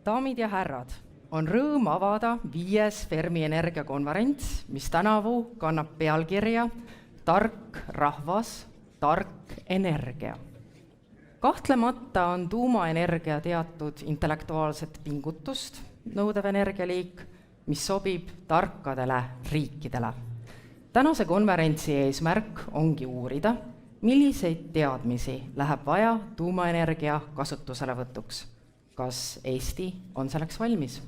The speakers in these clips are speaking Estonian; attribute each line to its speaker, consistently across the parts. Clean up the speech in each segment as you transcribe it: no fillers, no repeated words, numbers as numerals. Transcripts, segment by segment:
Speaker 1: Daamid ja härrad, on rõõm avada 5. Fermi Energia konverents, mis tänavu kannab pealkirja Tark rahvas, tark energia. Kahtlemata on tuumaenergia teatud intellektuaalset pingutust nõudev energialiik, mis sobib tarkadele riikidele. Tänase konverentsi eesmärk ongi uurida, milliseid teadmisi läheb vaja tuumaenergia kasutuselevõtuks. Kas Eesti on selleks valmis?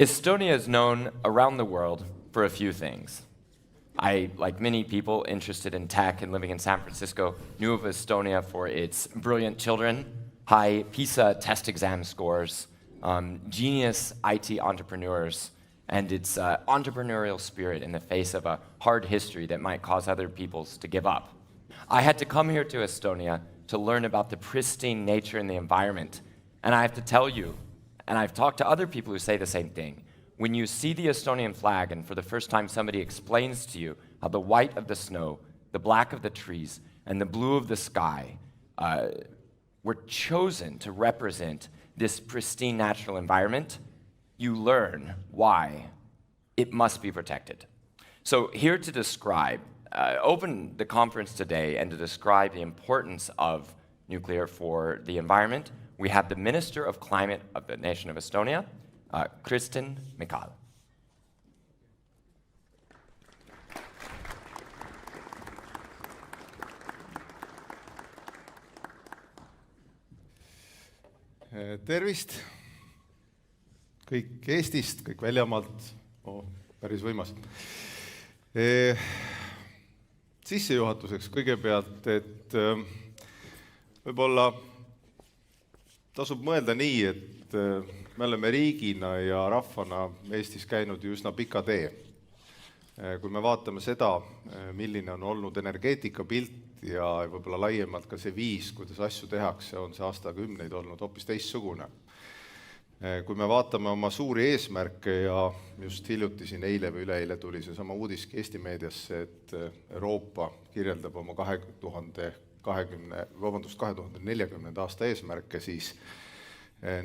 Speaker 2: Estonia is known around the world for a few things. I, like many people interested in tech and living in San Francisco, knew of Estonia for its brilliant children, high PISA test exam scores, genius IT entrepreneurs, and its entrepreneurial spirit in the face of a hard history that might cause other peoples to give up. I had to come here to Estonia to learn about the pristine nature and the environment. And I have to tell you, and I've talked to other people who say the same thing, when you see the Estonian flag and for the first time somebody explains to you how the white of the snow, the black of the trees, and the blue of the sky were chosen to represent this pristine natural environment, you learn why it must be protected. So here to describe, open the conference today and to describe the importance of nuclear for the environment, we have the Minister of Climate of the nation of Estonia, Kristen, Michal.
Speaker 3: Tervist! Kõik Eestist, kõik väljamaalt, päris võimas. Sissejuhatuseks kõigepealt, et võib-olla tasub mõelda nii, et me oleme riigina ja rahvana Eestis käinud ju üsna pika tee. Kui me vaatame seda, milline on olnud energeetikapilt ja võib-olla laiemalt ka see viis, kuidas asju tehakse, on see aastakümneid olnud hoopis teistsugune. Kui me vaatame oma suuri eesmärke ja just hiljuti siin eile või üleeile tuli see sama uudiski Eesti meediasse, et Euroopa kirjeldab oma 2040. Aasta eesmärke, siis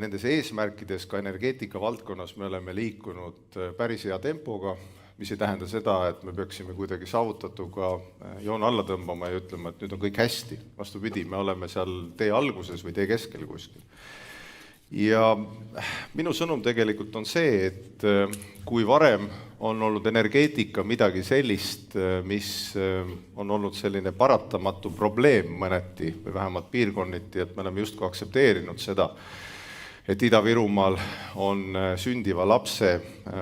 Speaker 3: nendes eesmärkides ka energeetika valdkonnas me oleme liikunud päris hea tempoga, mis ei tähenda seda, et me peaksime kuidagi saavutatuga joon alla tõmbama ja ütlema, et nüüd on kõik hästi. Vastupidi, me oleme seal tee alguses või tee keskel kuskil. Ja minu sõnum tegelikult on see, et kui varem on olnud energeetika midagi sellist, mis on olnud selline paratamatu probleem mõneti või vähemalt piirkonniti, et me oleme justkui aksepteerinud seda, et Ida-Virumaal on sündiva lapse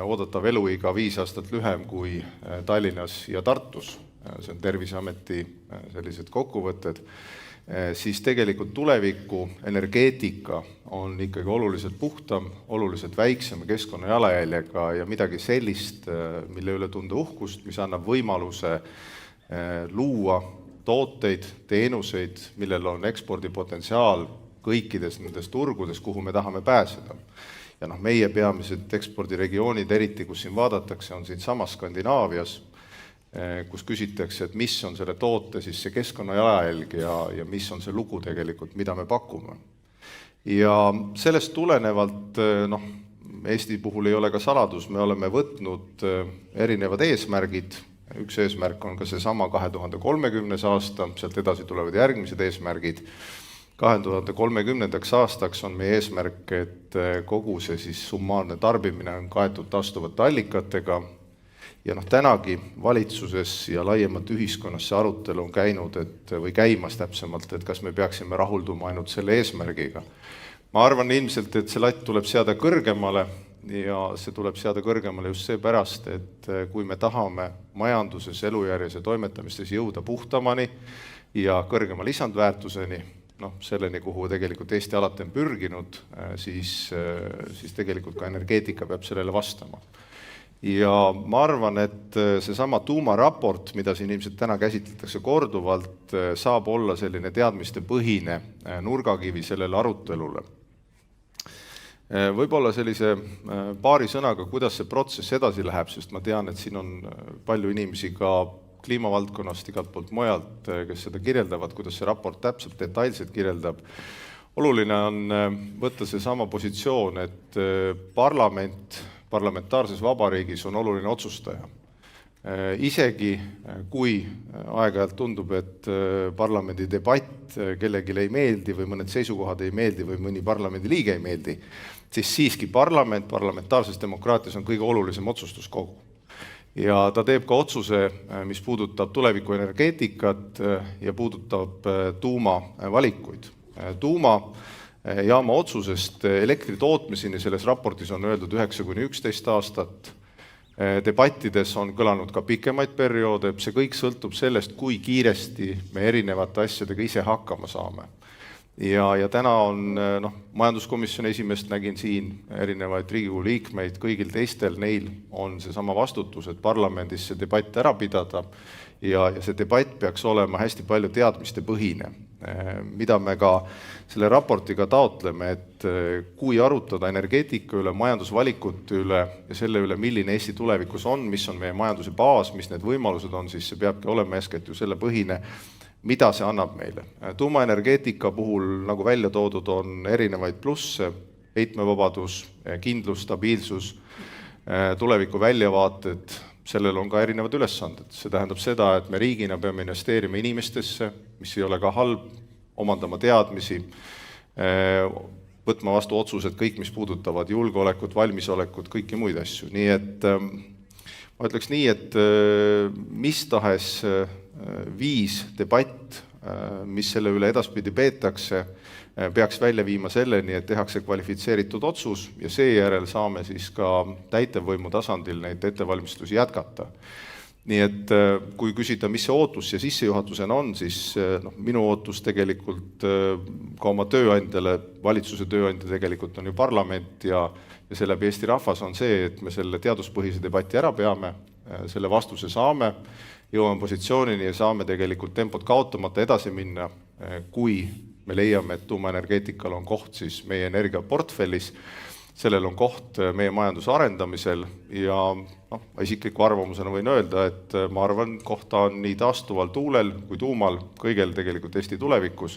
Speaker 3: oodatav eluiga 5 aastat lühem kui Tallinnas ja Tartus. See on Terviseameti sellised kokkuvõtted. Siis tegelikult tuleviku energeetika on ikkagi oluliselt puhtam, oluliselt väiksema keskkonna jalajäljega ja midagi sellist, mille üle tunda uhkust, mis annab võimaluse luua tooteid, teenuseid, millel on ekspordipotentsiaal kõikides nendes turgudes, kuhu me tahame pääseda. Ja meie peamised ekspordiregioonid, eriti kus siin vaadatakse, on siin samas Skandinaavias, kus küsitakse, et mis on selle toote siis see keskkonna jalajälg ja mis on see lugu tegelikult, mida me pakume. Ja sellest tulenevalt, Eesti puhul ei ole ka saladus, me oleme võtnud erinevad eesmärgid. Üks eesmärk on ka see sama 2030. aasta, sealt edasi tulevad järgmised eesmärgid. 2030. aastaks on meie eesmärk, et kogu see siis summaarne tarbimine on kaetud taastuvate allikatega. Ja tänagi valitsuses ja laiemalt ühiskonnas see arutelu on käinud, või käimas täpsemalt, et kas me peaksime rahulduma ainult selle eesmärgiga. Ma arvan ilmselt, et see latt tuleb seada kõrgemale ja see tuleb seada kõrgemale just seepärast, et kui me tahame majanduses, elujärjes ja toimetamistes jõuda puhtamani ja kõrgema lisandväärtuseni, selleni, kuhu tegelikult Eesti alati on pürginud, siis tegelikult ka energeetika peab sellele vastama. Ja ma arvan, et seesama tuumaraport, mida siin ilmselt täna käsitletakse korduvalt, saab olla selline teadmiste põhine nurgakivi sellele arutelule. Võib-olla sellise paari sõnaga, kuidas see protsess edasi läheb, sest ma tean, et siin on palju inimesi ka kliimavaldkonnast igalt poolt mujalt, kes seda kirjeldavad, kuidas see raport täpselt detailselt kirjeldab. Oluline on võtta see sama positsioon, et parlamentaarses vabariigis on oluline otsustaja. Isegi kui aeg-ajalt tundub, et parlamendi debatt kellelegi ei meeldi või mõned seisukohad ei meeldi või mõni parlamendi liige ei meeldi, siis siiski parlamentaarses demokraatias on kõige olulisem otsustuskogu. Ja ta teeb ka otsuse, mis puudutab tuleviku energeetikat ja puudutab tuumavalikuid. Tuumajaama otsusest elektri tootmiseni selles raportis on öeldud 9–11 aastat. Debattides on kõlanud ka pikemaid perioode, see kõik sõltub sellest, kui kiiresti me erinevate asjadega ise hakkama saame. Ja täna on majanduskomisjoni esimest nägin siin erinevaid Riigikogu liikmeid, kõigil teistel neil on see sama vastutus, et parlamendis see debatt ära pidada ja see debatt peaks olema hästi palju teadmiste põhine, mida me ka selle raportiga taotleme, et kui arutada energeetika üle, majandusvalikute üle ja selle üle, milline Eesti tulevikus on, mis on meie majanduse baas, mis need võimalused on, siis see peabki olema eeskätt ju selle põhine, mida see annab meile. Tuumaenergeetika puhul, nagu välja toodud, on erinevaid plusse, heitmevabadus, kindlus, stabiilsus, tuleviku väljavaated, sellel on ka erinevad ülesanded. See tähendab seda, et me riigina peame investeerima inimestesse, mis ei ole ka halb, omandama teadmisi, võtma vastu otsused, kõik, mis puudutavad julgeolekut, valmisolekut, kõiki muid asju. Nii et ma ütleks nii, et mis tahes viis debatt, mis selle üle edaspidi peetakse, peaks välja viima selleni, et tehakse kvalifitseeritud otsus ja seejärel saame siis ka täitevvõimu tasandil neid ettevalmistusi jätkata. Nii et kui küsida, mis see ootus ja sissejuhatusena on, siis minu ootus tegelikult ka oma tööandjale, valitsuse tööandja tegelikult on ju parlament ja selle läbi Eesti rahvas on see, et me selle teaduspõhise debati ära peame, selle vastuse saame, jõuame positsioonini ja saame tegelikult tempot kaotamata edasi minna, kui me leiame, et tuumaenergeetikal on koht siis meie energiaportfellis, sellel on koht meie majanduse arendamisel ja isikliku arvamusena võin öelda, et ma arvan, kohta on nii taastuval tuulel kui tuumal kõigel tegelikult Eesti tulevikus,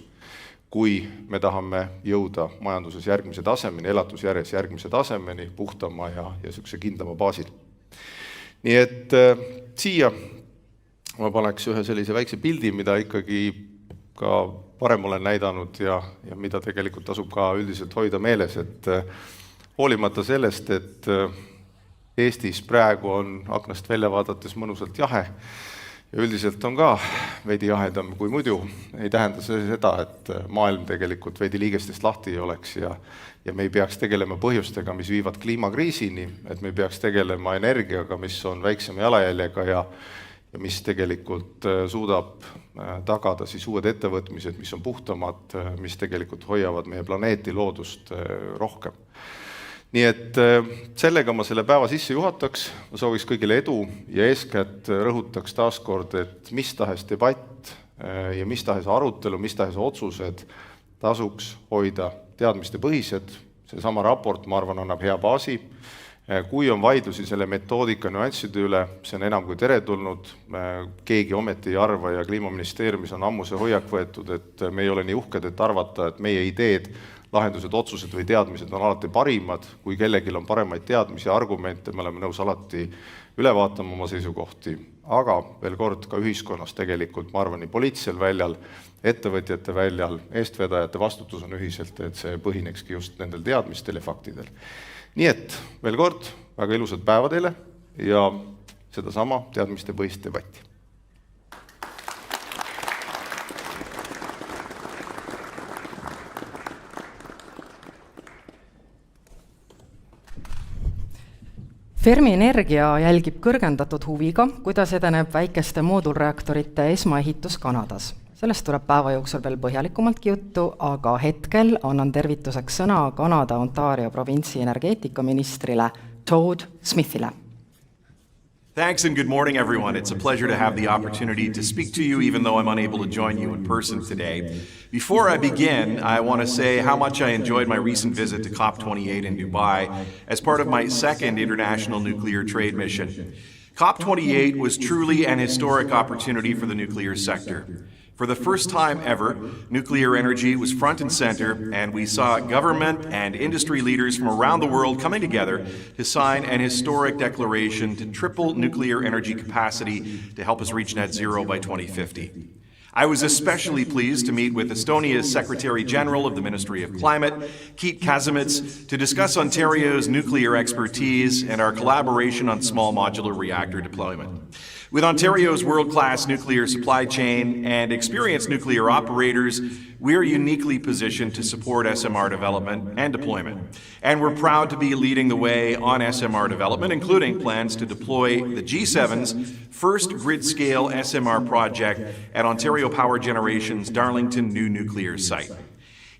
Speaker 3: kui me tahame jõuda majanduses järgmise tasemeni, elatusjärjes järgmise tasemeni, puhtama ja selline kindlama baasil. Nii et siia ma paneks ühe sellise väikse pildi, mida ikkagi ka varem olen näidanud ja mida tegelikult tasub ka üldiselt hoida meeles, et hoolimata sellest, et Eestis praegu on aknast välja vaadates mõnusalt jahe ja üldiselt on ka veidi jahedam kui muidu, ei tähenda see seda, et maailm tegelikult veidi liigestest lahti ei oleks ja me ei peaks tegelema põhjustega, mis viivad kliimakriisini, et me ei peaks tegelema energiaga, mis on väiksema jalajäljega ja mis tegelikult suudab tagada siis uued ettevõtmised, mis on puhtamad, mis tegelikult hoiavad meie planeeti loodust rohkem. Nii et sellega ma selle päeva sisse juhataks, ma sooviks kõigile edu ja eeskätt rõhutaks taaskord, et mis tahes debatt ja mis tahes arutelu, mis tahes otsused tasuks hoida teadmiste põhised. Seesama raport, ma arvan, annab hea baasi. Kui on vaidlusi selle metoodika nüansside üle, see on enam kui teretulnud. Keegi ometi ei arva ja kliimaministeeriumis on ammu see hoiak võetud, et me ei ole nii uhked, et arvata, et meie ideed, lahendused, otsused või teadmised on alati parimad. Kui kellelgi on paremaid teadmisi ja argumente, me oleme nõus alati üle vaatama oma seisukohti. Aga veel kord ka ühiskonnas tegelikult, ma arvan, nii poliitilisel väljal, ettevõtjate väljal, eestvedajate vastutus on ühiselt, et see põhinekski just nendel teadmistel ja faktidel. Nii et veel kord, väga ilusad päeva teile ja sedasama teadmiste põhist debatti.
Speaker 1: Fermi Energia jälgib kõrgendatud huviga, kuidas edeneb väikeste moodulreaktorite esmaehitus Kanadas. Sellest tuleb päeva jooksul veel põhjalikumaltki juttu, aga hetkel annan tervituseks sõna Kanada Ontario provintsi energeetikaministrile Todd Smithile.
Speaker 4: Thanks and good morning, everyone. It's a pleasure to have the opportunity to speak to you, even though I'm unable to join you in person today. Before I begin, I want to say how much I enjoyed my recent visit to COP28 in Dubai as part of my second international nuclear trade mission. COP28 was truly an historic opportunity for the nuclear sector. For the first time ever, nuclear energy was front and center, and we saw government and industry leaders from around the world coming together to sign an historic declaration to triple nuclear energy capacity to help us reach net zero by 2050. I was especially pleased to meet with Estonia's Secretary General of the Ministry of Climate, Keet Kasemets, to discuss Ontario's nuclear expertise and our collaboration on small modular reactor deployment. With Ontario's world-class nuclear supply chain and experienced nuclear operators, we are uniquely positioned to support SMR development and deployment. And we're proud to be leading the way on SMR development, including plans to deploy the G7's first grid-scale SMR project at Ontario Power Generation's Darlington new nuclear site.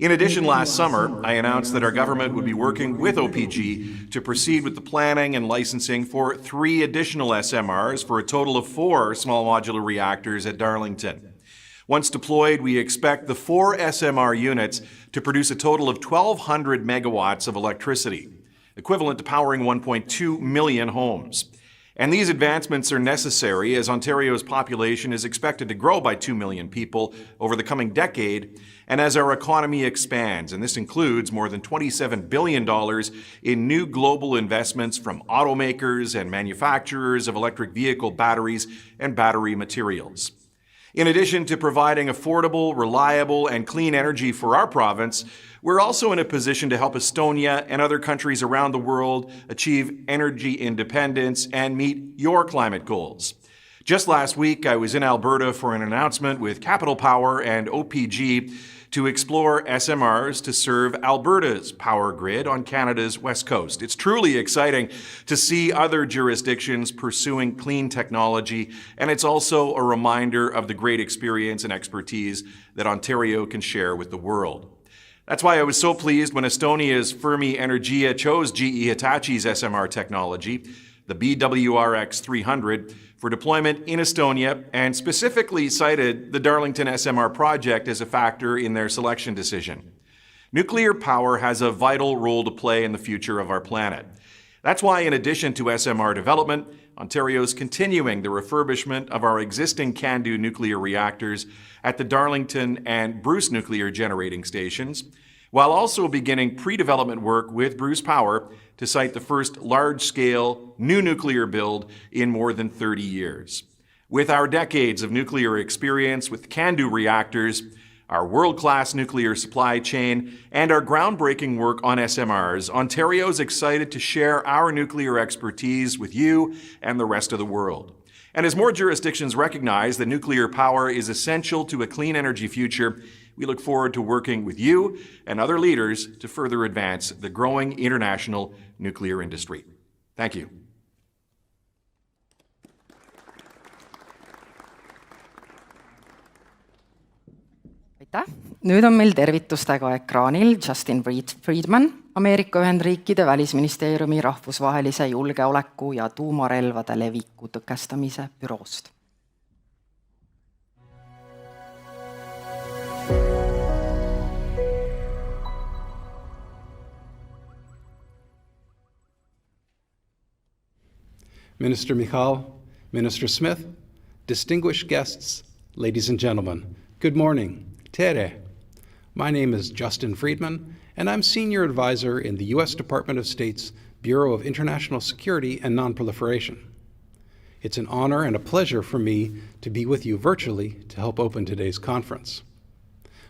Speaker 4: In addition, last summer, I announced that our government would be working with OPG to proceed with the planning and licensing for 3 additional SMRs for a total of 4 small modular reactors at Darlington. Once deployed, we expect the 4 SMR units to produce a total of 1,200 megawatts of electricity, equivalent to powering 1.2 million homes. And these advancements are necessary as Ontario's population is expected to grow by 2 million people over the coming decade, and as our economy expands, and this includes more than $27 billion in new global investments from automakers and manufacturers of electric vehicle batteries and battery materials. In addition to providing affordable, reliable, and clean energy for our province, we're also in a position to help Estonia and other countries around the world achieve energy independence and meet your climate goals. Just last week, I was in Alberta for an announcement with Capital Power and OPG to explore SMRs to serve Alberta's power grid on Canada's west coast. It's truly exciting to see other jurisdictions pursuing clean technology, and it's also a reminder of the great experience and expertise that Ontario can share with the world. That's why I was so pleased when Estonia's Fermi Energia chose GE Hitachi's SMR technology, the BWRX 300, for deployment in Estonia, and specifically cited the Darlington SMR project as a factor in their selection decision. Nuclear power has a vital role to play in the future of our planet. That's why, in addition to SMR development, Ontario's continuing the refurbishment of our existing CANDU nuclear reactors at the Darlington and Bruce nuclear generating stations, while also beginning pre-development work with Bruce Power to site the first large-scale new nuclear build in more than 30 years. With our decades of nuclear experience with CANDU reactors, our world-class nuclear supply chain, and our groundbreaking work on SMRs, Ontario is excited to share our nuclear expertise with you and the rest of the world. And as more jurisdictions recognize that nuclear power is essential to a clean energy future, we look forward to working with you and other leaders to further advance the growing international nuclear industry. Thank you.
Speaker 1: Aitäh! Nüüd on meil tervitustega ekraanil Justin Friedman, Ameerika Ühendriikide Välisministeeriumi Rahvusvahelise julgeoleku ja tuumarelvade leviku tõkestamise büroost.
Speaker 5: Minister Michal, Minister Smith, distinguished guests, ladies and gentlemen, good morning. Tere. My name is Justin Friedman, and I'm Senior Advisor in the U.S. Department of State's Bureau of International Security and Nonproliferation. It's an honor and a pleasure for me to be with you virtually to help open today's conference.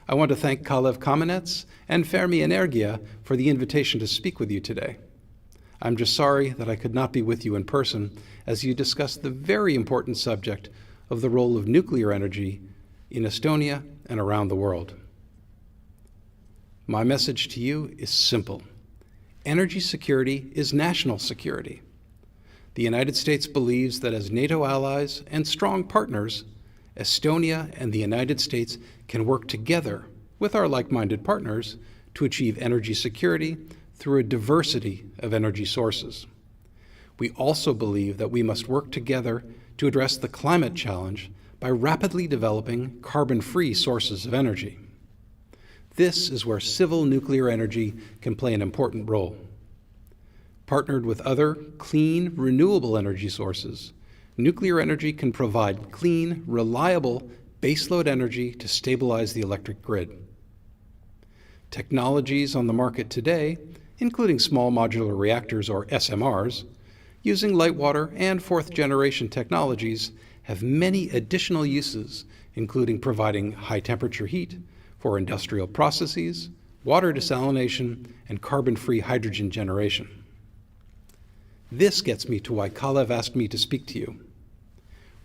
Speaker 5: I want to thank Kalev Kamenets and Fermi Energia for the invitation to speak with you today. I'm just sorry that I could not be with you in person as you discuss the very important subject of the role of nuclear energy in Estonia and around the world. My message to you is simple. Energy security is national security. The United States believes that as NATO allies and strong partners, Estonia and the United States can work together with our like-minded partners to achieve energy security through a diversity of energy sources. we also believe that we must work together to address the climate challenge by rapidly developing carbon-free sources of energy. This is where civil nuclear energy can play an important role. Partnered with other clean, renewable energy sources, nuclear energy can provide clean, reliable baseload energy to stabilize the electric grid. Technologies on the market today, including small modular reactors or SMRs, using light water and fourth-generation technologies, have many additional uses, including providing high-temperature heat for industrial processes, water desalination, and carbon-free hydrogen generation. This gets me to why Kalev asked me to speak to you.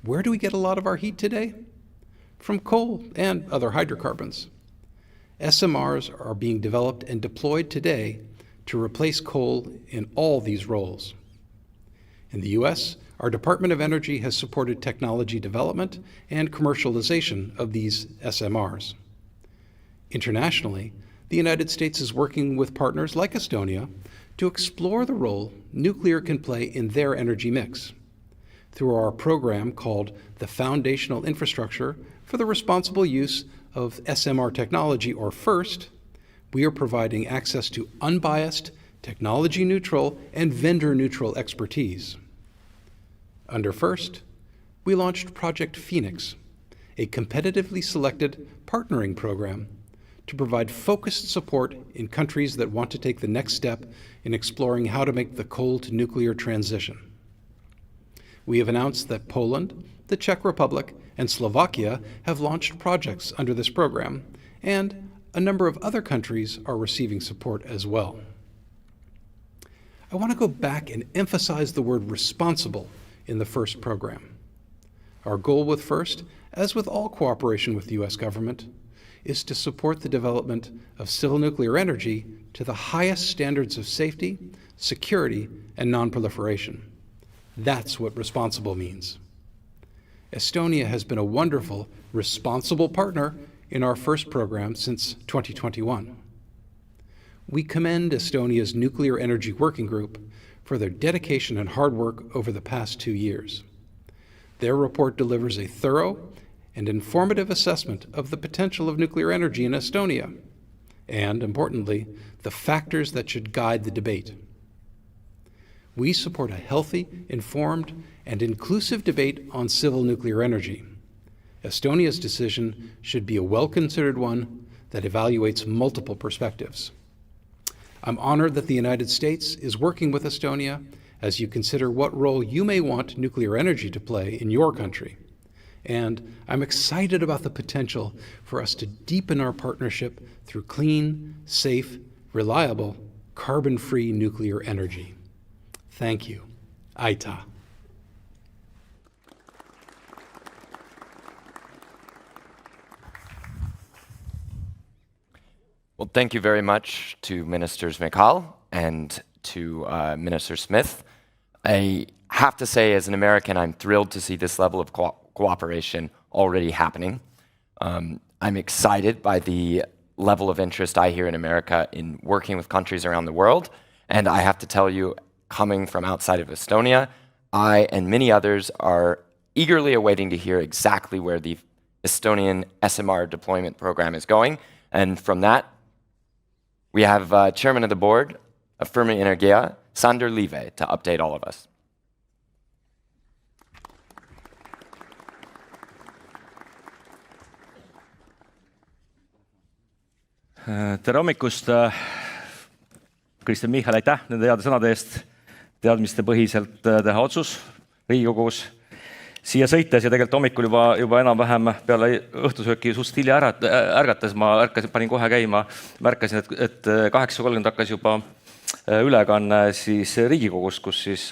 Speaker 5: Where do we get a lot of our heat today? From coal and other hydrocarbons. SMRs are being developed and deployed today to replace coal in all these roles. In the US, our Department of Energy has supported technology development and commercialization of these SMRs. Internationally, the United States is working with partners like Estonia to explore the role nuclear can play in their energy mix. Through our program called the Foundational Infrastructure for the Responsible Use of SMR Technology, or FIRST, we are providing access to unbiased, technology-neutral, and vendor-neutral expertise. Under FIRST, we launched Project Phoenix, a competitively selected partnering program to provide focused support in countries that want to take the next step in exploring how to make the coal to nuclear transition. We have announced that Poland, the Czech Republic, and Slovakia have launched projects under this program, and a number of other countries are receiving support as well. I want to go back and emphasize the word responsible in the FIRST program. Our goal with FIRST, as with all cooperation with the U.S. government, is to support the development of civil nuclear energy to the highest standards of safety, security, and non-proliferation. That's what responsible means. Estonia has been a wonderful, responsible partner in our FIRST program since 2021. We commend Estonia's Nuclear Energy Working Group for their dedication and hard work over the past 2 years. Their report delivers a thorough and informative assessment of the potential of nuclear energy in Estonia, and, importantly, the factors that should guide the debate. We support a healthy, informed, and inclusive debate on civil nuclear energy. Estonia's decision should be a well-considered one that evaluates multiple perspectives. I'm honored that the United States is working with Estonia as you consider what role you may want nuclear energy to play in your country. And I'm excited about the potential for us to deepen our partnership through clean, safe, reliable, carbon-free nuclear energy. Thank you. Aitäh.
Speaker 2: Well, thank you very much to Ministers Michal and to Minister Smith. I have to say, as an American, I'm thrilled to see this level of cooperation already happening. I'm excited by the level of interest I hear in America in working with countries around the world. And I have to tell you, coming from outside of Estonia, I and many others are eagerly awaiting to hear exactly where the Estonian SMR deployment program is going. And from that, we have Chairman of the Board of Fermi Energia, Sandor Liive, to update all of us.
Speaker 6: Tere hommikust, Kristen, Michal, aitäh nende heade sõnade eest, teadmiste põhiselt teha otsus Riigikogus siia sõites ja tegelikult hommikul juba enam-vähem peale õhtusööki suht hilja ärgates, ma panin kohe käima, märkasin, et 8:30 hakkas juba ülekanne siis Riigikogus, kus siis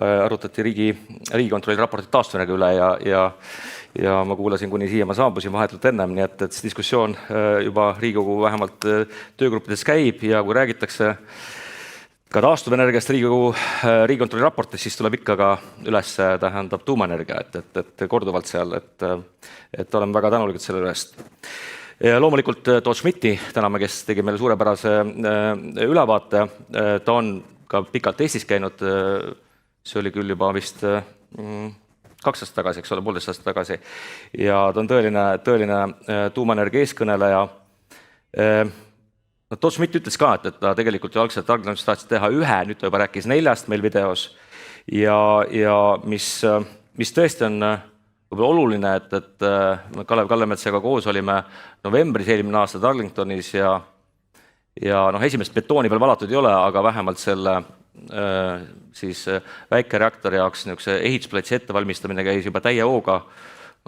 Speaker 6: arutati Riigikontrolli raportit taastuvenergia üle ja ma kuulasin kuni siia, ma saabusin vahetult ennem, nii et see diskussioon juba Riigikogu vähemalt töögruppides käib ja kui räägitakse ka taastuvenergiast Riigikontrolli raportis, siis tuleb ikka ka üles tähendab tuumaenergia, et korduvalt seal, et oleme väga tänulikud selle eest. Ja loomulikult Todd Smithi täname, kes tegi meile suurepärase ülevaate. Ta on ka pikalt Eestis käinud see oli küll juba vist 2 aastat tagasi, eks ole, 1,5 aastat tagasi, ja ta on tõeline tuumaenergia eeskõneleja. Todd Smith ütles ka, et ta tegelikult ju algselt tahtis teha 1, nüüd ta juba rääkis 4 meil videos, ja mis tõesti on võib-olla oluline, et Kalev Kallemetsaga koos olime novembris eelmine aasta Darlingtonis ja esimest betooni veel valatud ei ole, aga vähemalt selle siis väikereaktori jaoks ehitusplatsi ettevalmistamine käis juba täie hooga.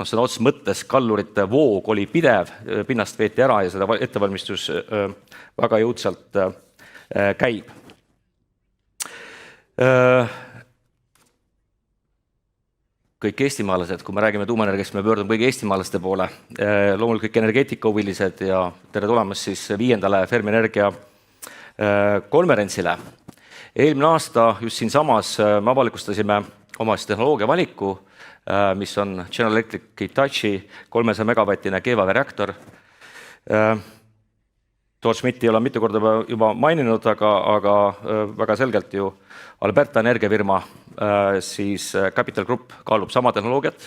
Speaker 6: Sõna otseses mõttes kallurite voog oli pidev, pinnast veeti ära ja seda ettevalmistus väga jõudsalt käib. Kõik eestimaalased, kui me räägime tuumaenergiast, me pöördume kõigi eestimaalaste poole. Loomulikult kõik energeetikahuvilised ja tere tulemast siis 5. Fermi Energia konverentsile. Eelmine aasta just siinsamas me avalikustasime oma tehnoloogia valiku, mis on General Electric Hitachi 300 megavatine keevavereaktor. Todd Smith ei ole mitu korda juba maininud, aga väga selgelt ju Alberta energiafirma, siis Capital Group kaalub sama tehnoloogiat.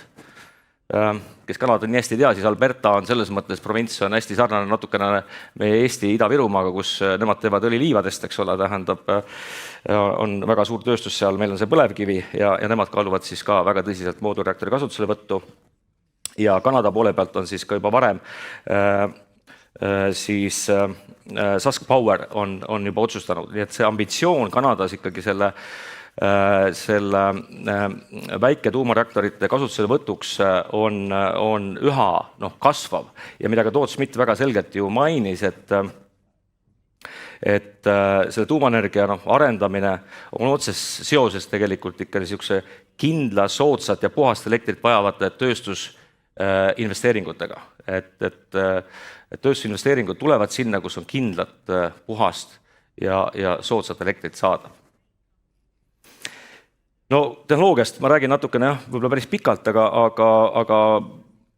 Speaker 6: Kes Kanada nii hästi ei tea, siis Alberta on selles mõttes, provintsi on hästi sarnane natukene meie Eesti Ida-Virumaaga, kus nemad teevad õliliivadest, eks ole, tähendab, on väga suur tööstus seal, meil on see põlevkivi ja nemad kaaluvad siis ka väga tõsiselt moodulreaktori kasutusele võttu. Ja Kanada poole pealt on siis ka juba varem siis Sask Power on juba otsustanud, nii et see ambitsioon Kanadas ikkagi selle väike tuumareaktorite kasutusele võtuks on üha kasvav ja mida ka Todd Smith väga selgelt ju mainis, et selle tuumaenergia arendamine on otses seoses tegelikult ikka niisuguse kindla, soodsat ja puhast elektrit vajavate tööstusinvesteeringutega. Et tööstusinvesteeringud tulevad sinna, kus on kindlat, puhast ja soodsat elektrit saada. Tehnoloogiast ma räägin natukene võib-olla päris pikalt, aga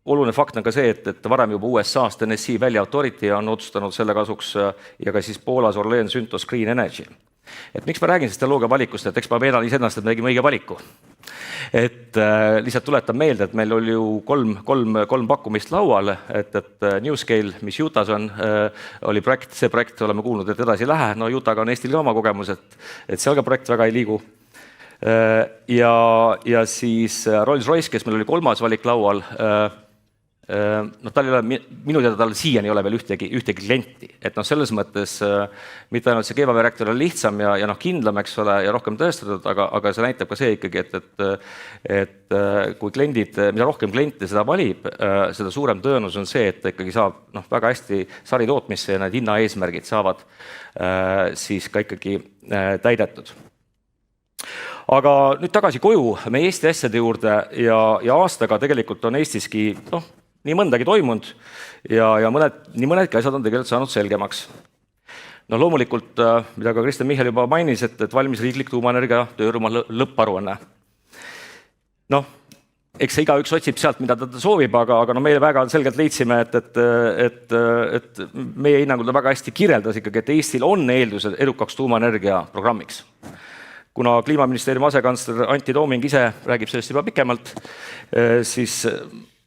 Speaker 6: oluline fakt on ka see, et varem juba USA-s Tennessee Valley Authority on otsustanud selle kasuks ja ka siis Poolas Orlen Syntos Green Energy. Et miks ma räägin sellest tehnoloogia valikust, et eks ma veenan iseennast, et me tegime õige valiku. Et lihtsalt tuletan meelde, et meil oli ju kolm pakkumist laual, et NewScale, mis Utah's oli projekt, see projekt oleme kuulnud, et edasi ei lähe, Utah'ga on Eestil ka oma kogemus, et seal ka projekt väga ei liigu. Ja siis Rolls-Royce, kes meil oli 3. valik laual, tal ei ole, minu teada tal siiani ei ole veel ühtegi klienti, et selles mõttes mitte ainult see keevavereaktor on lihtsam ja kindlam, eks ole, ja rohkem tõestatud, aga see näitab ka see ikkagi, et kui kliendid, mida rohkem kliente seda valib, seda suurem tõenus on see, et ta ikkagi saab väga hästi saritootmisse ja need hinnaeesmärgid saavad siis ka ikkagi täidetud. Aga nüüd tagasi koju meie Eesti asjade juurde ja aastaga tegelikult on Eestiski nii mõndagi toimunud ja nii mõnedki asjad on tegelikult saanud selgemaks. Loomulikult, mida ka Kristen Michal juba mainis, et valmis riiklik tuumaenergia töörühma lõpparuanne. Eks see igaüks otsib sealt, mida ta soovib, aga meie väga selgelt leidsime, et meie hinnangul ta väga hästi kirjeldas ikkagi, et Eestil on eeldused edukaks tuumaenergia programmiks. Kuna kliimaministeeriumi asekantsler Antti Tooming ise räägib sellest juba pikemalt, siis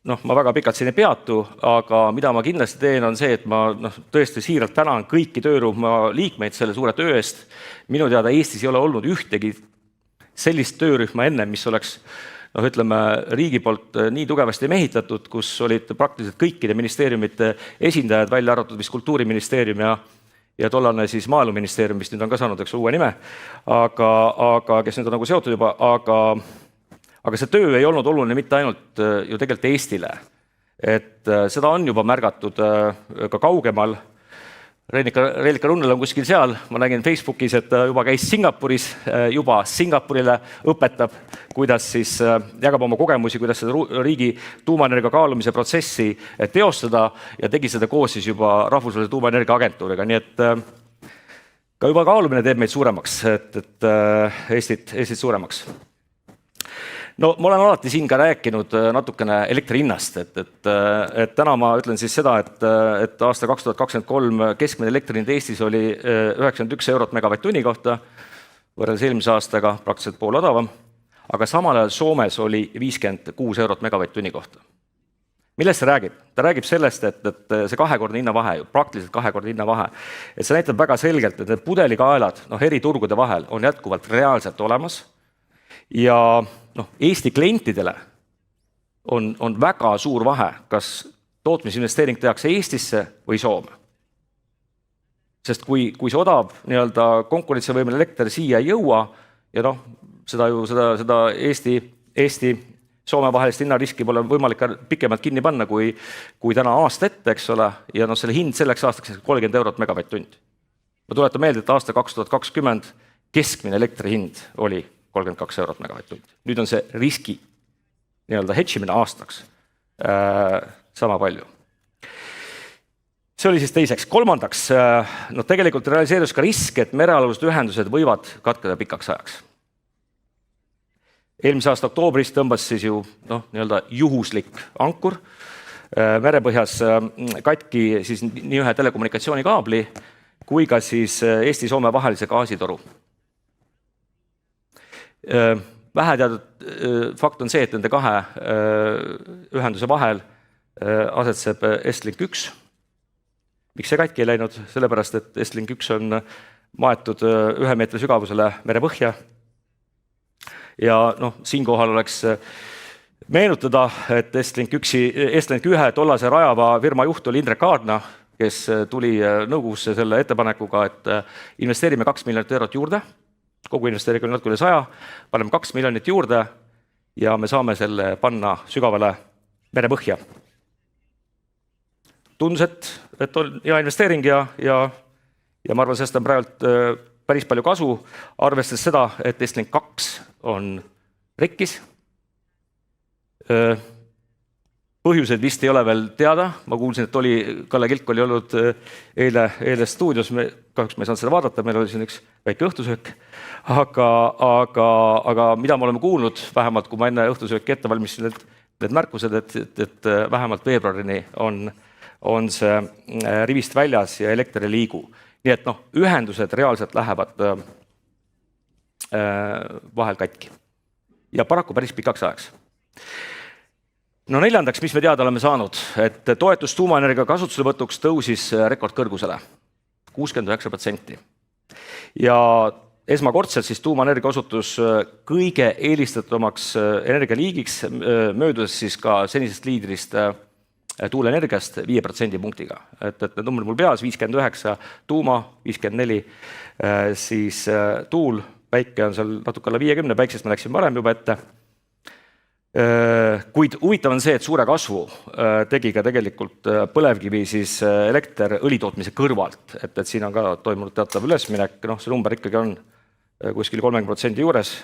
Speaker 6: ma väga pikalt siin ei peatu, aga mida ma kindlasti teen on see, et ma tõesti siiralt tänan kõiki töörühma liikmeid selle suure töö eest. Minu teada Eestis ei ole olnud ühtegi sellist töörühma enne, mis oleks riigi poolt nii tugevasti mehitatud, kus olid praktiliselt kõikide ministeeriumite esindajad, välja arvatud vist kultuuriministeerium ja tollane siis maaeluministeerium, mis nüüd on ka saanud uue nime, aga kes nüüd on seotud juba, aga see töö ei olnud oluline mitte ainult ju tegelikult Eestile, et seda on juba märgatud ka kaugemal. Reelika Runnel on kuskil seal, ma nägin Facebookis, et juba käis Singapuris, juba Singapurile õpetab, kuidas siis jagab oma kogemusi, kuidas seda riigi tuumaenergia kaalumise protsessi teostada ja tegi seda koos siis juba Rahvusvahelise tuumaenergia agentuuriga, nii et ka juba kaalumine teeb meid suuremaks, et Eestit suuremaks. Ma olen alati siin ka rääkinud natukene elektri hinnast, et täna ma ütlen siis seda, et aasta 2023 keskmine elektrihind Eestis oli 91 eurot megavatt-tunni kohta, võrreldes eelmise aastaga praktiliselt pool odavam. aga samal ajal Soomes oli 56 eurot megavatt-tunni kohta. Millest see räägib? Ta räägib sellest, et see kahekordne hinnavahe, praktiliselt kahekordne hinnavahe, et see näitab väga selgelt, et need pudelikaelad eri turgude vahel on jätkuvalt reaalselt olemas ja Eesti klientidele on väga suur vahe, kas tootmisinvesteering tehakse Eestisse või Soome. Sest kui see odav konkurentsivõimeline elekter siia ei jõua ja seda Eesti Soome vahelist hinnariski pole võimalik pikemalt kinni panna kui täna aasta ette, eks ole, ja selle hind selleks aastaks 30 eurot megavatt-tund. Ma tuletan meelde, et aasta 2020 keskmine elektri hind oli 32 eurot megavatt-tund. Nüüd on see riski hedžimine aastaks sama palju. See oli siis teiseks. Kolmandaks, tegelikult realiseerus ka risk, et merealused ühendused võivad katkeda pikaks ajaks. Eelmise aasta oktoobris tõmbas siis ju juhuslik ankur. Merepõhjas katki siis nii ühe telekommunikatsioonikaabli kui ka siis Eesti-Soome vahelise gaasitoru. Väheteatud fakt on see, et nende kahe ühenduse vahel asetseb Estlink 1. Miks see katki ei läinud? Sellepärast, et Estlink 1 on maetud 1 meetri sügavusele merepõhja. Ja siinkohal oleks meenutada, et Estlink 1 tollase rajava firma juht oli Indrek Aadna, kes tuli nõukogusse selle ettepanekuga, et investeerime 2 miljonit eurot juurde, kogu investeering on natuke üle 100, paneme 2 miljonit juurde ja me saame selle panna sügavale merepõhja. Tundus, et on hea investeering ja ma arvan, sellest on praegu päris palju kasu, arvestades seda, et Estlink 2 on rikkis. Põhjused vist ei ole veel teada. Ma kuulsin, et Kalle Kilk oli olnud eile stuudios. Kahjuks me ei saanud seda vaadata, meil oli siin üks väike õhtusöök. Aga mida me oleme kuulnud, vähemalt kui ma enne õhtusööki ette valmistasin need märkused, et vähemalt veebruarini on see rivist väljas ja elekter ei liigu. Nii et ühendused reaalselt lähevad vahel katki. Ja paraku päris pikaks ajaks. Neljandaks, mis me teada oleme saanud, et toetus tuumaenergia kasutuselevõtuks tõusis rekordkõrgusele, 69%. Ja esmakordselt siis tuumaenergia osutus kõige eelistatumaks energialiigiks, möödudes siis ka senisest liidrist tuuleenergiast 5% punktiga. Et need numbrid mul peas, 59 tuuma, 54 siis tuul, päike on seal natuke alla 50, päiksest me läksime varem juba ette. Kuid huvitav on see, et suure kasvu tegi ka tegelikult põlevkivi siis elekter õlitootmise kõrvalt. Et siin on ka toimunud teatav ülesminek, see number ikkagi on kuskil 30% juures,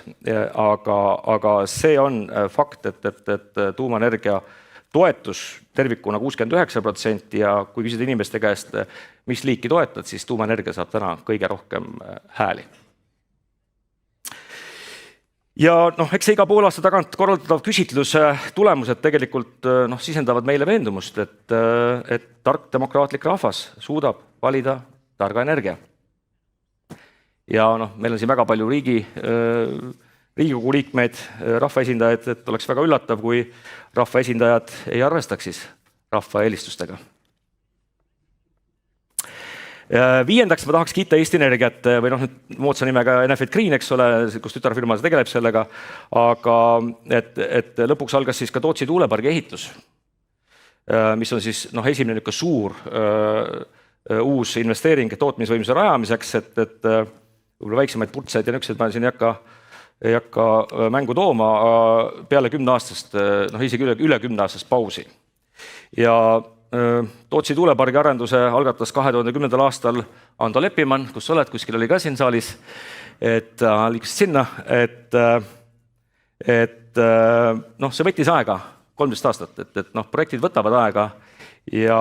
Speaker 6: aga see on fakt, et tuumaenergia toetus tervikuna 69% ja kui küsida inimeste käest, mis liiki toetad, siis tuumaenergia saab täna kõige rohkem hääli. Ja eks see iga pool aasta tagant korraldatav küsitluse tulemused tegelikult sisendavad meile veendumust, et tark demokraatlik rahvas suudab valida targa energia. Ja meil on siin väga palju Riigikogu liikmeid, rahvaesindajaid, et oleks väga üllatav, kui rahvaesindajad ei arvestaks siis rahva eelistustega. Viiendaks ma tahaks kiita Eesti Energiat või moodsa nimega Enefit Green, eks ole, kus tütarfirma tegeleb sellega, aga et lõpuks algas siis ka Tootsi tuulepargi ehitus, mis on siis esimene suur uus investeering tootmisvõimsuse rajamiseks, et võib-olla väiksemaid purtseid ja nüksed ma siin ei hakka mängu tooma peale 10 aastast, isegi üle 10 aastast pausi. Ja Tootsi tuulepargi arenduse algatas 2010. aastal Ando Leppimann, kus oled, kuskil oli ka siin saalis, et liikus sinna, et see võttis aega, 13 aastat, et projektid võtavad aega ja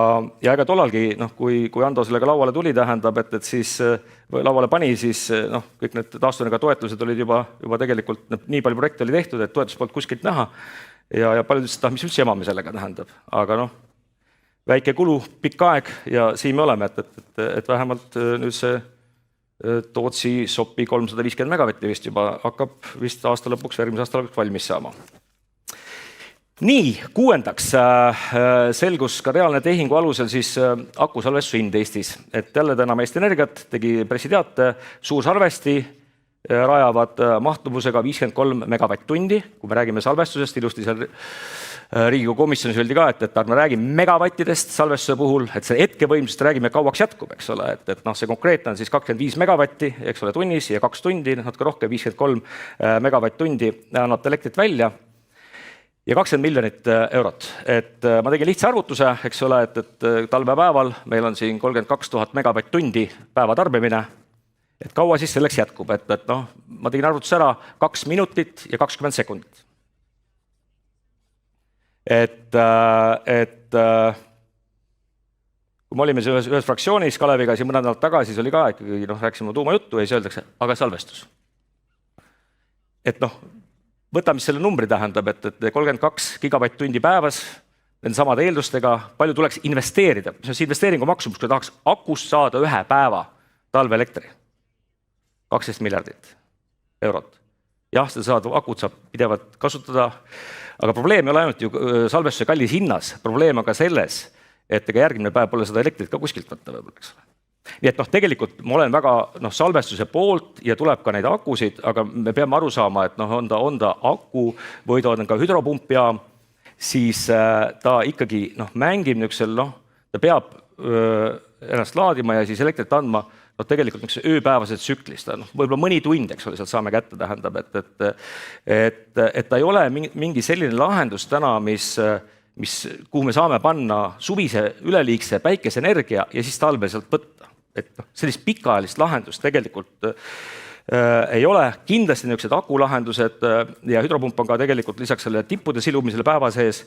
Speaker 6: ega tollalgi, kui Ando sellega lauale tuli, tähendab, et siis lauale pani, siis kõik need taastuvenergia toetused olid juba tegelikult nii palju projekte oli tehtud, et toetus polnud kuskilt näha ja paljud ütlesid, mis üldse jama me sellega tähendab, aga väike kulu, pikk aeg ja siin me oleme, et vähemalt nüüd see Tootsi Sopi 350 megavatti vist juba hakkab vist aasta lõpuks, järgmise aasta lõpuks valmis saama. Nii, 6. selgus ka reaalne tehingu alusel siis akusalvestuse hind Eestis. Et jälle täna Eesti Energiat tegi pressiteate, suur salvesti rajavad mahtuvusega 53 megavatt-tundi. Kui me räägime salvestusest, ilusti seal Riigikogu komisjonis öeldi ka, et ärme räägime megavattidest salvestuse puhul, et see hetkevõimsust räägime kauaks jätkub, eks ole, et see konkreetne on siis 25 megavatti, eks ole, tunnis ja 2 tundi, natuke rohkem 53 megavatt-tundi annab elektrit välja ja 20 miljonit eurot. Et ma tegin lihtsa arvutuse, eks ole, et talvepäeval meil on siin 32 000 megavatt-tundi päeva tarbimine, et kaua siis selleks jätkub, et ma tegin arvutuse ära 2 minutit ja 20 sekundit. Et kui me olime ühes fraktsioonis Kaleviga siin mõned nädalad tagasi, siis oli ka ikkagi, rääkisime tuumajuttu ja siis öeldakse, aga salvestus. Et võta, mis selle numbri tähendab, et 32 gigavatt-tundi päevas, nende samade eeldustega, palju tuleks investeerida. See on see investeeringu maksumus, kui tahaks akust saada 1 päeva talveelektri. 12 miljardit eurot. Jah, seda saad, akut saab pidevalt kasutada, aga probleem ei ole ainult ju salvestuse kallis hinnas, probleem on ka selles, et ega järgmine päev pole seda elektrit ka kuskilt võtta võib-olla. Nii et tegelikult ma olen väga salvestuse poolt ja tuleb ka neid akusid, aga me peame aru saama, et on ta aku või ta on ka hüdropumpjaam, siis ta ikkagi mängib niisugusel, ta peab ennast laadima ja siis elektrit andma tegelikult niisuguse ööpäevased tsüklist, võib-olla mõni tund, eks ole, sealt saame kätte, tähendab, et ta ei ole mingi selline lahendus täna, kuhu me saame panna suvise üleliigse päikeseenergia ja siis talve sealt võtta. Et sellist pikaajalist lahendust tegelikult ei ole. Kindlasti niisugused akulahendused ja hüdropump on ka tegelikult lisaks selle tippude silumisele päeva sees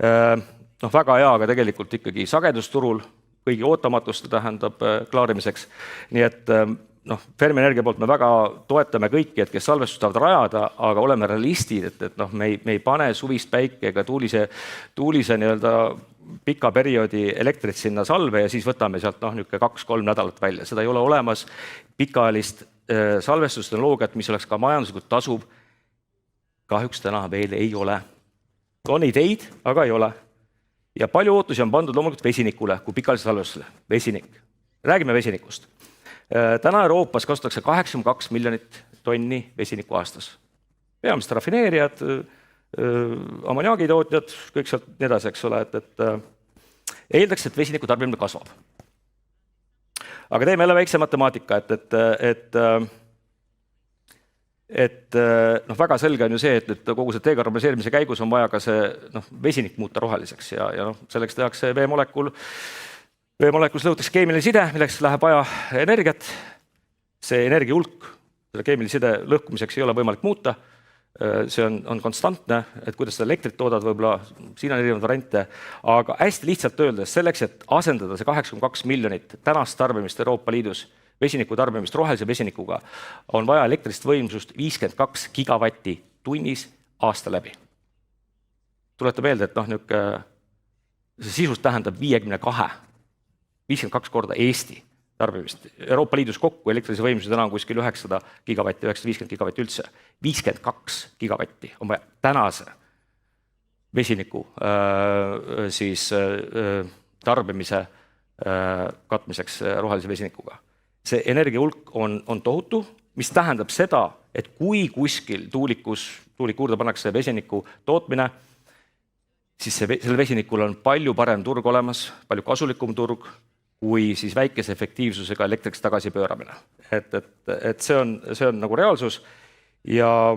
Speaker 6: väga hea, aga tegelikult ikkagi sagedusturul kõigi ootamatuste tähendab klaarimiseks. Nii et Fermi Energia poolt me väga toetame kõiki, et kes salvestust tahavad rajada, aga oleme realistid, et me ei pane suvist päike ega tuulise nii-öelda pika perioodi elektrit sinna salve ja siis võtame sealt 2-3 nädalat välja. Seda ei ole olemas pikaajalist salvestustehnoloogiat, mis oleks ka majanduslikult tasuv. Kahjuks täna veel ei ole. On ideid, aga ei ole. Ja palju ootusi on pandud loomulikult vesinikule kui pikaajalise salvestusele. Vesinik. Räägime vesinikust. Täna Euroopas kasutatakse 82 miljonit tonni vesiniku aastas. Peamiselt rafineerijad, ammoniaagitootjad, kõik sealt nii edasi, eks ole, et eeldaks, et vesiniku tarbimine kasvab. Aga teeme jälle väikse matemaatika, et väga selge on ju see, et kogu see dekarboniseerimise käigus on vaja ka see vesinik muuta roheliseks ja selleks tehakse veemolekulis lõhutakse keemiline side, milleks läheb vaja energiat. See energia hulk, selle keemilise side lõhkumiseks ei ole võimalik muuta. See on konstantne, et kuidas seda elektrit toodad, võib-olla siin on erinevad variante, aga hästi lihtsalt öeldes selleks, et asendada see 82 miljonit tänast tarbimist Euroopa Liidus vesiniku tarbimist rohelise vesinikuga, on vaja elektrist võimsust 52 gigavatti tunnis aasta läbi. Tuleta meelde, et see sisust tähendab 52 korda Eesti tarbimist. Euroopa Liidus kokku elektrilise võimsuse täna on kuskil 900 gigavatti, 950 gigavatti üldse. 52 gigavatti on vaja tänase vesiniku tarbimise katmiseks rohelise vesinikuga. See energia hulk on tohutu, mis tähendab seda, et kui kuskil tuulikuurde pannakse vesiniku tootmine, siis selle vesinikul on palju parem turg olemas, palju kasulikum turg, kui siis väikese efektiivsusega elektriks tagasi pööramine. Et see on nagu reaalsus ja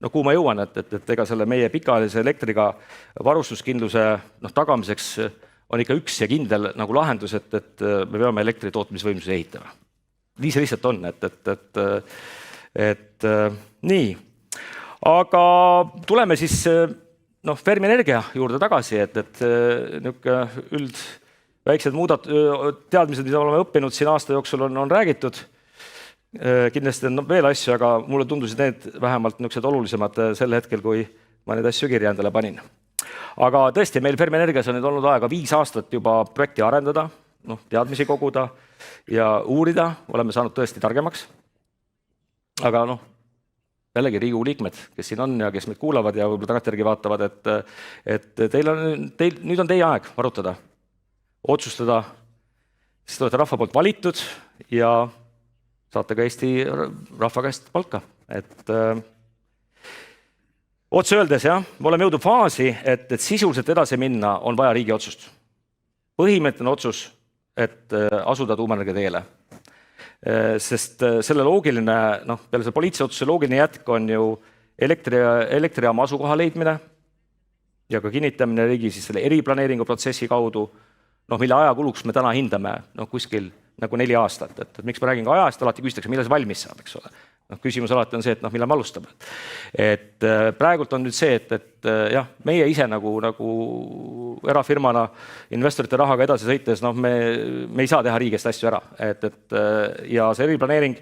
Speaker 6: kuhu ma jõuan, et ega selle meie pikaajalise elektriga varustuskindluse tagamiseks on ikka üks ja kindel nagu lahendus, et me peame elektri tootmisvõimsuse ehitama. Nii see lihtsalt on, et nii. Aga tuleme siis Fermi Energia juurde tagasi, et väiksed teadmised, mida oleme õppinud siin aasta jooksul on räägitud. Kindlasti on veel asju, aga mulle tundusid need vähemalt olulisemad sel hetkel, kui ma need asju kirja endale panin. Aga tõesti, meil Fermi Energias on nüüd olnud aega 5 aastat juba projekti arendada. teadmisi koguda ja uurida, oleme saanud tõesti targemaks. Aga jällegi Riigikogu liikmed, kes siin on ja kes meid kuulavad ja võib-olla tagantjärgi vaatavad, et nüüd on teie aeg arutada, otsustada, sest olete rahva poolt valitud ja saate ka Eesti rahva käest palka. Otse öeldes, me oleme jõudnud faasi, et sisuliselt edasi minna on vaja riigi otsust. Põhimõtteline otsus, et asuda tuumaenergia teele. Sest selle loogiline, peale selle poliitilise otsuse loogiline jätk on ju elektrijaama asukoha leidmine ja ka kinnitamine riigi selle eriplaneeringu protsessi kaudu, mille ajakuluks me täna hindame kuskil nagu 4 aastat. Et miks ma räägin ka ajast, alati küsitakse, millal see valmis saab, eks ole. Küsimus alati on see, et millal me alustame. Et praegult on nüüd see, et meie ise nagu erafirmana investorite rahaga edasi sõites, me ei saa teha riigist asju ära. Ja see eriplaneering,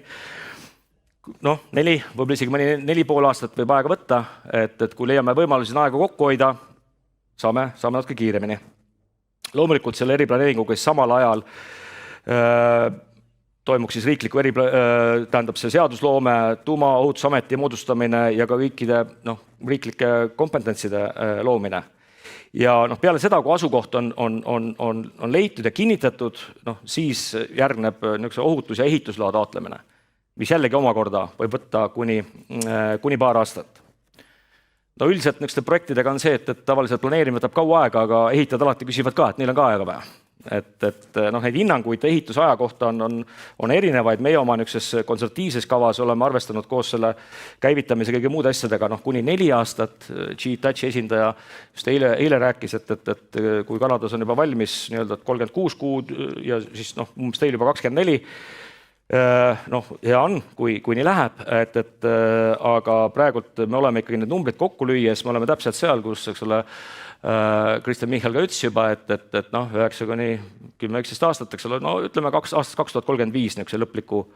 Speaker 6: 4, võib-olla isegi mõni 4,5 aastat võib aega võtta, et kui leiame võimalusi aega kokku hoida, saame natuke kiiremini. Loomulikult selle eriplaneeringuga samal ajal toimuks siis riikliku tähendab see seadusloome, tuumaohutusameti moodustamine ja ka kõikide riiklike kompetentside loomine. Ja peale seda, kui asukoht on leitud ja kinnitatud, siis järgneb ohutus- ja ehitusloa taotlemine, mis jällegi omakorda võib võtta kuni paar aastat. Üldiselt nende projektidega on see, et tavaliselt planeerimine võtab kaua aega, aga ehitajad alati küsivad ka, et neil on ka aega vaja. Neid hinnanguid ehitusaja kohta on erinevaid. Meie oma konservatiivses kavas oleme arvestanud koos selle käivitamise kõige muude asjadega kuni 4 aastat. G-Touchi esindaja just eile rääkis, et kui Kanadas on juba valmis 36 kuud ja siis umbes teil juba 24, hea on, kui nii läheb, aga praegult me oleme ikkagi need numbrid kokku lüües, me oleme täpselt seal, kus Kristen Michal ka ütles juba, et 9–10 aastat, ütleme aastast 2035 lõpliku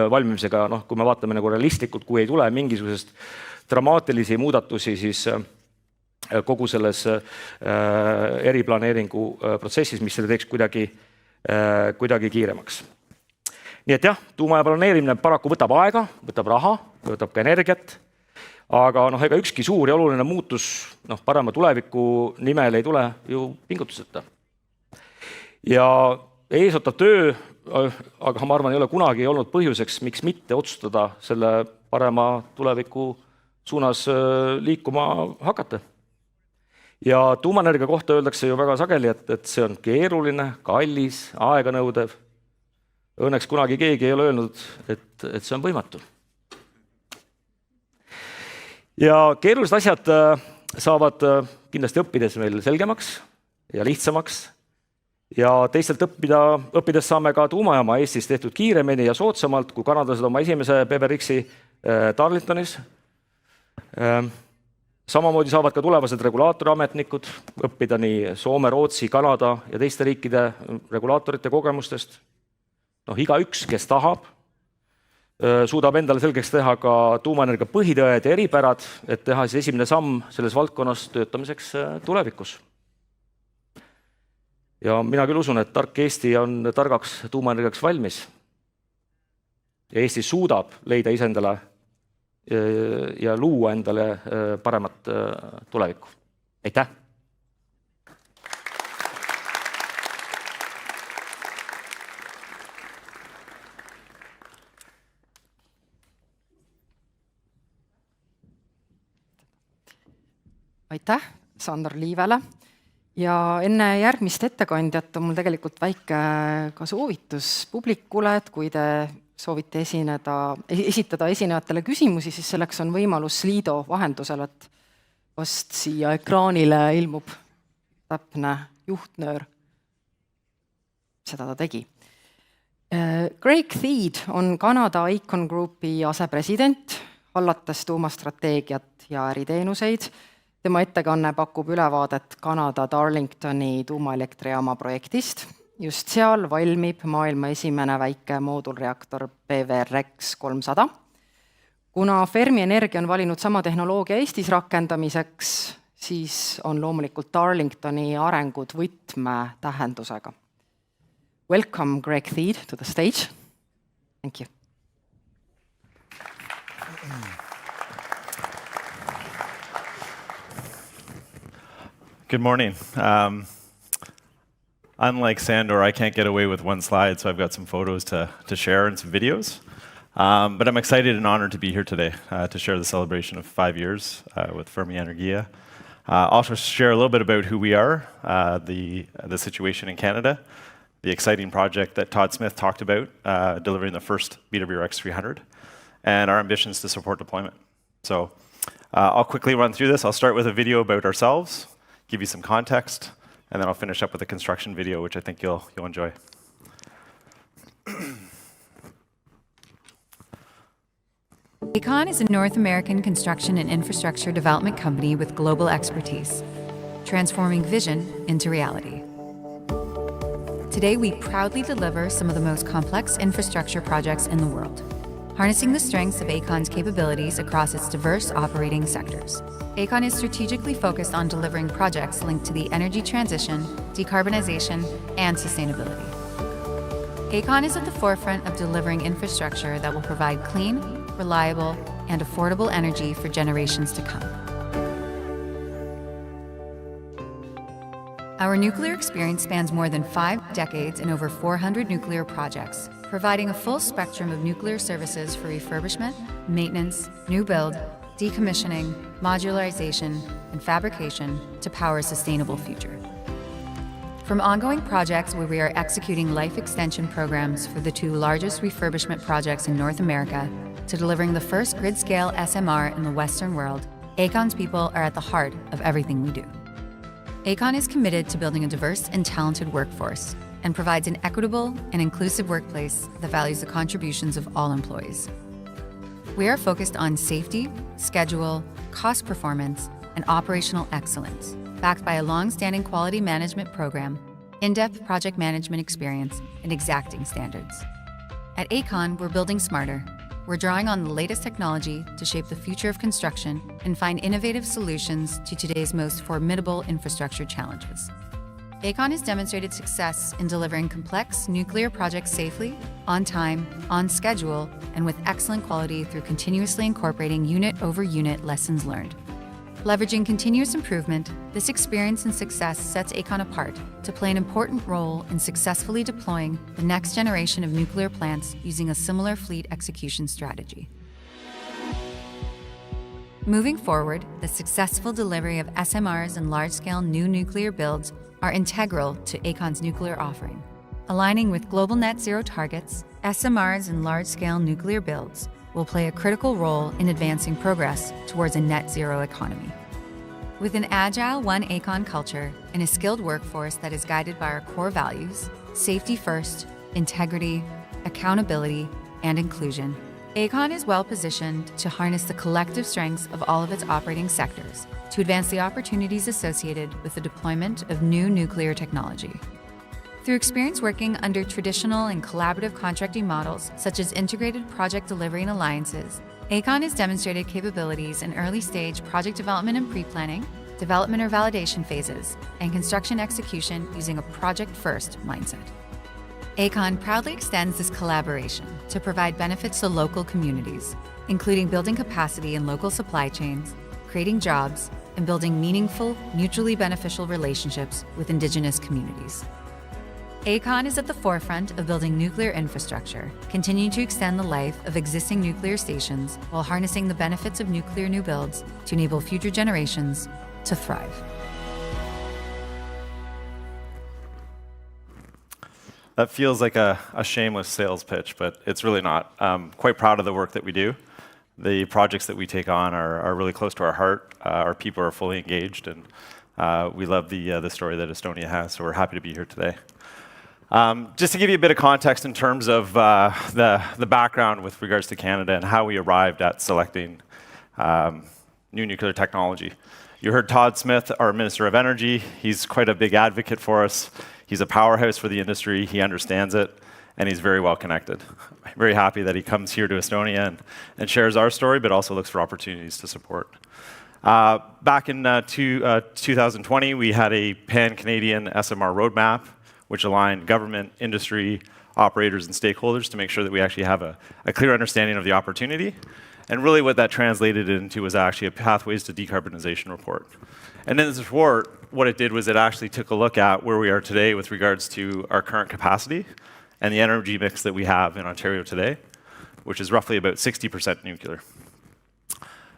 Speaker 6: valmimisega, kui me vaatame realistlikult, kui ei tule mingisugusest dramaatilisi muudatusi, siis kogu selles eriplaneeringu protsessis, mis selle teeks kuidagi kiiremaks. Nii et tuumaja planeerimine paraku võtab aega, võtab raha, võtab ka energiat, aga ega ükski suur ja oluline muutus parema tuleviku nimel ei tule ju pingutuseta. Ja eesotav töö, aga ma arvan, ei ole kunagi olnud põhjuseks, miks mitte otsustada selle parema tuleviku suunas liikuma hakata. Ja tuumaenergia kohta öeldakse ju väga sageli, et see on keeruline, kallis, aeganõudev. Õnneks kunagi keegi ei ole öelnud, et see on võimatu. Ja keerulised asjad saavad kindlasti õppides meil selgemaks ja lihtsamaks. Ja teistelt õppides saame ka tuumajaama Eestis tehtud kiiremini ja soodsamalt, kui kanadlased oma esimese PBRX-i Darlingtonis. Samamoodi saavad ka tulevased regulaatoriametnikud õppida nii Soome, Rootsi, Kanada ja teiste riikide regulaatorite kogemustest. Igaüks, kes tahab, suudab endale selgeks teha ka tuumaenergia põhitõed ja eripärad, et teha siis esimene samm selles valdkonnas töötamiseks tulevikus. Ja mina küll usun, et tark Eesti on targaks tuumaenergiaks valmis. Ja Eesti suudab leida iseendale ja luua endale paremat tulevikku. Aitäh!
Speaker 1: Aitäh Sandor Liivele ja enne järgmist ettekandjat on mul tegelikult väike ka soovitus publikule, et kui te soovite esitada esinejatele küsimusi, siis selleks on võimalus Slido vahendusel, et vast siia ekraanile ilmub täpne juhtnöör. Seda ta tegi. Craig Theed on Kanada Aecon Groupi asepresident, hallates tuumastrateegiat ja äriteenuseid. Tema ettekanne pakub ülevaadet Kanada Darlingtoni tuumaelektrijaama projektist. Just seal valmib maailma esimene väike moodulreaktor PVRX 300. Kuna Fermi Energia on valinud sama tehnoloogia Eestis rakendamiseks, siis on loomulikult Darlingtoni arengud võtmetähendusega. welcome Greg Theed to the stage. Thank you.
Speaker 7: Good morning. Unlike Sandor, I can't get away with one slide, so I've got some photos to share and some videos. But I'm excited and honored to be here today to share the celebration of 5 years with Fermi Energia. Also share a little bit about who we are, the situation in Canada, the exciting project that Todd Smith talked about, delivering the first BWRX-300, and our ambitions to support deployment. So I'll quickly run through this. I'll start with a video about ourselves, give you some context, and then I'll finish up with a construction video, which I think you'll enjoy.
Speaker 8: Aecon is a North American construction and infrastructure development company with global expertise, transforming vision into reality. Today, we proudly deliver some of the most complex infrastructure projects in the world, harnessing the strengths of Aecon's capabilities across its diverse operating sectors. Aecon is strategically focused on delivering projects linked to the energy transition, decarbonization, and sustainability. Aecon is at the forefront of delivering infrastructure that will provide clean, reliable, and affordable energy for generations to come. Our nuclear experience spans more than 5 decades and over 400 nuclear projects, providing a full spectrum of nuclear services for refurbishment, maintenance, new build, decommissioning, modularization, and fabrication to power a sustainable future. From ongoing projects where we are executing life extension programs for the 2 largest refurbishment projects in North America, to delivering the first grid-scale SMR in the Western world, Aecon's people are at the heart of everything we do. Aecon is committed to building a diverse and talented workforce and provides an equitable and inclusive workplace that values the contributions of all employees. We are focused on safety, schedule, cost performance, and operational excellence, backed by a long-standing quality management program, in-depth project management experience, and exacting standards. At Aecon, we're building smarter. We're drawing on the latest technology to shape the future of construction and find innovative solutions to today's most formidable infrastructure challenges. Aecon has demonstrated success in delivering complex nuclear projects safely, on time, on schedule, and with excellent quality through continuously incorporating unit-over-unit lessons learned. Leveraging continuous improvement, this experience and success sets Aecon apart to play an important role in successfully deploying the next generation of nuclear plants using a similar fleet execution strategy. Moving forward, the successful delivery of SMRs and large-scale new nuclear builds are integral to Aecon's nuclear offering. Aligning with global net zero targets, SMRs and large-scale nuclear builds will play a critical role in advancing progress towards a net zero economy. With an agile One Aecon culture and a skilled workforce that is guided by our core values, safety first, integrity, accountability, and inclusion, Aecon is well positioned to harness the collective strengths of all of its operating sectors to advance the opportunities associated with the deployment of new nuclear technology. Through experience working under traditional and collaborative contracting models, such as integrated project delivery and alliances, Aecon has demonstrated capabilities in early-stage project development and pre-planning, development or validation phases, and construction execution using a project-first mindset. Aecon proudly extends this collaboration to provide benefits to local communities, including building capacity in local supply chains, creating jobs, and building meaningful, mutually beneficial relationships with Indigenous communities. Aecon is at the forefront of building nuclear infrastructure, continuing to extend the life of existing nuclear stations while harnessing the benefits of nuclear new builds to enable future generations to thrive.
Speaker 7: That feels like a shameless sales pitch, but it's really not. I'm quite proud of the work that we do. The projects that we take on are really close to our heart. Our people are fully engaged, and we love the story that Estonia has, so we're happy to be here today. Just to give you a bit of context in terms of the background with regards to Canada and how we arrived at selecting new nuclear technology. You heard Todd Smith, our Minister of Energy. He's quite a big advocate for us. He's a powerhouse for the industry. He understands it, and he's very well connected. I'm very happy that he comes here to Estonia and shares our story, but also looks for opportunities to support. Back in 2020, we had a pan-Canadian SMR roadmap. which align government, industry, operators, and stakeholders to make sure that we actually have a clear understanding of the opportunity. And really what that translated into was actually a Pathways to Decarbonization report. And in this report, what it did was it actually took a look at where we are today with regards to our current capacity and the energy mix that we have in Ontario today, which is roughly about 60% nuclear.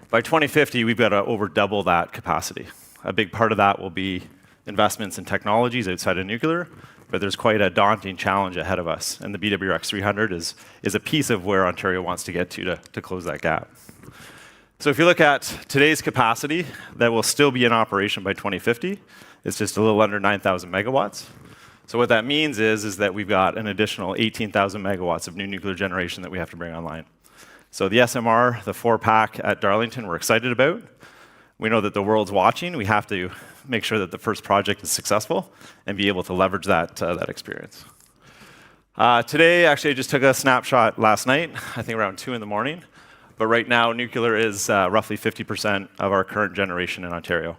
Speaker 7: By 2050, we've got to over double that capacity. A big part of that will be investments in technologies outside of nuclear, but there's quite a daunting challenge ahead of us. And the BWRX 300 is a piece of where Ontario wants to get to close that gap. So if you look at today's capacity that will still be in operation by 2050, it's just a little under 9,000 megawatts. So what that means is that we've got an additional 18,000 megawatts of new nuclear generation that we have to bring online. So the SMR, the 4-pack at Darlington, we're excited about. We know that the world's watching. We have to make sure that the first project is successful and be able to leverage that experience. Today, actually, I just took a snapshot last night, I think around 2 in the morning. But right now, nuclear is roughly 50% of our current generation in Ontario.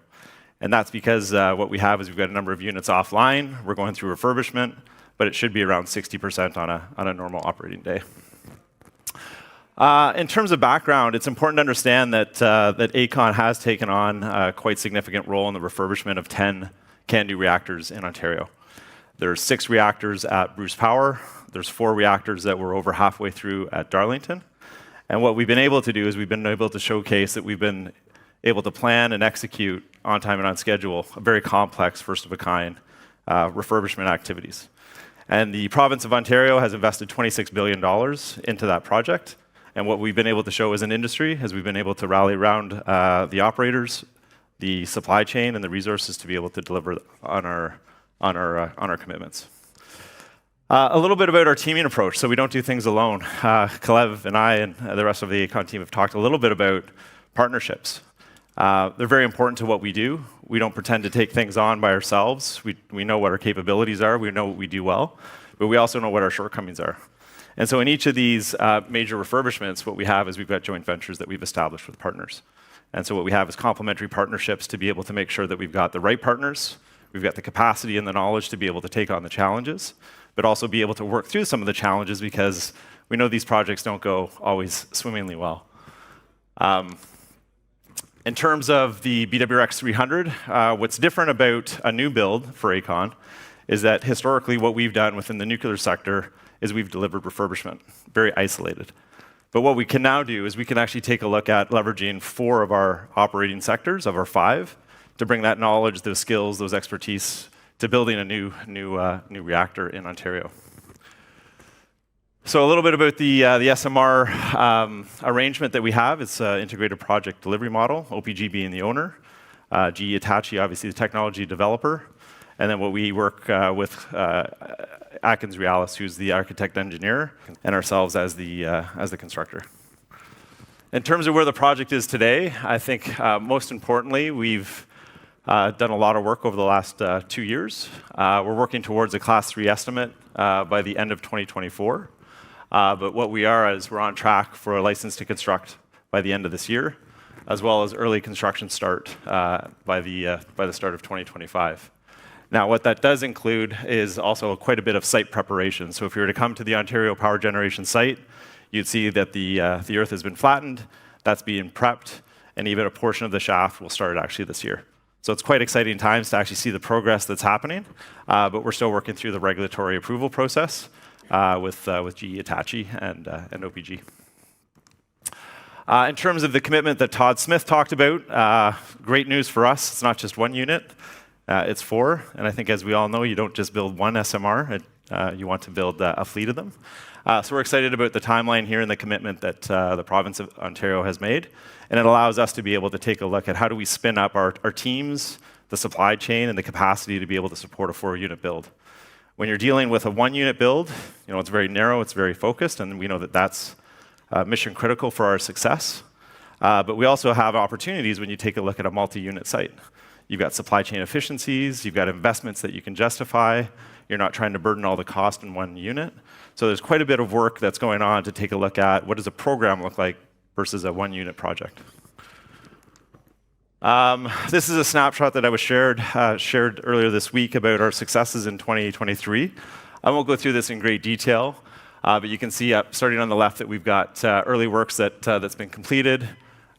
Speaker 7: And that's because what we have is we've got a number of units offline. We're going through refurbishment, but it should be around 60% on a normal operating day. In terms of background, it's important to understand that Aecon has taken on a quite significant role in the refurbishment of 10 CANDU reactors in Ontario. There's 6 reactors at Bruce Power. There's 4 reactors that we're over halfway through at Darlington. And what we've been able to do is we've been able to showcase that we've been able to plan and execute on time and on schedule a very complex, first-of-a-kind refurbishment activities. And the province of Ontario has invested $26 billion into that project. And what we've been able to show as an industry is we've been able to rally around the operators, the supply chain, and the resources to be able to deliver on our commitments. A little bit about our teaming approach. So we don't do things alone. Kalev and I and the rest of the Aecon team have talked a little bit about partnerships. They're very important to what we do. We don't pretend to take things on by ourselves. We know what our capabilities are. We know what we do well. But we also know what our shortcomings are. And so in each of these major refurbishments, what we have is we've got joint ventures that we've established with partners. And so what we have is complementary partnerships to be able to make sure that we've got the right partners, we've got the capacity and the knowledge to be able to take on the challenges, but also be able to work through some of the challenges because we know these projects don't go always swimmingly well. In terms of the BWRX 300, what's different about a new build for Aecon is that historically what we've done within the nuclear sector is we've delivered refurbishment, very isolated. But what we can now do is we can actually take a look at leveraging 4 of our operating sectors, of our 5, to bring that knowledge, those skills, those expertise to building a new reactor in Ontario. So a little bit about the SMR arrangement that we have. It's an integrated project delivery model, OPG being the owner, GE Hitachi, obviously the technology developer, and then what we work with Atkins Realis, who's the architect engineer, and ourselves as the constructor. In terms of where the project is today, I think most importantly, we've done a lot of work over the last 2 years. We're working towards a Class 3 estimate by the end of 2024. But what we are is we're on track for a license to construct by the end of this year, as well as early construction start by the start of 2025. Now, what that does include is also quite a bit of site preparation. So if you were to come to the Ontario Power Generation site, you'd see that the earth has been flattened, that's being prepped, and even a portion of the shaft will start actually this year. So it's quite exciting times to actually see the progress that's happening, but we're still working through the regulatory approval process with GE Hitachi and OPG. In terms of the commitment that Todd Smith talked about, great news for us. It's not just 1 unit, it's 4. And I think as we all know, you don't just build 1 SMR, you want to build a fleet of them. So we're excited about the timeline here and the commitment that the province of Ontario has made. And it allows us to be able to take a look at how do we spin up our teams, the supply chain, and the capacity to be able to support a 4-unit build. When you're dealing with a 1-unit build, it's very narrow, it's very focused, and we know that that's mission critical for our success. But we also have opportunities when you take a look at a multi-unit site. You've got supply chain efficiencies, you've got investments that you can justify, you're not trying to burden all the cost in 1 unit. So there's quite a bit of work that's going on to take a look at what does a program look like versus a 1-unit project. This is a snapshot that I was shared earlier this week about our successes in 2023. I won't go through this in great detail, but you can see starting on the left that we've got early works that's been completed.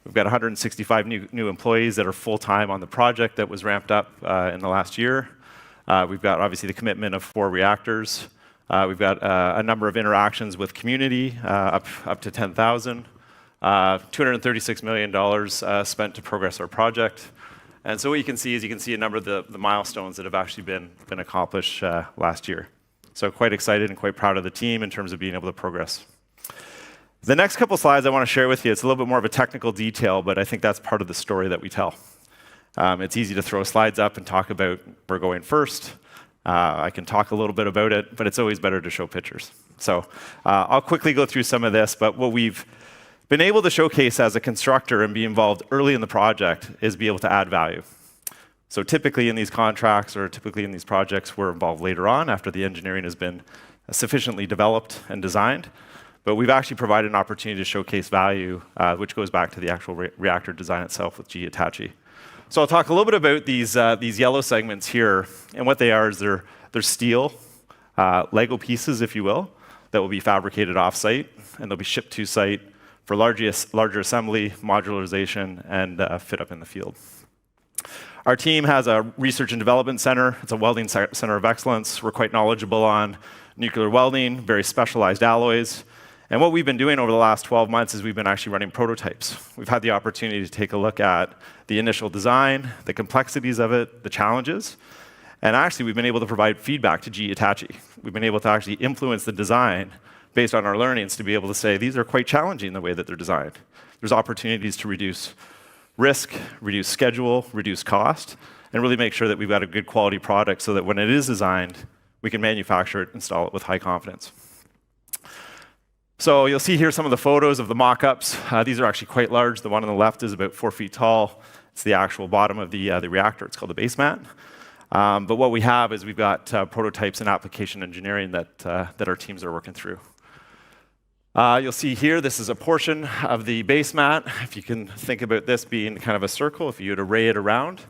Speaker 7: We've got 165 new employees that are full-time on the project that was ramped up in the last year. We've got obviously the commitment of 4 reactors. We've got a number of interactions with community, up to 10,000. $236 million spent to progress our project. And so what you can see is a number of the milestones that have actually been accomplished last year. So quite excited and quite proud of the team in terms of being able to progress. The next couple slides I want to share with you, it's a little bit more of a technical detail, but I think that's part of the story that we tell. It's easy to throw slides up and talk about where we're going first. I can talk a little bit about it, but it's always better to show pictures. So I'll quickly go through some of this, but what we've been able to showcase as a constructor and be involved early in the project is be able to add value. So typically in these contracts or typically in these projects, we're involved later on after the engineering has been sufficiently developed and designed. But we've actually provided an opportunity to showcase value, which goes back to the actual reactor design itself with GE Hitachi. So I'll talk a little bit about these yellow segments here, and what they are is they're steel, Lego pieces, if you will, that will be fabricated off-site, and they'll be shipped to site for larger assembly, modularization, and fit up in the field. Our team has a research and development center. It's a welding center of excellence. We're quite knowledgeable on nuclear welding, very specialized alloys. And what we've been doing over the last 12 months is we've been actually running prototypes. We've had the opportunity to take a look at the initial design, the complexities of it, the challenges, and actually we've been able to provide feedback to GE Hitachi. We've been able to actually influence the design based on our learnings to be able to say these are quite challenging the way that they're designed. There's opportunities to reduce risk, reduce schedule, reduce cost, and really make sure that we've got a good quality product so that when it is designed, we can manufacture it, install it with high confidence. So you'll see here some of the photos of the mock-ups. These are actually quite large. The one on the left is about 4 feet tall. It's the actual bottom of the reactor. It's called the base mat. But what we have is we've got prototypes and application engineering that our teams are working through. You'll see here, this is a portion of the base mat. If you can think about this being kind of a circle, if you would array it around,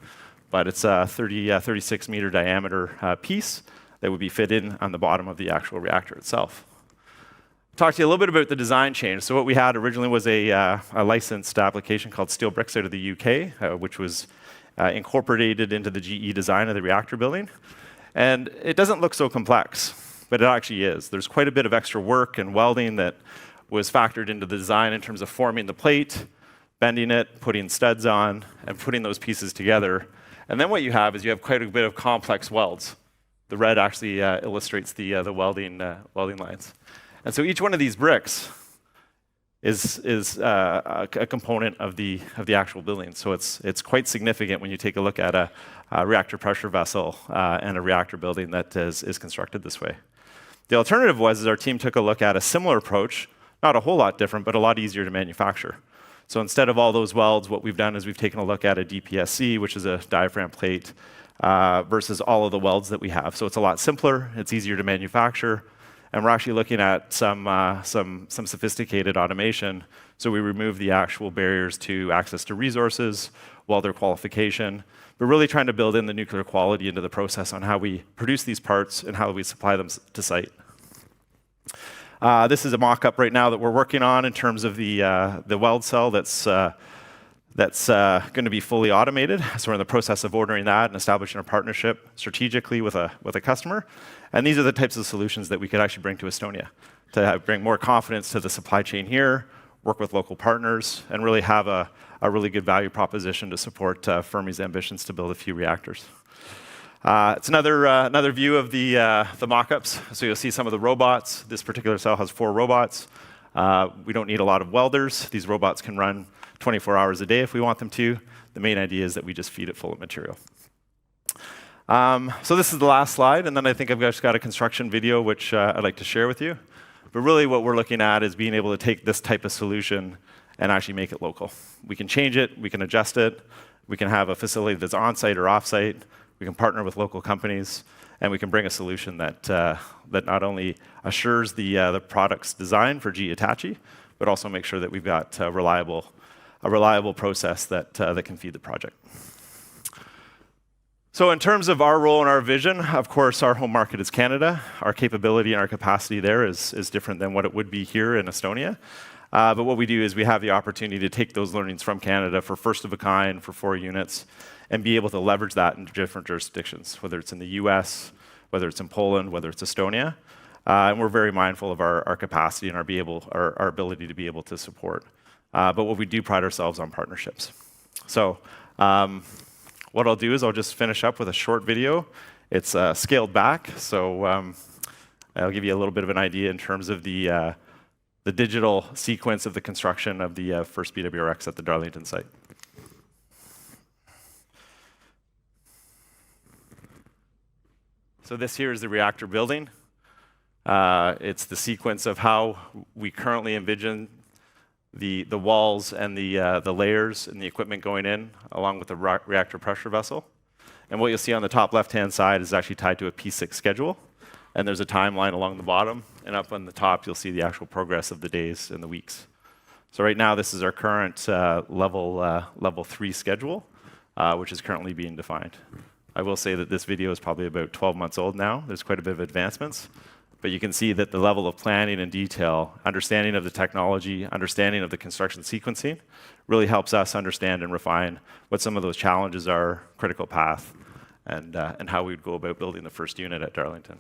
Speaker 7: but it's a 36 meter diameter piece that would be fit in on the bottom of the actual reactor itself. Talk to you a little bit about the design change. So what we had originally was a licensed application called Steel Bricks out of the UK, which was incorporated into the GE design of the reactor building. And it doesn't look so complex, but it actually is. There's quite a bit of extra work and welding that was factored into the design in terms of forming the plate, bending it, putting studs on, and putting those pieces together. And then what you have is you have quite a bit of complex welds. The red actually illustrates the welding lines. And so each one of these bricks is a component of the actual building. So it's quite significant when you take a look at a reactor pressure vessel and a reactor building that is constructed this way. The alternative was our team took a look at a similar approach, not a whole lot different, but a lot easier to manufacture. So instead of all those welds, what we've done is we've taken a look at a DPSC, which is a diaphragm plate, versus all of the welds that we have. So it's a lot simpler, it's easier to manufacture, and we're actually looking at some sophisticated automation. So we remove the actual barriers to access to resources, welder qualification, but really trying to build in the nuclear quality into the process on how we produce these parts and how we supply them to site. This is a mock-up right now that we're working on in terms of the weld cell that's going to be fully automated. So we're in the process of ordering that and establishing a partnership strategically with a customer. And these are the types of solutions that we could actually bring to Estonia to bring more confidence to the supply chain here, work with local partners, and really have a really good value proposition to support Fermi's ambitions to build a few reactors. It's another view of the mock-ups. So you'll see some of the robots. This particular cell has 4 robots. We don't need a lot of welders. These robots can run 24 hours a day if we want them to. The main idea is that we just feed it full of material. So this is the last slide, and then I think I've just got a construction video which I'd like to share with you. But really what we're looking at is being able to take this type of solution and actually make it local. We can change it, we can adjust it, we can have a facility that's on-site or off-site, we can partner with local companies, and we can bring a solution that not only assures the product's design for GE Hitachi, but also make sure that we've got reliable a reliable process that can feed the project. So in terms of our role and our vision, of course, our home market is Canada. Our capability and our capacity there is different than what it would be here in Estonia. But what we do is we have the opportunity to take those learnings from Canada for first of a kind, for 4 units, and be able to leverage that into different jurisdictions, whether it's in the US, whether it's in Poland, whether it's Estonia. And we're very mindful of our capacity and our ability to be able to support. But what we do pride ourselves on partnerships. So what I'll do is I'll just finish up with a short video. It's scaled back, so I'll give you a little bit of an idea in terms of the digital sequence of the construction of the first BWRX at the Darlington site. So this here is the reactor building. It's the sequence of how we currently envision the walls and the layers and the equipment going in, along with the reactor pressure vessel. And what you'll see on the top left-hand side is actually tied to a P6 schedule. And there's a timeline along the bottom. And up on the top, you'll see the actual progress of the days and the weeks. So right now, this is our current level 3 schedule, which is currently being defined. I will say that this video is probably about 12 months old now. There's quite a bit of advancements. But you can see that the level of planning and detail, understanding of the technology, understanding of the construction sequencing, really helps us understand and refine what some of those challenges are, critical path, and how we would go about building the first unit at Darlington.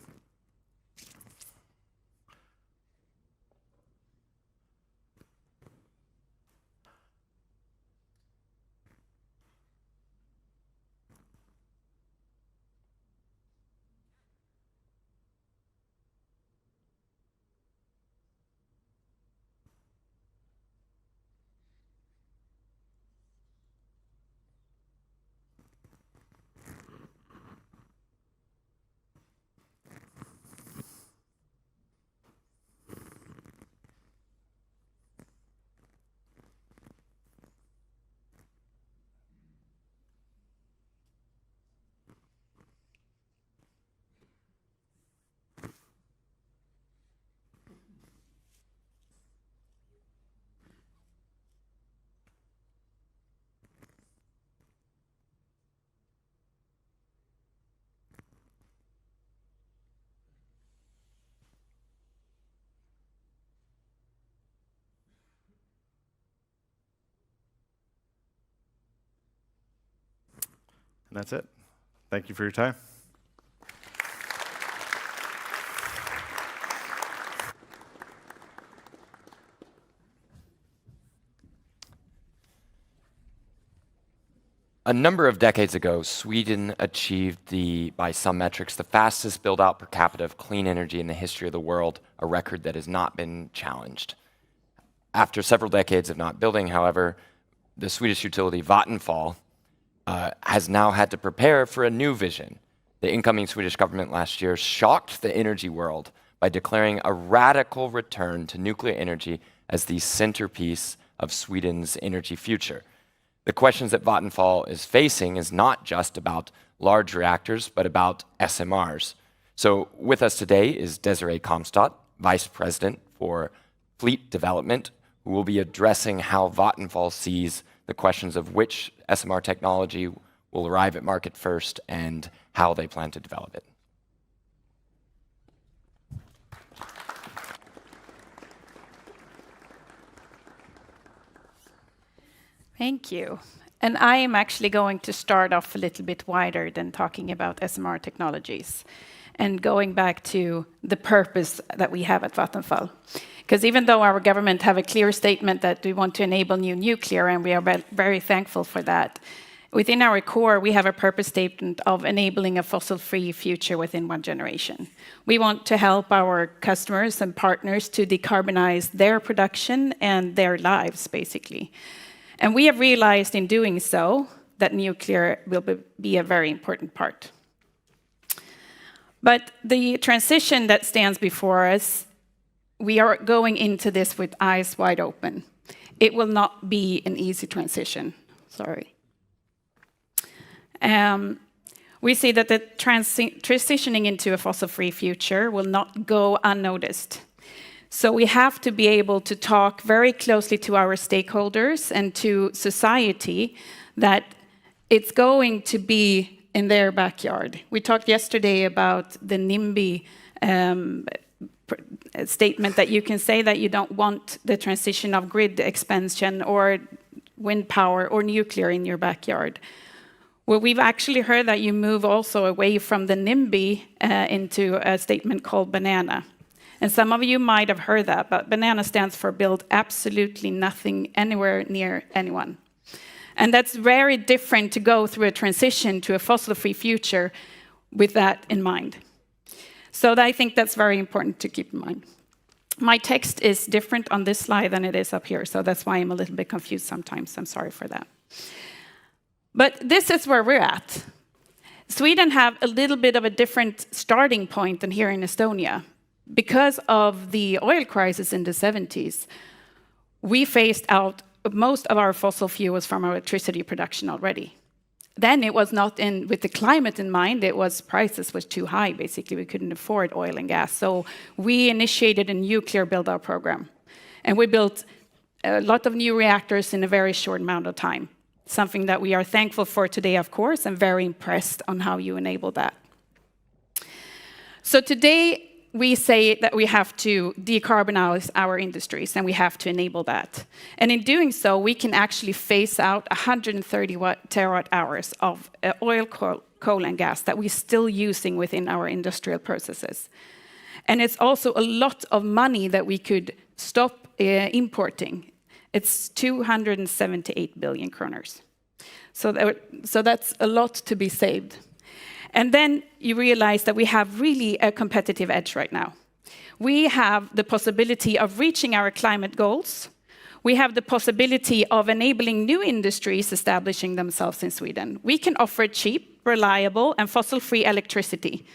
Speaker 7: And that's it. Thank you for your time.
Speaker 2: A number of decades ago, Sweden achieved by some metrics, the fastest build-out per capita of clean energy in the history of the world, a record that has not been challenged. After several decades of not building, however, the Swedish utility Vattenfall has now had to prepare for a new vision. The incoming Swedish government last year shocked the energy world by declaring a radical return to nuclear energy as the centerpiece of Sweden's energy future. The questions that Vattenfall is facing is not just about large reactors, but about SMRs. So with us today is Desirée Comstedt, Vice President for Fleet Development, who will be addressing how Vattenfall sees the questions of which SMR technology will arrive at market first and how they plan to develop it.
Speaker 9: Thank you. And I am actually going to start off a little bit wider than talking about SMR technologies and going back to the purpose that we have at Vattenfall. Because even though our government have a clear statement that we want to enable new nuclear, and we are very thankful for that, within our core, we have a purpose statement of enabling a fossil-free future within 1 generation. We want to help our customers and partners to decarbonize their production and their lives, basically. And we have realized in doing so that nuclear will be a very important part. But the transition that stands before us, we are going into this with eyes wide open. It will not be an easy transition. Sorry. We see that the transitioning into a fossil-free future will not go unnoticed. So we have to be able to talk very closely to our stakeholders and to society that it's going to be in their backyard. We talked yesterday about the NIMBY statement that you can say that you don't want the transition of grid expansion or wind power or nuclear in your backyard. Well, we've actually heard that you move also away from the NIMBY into a statement called BANANA. And some of you might have heard that, but BANANA stands for build absolutely nothing anywhere near anyone. And that's very different to go through a transition to a fossil-free future with that in mind. So I think that's very important to keep in mind. My text is different on this slide than it is up here, so that's why I'm a little bit confused sometimes. I'm sorry for that. But this is where we're at. Sweden have a little bit of a different starting point than here in Estonia. Because of the oil crisis in the 70s, we phased out most of our fossil fuels from our electricity production already. Then it was not in with the climate in mind, it was prices was too high, basically. We couldn't afford oil and gas. So we initiated a nuclear build-out program. And we built a lot of new reactors in a very short amount of time. Something that we are thankful for today, of course, and very impressed on how you enable that. So today, we say that we have to decarbonize our industries, and we have to enable that. And in doing so, we can actually phase out 130 terawatt hours of oil, coal, and gas that we're still using within our industrial processes. And it's also a lot of money that we could stop importing. It's 278 billion kronor. So that's a lot to be saved. And then you realize that we have really a competitive edge right now. We have the possibility of reaching our climate goals. We have the possibility of enabling new industries establishing themselves in Sweden. We can offer cheap, reliable, and fossil-free electricity.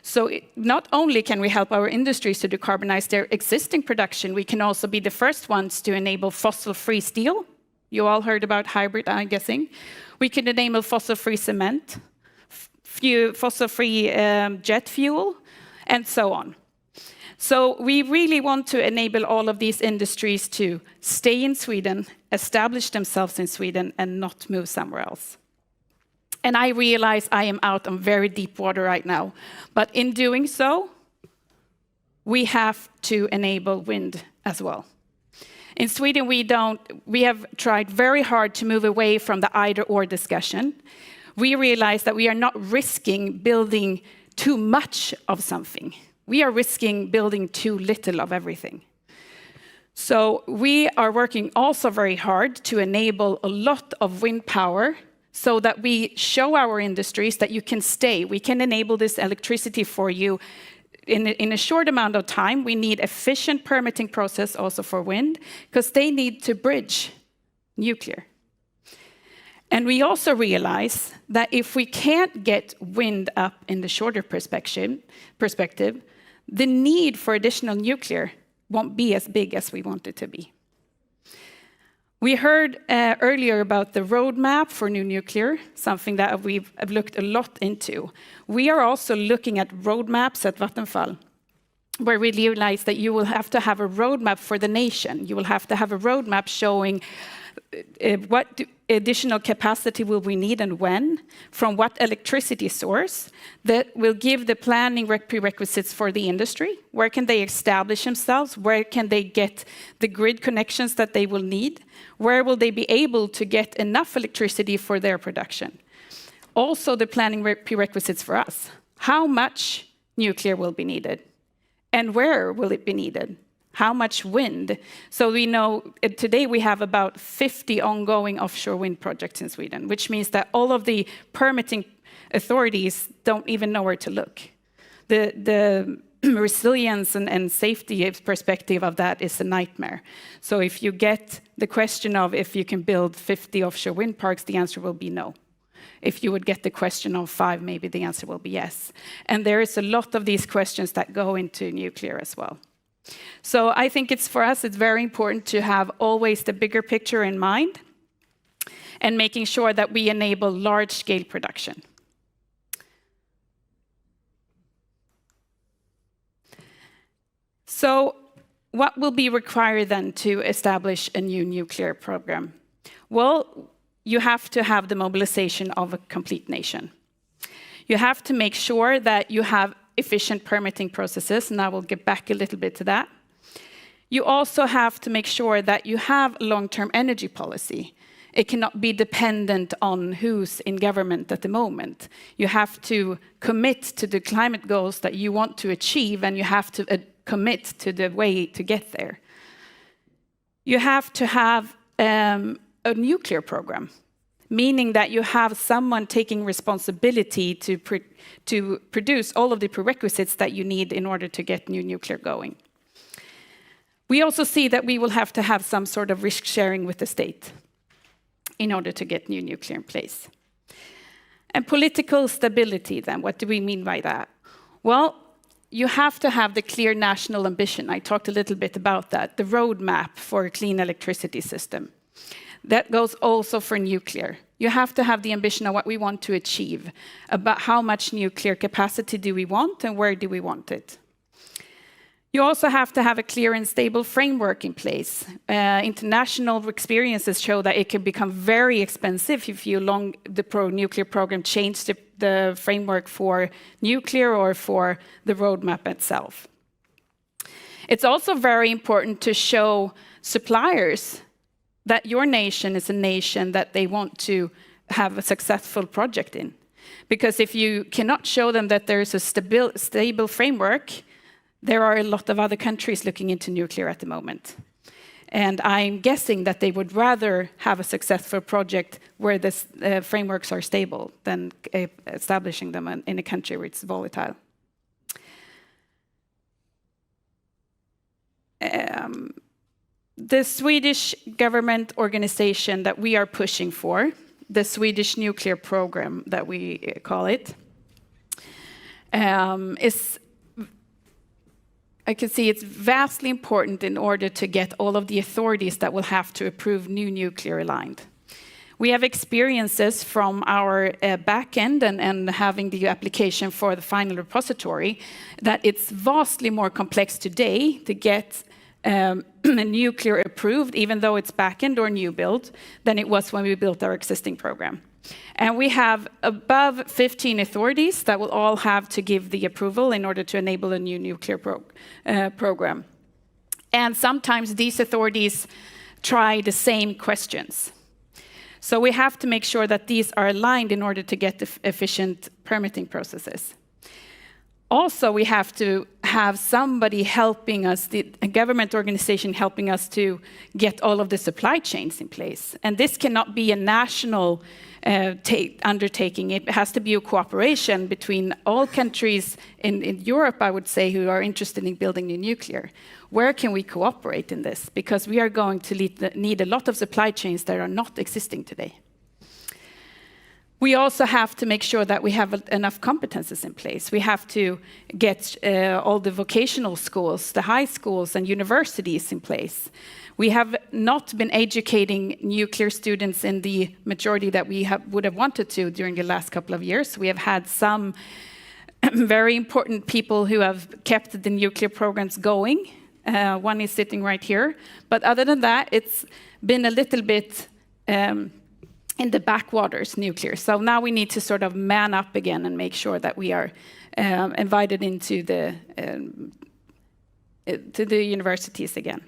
Speaker 9: So not only can we help our industries to decarbonize their existing production, we can also be the first ones to enable fossil-free steel. You all heard about hybrid, I'm guessing. We can enable fossil-free cement, fossil-free jet fuel, and so on. So we really want to enable all of these industries to stay in Sweden, establish themselves in Sweden, and not move somewhere else. And I realize I am out on very deep water right now. But in doing so, we have to enable wind as well. In Sweden, we have tried very hard to move away from the either-or discussion. We realize that we are not risking building too much of something. We are risking building too little of everything. So we are working also very hard to enable a lot of wind power so that we show our industries that you can stay. We can enable this electricity for you in a short amount of time. We need efficient permitting process also for wind because they need to bridge nuclear. And we also realize that if we can't get wind up in the shorter perspective, the need for additional nuclear won't be as big as we want it to be. We heard earlier about the roadmap for new nuclear, something that we've looked a lot into. We are also looking at roadmaps at Vattenfall, where we realize that you will have to have a roadmap for the nation. You will have to have a roadmap showing what additional capacity will we need and when, from what electricity source, that will give the planning prerequisites for the industry. Where can they establish themselves? Where can they get the grid connections that they will need? Where will they be able to get enough electricity for their production? Also the planning prerequisites for us. How much nuclear will be needed? And where will it be needed? How much wind? So we know today we have about 50 ongoing offshore wind projects in Sweden, which means that all of the permitting authorities don't even know where to look. The resilience and safety perspective of that is a nightmare. So if you get the question of if you can build 50 offshore wind parks, the answer will be no. If you would get the question of 5, maybe the answer will be yes. And there is a lot of these questions that go into nuclear as well. So I think for us, it's very important to have always the bigger picture in mind and making sure that we enable large-scale production. So what will be required then to establish a new nuclear program? Well, you have to have the mobilization of a complete nation. You have to make sure that you have efficient permitting processes, and I will get back a little bit to that. You also have to make sure that you have long-term energy policy. It cannot be dependent on who's in government at the moment. You have to commit to the climate goals that you want to achieve, and you have to commit to the way to get there. You have to have a nuclear program, meaning that you have someone taking responsibility to produce all of the prerequisites that you need in order to get new nuclear going. We also see that we will have to have some sort of risk sharing with the state in order to get new nuclear in place. And political stability then, what do we mean by that? Well, you have to have the clear national ambition. I talked a little bit about that, the roadmap for a clean electricity system. That goes also for nuclear. You have to have the ambition of what we want to achieve, about how much nuclear capacity do we want and where do we want it. You also have to have a clear and stable framework in place. International experiences show that it can become very expensive if you the nuclear program change the framework for nuclear or for the roadmap itself. It's also very important to show suppliers that your nation is a nation that they want to have a successful project in. Because if you cannot show them that there is a stable framework, there are a lot of other countries looking into nuclear at the moment. And I'm guessing that they would rather have a successful project where the frameworks are stable than establishing them in a country where it's volatile. The Swedish government organization that we are pushing for, the Swedish nuclear program that we call it, is, I can see it's vastly important in order to get all of the authorities that will have to approve new nuclear aligned. We have experiences from our back end and having the application for the final repository that it's vastly more complex today to get nuclear approved, even though it's back-end or new build, than it was when we built our existing program. And we have above 15 authorities that will all have to give the approval in order to enable a new nuclear program. And sometimes these authorities try the same questions. So we have to make sure that these are aligned in order to get the efficient permitting processes. Also, we have to have somebody helping us, a government organization helping us to get all of the supply chains in place. And this cannot be a national undertaking. It has to be a cooperation between all countries in Europe, I would say, who are interested in building new nuclear. Where can we cooperate in this? Because we are going to need a lot of supply chains that are not existing today. We also have to make sure that we have enough competences in place. We have to get all the vocational schools, the high schools and universities in place. We have not been educating nuclear students in the majority that we would have wanted to during the last couple of years. We have had some very important people who have kept the nuclear programs going. One is sitting right here. But other than that, it's been a little bit in the backwaters, nuclear. So now we need to sort of man up again and make sure that we are invited into to the universities again.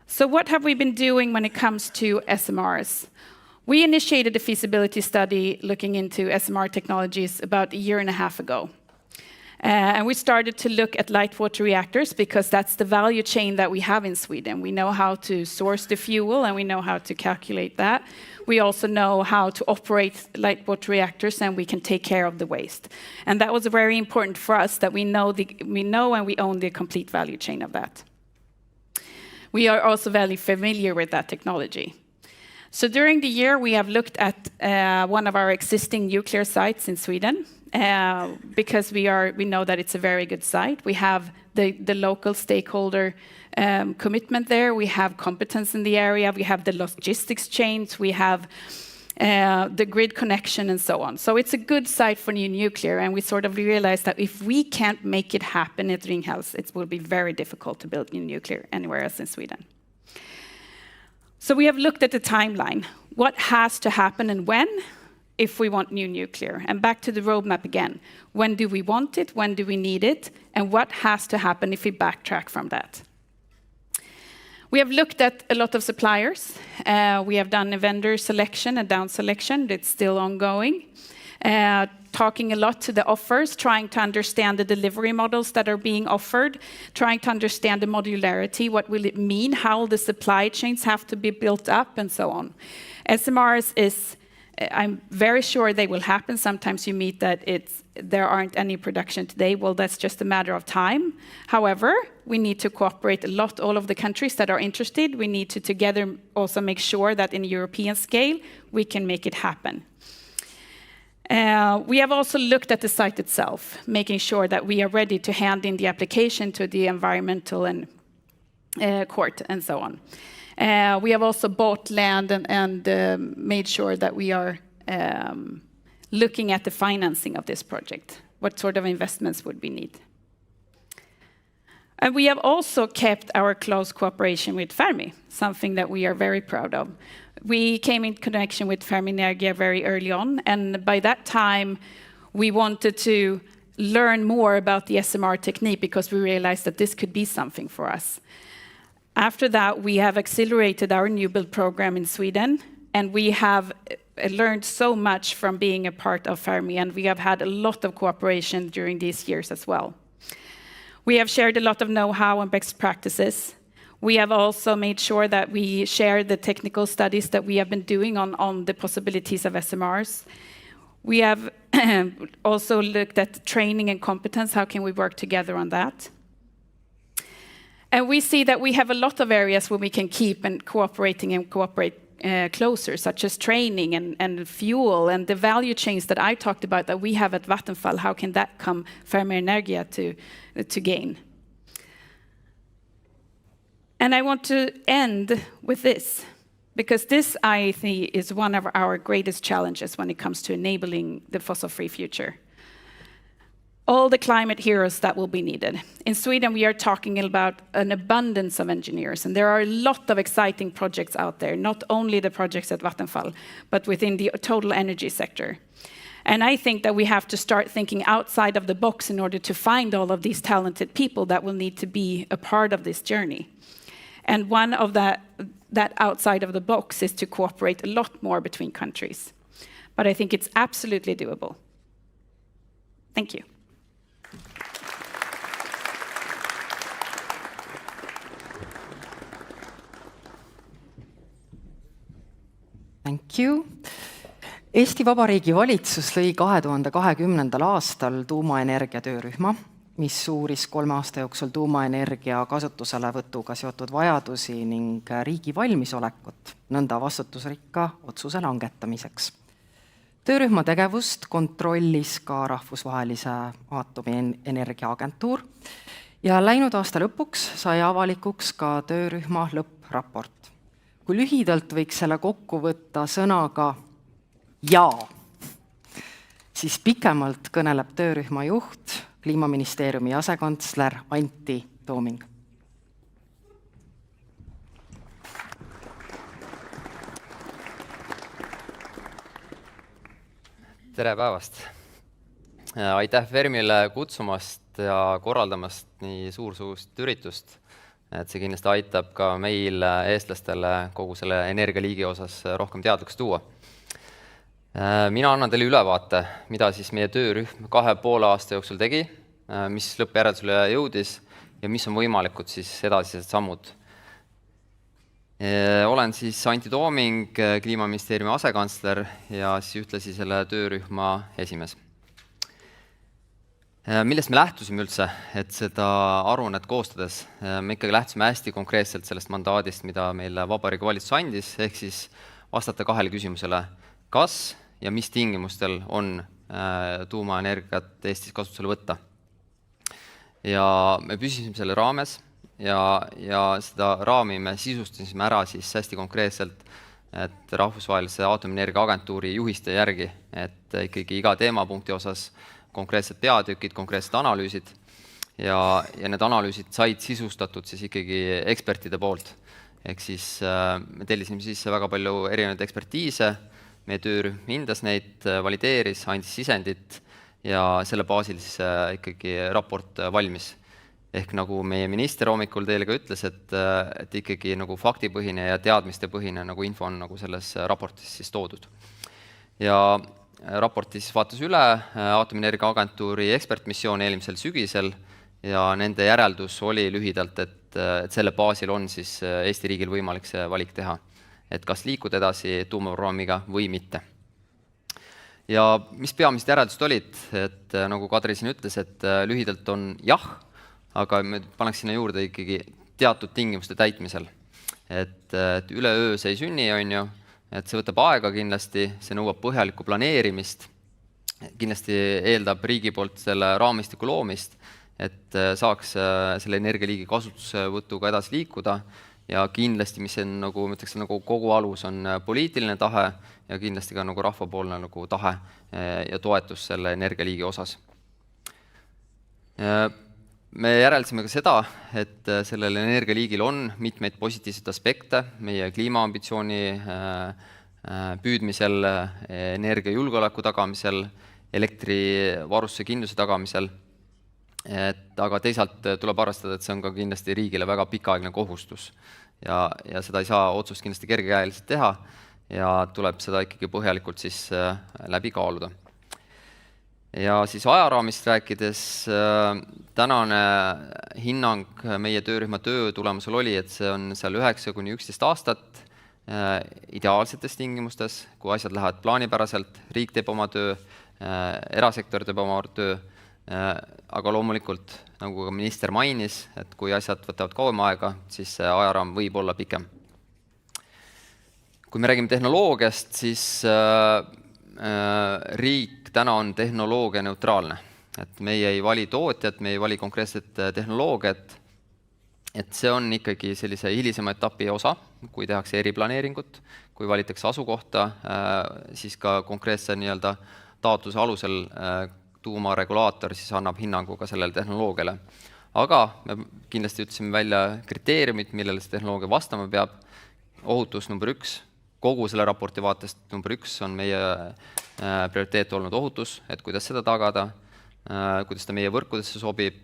Speaker 9: So what have we been doing when it comes to SMRs? We initiated a feasibility study looking into SMR technologies about a year and a half ago. And we started to look at light water reactors because that's the value chain that we have in Sweden. We know how to source the fuel and we know how to calculate that. We also know how to operate light water reactors and we can take care of the waste. And that was very important for us that we know and we own the complete value chain of that. We are also very familiar with that technology. So during the year, we have looked at one of our existing nuclear sites in Sweden. Because we know that it's a very good site. We have the local stakeholder commitment there. We have competence in the area. We have the logistics chains. We have the grid connection and so on. So it's a good site for new nuclear, and we sort of realized that if we can't make it happen at Ringhals, it will be very difficult to build new nuclear anywhere else in Sweden. So we have looked at the timeline. What has to happen and when if we want new nuclear? And back to the roadmap again. When do we want it? When do we need it? And what has to happen if we backtrack from that? We have looked at a lot of suppliers. We have done a vendor selection, a down selection. It's still ongoing. Talking a lot to the offers, trying to understand the delivery models that are being offered, trying to understand the modularity, what will it mean, how the supply chains have to be built up, and so on. SMRs is, I'm very sure they will happen. Sometimes you meet that there aren't any production today. Well, that's just a matter of time. However, we need to cooperate a lot, all of the countries that are interested. We need to together also make sure that in European scale, we can make it happen. We have also looked at the site itself, making sure that we are ready to hand in the application to the environmental and court and so on. We have also bought land and made sure that we are looking at the financing of this project. What sort of investments would we need? And we have also kept our close cooperation with Fermi, something that we are very proud of. We came in connection with Fermi Energia very early on, and by that time, we wanted to learn more about the SMR technique because we realized that this could be something for us. After that, we have accelerated our new build program in Sweden, and we have learned so much from being a part of Fermi, and we have had a lot of cooperation during these years as well. We have shared a lot of know-how and best practices. We have also made sure that we share the technical studies that we have been doing on the possibilities of SMRs. We have also looked at training and competence. How can we work together on that? And we see that we have a lot of areas where we can keep and cooperate closer, such as training and fuel and the value chains that I talked about that we have at Vattenfall. How can that come Fermi Energia to gain? And I want to end with this, because this, I think, is one of our greatest challenges when it comes to enabling the fossil-free future. All the climate heroes that will be needed. In Sweden, we are talking about an abundance of engineers, and there are a lot of exciting projects out there, not only the projects at Vattenfall, but within the total energy sector. And I think that we have to start thinking outside of the box in order to find all of these talented people that will need to be a part of this journey. And one of that outside of the box is to cooperate a lot more between countries. But I think it's absolutely doable. Thank you.
Speaker 1: Thank you. Eesti Vabariigi valitsus lõi 2020. aastal tuumaenergia töörühma, mis uuris 3 aasta jooksul tuumaenergia kasutuselevõtuga seotud vajadusi ning riigi valmisolekut nõnda vastutusrikka otsuse langetamiseks. Töörühma tegevust kontrollis ka Rahvusvahelise Aatomienergia agentuur ja läinud aasta lõpuks sai avalikuks ka töörühma lõppraport. Kui lühidalt võiks selle kokku võtta sõnaga jaa, siis pikemalt kõneleb töörühma juht, kliimaministeeriumi asekantsler Antti Tooming.
Speaker 10: Tere päevast! Aitäh Fermile kutsumast ja korraldamast nii suursugust üritust. Et see kindlasti aitab ka meil eestlastele kogu selle energialiigi osas rohkem teadlikkust tuua. Mina annan teile ülevaate, mida siis meie töörühm 2,5 aasta jooksul tegi, mis lõppjäreldusele jõudis ja mis on võimalikud siis edasised sammud. Olen siis Antti Tooming, kliimaministeeriumi asekantsler ja siis ühtlasi selle töörühma esimees. Millest me lähtusime üldse, et seda aruannet koostades? Me ikkagi lähtusime hästi konkreetselt sellest mandaadist, mida meile Vabariigi valitsus andis, ehk siis vastata 2 küsimusele, kas ja mis tingimustel on tuumaenergiat Eestis kasutusele võtta. Ja me püsisime selle raames ja seda raami me sisustasime ära siis hästi konkreetselt et Rahvusvahelise Aatomienergia Agentuuri juhiste järgi, et ikkagi iga teemapunkti osas konkreetsed peatükid, konkreetsed analüüsid ja need analüüsid said sisustatud siis ikkagi ekspertide poolt. Ehk siis me tellisime sisse väga palju erinevaid ekspertiise, meie töörühm hindas neid, valideeris, andis sisendit ja selle baasil siis ikkagi raport valmis. Ehk nagu meie minister hommikul teile ka ütles, et ikkagi nagu faktipõhine ja teadmistepõhine nagu info on nagu selles raportis siis toodud. Ja raportis vaatas üle Aatomienergia Agentuuri ekspertmissioon eelmisel sügisel ja nende järeldus oli lühidalt, et selle baasil on siis Eesti riigil võimalik see valik teha, et kas liikuda edasi tuumaprogrammiga või mitte. Ja mis peamised järeldused olid, et nagu Kadri siin ütles, et lühidalt on jah, aga me paneks sinna juurde ikkagi teatud tingimuste täitmisel. Et üleöö see ei sünni, et see võtab aega kindlasti, see nõuab põhjalikku planeerimist, kindlasti eeldab riigi poolt selle raamistiku loomist, et saaks selle energialiigi kasutusvõtuga edasi liikuda ja kindlasti, mis on nagu, ma ütleks, nagu kogu alus on poliitiline tahe ja kindlasti ka nagu rahvapoolne nagu tahe ja toetus selle energialiigi osas. Me järeldasime ka seda, et sellel energialiigil on mitmeid positiivseid aspekte meie kliimaambitsiooni püüdmisel, energiajulgeoleku tagamisel, elektrivarustuse kindluse tagamisel, aga teisalt tuleb arvestada, et see on ka kindlasti riigile väga pikaaegne kohustus ja seda ei saa otsust kindlasti kergekäeliselt teha ja tuleb seda ikkagi põhjalikult siis läbi kaaluda. Ja siis ajaraamist rääkides, tänane hinnang meie töörühma töö tulemusel oli, et see on seal 9–11 aastat ideaalsetes tingimustes, kui asjad lähevad plaanipäraselt, riik teeb oma töö, erasektor teeb oma töö, aga loomulikult, nagu ka minister mainis, et kui asjad võtavad kauem aega, siis see ajaraam võib olla pikem. Kui me räägime tehnoloogiast, siis riik täna on tehnoloogia neutraalne. Et meie ei vali tootjat, me ei vali konkreetset tehnoloogiat, et see on ikkagi sellise hilisema etapi osa, kui tehakse eriplaneeringut, kui valitakse asukohta, siis ka konkreetse nii-öelda taotluse alusel tuumaregulaator siis annab hinnangu ka sellele tehnoloogiale. Aga me kindlasti ütlesime välja kriteeriumid, millele see tehnoloogia vastama peab. Ohutus number 1, kogu selle raporti vaatest number 1 on meie prioriteet olnud ohutus, et kuidas seda tagada, kuidas ta meie võrkudesse sobib,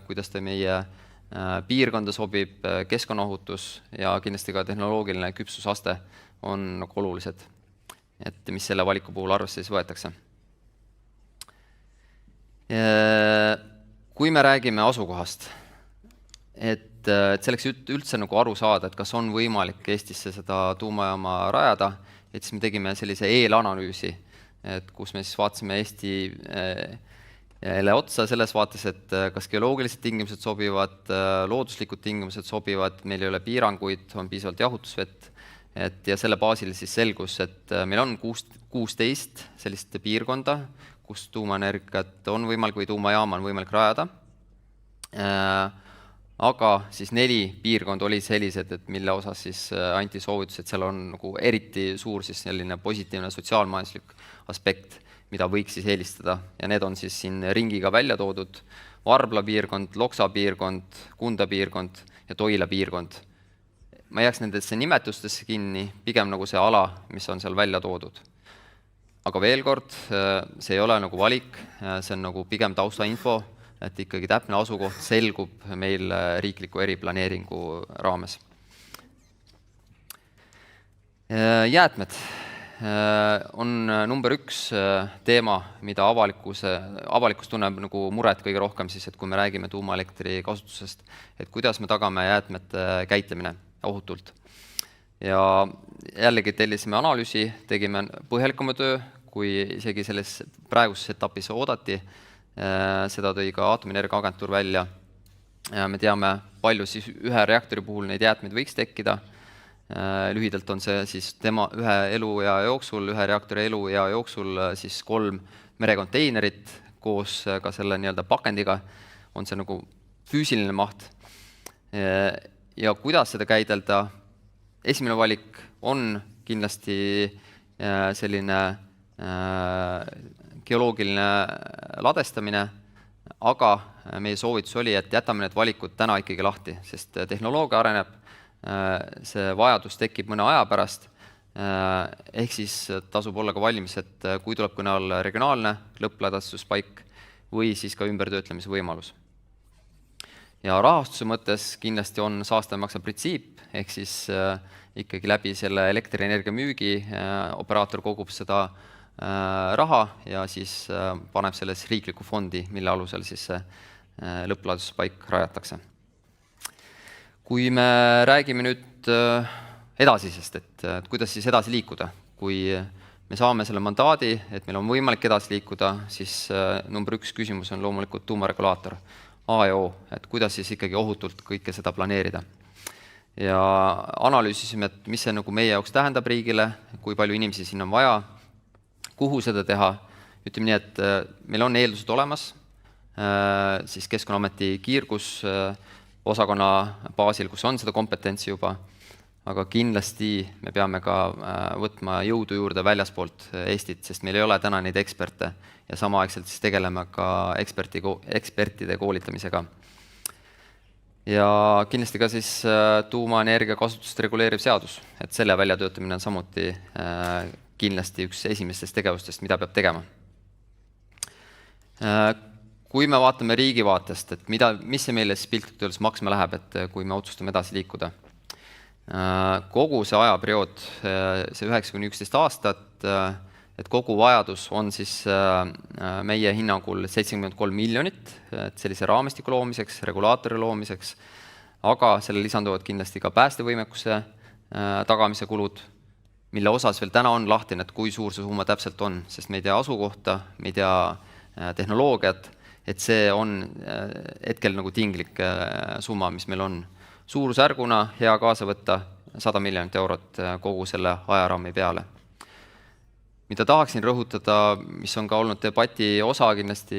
Speaker 10: kuidas ta meie piirkonda sobib, keskkonnaohutus ja kindlasti ka tehnoloogiline küpsusaste on olulised, et mis selle valiku puhul arvesse siis võetakse. Kui me räägime asukohast, et selleks üldse nagu aru saada, et kas on võimalik Eestisse seda tuumajaama rajada, et siis me tegime sellise eelanalüüsi, et kus me siis vaatasime Eestile otsa selles vaates, et kas geoloogilised tingimused sobivad, looduslikud tingimused sobivad, meil ei ole piiranguid, on piisavalt jahutusvett, ja selle baasil siis selgus, et meil on 16 sellist piirkonda, kus tuumaenergiat on võimalik või tuumajaama on võimalik rajada, aga siis 4 piirkonda olid sellised, et mille osas siis Antti soovitus, et seal on nagu eriti suur siis selline positiivne sotsiaalmajanduslik aspekt, mida võiks siis eelistada. Ja need on siis siin ringiga välja toodud Varbla piirkond, Loksa piirkond, Kunda piirkond ja Toila piirkond. Ma jääks nendesse nimetustesse kinni, pigem nagu see ala, mis on seal välja toodud. Aga veel kord, see ei ole nagu valik, see on nagu pigem taustainfo, et ikkagi täpne asukoht selgub meil riikliku eriplaneeringu raames. Jäätmed on number 1 teema, mida avalikkus tunneb nagu muret kõige rohkem, siis, et kui me räägime tuumaelektri kasutusest, et kuidas me tagame jäätmete käitlemine ohutult. Ja jällegi tellisime analüüsi, tegime põhjalikuma töö, kui isegi selles praeguses etapis oodati. Seda tõi ka Aatomienergia Agentuur välja. Me teame, palju siis ühe reaktori puhul neid jäätmeid võiks tekkida. Lühidalt on see siis tema ühe reaktori eluea jooksul siis 3 merekonteinerit koos ka selle nii-öelda pakendiga. On see nagu füüsiline maht. Ja kuidas seda käidelda? Esimene valik on kindlasti selline geoloogiline ladestamine, aga meie soovitus oli, et jätame need valikud täna ikkagi lahti, sest tehnoloogia areneb, see vajadus tekib mõne aja pärast, ehk siis tasub olla ka valmis, et kui tuleb kõne alla regionaalne lõppladestuspaik või siis ka ümbertöötlemise võimalus. Ja rahastuse mõttes kindlasti on saastaja maksab printsiip, ehk siis ikkagi läbi selle elektrienergia müügi operaator kogub seda raha ja siis paneb selles riikliku fondi, mille alusel siis see lõppladustuspaik rajatakse. Kui me räägime nüüd edasisest, et kuidas siis edasi liikuda, kui me saame selle mandaadi, et meil on võimalik edasi liikuda, siis number 1 küsimus on loomulikult tuumaregulaator, A ja O, et kuidas siis ikkagi ohutult kõike seda planeerida. Ja analüüsisime, et mis see nagu meie jaoks tähendab riigile, kui palju inimesi siin on vaja, kuhu seda teha. Ütleme nii, et meil on eeldused olemas, siis Keskkonnaameti kiirgus osakonna baasil, kus on seda kompetentsi juba, aga kindlasti me peame ka võtma jõudu juurde väljaspoolt Eestit, sest meil ei ole täna neid eksperte ja samaaegselt siis tegeleme ka ekspertide koolitamisega. Ja kindlasti ka siis tuumaenergia kasutust reguleeriv seadus, et selle väljatöötamine on samuti kindlasti üks esimestest tegevustest, mida peab tegema. Kui me vaatame riigi vaatest, et mis see meile siis piltlikult öeldes maksma läheb, et kui me otsustame edasi liikuda. Kogu see ajaperiood, see 9–11 aastat, et kogu vajadus on siis meie hinnangul 73 miljonit sellise raamistiku loomiseks, regulaatori loomiseks, aga selle lisanduvad kindlasti ka päästevõimekuse tagamise kulud, mille osas veel täna on lahtine, et kui suur see summa täpselt on, sest me ei tea asukohta, me ei tea tehnoloogiat, et see on hetkel nagu tinglik summa, mis meil on. Suurusjärguna hea kaasa võtta 100 miljonit eurot kogu selle ajaraami peale. Mida tahaksin rõhutada, mis on ka olnud debati osa kindlasti,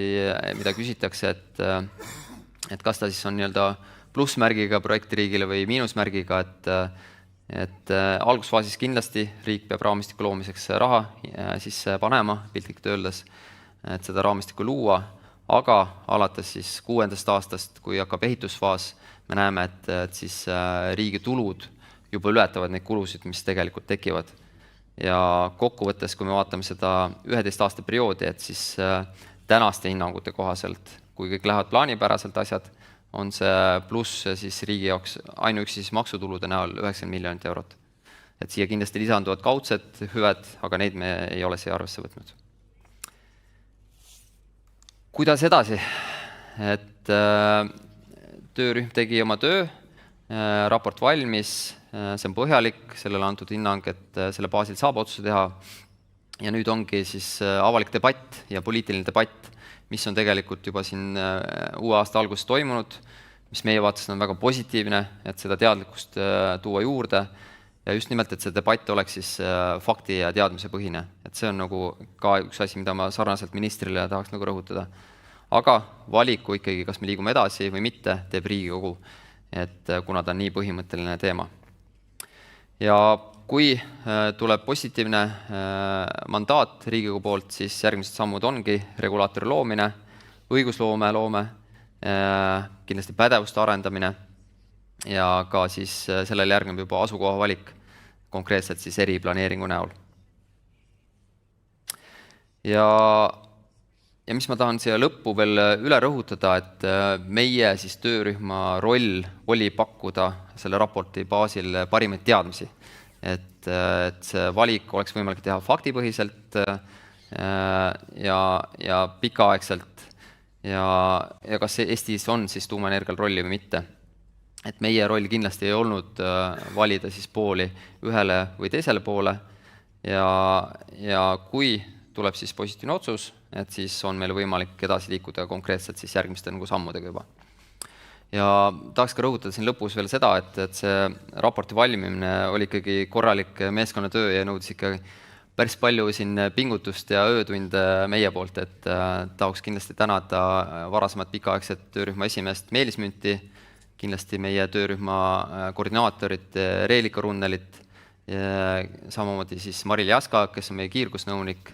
Speaker 10: mida küsitakse, et kas ta siis on nii-öelda plussmärgiga projektiriigile või miinusmärgiga, et algusfaasis kindlasti riik peab raamistiku loomiseks raha sisse panema, piltlikult öeldes, et seda raamistikku luua, aga alates siis 6. aastast, kui hakkab ehitusfaas, me näeme, et siis riigi tulud juba ületavad neid kulusid, mis tegelikult tekivad. Ja kokkuvõttes, kui me vaatame seda 11 aasta perioodi, et siis tänaste hinnangute kohaselt, kui kõik lähevad plaanipäraselt asjad, on see pluss siis riigi jaoks ainuüksi siis maksutulude näol 90 miljonit eurot. Et siia kindlasti lisanduvad kaudsed hüved, aga neid me ei ole siia arvesse võtnud. Kuidas edasi? Et töörühm tegi oma töö, raport valmis, see on põhjalik, sellele antud hinnang, et selle baasil saab otsuse teha ja nüüd ongi siis avalik debatt ja poliitiline debatt, mis on tegelikult juba siin uue aasta alguses toimunud, mis meie vaates on väga positiivne, et seda teadlikkust tuua juurde ja just nimelt, et see debatt oleks siis fakti ja teadmise põhine. Et see on nagu ka üks asi, mida ma sarnaselt ministrile tahaks nagu rõhutada. Aga valiku ikkagi, kas me liigume edasi või mitte, teeb Riigikogu, et kuna ta on nii põhimõtteline teema. Ja kui tuleb positiivne mandaat Riigikogu poolt, siis järgmised sammud ongi regulaatori loomine, õigusloome loome, kindlasti pädevuste arendamine ja ka siis sellele järgneb juba asukoha valik konkreetselt siis eriplaneeringu näol. Ja mis ma tahan siia lõppu veel üle rõhutada, et meie siis töörühma roll oli pakkuda selle raporti baasil parimaid teadmisi. Et see valik oleks võimalik teha faktipõhiselt ja pikaaegselt ja kas Eestis on siis tuumaenergial rolli või mitte. Et meie roll kindlasti ei olnud valida siis pooli ühele või teisele poole ja kui tuleb siis positiivne otsus, et siis on meil võimalik edasi liikuda konkreetselt siis järgmiste sammudega juba. Ja tahaks ka rõhutada siin lõpus veel seda, et see raporti valmimine oli ikkagi korralik meeskonnatöö ja nõudis ikka päris palju siin pingutust ja öötunde meie poolt, et tahaks kindlasti tänada varasemat pikaaegset töörühma esimeest Meelis Münti, kindlasti meie töörühma koordinaatorit Reelika Runnelit samamoodi siis Maril Jaska, kes on meie kiirgusnõunik,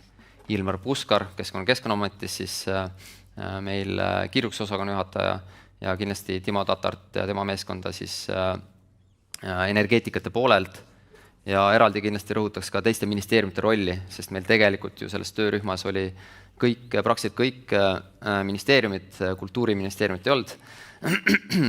Speaker 10: Ilmar Puskar, kes on Keskkonnaametis, siis meil kiirgusosakonna juhataja ja kindlasti Timo Tatart ja tema meeskonda siis energeetikate poolelt. Ja eraldi kindlasti rõhutaks ka teiste ministeeriumite rolli, sest meil tegelikult ju selles töörühmas oli praktiliselt kõik ministeeriumid, kultuuriministeeriumit ei olnud,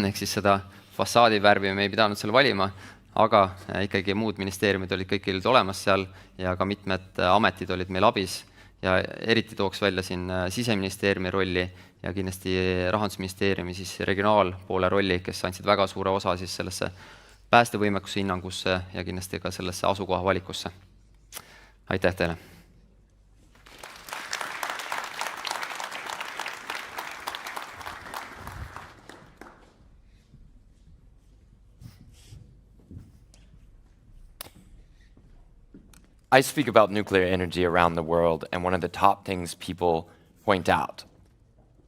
Speaker 10: ehk siis seda fassaadivärvi me ei pidanud seal valima, aga ikkagi muud ministeeriumid olid kõik olemas seal ja ka mitmed ametid olid meil abis ja eriti tooks välja siin siseministeeriumi rolli ja kindlasti Rahandusministeeriumi siis regionaalpoole rolli, kes andsid väga suure osa siis sellesse päästevõimekuse hinnangusse ja kindlasti ka sellesse asukoha valikusse. Aitäh teile!
Speaker 2: I speak about nuclear energy around the world, and one of the top things people point out,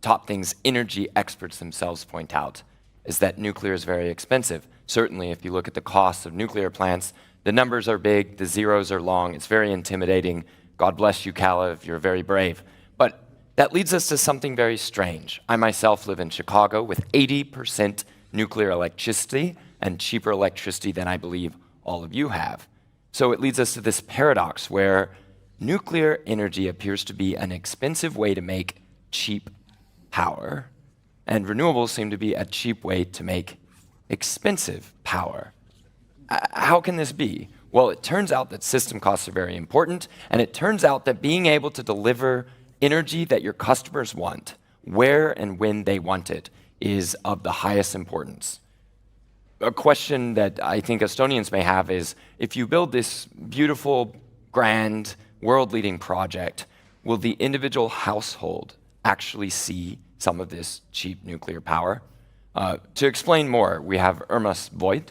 Speaker 2: top things energy experts themselves point out, is that nuclear is very expensive. Certainly, if you look at the costs of nuclear plants, the numbers are big, the zeros are long, it's very intimidating. God bless you, Kalev, you're very brave. But that leads us to something very strange. I myself live in Chicago with 80% nuclear electricity and cheaper electricity than I believe all of you have. So it leads us to this paradox where nuclear energy appears to be an expensive way to make cheap power, and renewables seem to be a cheap way to make expensive power. How can this be? Well, it turns out that system costs are very important, and it turns out that being able to deliver energy that your customers want, where and when they want it, is of the highest importance. A question that I think Estonians may have is, if you build this beautiful, grand, world-leading project, will the individual household actually see some of this cheap nuclear power? To explain more, we have Urmas Voit,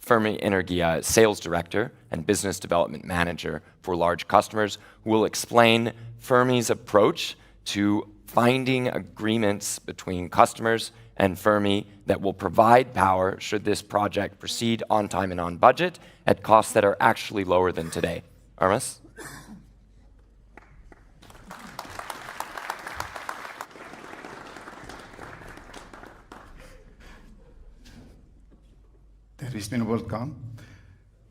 Speaker 2: Fermi Energia Sales Director and Business Development Manager for large customers, who will explain Fermi's approach to finding agreements between customers and Fermi that will provide power should this project proceed on time and on budget at costs that are actually lower than today. Urmas?
Speaker 11: Tervist minu poolt ka.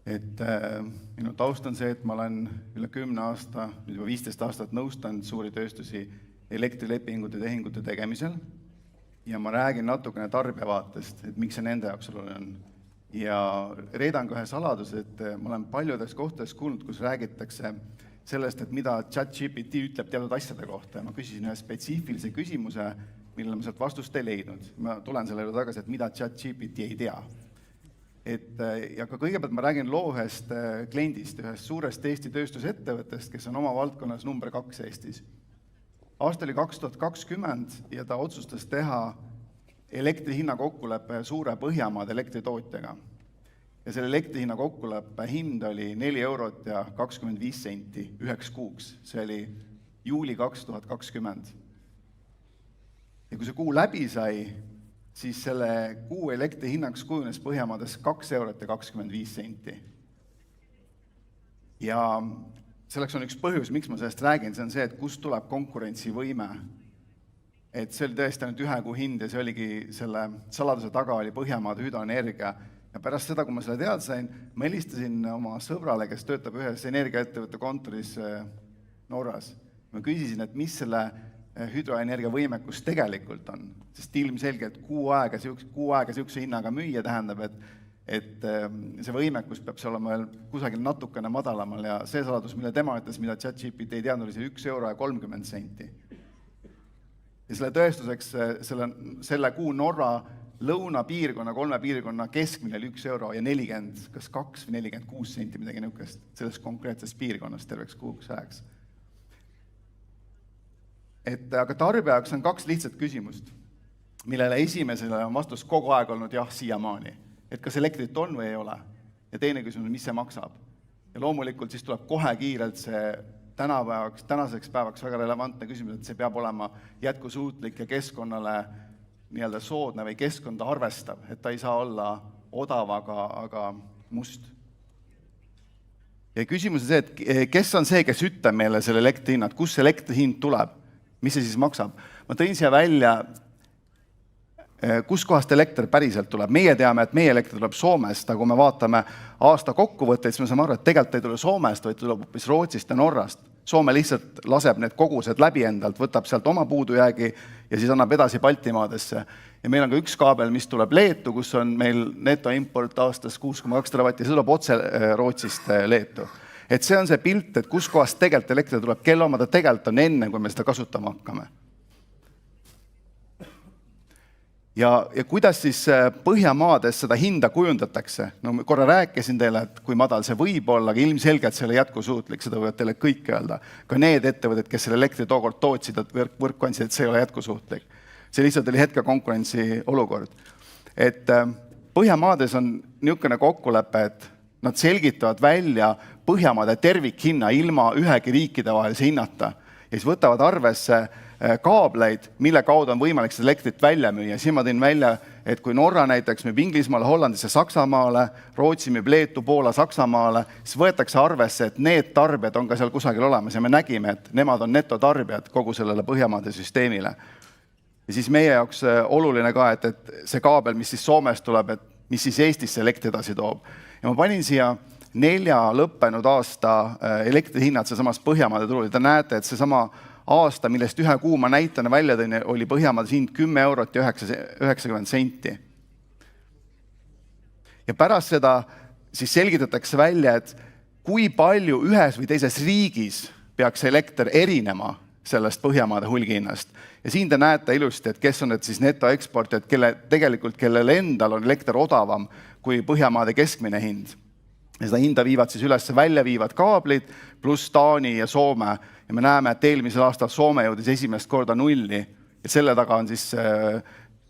Speaker 11: Minu taust on see, et ma olen üle 10 aasta, nüüd juba 15 aastat nõustanud suuri tööstusi elektrilepingute tehingute tegemisel ja ma räägin natukene tarbijavaatest, et miks see nende jaoks oluline on. Ja reedan ka ühe saladus, et ma olen paljudes kohtades kuulnud, kus räägitakse sellest, et mida ChatGPT ütleb teatud asjade kohta. Ma küsisin ühe spetsiifilise küsimuse, millele ma sealt vastust ei leidnud. Ma tulen selle juurde tagasi, et mida ChatGPT ei tea. Ja ka kõigepealt ma räägin loo ühest kliendist, ühest suurest Eesti tööstusettevõttest, kes on oma valdkonnas number 2 Eestis. Aasta oli 2020 ja ta otsustas teha elektrihinna kokkuleppe suure Põhjamaade elektritootjaga. Ja selle elektrihinna kokkuleppe hind oli 4 eurot ja 25 senti üheks kuuks. See oli juuli 2020. Ja kui see kuu läbi sai, siis selle kuu elektri hinnaks kujunes Põhjamaades 2 eurot ja 25 senti. Ja selleks on üks põhjus, miks ma sellest räägin, see on see, et kust tuleb konkurentsivõime. Et see oli tõesti ainult ühe kuu hind ja see oligi selle saladuse taga oli Põhjamaade hüdroenergia. Ja pärast seda, kui ma selle teada sain, ma helistasin oma sõbrale, kes töötab ühes energiaettevõtte kontoris Norras. Ma küsisin, et mis selle hüdroenergia võimekus tegelikult on, sest ilmselgelt kuu aega siukse hinnaga müüa tähendab, et see võimekus peab see olema kusagil natukene madalamal ja see saladus, mille tema ütles, mida ChatGPT ei teadnud, oli see 1 euro ja 30 senti. Ja selle tõestuseks selle kuu Norra lõunapiirkonna, 3 piirkonna keskmine oli 1 euro ja 40, kas 2 või 46 senti midagi niukest selles konkreetses piirkonnas terveks kuuks ajaks. Aga tarbijaks on 2 lihtsat küsimust, millele esimesele on vastus kogu aeg olnud jah siiamaani. Et kas elektrit on või ei ole. Ja teine küsimus on, mis see maksab. Ja loomulikult siis tuleb kohe kiirelt see tänaseks päevaks väga relevantne küsimus, et see peab olema jätkusuutlik ja keskkonnale nii-öelda soodne või keskkonda arvestav, et ta ei saa olla odav, aga must. Ja küsimus on see, et kes on see, kes ütleb meile selle elektri hinnad, kus elektri hind tuleb, mis see siis maksab. Ma tõin siia välja, kus kohast elekter päriselt tuleb. Meie teame, et meie elekter tuleb Soomest, aga kui me vaatame aasta kokkuvõtteid, siis me saame aru, et tegelikult ei tule Soomest, vaid tuleb hoopis Rootsist ja Norrast. Soome lihtsalt laseb need kogused läbi endalt, võtab sealt oma puudujäägi ja siis annab edasi Baltimaadesse. Ja meil on ka üks kaabel, mis tuleb Leetu, kus on meil netoimport aastas 6,2 teravatti ja see tuleb otse Rootsist Leetu. Et see on see pilt, et kus kohast tegelikult elektri tuleb, kelle oma ta tegelikult on enne, kui me seda kasutama hakkame. Ja kuidas siis Põhjamaades seda hinda kujundatakse? No korra rääkisin teile, et kui madal see võib olla, aga ilmselgelt see ei ole jätkusuutlik, seda võivad teile kõik öelda. Ka need ettevõtted, kes selle elektri tookord tootsid, et võrku andsid, et see ei ole jätkusuutlik. See lihtsalt oli hetke konkurentsi olukord. Et Põhjamaades on niisugune kokkulepe, et nad selgitavad välja Põhjamaade tervikhinna ilma ühegi riikide vahelise hinnata ja siis võtavad arvesse kaableid, mille kaudu on võimalik seda elektrit välja müüa. Siin ma tõin välja, et kui Norra näiteks müüb Inglismaale, Hollandisse, Saksamaale, Rootsi müüb Leetu, Poola, Saksamaale, siis võetakse arvesse, et need tarbijad on ka seal kusagil olemas ja me nägime, et nemad on netotarbijad kogu sellele Põhjamaade süsteemile. Ja siis meie jaoks oluline ka, et see kaabel, mis siis Soomest tuleb, et mis siis Eestisse elektri edasi toob. Ja ma panin siia 4 lõppenud aasta elektrihinnad seesamas Põhjamaade turul. Te näete, et seesama aasta, millest ühe kuuma näitena välja tõin, oli Põhjamaades hind 10 eurot ja 90 senti. Ja pärast seda siis selgitatakse välja, et kui palju ühes või teises riigis peaks elekter erinema sellest Põhjamaade hulgihinnast. Ja siin te näete ilusti, et kes on need siis netoeksportijad, kellel endal on elekter odavam kui Põhjamaade keskmine hind. Ja seda hinda viivad siis üles välja viivad kaablid, pluss Taani ja Soome. Ja me näeme, et eelmisel aastal Soome jõudis esimest korda nulli. Ja selle taga on siis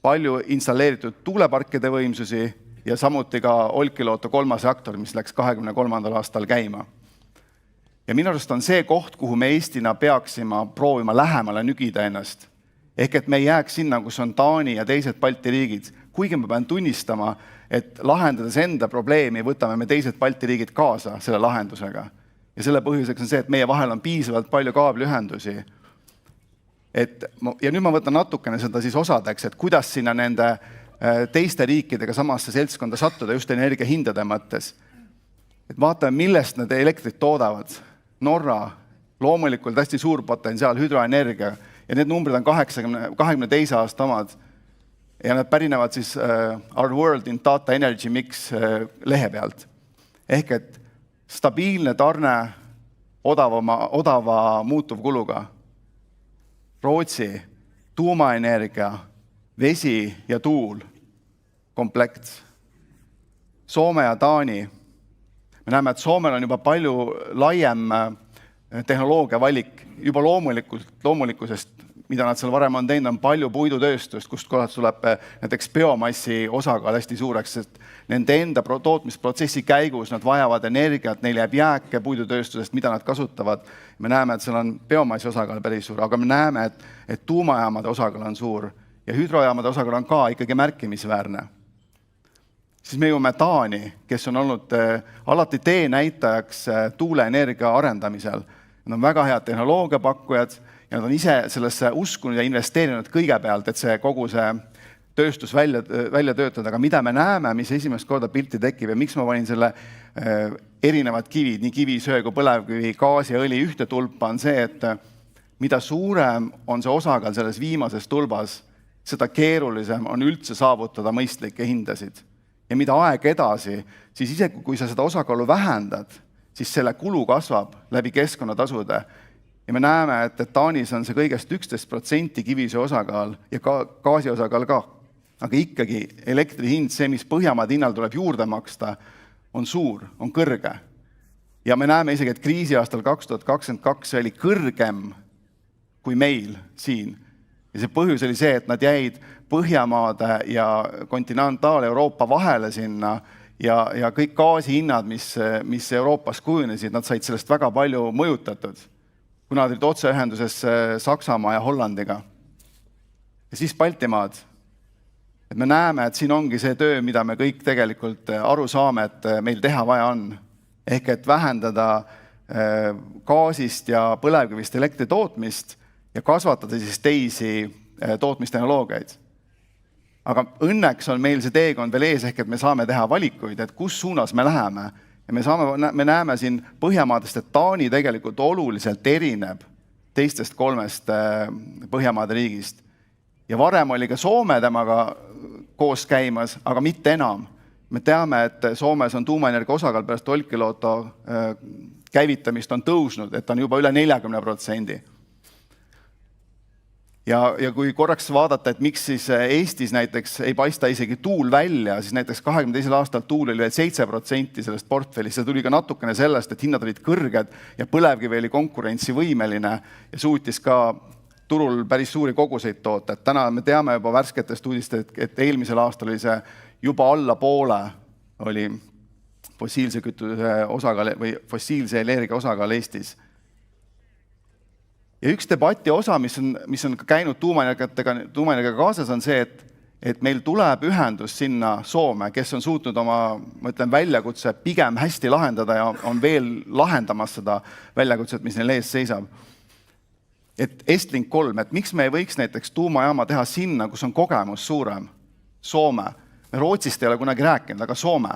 Speaker 11: palju installeeritud tuuleparkide võimsusi ja samuti ka Olkiluoto 3. reaktor, mis läks 2023. aastal käima. Ja minu arust on see koht, kuhu me Eestina peaksime proovima lähemale nügida ennast. Ehk et me ei jääks sinna, kus on Taani ja teised Balti riigid. Kuigi me pean tunnistama, et lahendades enda probleemi, võtame me teised Balti riigid kaasa selle lahendusega. Ja selle põhjuseks on see, et meie vahel on piisavalt palju kaabliühendusi. Ja nüüd ma võtan natukene seda siis osadeks, et kuidas sinna nende teiste riikidega samasse seltskonda sattuda just energiahindade mõttes. Et vaatame, millest need elektrit toodavad. Norra, loomulikult hästi suur potentsiaal, hüdroenergia ja need numbrid on 22 aasta omad ja nad pärinevad siis Our World in Data Energy Mix lehe pealt. Ehk et stabiilne tarne odava muutuvkuluga. Rootsi, tuumaenergia, vesi ja tuul, komplekt. Soome ja Taani. Me näeme, et Soomel on juba palju laiem tehnoloogia valik, juba loomulikusest, mida nad seal varem on teinud, on palju puidutööstust, kust kohalt tuleb näiteks biomassi osakaal hästi suureks, sest nende enda tootmisprotsessi käigus nad vajavad energiat, neil jääb jääke puidutööstusest, mida nad kasutavad. Me näeme, et seal on biomassi osakaal päris suur, aga me näeme, et tuumajaamade osakaal on suur ja hüdrojaamade osakaal on ka ikkagi märkimisväärne. Siis me jõuame Taani, kes on olnud alati teenäitajaks tuuleenergia arendamisel. Nad on väga head tehnoloogiapakkujad ja nad on ise sellesse uskunud ja investeerinud kõigepealt, et see kogu see tööstus välja töötada. Aga mida me näeme, mis esimest korda pilti tekib ja miks ma panin selle erinevad kivid, nii kivisöe kui põlevkivi, gaasi ja õli ühte tulpa, on see, et mida suurem on see osakaal selles viimases tulbas, seda keerulisem on üldse saavutada mõistlikke hindasid. Ja mida aeg edasi, siis isegi kui sa seda osakaalu vähendad, siis selle kulu kasvab läbi keskkonnatasude. Ja me näeme, et Taanis on see kõigest 11% kivisöe osakaal ja gaasi osakaal ka. Aga ikkagi elektri hind, see, mis Põhjamaade hinnal tuleb juurde maksta, on suur, on kõrge. Ja me näeme isegi, et kriisi aastal 2022 oli kõrgem kui meil siin. Ja see põhjus oli see, et nad jäid Põhjamaade ja kontinentaal-Euroopa vahele sinna ja kõik gaasihinnad, mis Euroopas kujunesid, nad said sellest väga palju mõjutatud, kuna nad olid otseühenduses Saksamaa ja Hollandiga. Ja siis Baltimaad. Et me näeme, et siin ongi see töö, mida me kõik tegelikult aru saame, et meil teha vaja on. ehk et vähendada gaasist ja põlevkivist elektri tootmist ja kasvatada siis teisi tootmistehnoloogiaid. Aga õnneks on meil see teekond veel ees, ehk et me saame teha valikuid, et kus suunas me läheme. Ja me näeme siin Põhjamaadest, et Taani tegelikult oluliselt erineb teistest 3 Põhjamaade riigist. Ja varem oli ka Soome temaga koos käimas, aga mitte enam. Me teame, et Soomes on tuumaenergia osakaal pärast Olkiluoto käivitamist on tõusnud, et on juba üle 40%. Ja kui korraks vaadata, et miks siis Eestis näiteks ei paista isegi tuul välja, siis näiteks 22. aastal tuul oli veel 7% sellest portfellist. See tuli ka natukene sellest, et hinnad olid kõrged ja põlevkivi oli konkurentsivõimeline ja suutis ka turul päris suuri koguseid toota. Et täna me teame juba värsketest uudistest, et eelmisel aastal oli see juba alla poole oli fossiilse kütuse osakaal või fossiilse energia osakaal Eestis. Ja üks debati osa, mis on käinud tuumaenergiaga kaasas, on see, et meil tuleb ühendus sinna Soome, kes on suutnud oma väljakutse pigem hästi lahendada ja on veel lahendamas seda väljakutset, mis neil ees seisab. Et Estlink 3, et miks me ei võiks näiteks tuumajaama teha sinna, kus on kogemus suurem, Soome. Me Rootsist ei ole kunagi rääkinud, aga Soome.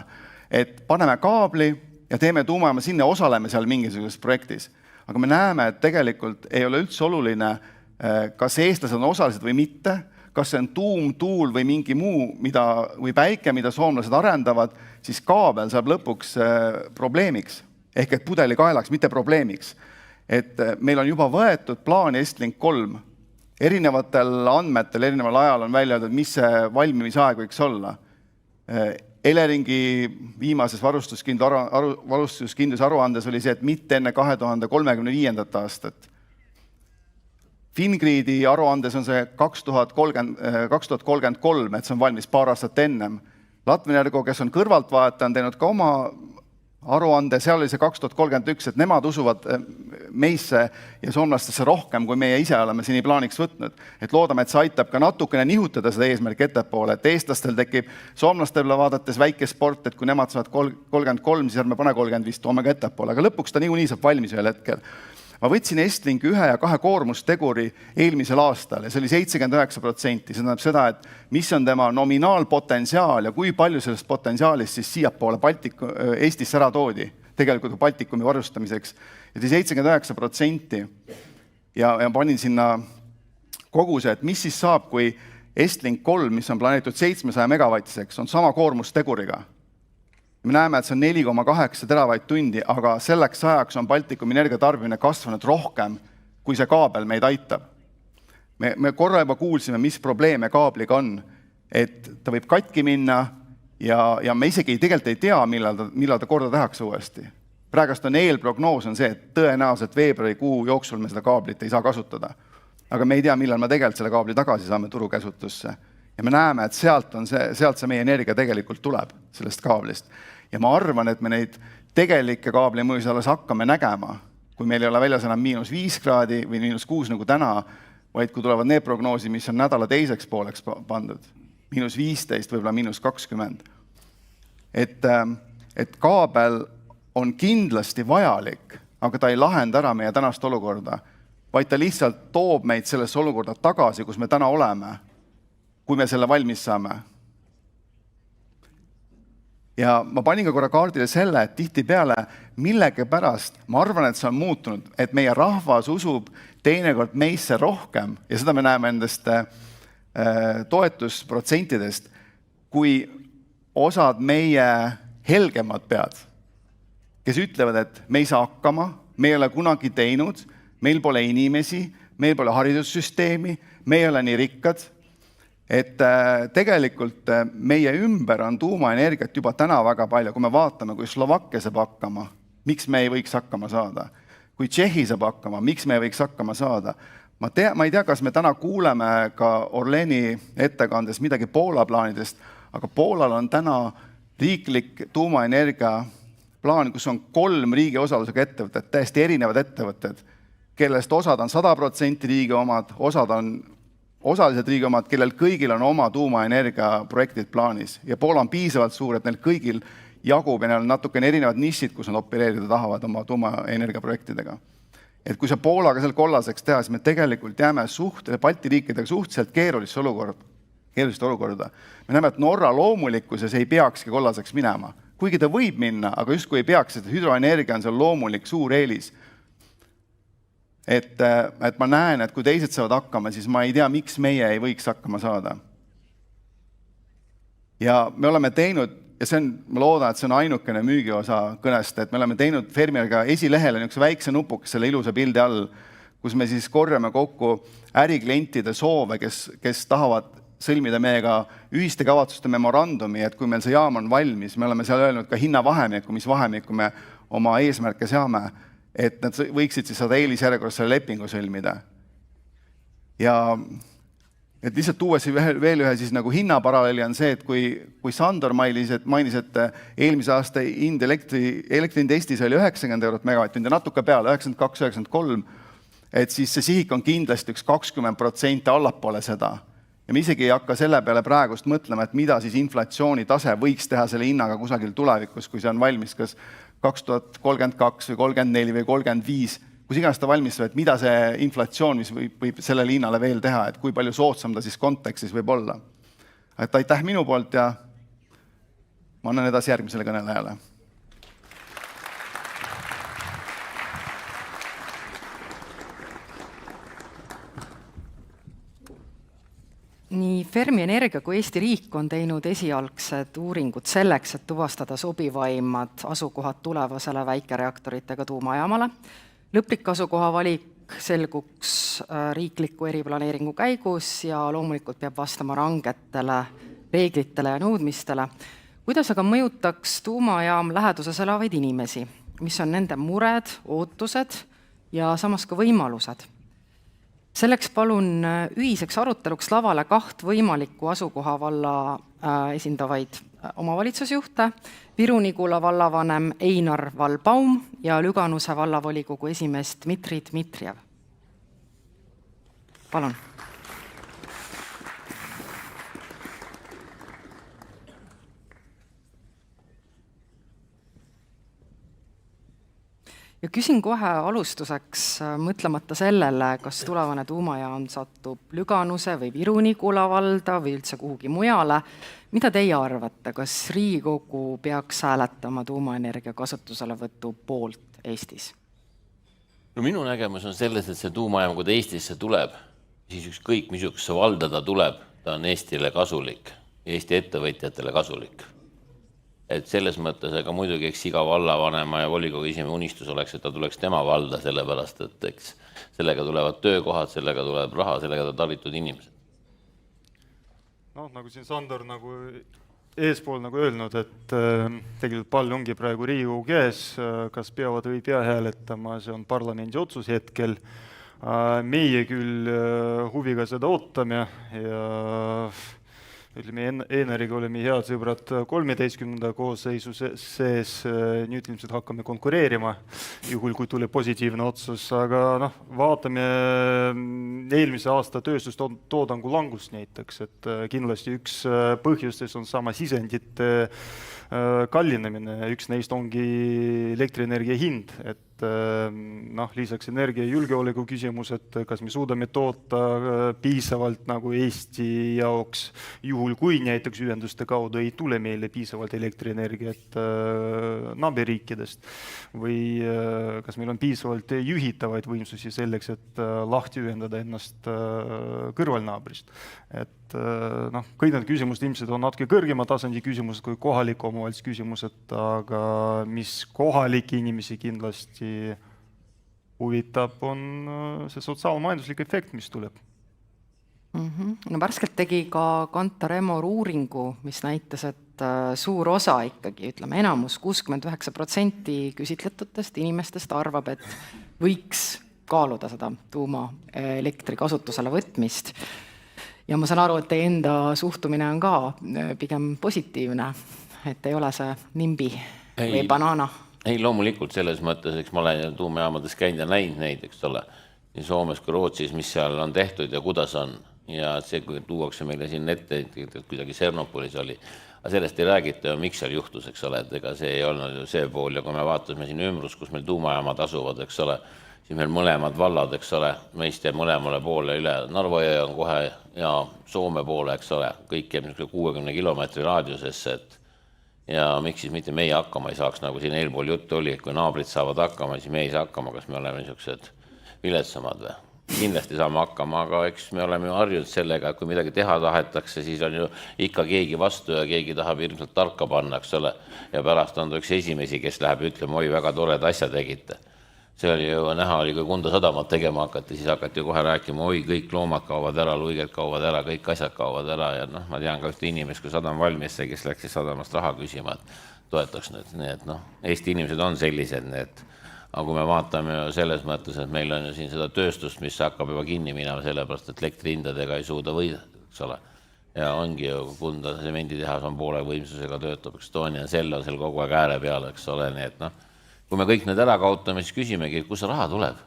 Speaker 11: Et paneme kaabli ja teeme tuumajaama sinna ja osaleme seal mingisuguses projektis. Aga me näeme, et tegelikult ei ole üldse oluline, kas eestlased on osalised või mitte, kas see on tuum, tuul või mingi muu või päike, mida soomlased arendavad, siis kaabel saab lõpuks probleemiks. Ehk et pudelikaelaks, mitte probleemiks. Et meil on juba võetud plaani Estlink 3. Erinevatel andmetel, erineval ajal on välja öeldud, mis see valmimisaeg võiks olla. Eleringi viimases varustuskindluse aruandes oli see, et mitte enne 2035. aastat. Fingriidi aruandes on see 2033, et see on valmis paar aastat ennem. Vattenfall, kes on kõrvaltvaataja, on teinud ka oma aruande, seal oli see 2031, et nemad usuvad meisse ja soomlastesse rohkem, kui meie ise oleme seni plaaniks võtnud. Et loodame, et see aitab ka natukene nihutada seda eesmärki ettepoole, et eestlastel tekib soomlastele vaadates väike sport, et kui nemad saavad 33, siis ärme pane 35, toome ka ettepoole, aga lõpuks ta niikuinii saab valmis ühel hetkel. Ma võtsin Estlink 1 ja 2 koormusteguri eelmisel aastal ja see oli 79%. See tähendab seda, et mis on tema nominaalpotentsiaal ja kui palju sellest potentsiaalist siis siiapoole Eestisse ära toodi, tegelikult Baltikumi varustamiseks. Ja see 79% ja panin sinna koguse, et mis siis saab, kui Estlink 3, mis on planeeritud 700 megavatiseks, on sama koormusteguriga. Me näeme, et see on 4,8 teravatt-tundi, aga selleks ajaks on Baltikumi energiatarbimine kasvanud rohkem, kui see kaabel meid aitab. Me korra juba kuulsime, mis probleeme kaabliga on, et ta võib katki minna ja me isegi tegelikult ei tea, millal ta korda tehakse uuesti. Praegust on eelprognoos on see, et tõenäoliselt veebruarikuu jooksul me seda kaablit ei saa kasutada. Aga me ei tea, millal me tegelikult selle kaabli tagasi saame turukäsutusse. Ja me näeme, et sealt see meie energia tegelikult tuleb, sellest kaablist. Ja ma arvan, et me neid tegelikke kaabli mõjusid alles hakkame nägema, kui meil ei ole väljas enam -5 kraadi või -6 nagu täna, vaid kui tulevad need prognoosid, mis on nädala teiseks pooleks pandud, -15, võib-olla -20. Et kaabel on kindlasti vajalik, aga ta ei lahenda ära meie tänast olukorda, vaid ta lihtsalt toob meid sellesse olukorda tagasi, kus me täna oleme, kui me selle valmis saame. Ja ma panin ka korra kaardile selle, et tihti peale millegi pärast, ma arvan, et see on muutunud, et meie rahvas usub teinekord meisse rohkem, ja seda me näeme nendest toetusprotsentidest, kui osad meie helgemad pead, kes ütlevad, et me ei saa hakkama, me ei ole kunagi teinud, meil pole inimesi, meil pole haridussüsteemi, me ei ole nii rikkad, et tegelikult meie ümber on tuumaenergiat juba täna väga palju. Kui me vaatame, kui Slovakkia saab hakkama, miks me ei võiks hakkama saada? Kui Tšehhi saab hakkama, miks me ei võiks hakkama saada? Ma ei tea, kas me täna kuuleme ka Orleni ettekandes midagi Poola plaanidest, aga Poolal on täna riiklik tuumaenergia plaan, kus on 3 riigi osalusega ettevõtted, täiesti erinevad ettevõtted, kellest osad on 100% riigi omad, osad on osalised riigi omad, kellel kõigil on oma tuumaenergia projektid plaanis. Ja Poola on piisavalt suur, et neil kõigil jagub ja neil on natukene erinevad nišid, kus nad opereerida tahavad oma tuumaenergia projektidega. Et kui see Poolaga seal kollaseks teha, siis me tegelikult jääme Balti riikidega suhteliselt keerulist olukorda. Me näeme, et Norra loomulikkuses ei peakski kollaseks minema. Kuigi ta võib minna, aga just kui ei peaks, et hüdroenergia on seal loomulik suur eelis. Et ma näen, et kui teised saavad hakkama, siis ma ei tea, miks meie ei võiks hakkama saada. Ja me oleme teinud, ja ma loodan, et see on ainukene müügiosa kõnest, et me oleme teinud Fermi Energia esilehele niisuguse väikse nupuks selle ilusa pildi all, kus me siis korjame kokku äriklientide soove, kes tahavad sõlmida meiega ühiste kavatsuste memorandumi, et kui meil see jaam on valmis, me oleme seal öelnud ka hinnavahemikku, mis vahemikku me oma eesmärke seame, et nad võiksid siis saada eelisjärjekorras selle lepingu sõlmida. Ja et lihtsalt tuues veel ühe siis nagu hinnaparalleeli on see, et kui Sandor mainis, et eelmise aasta elektrihind Eestis oli 90 eurot megavatt-tund ja natuke peale, 92-93, et siis see sihik on kindlasti üks 20% allapoole seda. Ja me isegi ei hakka selle peale praegust mõtlema, et mida siis inflatsiooni tase võiks teha selle hinnaga kusagil tulevikus, kui see on valmis kas 2032 või 34 või 35, kus iganes ta valmis, et mida see inflatsioon, mis võib sellele hinnale veel teha, et kui palju soodsam ta siis kontekstis võib olla. Et aitäh minu poolt ja ma annan edasi järgmisele kõnelejale.
Speaker 1: Nii Fermi Energia kui Eesti riik on teinud esialgsed uuringud selleks, et tuvastada sobivaimad asukohad tulevasele väikereaktoritega tuumajaamale. Lõplik asukoha valik selguks riikliku eriplaneeringu käigus ja loomulikult peab vastama rangetele reeglitele ja nõudmistele. Kuidas aga mõjutaks tuumajaam läheduses elavaid inimesi? Mis on nende mured, ootused ja samas ka võimalused? Selleks palun ühiseks aruteluks lavale 2 võimalikku asukoha valla esindavaid omavalitsusjuhte, Viru-Nigula vallavanem Einar Vallbaum ja Lüganuse vallavolikogu esimees Dmitri Dmtirjev. Palun. Ja küsin kohe alustuseks, mõtlemata sellele, kas tulevane tuumajaam satub Lüganuse või Viru-Nigula valda või üldse kuhugi mujale. Mida teie arvate, kas Riigikogu peaks hääletama tuumaenergia kasutuselevõtu poolt Eestis?
Speaker 12: No minu nägemus on selles, et see tuumajaam, kui ta Eestisse tuleb, siis ükskõik missugusesse valda ta tuleb, ta on Eestile kasulik, Eesti ettevõtjatele kasulik. Et selles mõttes, aga muidugi eks iga vallavanema ja volikogu esimehe unistus oleks, et ta tuleks tema valda, sellepärast, et eks sellega tulevad töökohad, sellega tuleb raha, sellega ta tarvitud inimesed.
Speaker 13: No, nagu siin Sandor nagu eespool nagu öelnud, et tegelikult pall ongi praegu Riigikogu käes, kas peavad või pea hääletama, see on parlamendi otsus hetkel. Meie küll huviga seda ootame ja ütleme, Einariga oleme head sõbrad 13. koosseisu sees, nüüd ilmselt hakkame konkureerima, juhul kui tuleb positiivne otsus, aga vaatame eelmise aasta tööstustoodangu langust näiteks, et kindlasti üks põhjustes on sama sisendite kallinemine, üks neist ongi elektrienergia hind, et lisaks energia julgeoleku küsimus, et kas me suudame toota piisavalt nagu Eesti jaoks, juhul kui näiteks ühenduste kaudu ei tule meile piisavalt elektrienergiat naaberriikidest või kas meil on piisavalt juhitavaid võimsusi selleks, et lahti ühendada ennast kõrvalnaabrist. Et kõik need küsimused ilmselt on natuke kõrgema tasandi küsimused kui kohaliku omavalitsuse küsimused, aga mis kohalike inimesi kindlasti huvitab, on see sotsiaalmajanduslik efekt, mis tuleb.
Speaker 1: No värskelt tegi ka Kantar Emor uuringu, mis näitas, et suur osa ikkagi, ütleme enamus, 69% küsitletutest inimestest arvab, et võiks kaaluda seda tuumaelektri kasutusele võtmist. Ja ma saan aru, et teie enda suhtumine on ka pigem positiivne, et ei ole see nimbi või banaana.
Speaker 12: Ei, loomulikult selles mõttes, eks ma olen tuumajaamades käinud ja näinud neid, eks ole, nii Soomes kui Rootsis, mis seal on tehtud ja kuidas on. Ja see, kui tuuakse meile siin ette, et kuidagi Sernopolis oli. aga sellest ei räägita, miks seal juhtus, eks ole, et ega see ei olnud ju see pool ja kui me vaatasime siin ümbrus, kus meil tuumajaamad asuvad, eks ole, siis meil mõlemad vallad, eks ole, meist jääb mõlemale poole üle, Narva jõe on kohe ja Soome poole, eks ole, kõik jääb 60 kilomeetri raadiusesse, et ja miks siis mitte meie hakkama ei saaks, nagu siin eelpool juttu oli, et kui naabrid saavad hakkama, siis me ei saa hakkama, kas me oleme niisugused viletsamad või? Kindlasti saame hakkama, aga eks me oleme ju harjunud sellega, et kui midagi teha tahetakse, siis on ju ikka keegi vastu ja keegi tahab ilmselt tarka panna, eks ole. Ja pärast on ta üks esimesi, kes läheb ütlema, oi, väga tored asja tegite. See oli ju näha, oli kui Kunda sadamat tegema hakati, siis hakati kohe rääkima, oi, kõik loomad kaovad ära, luiged kaovad ära, kõik asjad kaovad ära ja ma tean ka ühte inimest, kui sadam valmis see, kes läks sadamast raha küsima, et toetaks nüüd. Nii et Eesti inimesed on sellised, need. Aga kui me vaatame selles mõttes, et meil on ju siin seda tööstust, mis hakkab juba kinni minema sellepärast, et elektrihindadega ei suuda võida, eks ole. Ja ongi ju Kunda semenditehas on poole võimsusega töötab, Estonia Cell on seal kogu aeg ääre peale, eks ole, nii et kui me kõik need ära kaotame, siis küsimegi, kus raha tuleb.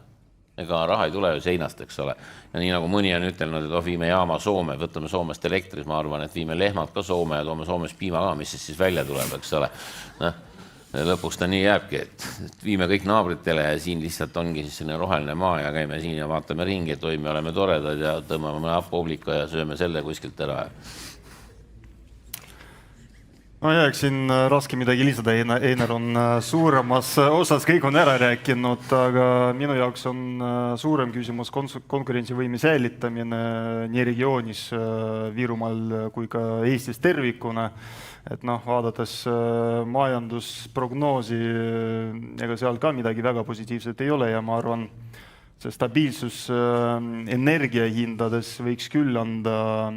Speaker 12: Ega raha ei tule ju seinast, eks ole. Ja nii nagu mõni on ütelnud, et viime jaama Soome, võtame Soomest elektris, ma arvan, et viime lehmad ka Soome ja toome Soomes piima ka, mis siis välja tuleb, eks ole. Lõpuks ta nii jääbki, et viime kõik naabritele ja siin lihtsalt ongi siis selline roheline maa ja käime siin ja vaatame ringi, et oi, me oleme toredad ja tõmbame mõne publika ja sööme selle kuskilt ära.
Speaker 13: No jääks siin raske midagi lisada, Einar on suuremas osas, kõik on ära rääkinud, aga minu jaoks on suurem küsimus konkurentsivõimi säilitamine nii regioonis Virumaal kui ka Eestis tervikuna. Et vaadates majandusprognoosi, ega seal ka midagi väga positiivset ei ole ja ma arvan, see stabiilsus energiahindades võiks küll anda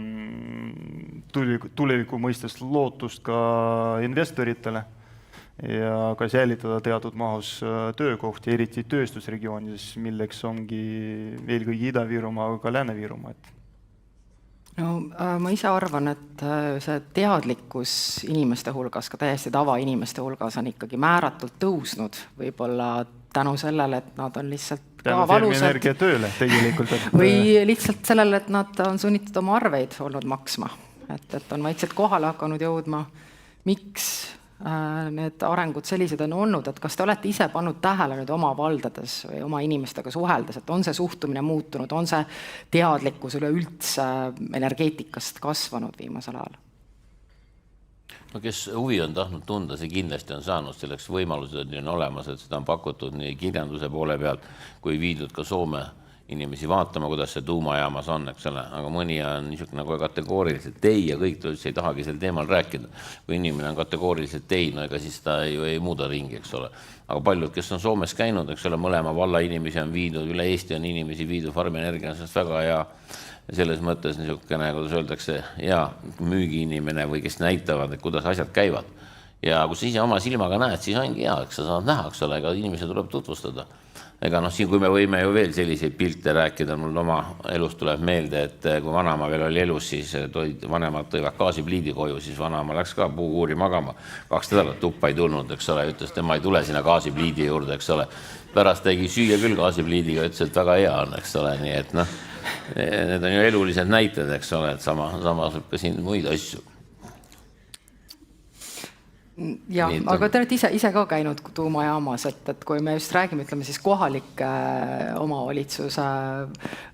Speaker 13: tuleviku mõistes lootust ka investoritele ja ka säilitada teatud mahus töökohti, eriti tööstusregioonis, milleks ongi eelkõige Ida-Virumaa, aga ka Lääne-Virumaa.
Speaker 1: No, ma ise arvan, et see teadlikkus inimeste hulgas, ka täiesti tavainimeste hulgas on ikkagi määratult tõusnud, võib-olla tänu sellele, et nad on lihtsalt ka
Speaker 13: Fermi Energia tööle tegelikult.
Speaker 1: Või lihtsalt sellele, et nad on sunnitud oma arveid olnud maksma. Et on vaikselt kohale hakanud jõudma. Miks need arengud sellised on olnud, et kas te olete ise pannud tähele nüüd oma valdades või oma inimestega suheldes, et on see suhtumine muutunud, on see teadlikkus üleüldse energeetikast kasvanud viimasel ajal?
Speaker 12: No kes huvi on tahtnud tunda, see kindlasti on saanud, selleks võimalused on olemas, et seda on pakutud nii kirjanduse poole pealt, kui viidud ka Soome inimesi vaatama, kuidas see tuumajaamas on, eks ole, aga mõni on niisugune nagu kategooriliselt ei ja kõik üldse ei tahagi sel teemal rääkida. Kui inimene on kategooriliselt ei, no ega siis ta ju ei muuda ringi, eks ole. Aga paljud, kes on Soomes käinud, eks ole, mõlema valla inimesi on viidud, üle Eesti on inimesi viidud, Fermi Energia on sellest väga hea selles mõttes niisugune, kuidas öeldakse, hea müügiinimene või kes näitavad, et kuidas asjad käivad. Ja kui sa ise oma silmaga näed, siis ongi hea, eks sa saad näha, eks ole, ega inimesed tuleb tutvustada. Ega siin, kui me võime ju veel selliseid pilte rääkida, mul oma elust tuleb meelde, et kui vanama veel oli elus, siis vanemad tõivad gaasipliidi koju, siis vanama läks ka puukuuri magama. 2 nädalat tuppa ei tulnud, eks ole, ütles, tema ei tule sinna gaasipliidi juurde, eks ole. Pärast tegi süüa küll gaasipliidiga, ütles, et väga hea on, eks ole, nii et need on ju elulised näited, eks ole, et samas ka siin muid asju.
Speaker 1: Ja, aga te olete ise ka käinud tuumajaamas, et kui me just räägime, ütleme siis kohalike omavalitsuse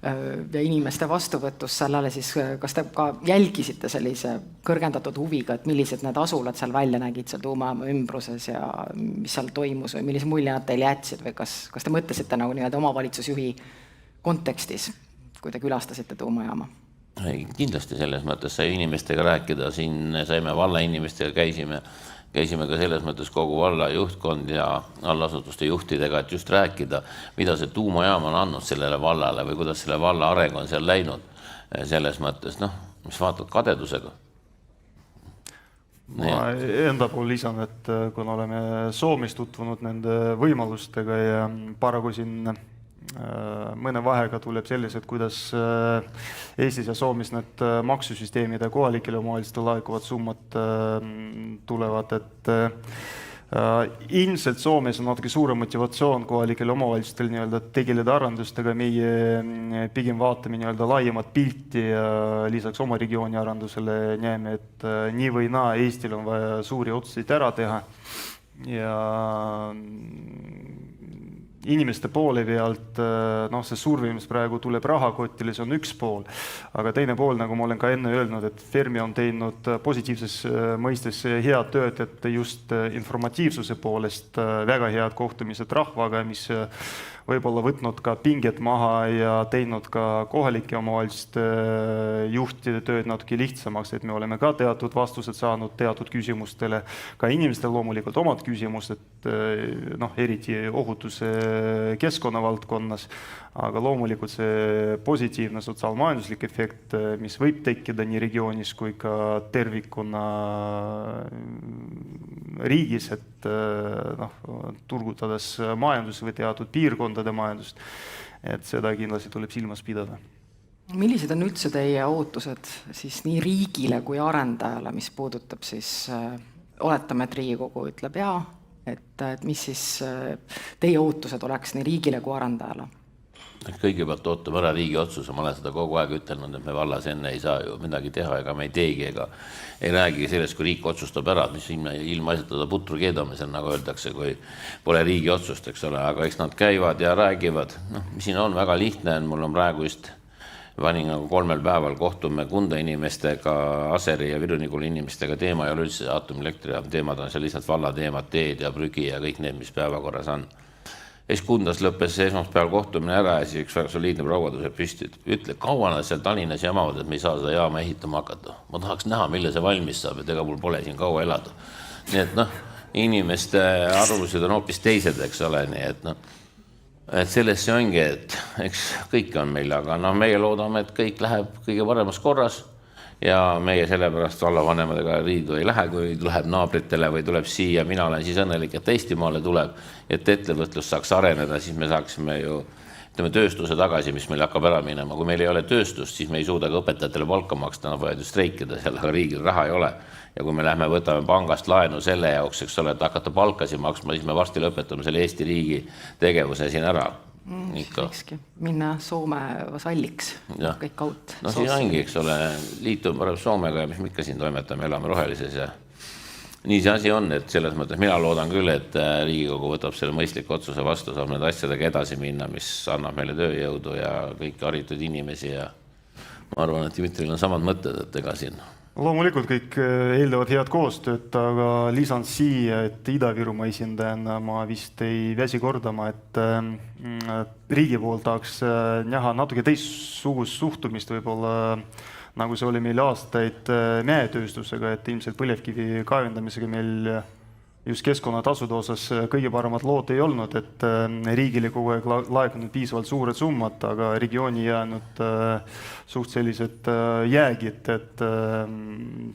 Speaker 1: ja inimeste vastuvõtust sellele, siis kas te ka jälgisite sellise kõrgendatud huviga, et millised need asulad seal välja nägid seal tuumajaama ümbruses ja mis seal toimus või millise mulje nad teile jätsid või kas te mõtlesite nagu nii omavalitsusjuhi kontekstis, kui te külastasite tuumajaama?
Speaker 12: Kindlasti selles mõttes sai inimestega rääkida, siin saime valla inimestega käisime ka selles mõttes kogu valla juhtkond ja allasutuste juhtidega, et just rääkida, mida see tuumajaam on andnud sellele vallale või kuidas selle valla areng on seal läinud selles mõttes, mis vaatad kadedusega.
Speaker 13: Ma enda pool lisan, et kuna oleme Soomes tutvunud nende võimalustega ja paraku siin mõne vahega tuleb sellised, kuidas Eestis ja Soomes need maksusüsteemid ja kohalikele omavalitsuste laekuvad summad tulevad, et Ilmselt Soomes on natuke suurem motivatsioon kohalikel omavalitsustel tegeleda arendustega, meie pigem vaatame laiemat pilti ja lisaks oma regiooni arendusele näeme, et nii või naa Eestil on vaja suuri otsuseid ära teha ja inimeste poole pealt, see surve, mis praegu tuleb rahakotile, see on üks pool. Aga teine pool, nagu ma olen ka enne öelnud, et Fermi on teinud positiivses mõistes head tööd, et just informatiivsuse poolest väga head kohtumised rahvaga, mis võib-olla võtnud ka pinget maha ja teinud ka kohalike omavalitsuste juhtide tööd natuke lihtsamaks, et me oleme ka teatud vastused saanud teatud küsimustele, ka inimestel loomulikult omad küsimused, eriti ohutuse keskkonnavaldkonnas, aga loomulikult see positiivne sotsiaalmajanduslik efekt, mis võib tekkida nii regioonis kui ka tervikuna riigis, et turgutades majandus või teatud piirkondade majandust, et seda kindlasti tuleb silmas pidada.
Speaker 1: Millised on üldse teie ootused siis nii riigile kui arendajale, mis puudutab siis, oletame, et Riigikogu ütleb jaa, et mis siis teie ootused oleks nii riigile kui arendajale?
Speaker 12: Kõigepealt ootame ära riigi otsuse, ma olen seda kogu aeg ütelnud, et me vallas enne ei saa ju midagi teha, ega me ei teegi, ega ei räägi sellest, kui riik otsustab ära, mis ilma esitada putru keedamisel, nagu öeldakse, kui pole riigi otsust, eks ole, aga eks nad käivad ja räägivad. Mis siin on väga lihtne, mul on praegu just panin 3 päeval kohtume Kunda inimestega, Aseri ja Viru-Nigula inimestega, teema ei ole üldse aatomelektri, teemad on seal lihtsalt vallateemad, teed ja prügi ja kõik need, mis päevakorras on. Siis Kundas lõppes esmaspäeval kohtumine ära ja siis üks väga soliidne proua tõuseb püsti, ütle, kaua nad seal Tallinnas jamavad, et me ei saa seda jaama ehitama hakata. Ma tahaks näha, mille see valmis saab, et ega mul pole siin kaua elada. Nii et inimeste arvamused on hoopis teised, eks ole, nii et sellest see ongi, et eks kõik on meil, aga meie loodame, et kõik läheb kõige paremas korras ja meie sellepärast vallavanemadega riidu ei lähe, kui läheb naabritele või tuleb siia, mina olen siis õnnelik, et Eestimaale tuleb, et ettevõtlus saaks areneda, siis me saaksime ju tööstuse tagasi, mis meil hakkab ära minema. Kui meil ei ole tööstust, siis me ei suuda ka õpetajatele palka maksta, nad võivad ju streikida, seal aga riigil raha ei ole. Ja kui me lähme võtame pangast laenu selle jaoks, eks ole, et hakata palkasi maksma, siis me varsti lõpetame selle Eesti riigi tegevuse siin ära.
Speaker 1: Võikski minna Soome vasalliks, kõik kaut.
Speaker 12: Siis ongi, eks ole, liitu parem Soomega ja mis me ikka siin toimetame, elame rohelises ja nii see asi on, et selles mõttes mina loodan küll, et Riigikogu võtab selle mõistliku otsuse vastu, saab need asjadega edasi minna, mis annab meile tööjõudu ja kõik haritud inimesi ja ma arvan, et Dmitril on samad mõtted, et ega siin.
Speaker 13: Loomulikult kõik eeldavad head koostööd, aga lisan siia, et Ida-Virumaa esindajana ma vist ei väsi kordama, et riigi poolt tahaks näha natuke teistsugust suhtumist võib-olla, nagu see oli meil aastaid mäetööstusega, et ilmselt põlevkivi kaevendamisega meil just keskkonnatasude osas kõige paremad lood ei olnud, et riigile kogu aeg laekunud piisavalt suured summad, aga regiooni jäänud suht sellised jäägid, et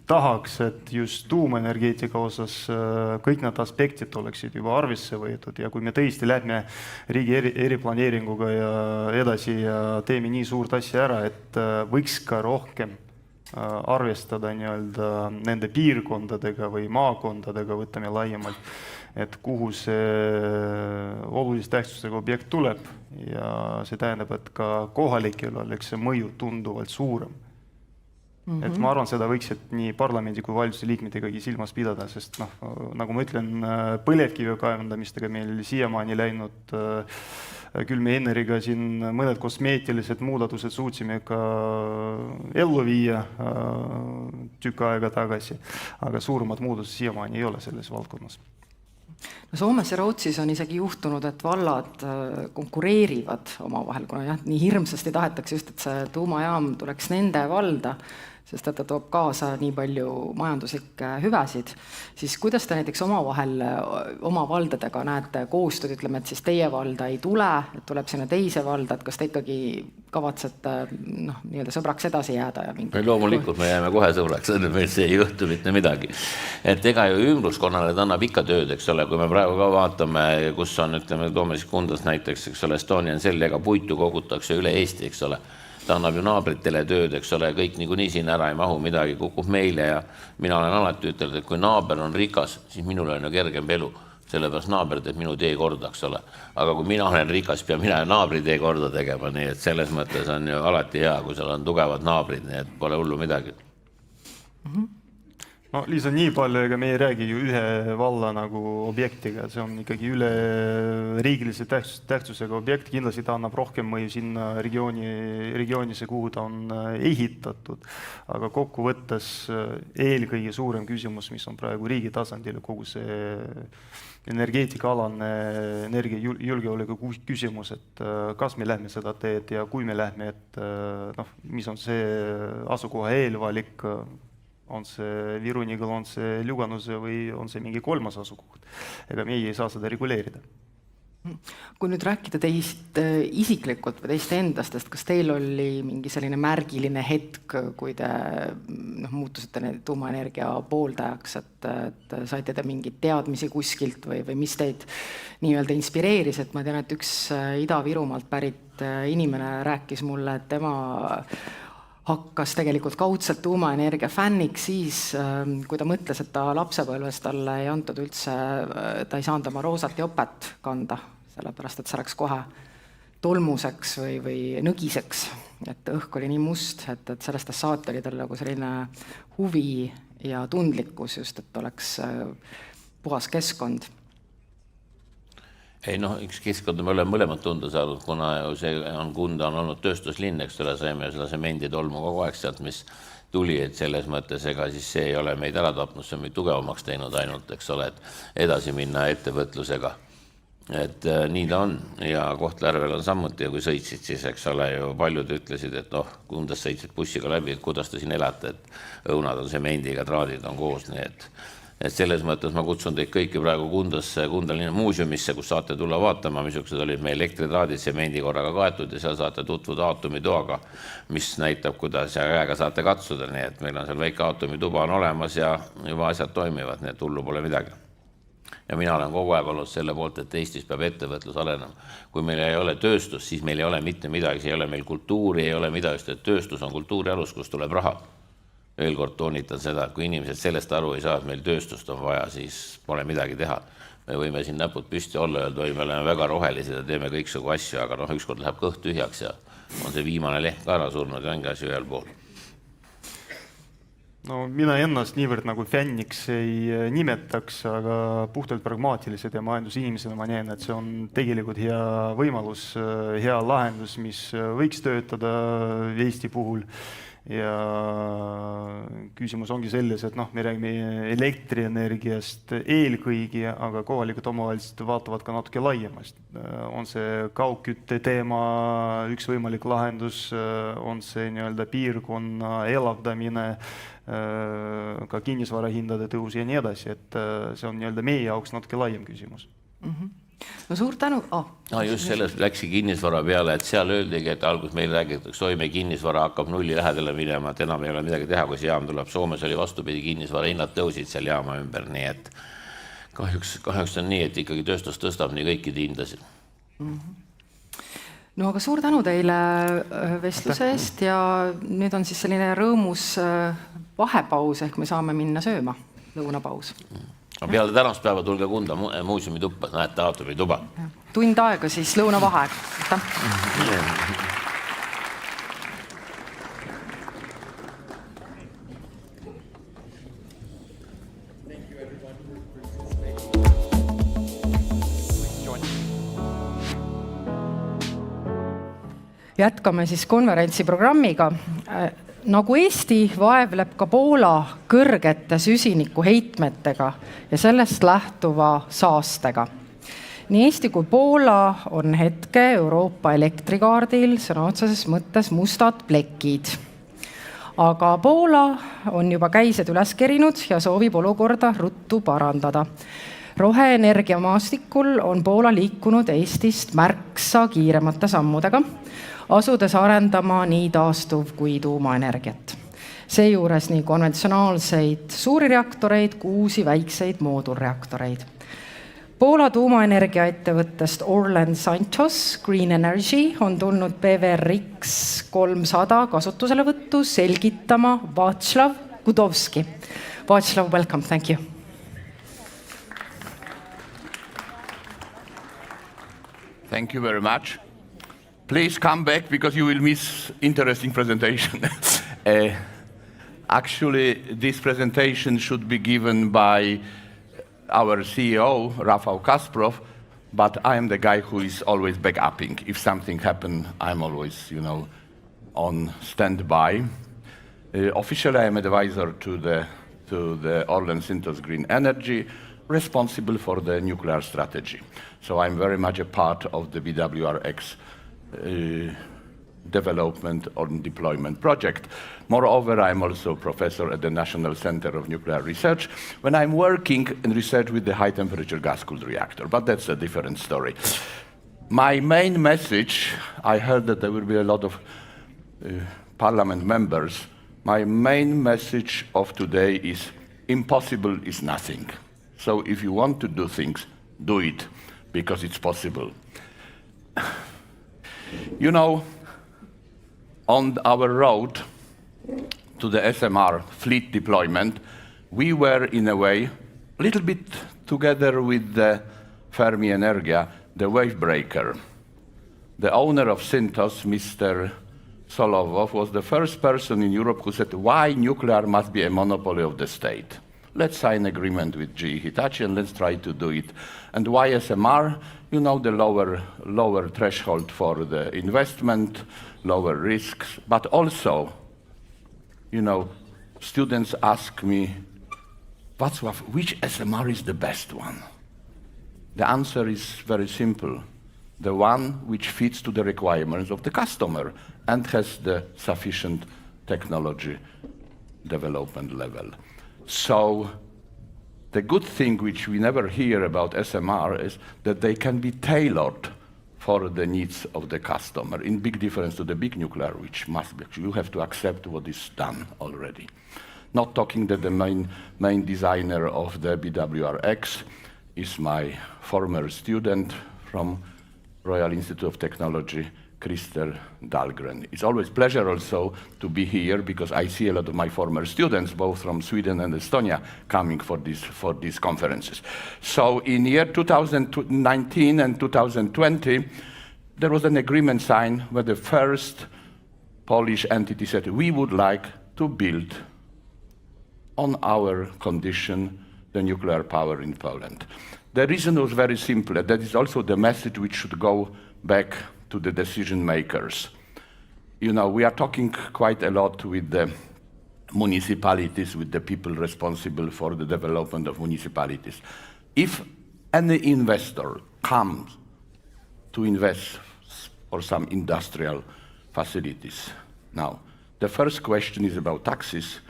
Speaker 13: tahaks, et just tuumaenergeetika osas kõik need aspektid oleksid juba arvesse võetud ja kui me tõesti lähme riigi eriplaneeringuga ja edasi ja teeme nii suurt asja ära, et võiks ka rohkem arvestada nende piirkondadega või maakondadega, võtame laiemalt, et kuhu see olulist tähtsusega objekt tuleb ja see tähendab, et ka kohalikel oleks see mõju tunduvalt suurem. Et ma arvan, seda võiks nii parlamendi kui valitsuse liikmetegi silmas pidada, sest nagu ma ütlen, põlevkivi kaevandamistega meil siiamaani läinud küll me Enneriga siin mõned kosmeetilised muudatused suutsime ka ellu viia tükk aega tagasi, aga suuremad muudatused siiamaani ei ole selles valdkonnas.
Speaker 1: Soomes ja Rootsis on isegi juhtunud, et vallad konkureerivad omavahel, kuna nii hirmsasti tahetakse just, et see tuumajaam tuleks nende valda, sest ta toob kaasa nii palju majanduslikke hüvesid, siis kuidas te näiteks oma valdadega näete koostööd, ütleme, et siis teie valda ei tule, et tuleb sinna teise valda, et kas te ikkagi kavatsete nii-öelda sõbraks edasi jääda?
Speaker 12: Loomulikult me jääme kohe sõbraks, meil see ei juhtu mitte midagi. Et ega ju ümbruskonnale ta annab ikka tööd, eks ole, kui me praegu ka vaatame, kus on, ütleme, toome siis Kundas näiteks, eks ole, Estonian Celliga puitu kogutakse üle Eesti, eks ole. Ta annab ju naabritele tööd, eks ole, kõik niikuinii siin ära ei mahu, midagi kukub meile ja mina olen alati ütelnud, et kui naaber on rikas, siis minul on ju kergem elu. sellepärast naaber teeb minu tee korda, eks ole. Aga kui mina olen rikas, pean mina naabri tee korda tegema, nii et selles mõttes on ju alati hea, kui seal on tugevad naabrid, nii et pole hullu midagi.
Speaker 13: No Liisa, nii palju, ega me ei räägi ju ühe valla nagu objektiga, see on ikkagi üle riigilise tähtsusega objekt, kindlasti ta annab rohkem mõju sinna regioonisse, kuhu ta on ehitatud, aga kokkuvõttes eelkõige suurem küsimus, mis on praegu riigi tasandil, kogu see energeetikaalane energiajulgeoleku küsimus, et kas me lähme seda teed ja kui me lähme, et mis on see asukoha eelvalik, on see Viru-Nigula, on see Ljuganuse või on see mingi kolmas asukoht. Ega meie ei saa seda reguleerida.
Speaker 1: Kui nüüd rääkida teist isiklikult või teist endastest, kas teil oli mingi selline märgiline hetk, kui te muutusite tuumaenergia pooldajaks, et saite te mingid teadmisi kuskilt või mis teid nii-öelda inspireeris, et ma tean, et üks Ida-Virumaalt pärit inimene rääkis mulle, et tema hakkas tegelikult kaudselt tuumaenergia fänniks siis, kui ta mõtles, et ta lapsepõlves talle ei antud üldse, ta ei saanud oma roosat jopet kanda, sellepärast, et see läks kohe tolmuseks või nõgiseks, et õhk oli nii must, et sellest saati oli tal nagu selline huvi ja tundlikkus just, et oleks puhas keskkond.
Speaker 12: Ei üks keskkond me oleme mõlemad tunda saanud, kuna see Kunda on olnud tööstuslinn, eks ole, saime seda semendi tolmu kogu aeg sealt, mis tuli, et selles mõttes, ega siis see ei ole meid ära tapnud, see on meid tugevamaks teinud ainult, eks ole, et edasi minna ettevõtlusega. Et nii ta on ja Kohtla-Järvel on samuti ja kui sõitsid, siis eks ole ju paljud ütlesid, et Kundas sõitsid bussiga läbi, et kuidas te siin elate, et õunad on semendiga, traadid on koos, nii et selles mõttes ma kutsun teid kõiki praegu Kundasse, Kundalinna muuseumisse, kus saate tulla vaatama, missugused olid meie elektritraadid semendi korraga kaetud ja seal saate tutvuda aatomitoaga, mis näitab, kuidas ja käega saate katsuda, nii et meil on seal väike aatomituba on olemas ja juba asjad toimivad, nii et hullu pole midagi. Ja mina olen kogu aeg olnud selle poolt, et Eestis peab ettevõtlus arenema. Kui meil ei ole tööstus, siis meil ei ole mitte midagi, see ei ole meil kultuuri, ei ole midagi, et tööstus on kultuuri alus, kus tuleb raha. Veel kord toonitan seda, et kui inimesed sellest aru ei saa, et meil tööstust on vaja, siis pole midagi teha. Me võime siin näpud püsti olla, öelda, me oleme väga rohelised ja teeme kõiksugu asju, aga ükskord läheb kõht tühjaks ja on see viimane leht ka ära surnud ja ongi asju ühel pool.
Speaker 13: No mina ennast niivõrd nagu fänniks ei nimetaks, aga puhtalt pragmaatilised ja majandusinimesena ma näen, et see on tegelikult hea võimalus, hea lahendus, mis võiks töötada Eesti puhul. Ja küsimus ongi selles, et me räägime elektrienergiast eelkõige, aga kohalikud omavalitsused vaatavad ka natuke laiemast. On see kaugkütte teema üks võimalik lahendus, on see nii-öelda piirkonna elavdamine, ka kinnisvarahindade tõus ja nii edasi, et see on nii-öelda meie jaoks natuke laiem küsimus.
Speaker 1: No suur tänu.
Speaker 12: Just sellest läkski kinnisvara peale, et seal öeldigi, et algus meil räägitakse, meie kinnisvara hakkab nulli lähedale minema, et enam ei ole midagi teha, kui see jaam tuleb. Soomes oli vastupidi, kinnisvara hinnad tõusid seal jaama ümber, nii et kahjuks on nii, et ikkagi tööstus tõstab nii kõikide hindasid.
Speaker 1: No aga suur tänu teile vestluse eest ja nüüd on siis selline rõõmus vahepaus, ehk me saame minna sööma, lõunapaus.
Speaker 12: Peale tänast päeva tulge Kunda muuseumi tuppa, näete aatomituba.
Speaker 1: Tund aega siis lõunavaheaeg. Jätkame siis konverentsiprogrammiga. Nagu Eesti vaevleb ka Poola kõrgete süsinikuheitmetega ja sellest lähtuva saastega. Nii Eesti kui Poola on hetke Euroopa elektrikaardil sõna otseses mõttes mustad plekid. Aga Poola on juba käised üles kerinud ja soovib olukorda ruttu parandada. Roheenergia maastikul on Poola liikunud Eestist märksa kiiremate sammudega, asudes arendama nii taastuv kui tuumaenergiat. Seejuures nii konventsionaalseid suuri reaktoreid kui uusi väikseid moodulreaktoreid. Poola tuumaenergia ettevõttest Orlen Santos Green Energy on tulnud PVRX 300 kasutuselevõttu selgitama Václav Gudowski. Václav, welcome, thank you.
Speaker 14: Thank you very much. Please come back because you will miss interesting presentation. Actually, this presentation should be given by our CEO, Rafał Kasprow, but I am the guy who is always backupping. If something happens, I'm always, on standby. Officially, I am advisor to the Orlen Synthos Green Energy, responsible for the nuclear strategy. So I'm very much a part of the BWRX development or deployment project. Moreover, I'm also a professor at the National Center of Nuclear Research when I'm working in research with the high-temperature gas-cooled reactor, but that's a different story. My main message, I heard that there will be a lot of parliament members. My main message of today is impossible is nothing. So if you want to do things, do it, because it's possible. On our road to the SMR fleet deployment, we were, in a way, a little bit together with the Fermi Energia, the wave breaker. The owner of Synthos, Mr. Solovov, was the first person in Europe who said, why nuclear must be a monopoly of the state? Let's sign an agreement with GE Hitachi and let's try to do it. And why SMR? The lower threshold for the investment, lower risks, but also, students ask me, Václav, which SMR is the best one? The answer is very simple. The one which fits to the requirements of the customer and has the sufficient technology development level. So the good thing which we never hear about SMR is that they can be tailored for the needs of the customer, in big difference to the big nuclear, which must be, you have to accept what is done already. Not talking that the main designer of the BWRX is my former student from Royal Institute of Technology, Kristen Dahlgren. It's always a pleasure also to be here because I see a lot of my former students, both from Sweden and Estonia, coming for these conferences. So in year 2019 and 2020, there was an agreement signed where the first Polish entity said, we would like to build on our condition the nuclear power in Poland. The reason was very simple, and that is also the message which should go back to the decision makers. We are talking quite a lot with the municipalities, with the people responsible for the development of municipalities. If any investor comes to invest for some industrial facilities, now, the first question is about taxes,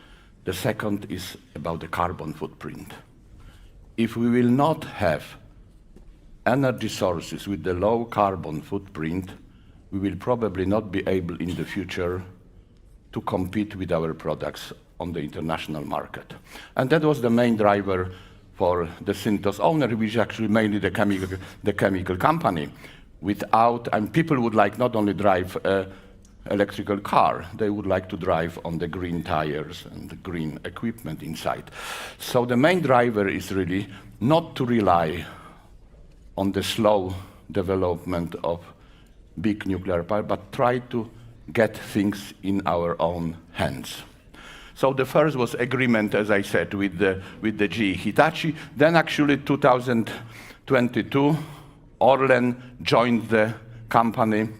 Speaker 14: the second is about the carbon footprint. If we will not have energy sources with the low carbon footprint, we will probably not be able in the future to compete with our products on the international market. And that was the main driver for the Synthos owner, which is actually mainly the chemical company. And people would like not only drive an electrical car, they would like to drive on the green tires and the green equipment inside. So the main driver is really not to rely on the slow development of big nuclear power, but try to get things in our own hands. So the first was agreement, as I said, with the GE Hitachi. Then actually 2022, Orlen joined the company.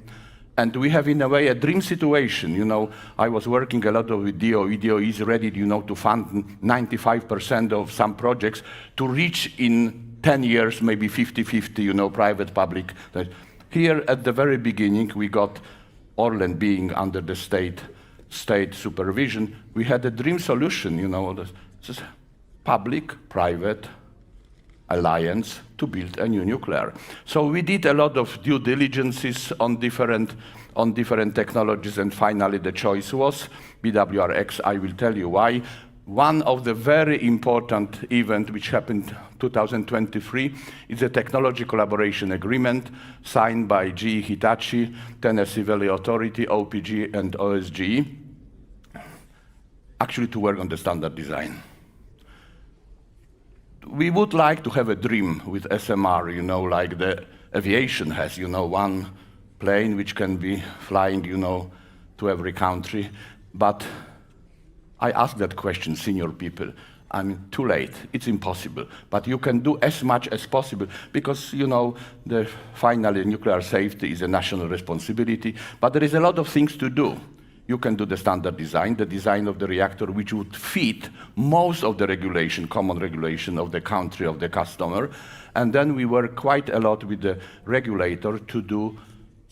Speaker 14: And we have, in a way, a dream situation. I was working a lot with DOE. DOE is ready, to fund 95% of some projects to reach in 10 years, maybe 50-50, private, public. Here at the very beginning, we got Orlen being under the state supervision. We had a dream solution, this public-private alliance to build a new nuclear. So we did a lot of due diligences on different technologies, and finally the choice was BWRX. I will tell you why. One of the very important events which happened 2023 is a technology collaboration agreement signed by GE Hitachi, Tennessee Valley Authority, OPG, and OSGE, actually to work on the standard design. We would like to have a dream with SMR, like the aviation has, one plane which can be flying, to every country. But I ask that question, senior people. I mean, too late, it's impossible. But you can do as much as possible because, the finally nuclear safety is a national responsibility, but there is a lot of things to do. You can do the standard design, the design of the reactor, which would fit most of the regulation, common regulation of the country, of the customer. And then we work quite a lot with the regulator to do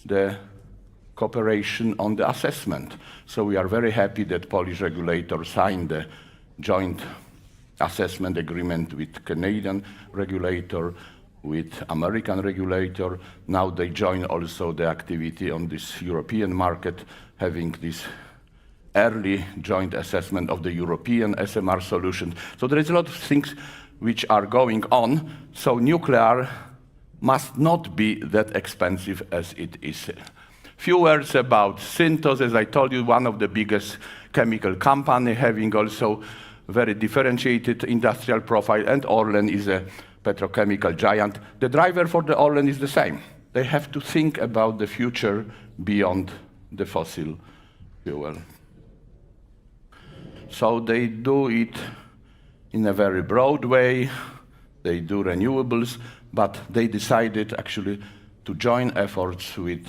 Speaker 14: the cooperation on the assessment. So we are very happy that Polish regulator signed the joint assessment agreement with Canadian regulator, with American regulator. Now they join also the activity on this European market, having this early joint assessment of the European SMR solution. So there is a lot of things which are going on. So nuclear must not be that expensive as it is. Few words about Synthos. As I told you, one of the biggest chemical company, having also very differentiated industrial profile, and Orlen is a petrochemical giant. The driver for the Orlen is the same. They have to think about the future beyond the fossil fuel. So they do it in a very broad way. They do renewables, but they decided actually to join efforts with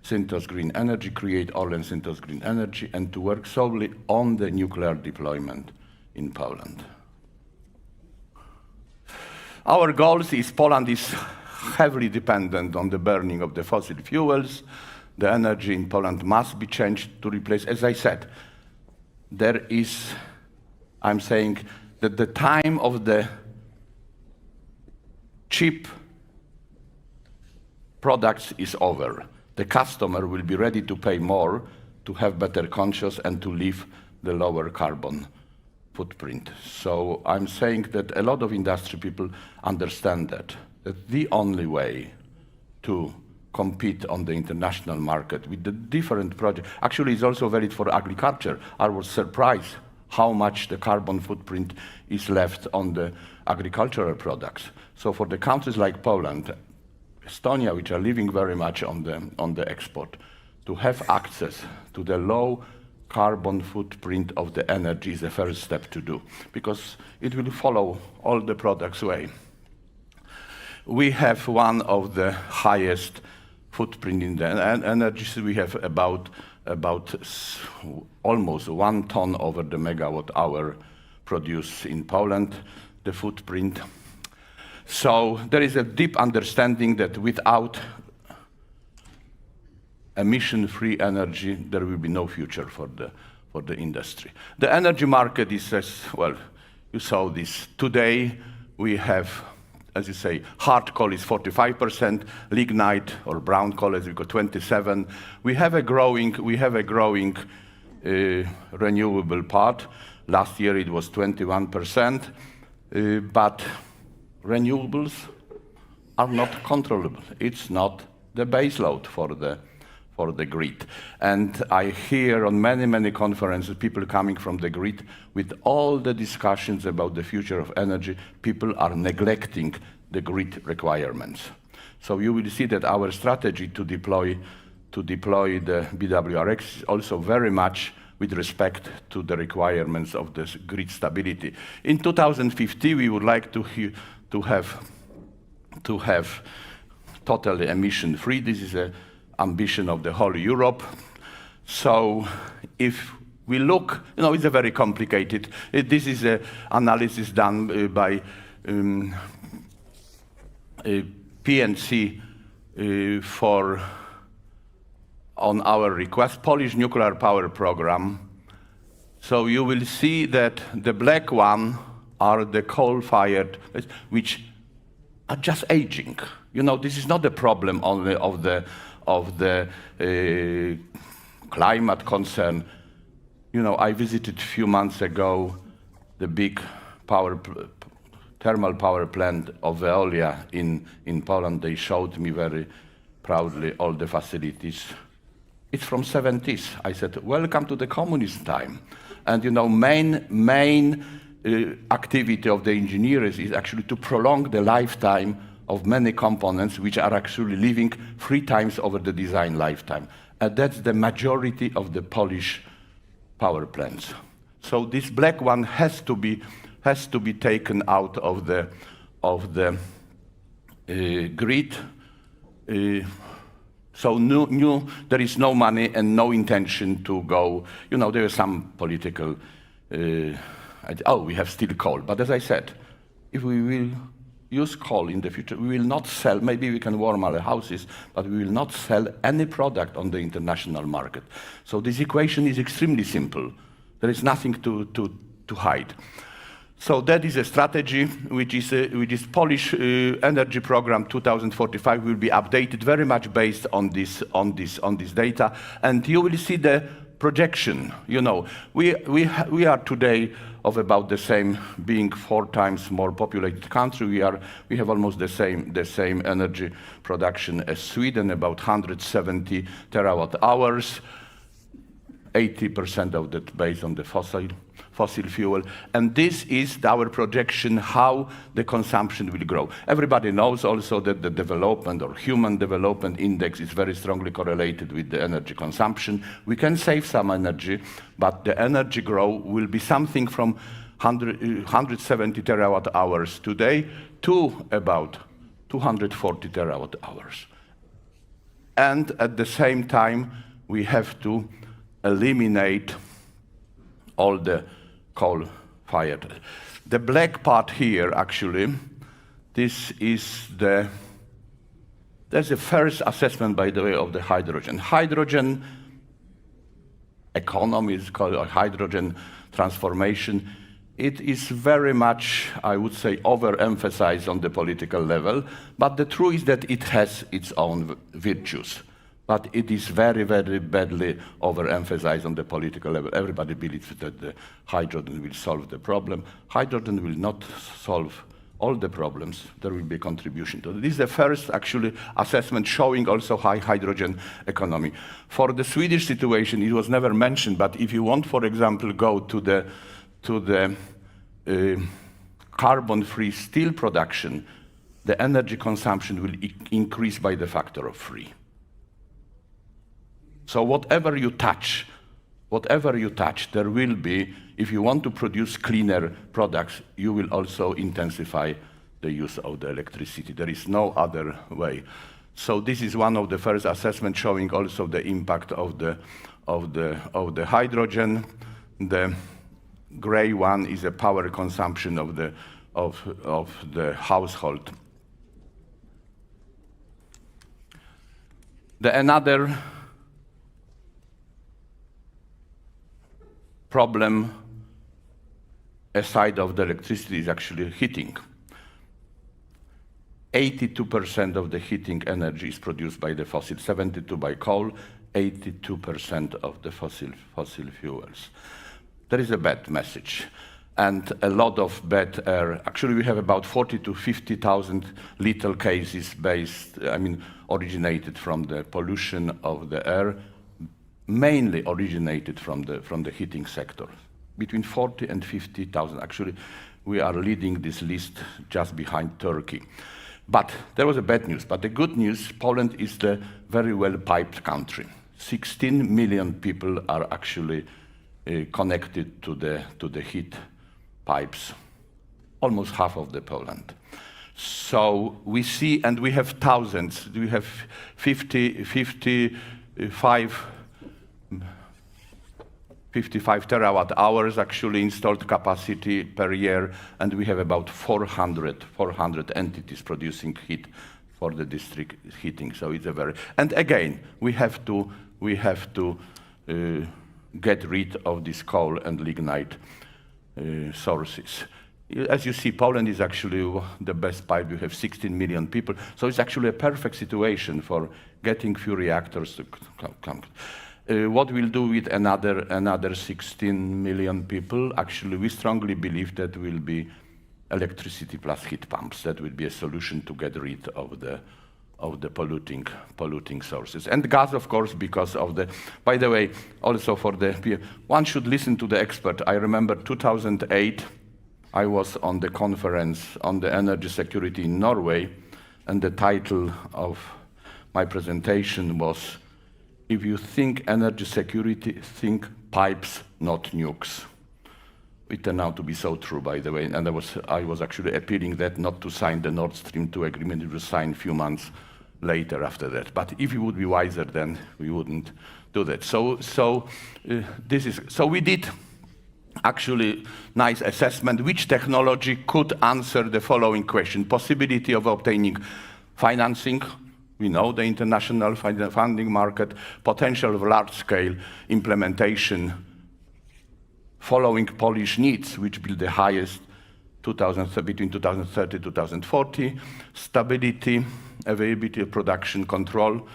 Speaker 14: Synthos Green Energy, create Orlen Synthos Green Energy, and to work solely on the nuclear deployment in Poland. Our goals is Poland is heavily dependent on the burning of the fossil fuels. The energy in Poland must be changed to replace, as I said, I'm saying that the time of the cheap products is over. The customer will be ready to pay more to have better conscience and to live the lower carbon footprint. So I'm saying that a lot of industry people understand that the only way to compete on the international market with the different projects, actually is also valid for agriculture. I was surprised how much the carbon footprint is left on the agricultural products. So for the countries like Poland, Estonia, which are living very much on the export, to have access to the low carbon footprint of the energy is the first step to do, because it will follow all the products' way. We have one of the highest footprint in the energy. So we have about almost 1 ton over the megawatt hour produced in Poland, the footprint. So there is a deep understanding that without emission-free energy, there will be no future for the industry. The energy market is, well, you saw this. Today we have, as you say, hard coal is 45%, lignite or brown coal as we got 27%. We have a growing renewable part. Last year it was 21%, but renewables are not controllable. It's not the base load for the grid. And I hear on many conferences people coming from the grid with all the discussions about the future of energy, people are neglecting the grid requirements. So you will see that our strategy to deploy the BWRX is also very much with respect to the requirements of this grid stability. In 2050, we would like to have totally emission-free. This is an ambition of the whole Europe. So if we look, it's a very complicated. This is an analysis done by PNC on our request, Polish nuclear power program. So you will see that the black one are the coal-fired, which are just aging. This is not the problem only of the climate concern. I visited a few months ago the big thermal power plant of Veolia in Poland. They showed me very proudly all the facilities. It's from 70s. I said, welcome to the communist time. And main activity of the engineers is actually to prolong the lifetime of many components which are actually living 3 times over the design lifetime. And that's the majority of the Polish power plants. So this black one has to be taken out of the grid. So there is no money and no intention to go. You know, there is some political. We have still coal. But as I said, if we will use coal in the future, we will not sell. Maybe we can warm our houses, but we will not sell any product on the international market. So this equation is extremely simple. There is nothing to hide. So that is a strategy which is Polish energy program 2045 will be updated very much based on this data, and you will see the projection. You know, we are today of about the same, being 4 times more populated country. We have almost the same energy production as Sweden, about 170 terawatt hours. 80% of that based on the fossil fuel. And this is our projection how the consumption will grow. Everybody knows also that the development or human development index is very strongly correlated with the energy consumption. We can save some energy, but the energy growth will be something from 170 terawatt hours today to about 240 terawatt hours. And at the same time, we have to eliminate all the coal-fired. The black part here, actually, there's a first assessment, by the way, of the hydrogen. Hydrogen economy is called, or hydrogen transformation. It is very much, I would say, overemphasized on the political level, but the truth is that it has its own virtues. But it is very, very badly overemphasized on the political level. Everybody believes that the hydrogen will solve the problem. Hydrogen will not solve all the problems. There will be a contribution to it. This is the first, actually, assessment showing also high hydrogen economy. For the Swedish situation, it was never mentioned, but if you want, for example, go to the carbon-free steel production, the energy consumption will increase by the factor of 3. So whatever you touch, there will be, if you want to produce cleaner products, you will also intensify the use of the electricity. There is no other way. So this is one of the first assessments showing also the impact of the hydrogen. The gray one is a power consumption of the household. Another problem aside of the electricity is actually heating. 82% of the heating energy is produced by the fossil, 72% by coal, 82% of the fossil fuels. There is a bad message and a lot of bad air. Actually, we have about 40,000 to 50,000 lethal cases originated from the pollution of the air, mainly originated from the heating sector. Between 40 and 50,000. Actually, we are leading this list just behind Turkey. But there was a bad news. But the good news, Poland is the very well-piped country. 16 million people are actually connected to the heat pipes, almost half of the Poland. So we see, and we have thousands. We have 55 terawatt hours actually installed capacity per year, and we have about 400 entities producing heat for the district heating. So it's a very, and again, we have to get rid of this coal and lignite sources. As you see, Poland is actually the best pipe. You have 16 million people, so it's actually a perfect situation for getting few reactors to come. What we'll do with another 16 million people, actually, we strongly believe that will be electricity plus heat pumps. That will be a solution to get rid of the polluting sources. And gas, of course, because of the, by the way, also for the, one should listen to the expert. I remember 2008, I was on the conference on the energy security in Norway, and the title of my presentation was, "If you think energy security, think pipes, not nukes." It turned out to be so true, by the way, and I was actually appealing that not to sign the Nord Stream 2 agreement. It was signed a few months later after that. But if we would be wiser, then we wouldn't do that. So we did actually nice assessment, which technology could answer the following question: possibility of obtaining financing. We know the international funding market, potential of large-scale implementation, following Polish needs, which will be the highest between 2030 and 2040, stability, availability of production control.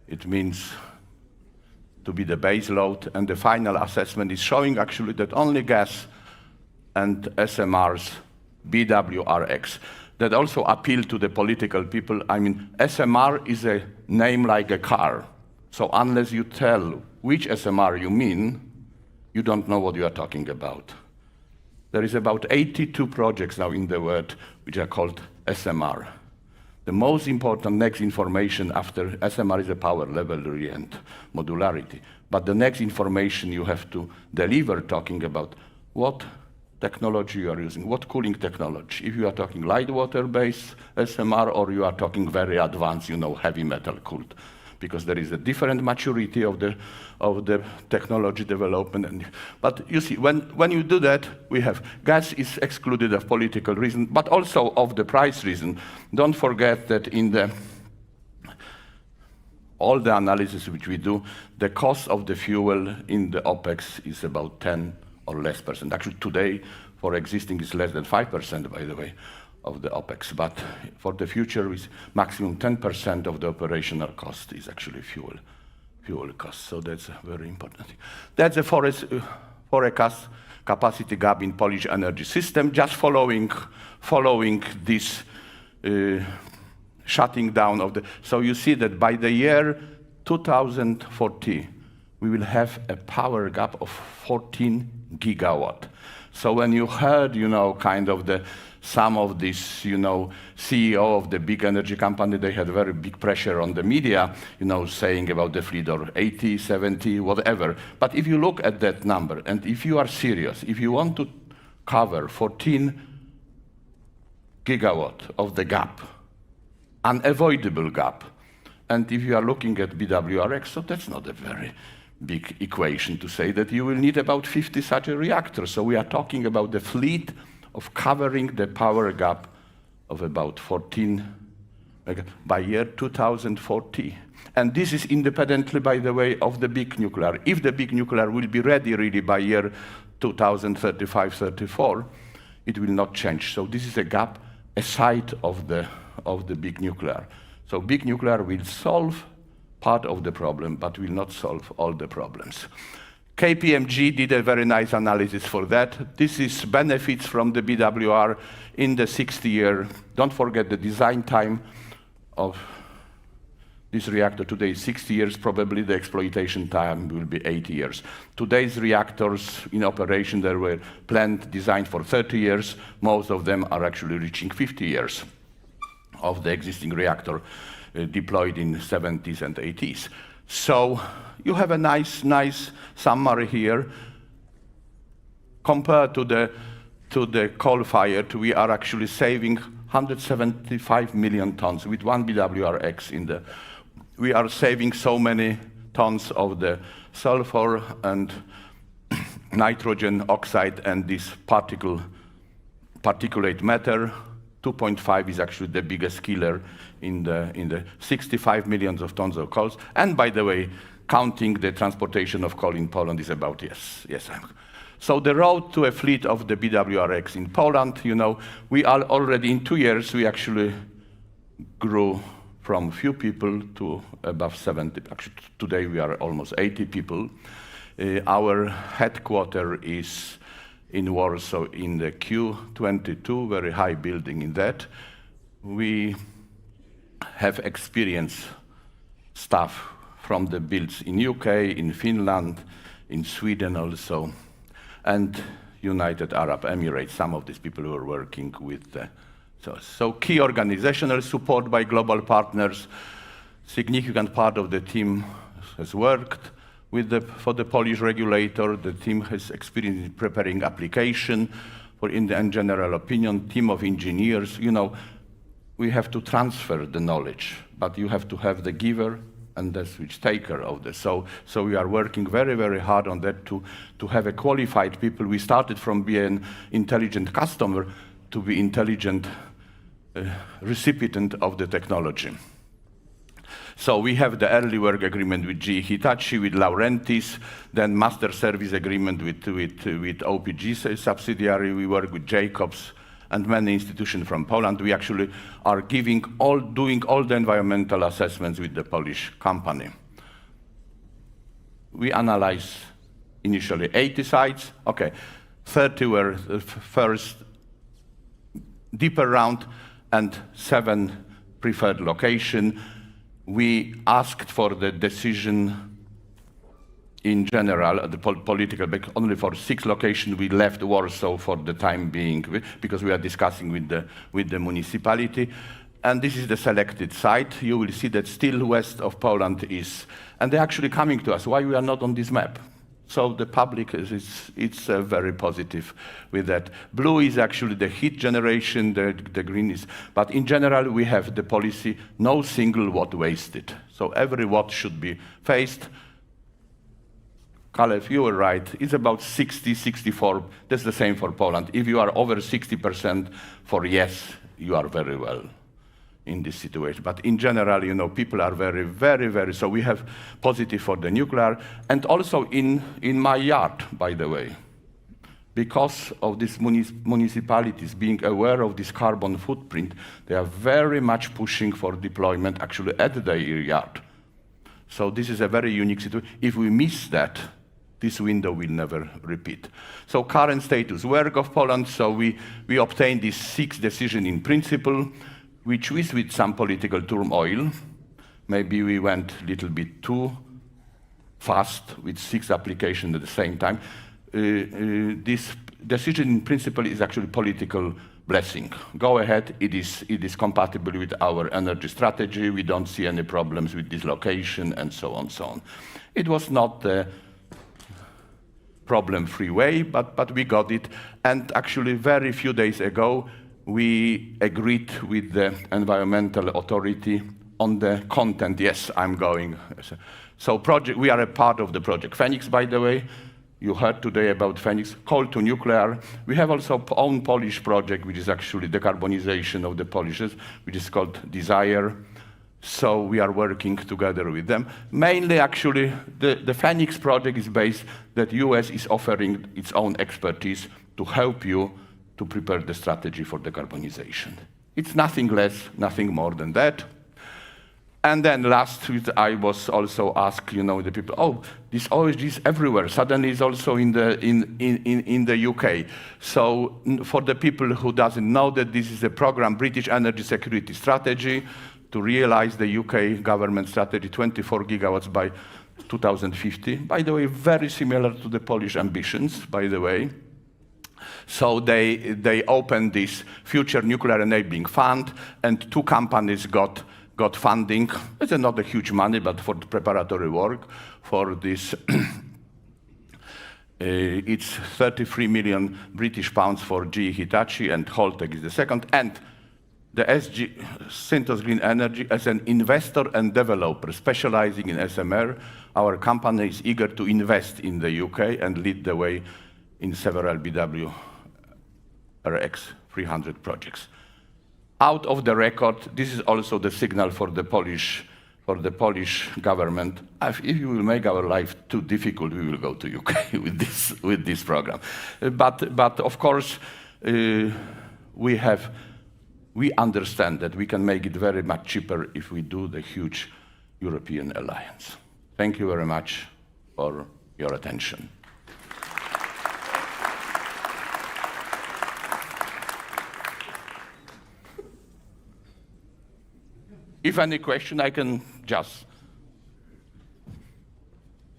Speaker 14: It means to be the base load, and the final assessment is showing actually that only gas and SMRs, BWRX, that also appeal to the political people. I mean, SMR is a name like a car. So unless you tell which SMR you mean, you don't know what you are talking about. There is about 82 projects now in the world which are called SMR. The most important next information after SMR is a power level and modularity. But the next information you have to deliver, talking about what technology you are using, what cooling technology. If you are talking light water-based SMR, or you are talking very advanced, heavy metal cooled, because there is a different maturity of the technology development. But you see, when you do that, we have gas is excluded of political reason, but also of the price reason. Don't forget that in all the analysis which we do, the cost of the fuel in the OPEX is about 10 or less percent. Actually, today, for existing, is less than 5%, by the way, of the OPEX. But for the future, is maximum 10% of the operational cost is actually fuel cost. So that's a very important thing. That's a forecast capacity gap in Polish energy system, just following this shutting down of the. So you see that by the year 2040, we will have a power gap of 14 gigawatt. So when you heard, kind of some of this, CEO of the big energy company, they had very big pressure on the media, saying about the fleet or 80, 70, whatever. But if you look at that number, and if you are serious, if you want to cover 14 gigawatt of the gap, unavoidable gap, and if you are looking at BWRX, so that's not a very big equation to say that you will need about 50 such a reactors. So we are talking about the fleet of covering the power gap of about 14 by year 2040. And this is independently, by the way, of the big nuclear. If the big nuclear will be ready really by year 2035-34, it will not change. So this is a gap aside of the big nuclear. So big nuclear will solve part of the problem, but will not solve all the problems. KPMG did a very nice analysis for that. This is benefits from the BWR in the 60 year. Don't forget the design time of this reactor today is 60 years, probably the exploitation time will be 80 years. Today's reactors in operation, they were planned, designed for 30 years. Most of them are actually reaching 50 years of the existing reactor deployed in the 70s and 80s. So you have a nice summary here. Compared to the coal-fired, we are actually saving 175 million tons with one BWRX in the. We are saving so many tons of the sulfur and nitrogen oxide and this particulate matter. 2.5 is actually the biggest killer in the 65 million of tons of coal. And by the way, counting the transportation of coal in Poland is about, yes. So the road to a fleet of the BWRX in Poland, we are already in 2 years, we actually grew from few people to above 70. Actually, today we are almost 80 people. Our headquarters is in Warsaw in the Q22, very high building in that. We have experienced staff from the builds in UK, in Finland, in Sweden also, and United Arab Emirates. Some of these people who are working with the So key organizational support by global partners. Significant part of the team has worked for the Polish regulator. The team has experience in preparing application for in general opinion, team of engineers. You know, we have to transfer the knowledge, but you have to have the giver and the switch taker of this. So we are working very, very hard on that to have a qualified people. We started from being an intelligent customer to be intelligent recipient of the technology. So we have the early work agreement with GE Hitachi, with Laurentis, then master service agreement with OPG subsidiary. We work with Jacobs and many institutions from Poland. We actually are doing all the environmental assessments with the Polish company. We analyze initially 80 sites. Okay, 30 were the first deeper round and 7 preferred location. We asked for the decision in general, the political, only for 6 locations. We left Warsaw for the time being because we are discussing with the municipality. And this is the selected site. You will see that still west of Poland is, and they're actually coming to us, why we are not on this map. So the public it's very positive with that. Blue is actually the heat generation, the green is, but in general we have the policy, no single watt wasted. So every watt should be phased. Kalev, you were right, it's about 60, 64, that's the same for Poland. If you are over 60% for yes, you are very well in this situation. But in general, you know, people are very, very, very, so we have positive for the nuclear, and also in my yard, by the way, because of these municipalities being aware of this carbon footprint, they are very much pushing for deployment actually at their yard. So this is a very unique situation. If we miss that, this window will never repeat. So current status, work of Poland, so we obtained this 6 decision in principle, which was with some political turmoil. Maybe we went a little bit too fast with 6 applications at the same time. This decision in principle is actually political blessing. Go ahead, it is compatible with our energy strategy. We don't see any problems with this location and so on, so on. It was not the problem-free way, but we got it. And actually very few days ago, we agreed with the environmental authority on the content. Yes, I'm going. So we are a part of the project Phoenix, by the way. You heard today about Phoenix, coal to nuclear. We have also own Polish project, which is actually decarbonization of the Polishes, which is called Desire. So we are working together with them. Mainly, actually, the Phoenix project is based that US is offering its own expertise to help you to prepare the strategy for decarbonization. It's nothing less, nothing more than that. And then last week, I was also asked, you know, the people, oh, this OSG is everywhere. Suddenly it's also in the UK. So for the people who doesn't know that this is a program, British Energy Security Strategy, to realize the UK government strategy, 24 gigawatts by 2050. By the way, very similar to the Polish ambitions, by the way. So they opened this Future Nuclear Enabling Fund, and 2 companies got funding. It's not a huge money, but for the preparatory work for this, it's 33 million British pounds for GE Hitachi, and Holtec is the second. And the SG, Synthos Green Energy, as an investor and developer specializing in SMR, our company is eager to invest in the UK and lead the way in several BW RX 300 projects. Out of the record, this is also the signal for the Polish government. If you will make our life too difficult, we will go to UK with this program. But of course, we understand that we can make it very much cheaper if we do the huge European alliance. Thank you very much for your attention. If any question, I can just...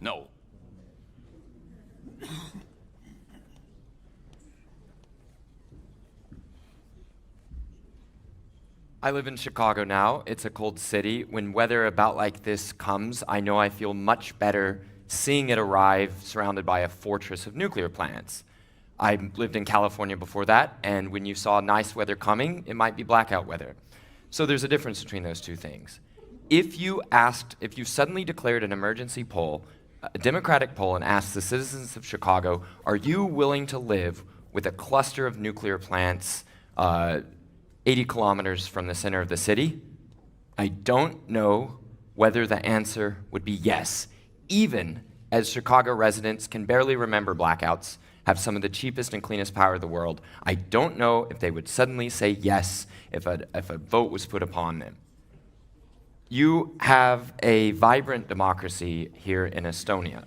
Speaker 14: No.
Speaker 2: I live in Chicago now. It's a cold city. When weather about like this comes, I know I feel much better seeing it arrive surrounded by a fortress of nuclear plants. I lived in California before that, and when you saw nice weather coming, it might be blackout weather. So there's a difference between those two things. If you suddenly declared an emergency poll, a Democratic poll, and asked the citizens of Chicago, are you willing to live with a cluster of nuclear plants 80 kilometers from the center of the city? I don't know whether the answer would be yes, even as Chicago residents can barely remember blackouts, have some of the cheapest and cleanest power in the world. I don't know if they would suddenly say yes if a vote was put upon them. You have a vibrant democracy here in Estonia.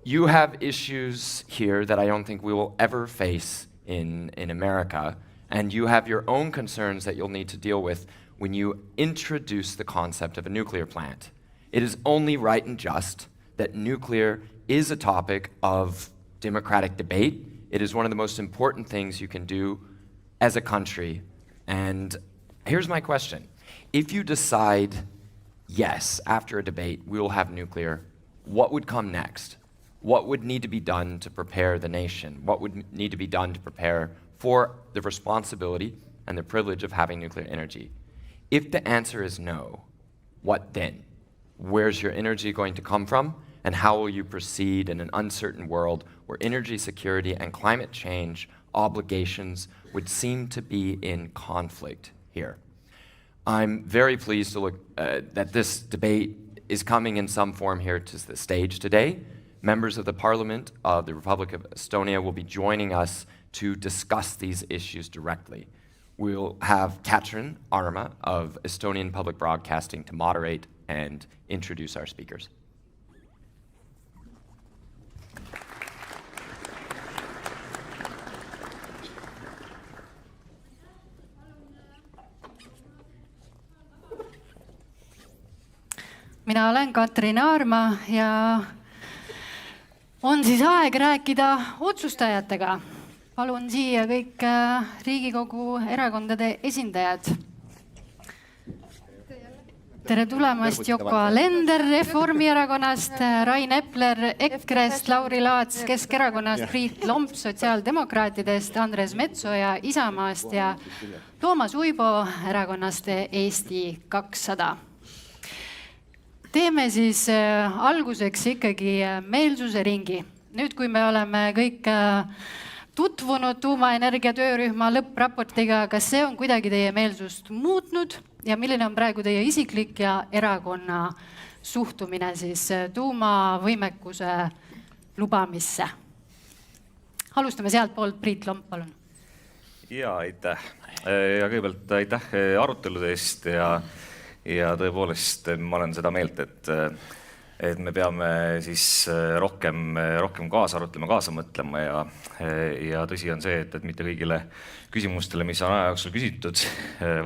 Speaker 2: You have issues here that I don't think we will ever face in America, and you have your own concerns that you'll need to deal with when you introduce the concept of a nuclear plant. It is only right and just that nuclear is a topic of democratic debate. It is one of the most important things you can do as a country. And here's my question. If you decide, yes, after a debate, we will have nuclear, what would come next? What would need to be done to prepare the nation? What would need to be done to prepare for the responsibility and the privilege of having nuclear energy? If the answer is no, what then? Where's your energy going to come from? And how will you proceed in an uncertain world where energy security and climate change obligations would seem to be in conflict here? I'm very pleased to look that this debate is coming in some form here to the stage today. Members of the Parliament of the Republic of Estonia will be joining us to discuss these issues directly. We'll have Katrin Arma of Estonian Public Broadcasting to moderate and introduce our speakers.
Speaker 15: Mina olen Katrin Aarma ja on siis aeg rääkida otsustajatega. Palun siia kõik Riigikogu erakondade esindajad. Tere tulemast Yoko Alender Reformierakonnast, Rain Epler EKRE-st, Lauri Laats Keskerakonnast, Priit Lomp Sotsiaaldemokraatidest, Andres Metsoja Isamaast ja Toomas Uibo erakonnast Eesti 200. Teeme siis alguseks ikkagi meelsuse ringi. Nüüd, kui me oleme kõik tutvunud Tuumaenergia töörühma lõppraportiga, kas see on kuidagi teie meelsust muutnud ja milline on praegu teie isiklik ja erakonna suhtumine siis tuumavõimekuse lubamisse? Alustame sealt poolt, Priit Lomp, palun.
Speaker 6: Ja, aitäh. Ja kõigepealt aitäh arutelude eest ja tõepoolest ma olen seda meelt, et me peame siis rohkem kaasa arutlema, kaasa mõtlema ja tõsi on see, et mitte kõigile küsimustele, mis on aja jooksul küsitud,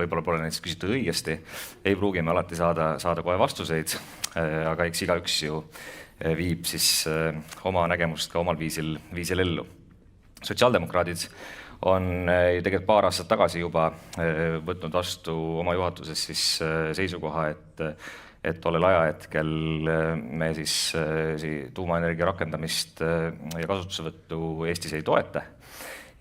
Speaker 6: võib-olla pole näiteks küsitud õigesti, ei pruugi me alati saada kohe vastuseid, aga eks igaüks ju viib siis oma nägemust ka omal viisil ellu. Sotsiaaldemokraadid on tegelikult paar aastat tagasi juba võtnud vastu oma juhatuses siis seisukoha, et tollel ajahetkel me siis tuumaenergia rakendamist ja kasutusevõttu Eestis ei toeta.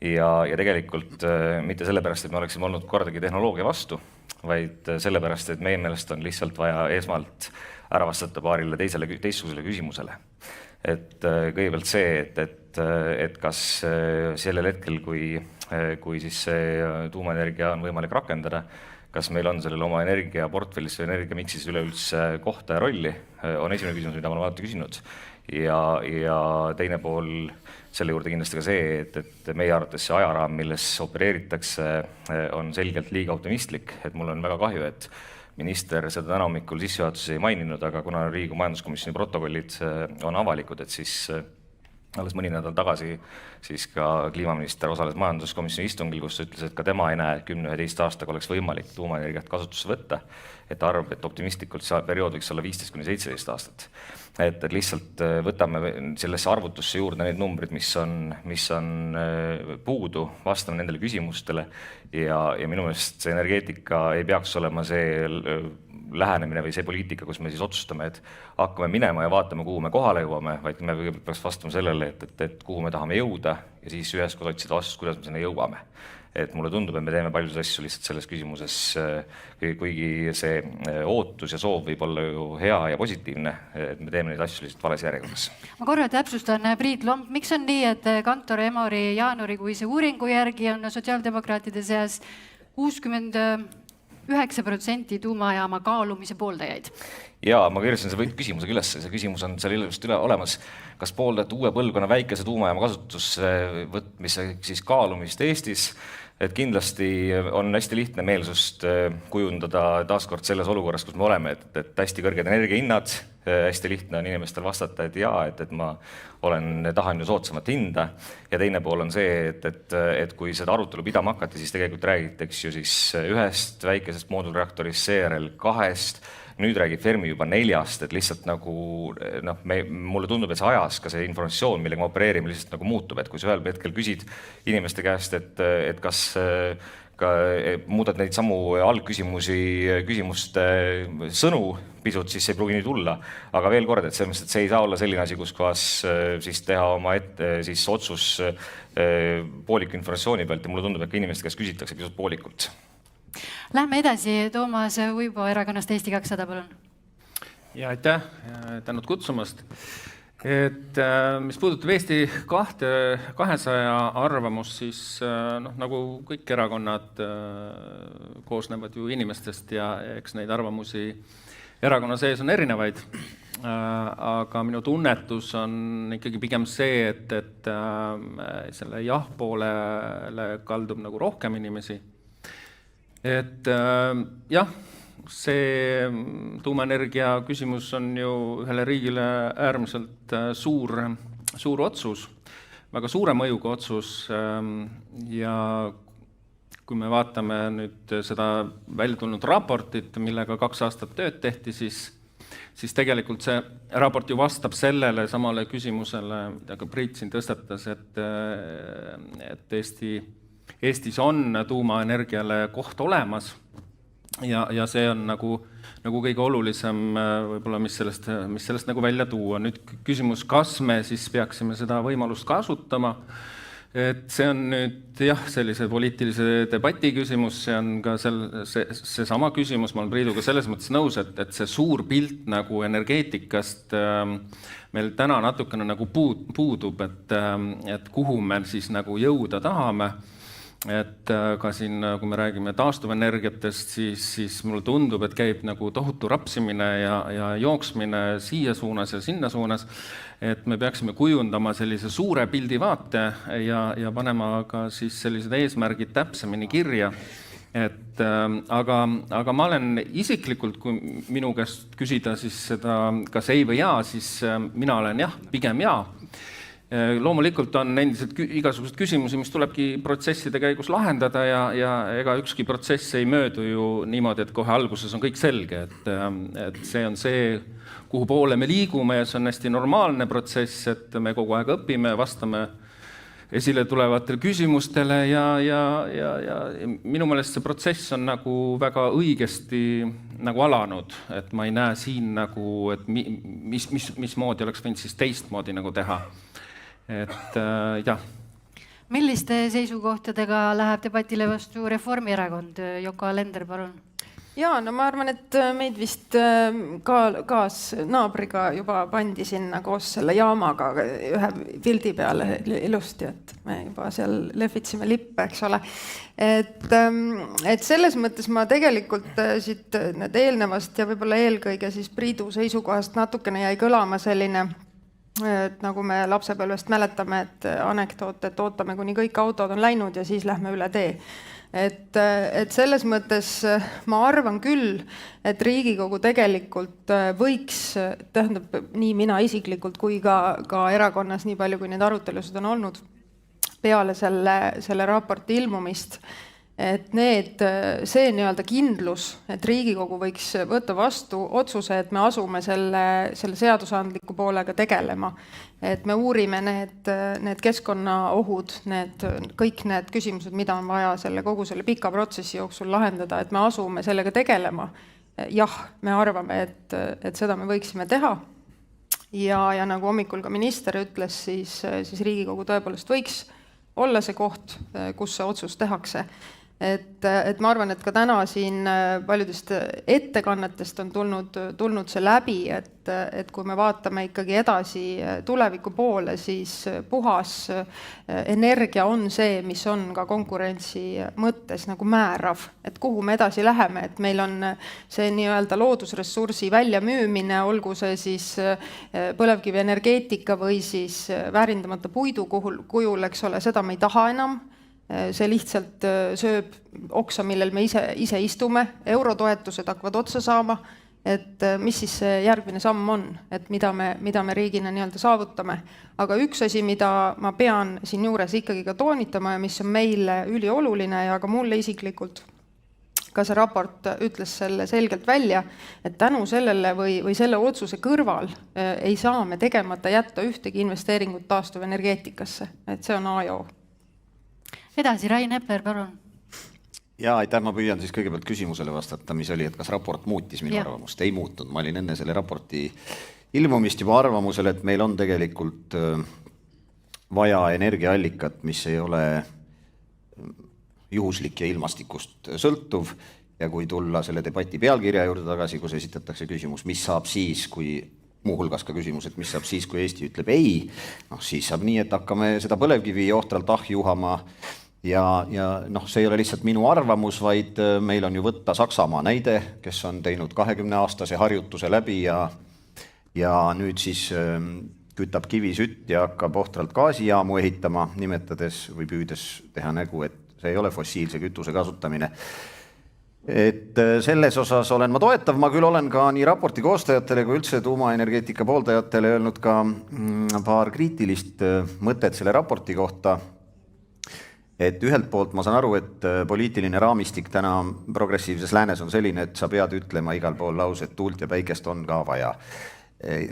Speaker 6: Ja tegelikult mitte sellepärast, et me oleksime olnud kordagi tehnoloogia vastu, vaid sellepärast, et meie meelest on lihtsalt vaja esmalt ära vastata paarile teistsugusele küsimusele. Et kõigepealt see, et kas sellel hetkel, kui siis see tuumaenergia on võimalik rakendada, kas meil on sellel oma energiaportfellis või energiamiksis üleüldse kohta ja rolli, on esimene küsimus, mida ma olen alati küsinud. Ja teine pool selle juurde kindlasti ka see, et meie arvates see ajaraam, milles opereeritakse, on selgelt liiga optimistlik, et mul on väga kahju, et minister seda täna hommikul sissejuhatuses ei maininud, aga kuna Riigikogu majanduskomisjoni protokollid on avalikud, et siis alles mõni nädal tagasi siis ka kliimaminister osales majanduskomisjoni istungil, kus ütles, et ka tema ei näe 10-11 aastaga oleks võimalik tuumaenergiat kasutusse võtta, et ta arvab, et optimistlikult see periood võiks olla 15-17 aastat. Et lihtsalt võtame sellesse arvutusse juurde need numbrid, mis on puudu, vastame nendele küsimustele ja minu meelest see energeetika ei peaks olema see lähenemine või see poliitika, kus me siis otsustame, et hakkame minema ja vaatame, kuhu me kohale jõuame, vaid me peaks vastama sellele, et kuhu me tahame jõuda ja siis üheskoos otsida vastust, kuidas me sinna jõuame. Et mulle tundub, et me teeme paljusid asju lihtsalt selles küsimuses, kuigi see ootus ja soov võib olla ju hea ja positiivne, et me teeme neid asju lihtsalt vales järjekorras.
Speaker 15: Ma korra täpsustan, Priit Lomp, miks on nii, et Kantor Emori jaanuarikuise uuringu järgi on sotsiaaldemokraatide seas 69% tuumajaama kaalumise pooldajaid?
Speaker 6: Jaa, ma kirjasin see küsimusega üles, see küsimus on seal ilusti olemas. Kas pooldad uue põlvkonna väikese tuumajaama kasutusse võtmise siis kaalumist Eestis? Et kindlasti on hästi lihtne meelsust kujundada taaskord selles olukorras, kus me oleme, et hästi kõrged energiahinnad, hästi lihtne on inimestel vastata, et jaa, et ma tahan ju soodsamat hinda. Ja teine pool on see, et kui seda arutelu pidama hakati, siis tegelikult räägitakse ju siis ühest väikesest moodulreaktorist, seejärel 2, nüüd räägib Fermi juba 4, et lihtsalt nagu, mulle tundub, et see ajas ka see informatsioon, millega me opereerime, lihtsalt nagu muutub, et kui sa ühel hetkel küsid inimeste käest, et kas ka muudad neid samu algküsimuste sõnu pisut, siis ei pruugi nii tulla. Aga veel kord, et see ei saa olla selline asi, kus kohas siis teha oma otsus pooliku informatsiooni pealt ja mulle tundub, et ka inimeste käest küsitakse pisut poolikult.
Speaker 15: Lähme edasi, Toomas Uibo erakonnast Eesti 200, palun.
Speaker 16: Ja aitäh, tänud kutsumast. Et mis puudutab Eesti 200 arvamust, siis nagu kõik erakonnad koosnevad ju inimestest ja eks neid arvamusi erakonna sees on erinevaid. Aga minu tunnetus on ikkagi pigem see, et selle jah poolele kaldub nagu rohkem inimesi. Et jah, see tuumaenergia küsimus on ju ühele riigile äärmiselt suur otsus, väga suure mõjuga otsus ja kui me vaatame nüüd seda välja tulnud raportit, millega 2 aastat tööd tehti, siis tegelikult see raport ju vastab sellele samale küsimusele, mida ka Priit siin tõstatas, et Eestis on tuumaenergiale koht olemas ja see on nagu kõige olulisem võib-olla, mis sellest nagu välja tuua. Nüüd küsimus, kas me siis peaksime seda võimalust kasutama, et see on nüüd jah, sellise poliitilise debati küsimus, see on ka see sama küsimus, ma olen Priiduga selles mõttes nõus, et see suur pilt nagu energeetikast meil täna natukene nagu puudub, et kuhu me siis nagu jõuda tahame. Et ka siin, kui me räägime taastuvenergiatest, siis mulle tundub, et käib nagu tohutu rapsimine ja jooksmine siia suunas ja sinna suunas, et me peaksime kujundama sellise suure pildi vaate ja panema ka siis sellised eesmärgid täpsemini kirja. Aga ma olen isiklikult, kui minu käest küsida siis seda kas ei või jaa, siis mina olen jah, pigem jaa. Loomulikult on endiselt igasugused küsimusi, mis tulebki protsesside käigus lahendada ja ega ükski protsess ei möödu ju niimoodi, et kohe alguses on kõik selge, et see on see, kuhu poole me liigume ja see on hästi normaalne protsess, et me kogu aeg õpime, vastame esile tulevatele küsimustele ja minu meelest see protsess on nagu väga õigesti nagu alanud, et ma ei näe siin nagu, et mismoodi oleks võinud siis teistmoodi nagu teha. Et jah.
Speaker 15: Milliste seisukohtadega läheb debatile vastu Reformierakond? Joko Alender, palun.
Speaker 17: Jaa, no ma arvan, et meid vist kaasnaabriga juba pandi sinna koos selle jaamaga ühe pildi peale ilusti, et me juba seal lehvitsime lippe, eks ole. Et selles mõttes ma tegelikult siit eelnevast ja võib-olla eelkõige siis Priidu seisukohast natukene jäi kõlama selline nagu me lapsepõlvest mäletame, et anekdoot, et ootame, kuni kõik autod on läinud ja siis lähme üle tee. Et selles mõttes ma arvan küll, et Riigikogu tegelikult võiks, tähendab nii mina isiklikult kui ka erakonnas nii palju, kui need arutelusid on olnud peale selle raporti ilmumist, et see nii-öelda kindlus, et Riigikogu võiks võtta vastu otsuse, et me asume selle seadusandliku poolega tegelema, et me uurime need keskkonnaohud, kõik need küsimused, mida on vaja kogu selle pika protsessi jooksul lahendada, et me asume sellega tegelema. Jah, me arvame, et seda me võiksime teha. Ja nagu hommikul ka minister ütles, siis Riigikogu tõepoolest võiks olla see koht, kus see otsus tehakse. Et ma arvan, et ka täna siin paljudest ettekannetest on tulnud see läbi, et kui me vaatame ikkagi edasi tuleviku poole, siis puhas energia on see, mis on ka konkurentsi mõttes nagu määrav, et kuhu me edasi läheme, et meil on see nii-öelda loodusressursi väljamüümine, olgu see siis põlevkivi energeetika või siis väärindamata puidu kujul, eks ole, seda me ei taha enam. See lihtsalt sööb oksa, millel me ise istume, eurotoetused hakkavad otsa saama, et mis siis see järgmine samm on, et mida me riigina nii-öelda saavutame. Aga üks asi, mida ma pean siin juures ikkagi ka toonitama ja mis on meile ülioluline ja ka mulle isiklikult, ka see raport ütles selle selgelt välja, et tänu sellele või selle otsuse kõrval ei saa me tegemata jätta ühtegi investeeringut taastuvenergeetikasse, et see on A ja O.
Speaker 15: Edasi, Rain Epler, palun.
Speaker 18: Ja aitäh, ma püüan siis kõigepealt küsimusele vastata, mis oli, et kas raport muutis minu arvamust. Ei muutnud. Ma olin enne selle raporti ilmumist juba arvamusel, et meil on tegelikult vaja energiaallikat, mis ei ole juhuslik ja ilmastikust sõltuv. Ja kui tulla selle debati pealkirja juurde tagasi, kus esitatakse küsimus, mis saab siis, kui muuhulgas ka küsimus, et mis saab siis, kui Eesti ütleb ei, siis saab nii, et hakkame seda põlevkivi ohtralt ahjuhama ja see ei ole lihtsalt minu arvamus, vaid meil on ju võtta Saksamaa näide, kes on teinud 20-aastase harjutuse läbi ja nüüd siis kütab kivisütt ja hakkab ohtralt gaasijaamu ehitama, nimetades või püüdes teha nägu, et see ei ole fossiilse kütuse kasutamine. Et selles osas olen ma toetav, ma küll olen ka nii raporti koostajatele kui üldse tuumaenergeetika pooldajatele öelnud ka paar kriitilist mõtet selle raporti kohta. Et ühelt poolt ma saan aru, et poliitiline raamistik täna progressiivses läänes on selline, et sa pead ütlema igal pool lause, et tuult ja päikest on ka vaja.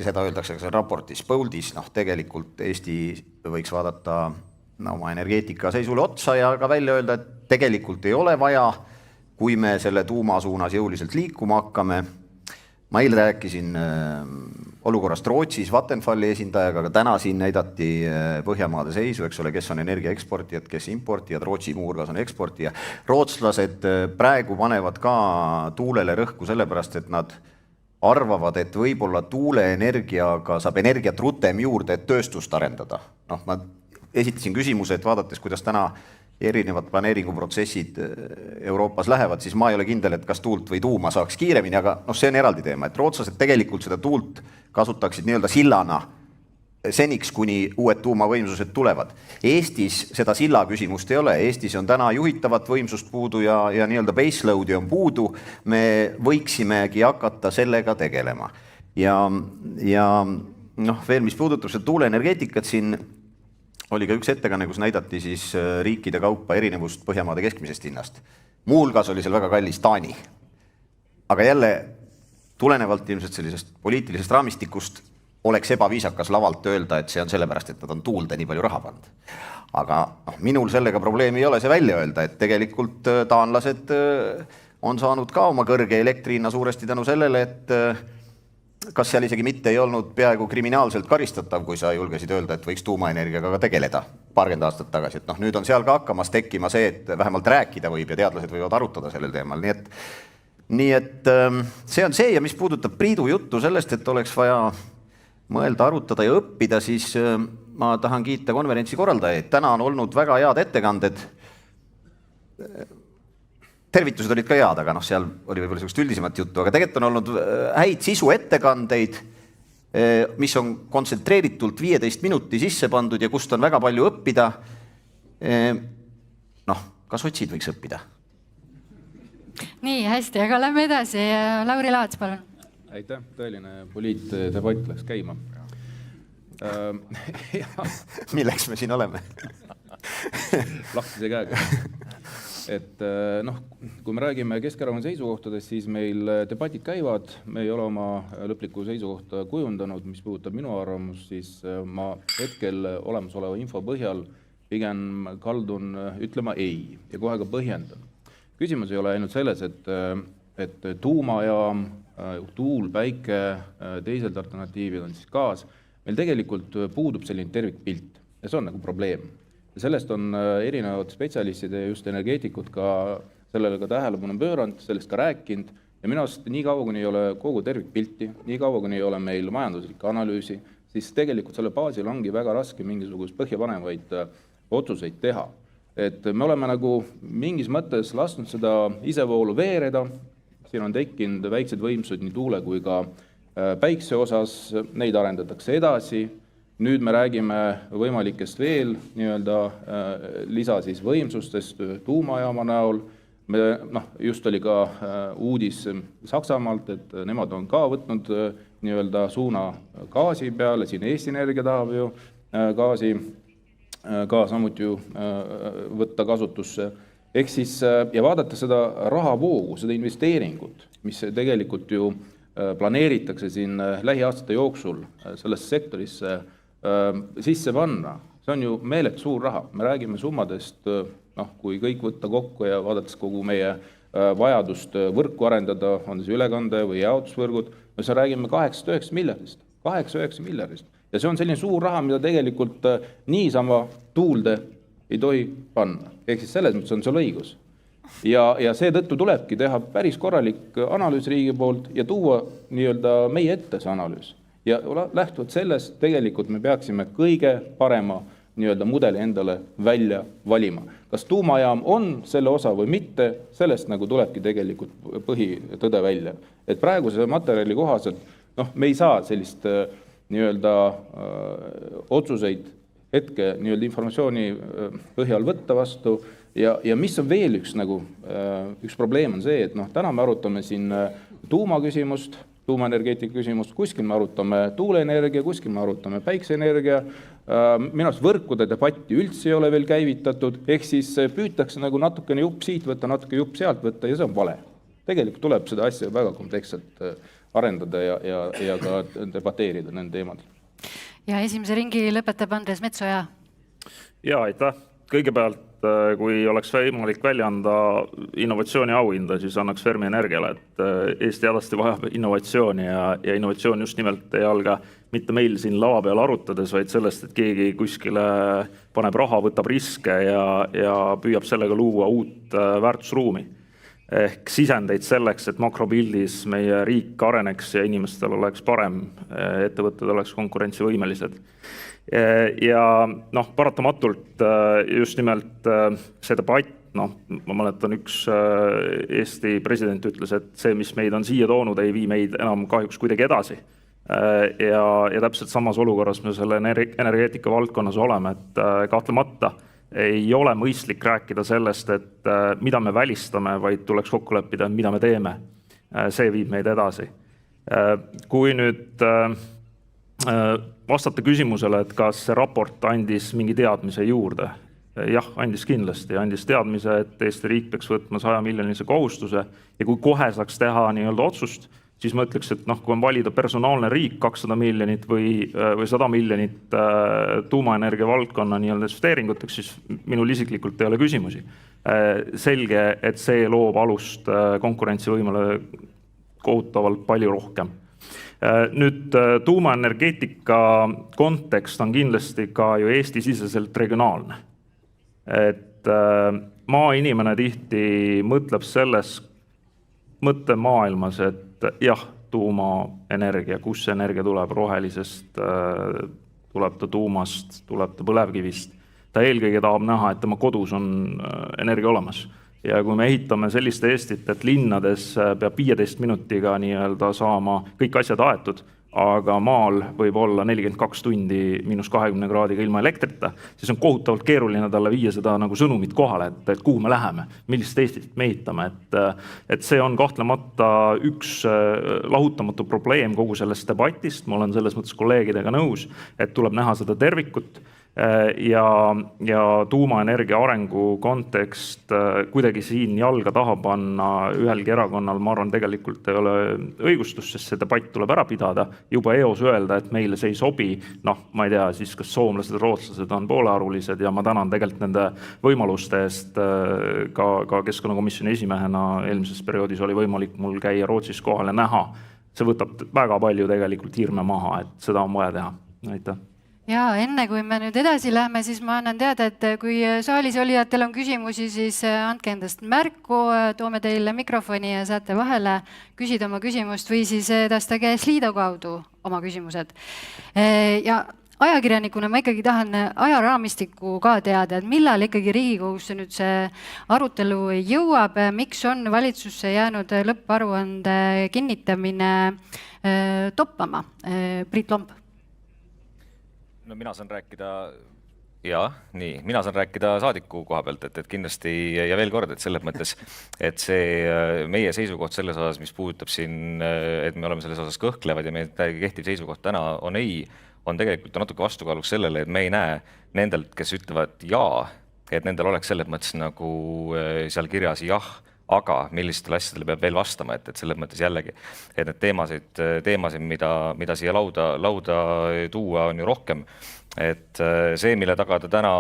Speaker 18: Seda öeldakse ka raportis Boldis, tegelikult Eesti võiks vaadata oma energeetika seisule otsa ja ka välja öelda, et tegelikult ei ole vaja, kui me selle tuuma suunas jõuliselt liikuma hakkame. Ma eile rääkisin olukorrast Rootsis Vattenfalli esindajaga, aga täna siin näidati Põhjamaade seisu, eks ole, kes on energia eksportijad, kes importijad, Rootsi muuhulgas on eksportija. Rootslased praegu panevad ka tuulele rõhku sellepärast, et nad arvavad, et võib-olla tuuleenergiaga saab energiat rutem juurde, et tööstust arendada. Ma esitasin küsimuse, et vaadates, kuidas täna erinevad planeeringuprotsessid Euroopas lähevad, siis ma ei ole kindel, et kas tuult või tuuma saaks kiiremini, aga see on eraldi teema, et rootslased tegelikult seda tuult kasutaksid nii-öelda sillana seniks, kuni uued tuumavõimsused tulevad. Eestis seda silla küsimust ei ole, Eestis on täna juhitavat võimsust puudu ja nii-öelda baseloadi on puudu, me võiksimegi hakata sellega tegelema. Ja veel, mis puudutab seda tuuleenergeetikat siin, oli ka üks ettekanne, kus näidati siis riikide kaupa erinevust Põhjamaade keskmisest hinnast. Muuhulgas oli seal väga kallis Taani. Aga jälle, tulenevalt ilmselt sellisest poliitilisest raamistikust, oleks ebaviisakas lavalt öelda, et see on sellepärast, et nad on tuulde nii palju raha pannud. Aga minul sellega probleemi ei ole see välja öelda, et tegelikult taanlased on saanud ka oma kõrge elektrihinna suuresti tänu sellele, et kas seal isegi mitte ei olnud peaaegu kriminaalselt karistatav, kui sa julgesid öelda, et võiks tuumaenergiaga ka tegeleda paarkümmend aastat tagasi. Et nüüd on seal ka hakkamas tekkima see, et vähemalt rääkida võib ja teadlased võivad arutada sellel teemal. Nii et see on see ja mis puudutab Priidu juttu sellest, et oleks vaja mõelda, arutada ja õppida, siis ma tahan kiita konverentsi korraldajaid. Täna on olnud väga head ettekanded. Tervitused olid ka head, aga seal oli võib-olla sellist üldisemat juttu, aga tegelikult on olnud häid sisu ettekandeid mis on kontsentreeritult 15 minuti sisse pandud ja kust on väga palju õppida. Ka sotsid võiks õppida.
Speaker 15: Nii, hästi, aga lähme edasi. Lauri Laats, palun.
Speaker 5: Aitäh, tõeline poliitdebatt läks käima.
Speaker 18: Milleks me siin oleme?
Speaker 5: Lahtise käega. Kui me räägime Keskerakonna seisukohtadest, siis meil debatid käivad, me ei ole oma lõplikku seisukohta kujundanud, mis puudutab minu arvamust, siis ma hetkel olemasoleva info põhjal pigem kaldun ütlema ei ja kohe ka põhjendan. Küsimus ei ole ainult selles, et tuumajaam, tuul, päike, teised alternatiivid on siis gaas. Meil tegelikult puudub selline tervikpilt ja see on nagu probleem. Ja sellest on erinevad spetsialistid ja just energeetikud ka sellele ka tähelepanu pööranud, sellest ka rääkinud ja minu arust nii kaua, kuni ei ole kogu tervikpilti, nii kaua, kuni ei ole meil majanduslik analüüsi, siis tegelikult selle baasil ongi väga raske mingisugust põhjapanevaid otsuseid teha. Et me oleme nagu mingis mõttes lasknud seda isevoolu veereda, siin on tekkinud väiksed võimsud nii tuule kui ka päikse osas, neid arendatakse edasi, nüüd me räägime võimalikest veel lisa siis võimsustest tuumajaama näol, just oli ka uudis Saksamaalt, et nemad on ka võtnud suuna gaasi peale, siin Eesti Energia tahab ju gaasi ka samuti ju võtta kasutusse. Ehk siis, ja vaadata seda rahavoogu, seda investeeringut, mis tegelikult ju planeeritakse siin lähiaastate jooksul sellesse sektorisse sisse panna. See on ju meelet suur raha. Me räägime summadest, kui kõik võtta kokku ja vaadates kogu meie vajadust võrku arendada, on see ülekande või jaotusvõrgud, me räägime 8-9 miljardist. 8-9 miljardist. Ja see on selline suur raha, mida tegelikult niisama tuulde ei tohi panna. Ehk siis selles mõttes on seal õigus. Ja seetõttu tulebki teha päris korralik analüüs riigi poolt ja tuua meie ette see analüüs. Ja lähtuvalt sellest tegelikult me peaksime kõige parema mudeli endale välja valima. Kas tuumajaam on selle osa või mitte, sellest nagu tulebki tegelikult põhitõde välja. Et praeguse materjali kohaselt me ei saa sellist otsuseid hetke informatsiooni põhjal võtta vastu ja mis on veel üks probleem on see, et täna me arutame siin tuumaküsimust, tuumaenergeetika küsimust, kuskil me arutame tuuleenergia, kuskil me arutame päikseenergia, minu arust võrkude debatti üldse ei ole veel käivitatud, ehk siis püütakse natukene jupp siit võtta, natuke jupp sealt võtta ja see on vale. Tegelikult tuleb seda asja väga kompleksselt arendada ja ka debateerida nende teemadel.
Speaker 15: Ja esimese ringi lõpetab Andres Metsoja.
Speaker 19: Ja, aitäh. Kõigepealt, kui oleks võimalik välja anda innovatsiooni auhinda, siis annaks Fermi Energiale, et Eesti hädasti vajab innovatsiooni ja innovatsioon just nimelt ei alga mitte meil siin lava peal arutades, vaid sellest, et keegi kuskile paneb raha, võtab riske ja püüab sellega luua uut väärtusruumi. Ehk sisendeid selleks, et makropildis meie riik areneks ja inimestel oleks parem, ettevõtted oleks konkurentsivõimelised. Ja paratamatult just nimelt see debatt, ma mäletan üks Eesti president ütles, et see, mis meid on siia toonud, ei vii meid enam kahjuks kuidagi edasi. Ja täpselt samas olukorras me selle energeetika valdkonnas oleme, et kahtlemata ei ole mõistlik rääkida sellest, et mida me välistame, vaid tuleks kokku leppida, mida me teeme. See viib meid edasi. Kui nüüd vastata küsimusele, et kas see raport andis mingi teadmise juurde? Jah, andis kindlasti. Andis teadmise, et Eesti riik peaks võtma 100 miljonilise kohustuse ja kui kohe saaks teha otsust, siis ma ütleks, et kui on valida personaalne riik 200 miljonit või 100 miljonit tuumaenergia valdkonna investeeringuteks, siis minul isiklikult ei ole küsimusi. Selge, et see loob alust konkurentsivõimele kohutavalt palju rohkem. Nüüd tuumaenergeetika kontekst on kindlasti ka ju Eesti-siseselt regionaalne. Et maainimene tihti mõtleb selles mõttemaailmas, et jah, tuumaenergia, kus see energia tuleb rohelisest, tuleb ta tuumast, tuleb ta põlevkivist. Ta eelkõige tahab näha, et tema kodus on energia olemas. Ja kui me ehitame sellist Eestit, et linnades peab 15 minutiga saama kõik asjad aetud, aga maal võib olla 42 tundi -20 kraadiga ilma elektrita, siis on kohutavalt keeruline talle viia seda nagu sõnumit kohale, et kuhu me läheme, millist Eestit me ehitame. Et see on kahtlemata üks lahutamatu probleem kogu sellest debatist. Ma olen selles mõttes kolleegidega nõus, et tuleb näha seda tervikut. Ja tuumaenergia arengu kontekst kuidagi siin jalga taha panna ühelgi erakonnal, ma arvan, tegelikult ei ole õigustus, sest see debatt tuleb ära pidada. Juba eos öelda, et meile see ei sobi, ma ei tea, siis kas soomlased, rootslased on poolearulised ja ma tänan tegelikult nende võimaluste eest. Ka keskkonnakomisjoni esimehena eelmises perioodis oli võimalik mul käia Rootsis kohal ja näha. See võtab väga palju tegelikult hirme maha, et seda on vaja teha. Aitäh.
Speaker 15: Ja enne kui me nüüd edasi lähme, siis ma annan teada, et kui saalis olijatel on küsimusi, siis andke endast märku, toome teile mikrofoni ja saate vahele küsida oma küsimust või siis edastage Sliido kaudu oma küsimused. Ja ajakirjanikuna ma ikkagi tahan ajaraamistikku ka teada, et millal ikkagi Riigikogusse nüüd see arutelu jõuab, miks on valitsusse jäänud lõpparuande kinnitamine toppama. Priit Lomp.
Speaker 20: No mina saan rääkida saadiku koha pealt, et kindlasti ja veel kord, et selles mõttes, et see meie seisukoht selles osas, mis puudutab siin, et me oleme selles osas kõhklevad ja meie kehtiv seisukoht täna on ei, on tegelikult natuke vastukaaluks sellele, et me ei näe nendelt, kes ütlevad jaa, et nendel oleks selles mõttes nagu seal kirjas jah, aga millistele asjadele peab veel vastama, et selles mõttes jällegi, et need teemasid, mida siia lauda tuua on ju rohkem, et see, mille taga ta täna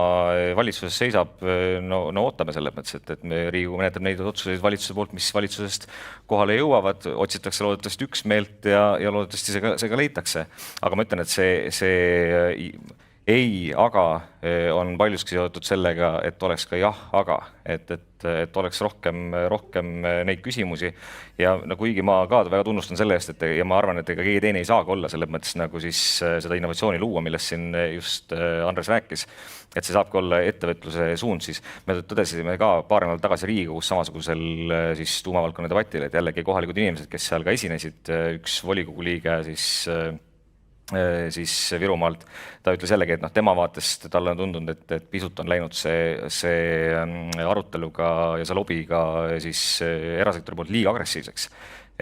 Speaker 20: valitsuses seisab, no ootame selles mõttes, et me Riigikogu menetleb neid otsuseid valitsuse poolt, mis valitsusest kohale jõuavad, otsitakse loodetavasti üksmeelt ja loodetavasti see ka leitakse. Aga ma ütlen, et see ei, aga on paljuski seotud sellega, et oleks ka jah, aga, et oleks rohkem neid küsimusi ja kuigi ma ka väga tunnustan selle eest, ja ma arvan, et ega keegi teine ei saagi olla selles mõttes nagu siis seda innovatsiooni luua, millest siin just Andres rääkis, et see saabki olla ettevõtluse suund, siis me tõdesime ka paar nädalat tagasi Riigikogus samasugusel siis tuumavaldkonna debatil, et jällegi kohalikud inimesed, kes seal ka esinesid, üks volikogu liige siis Virumaalt, ta ütles jällegi, et tema vaatest talle on tundunud, et pisut on läinud see aruteluga ja see lobiga siis erasektori poolt liiga agressiivseks.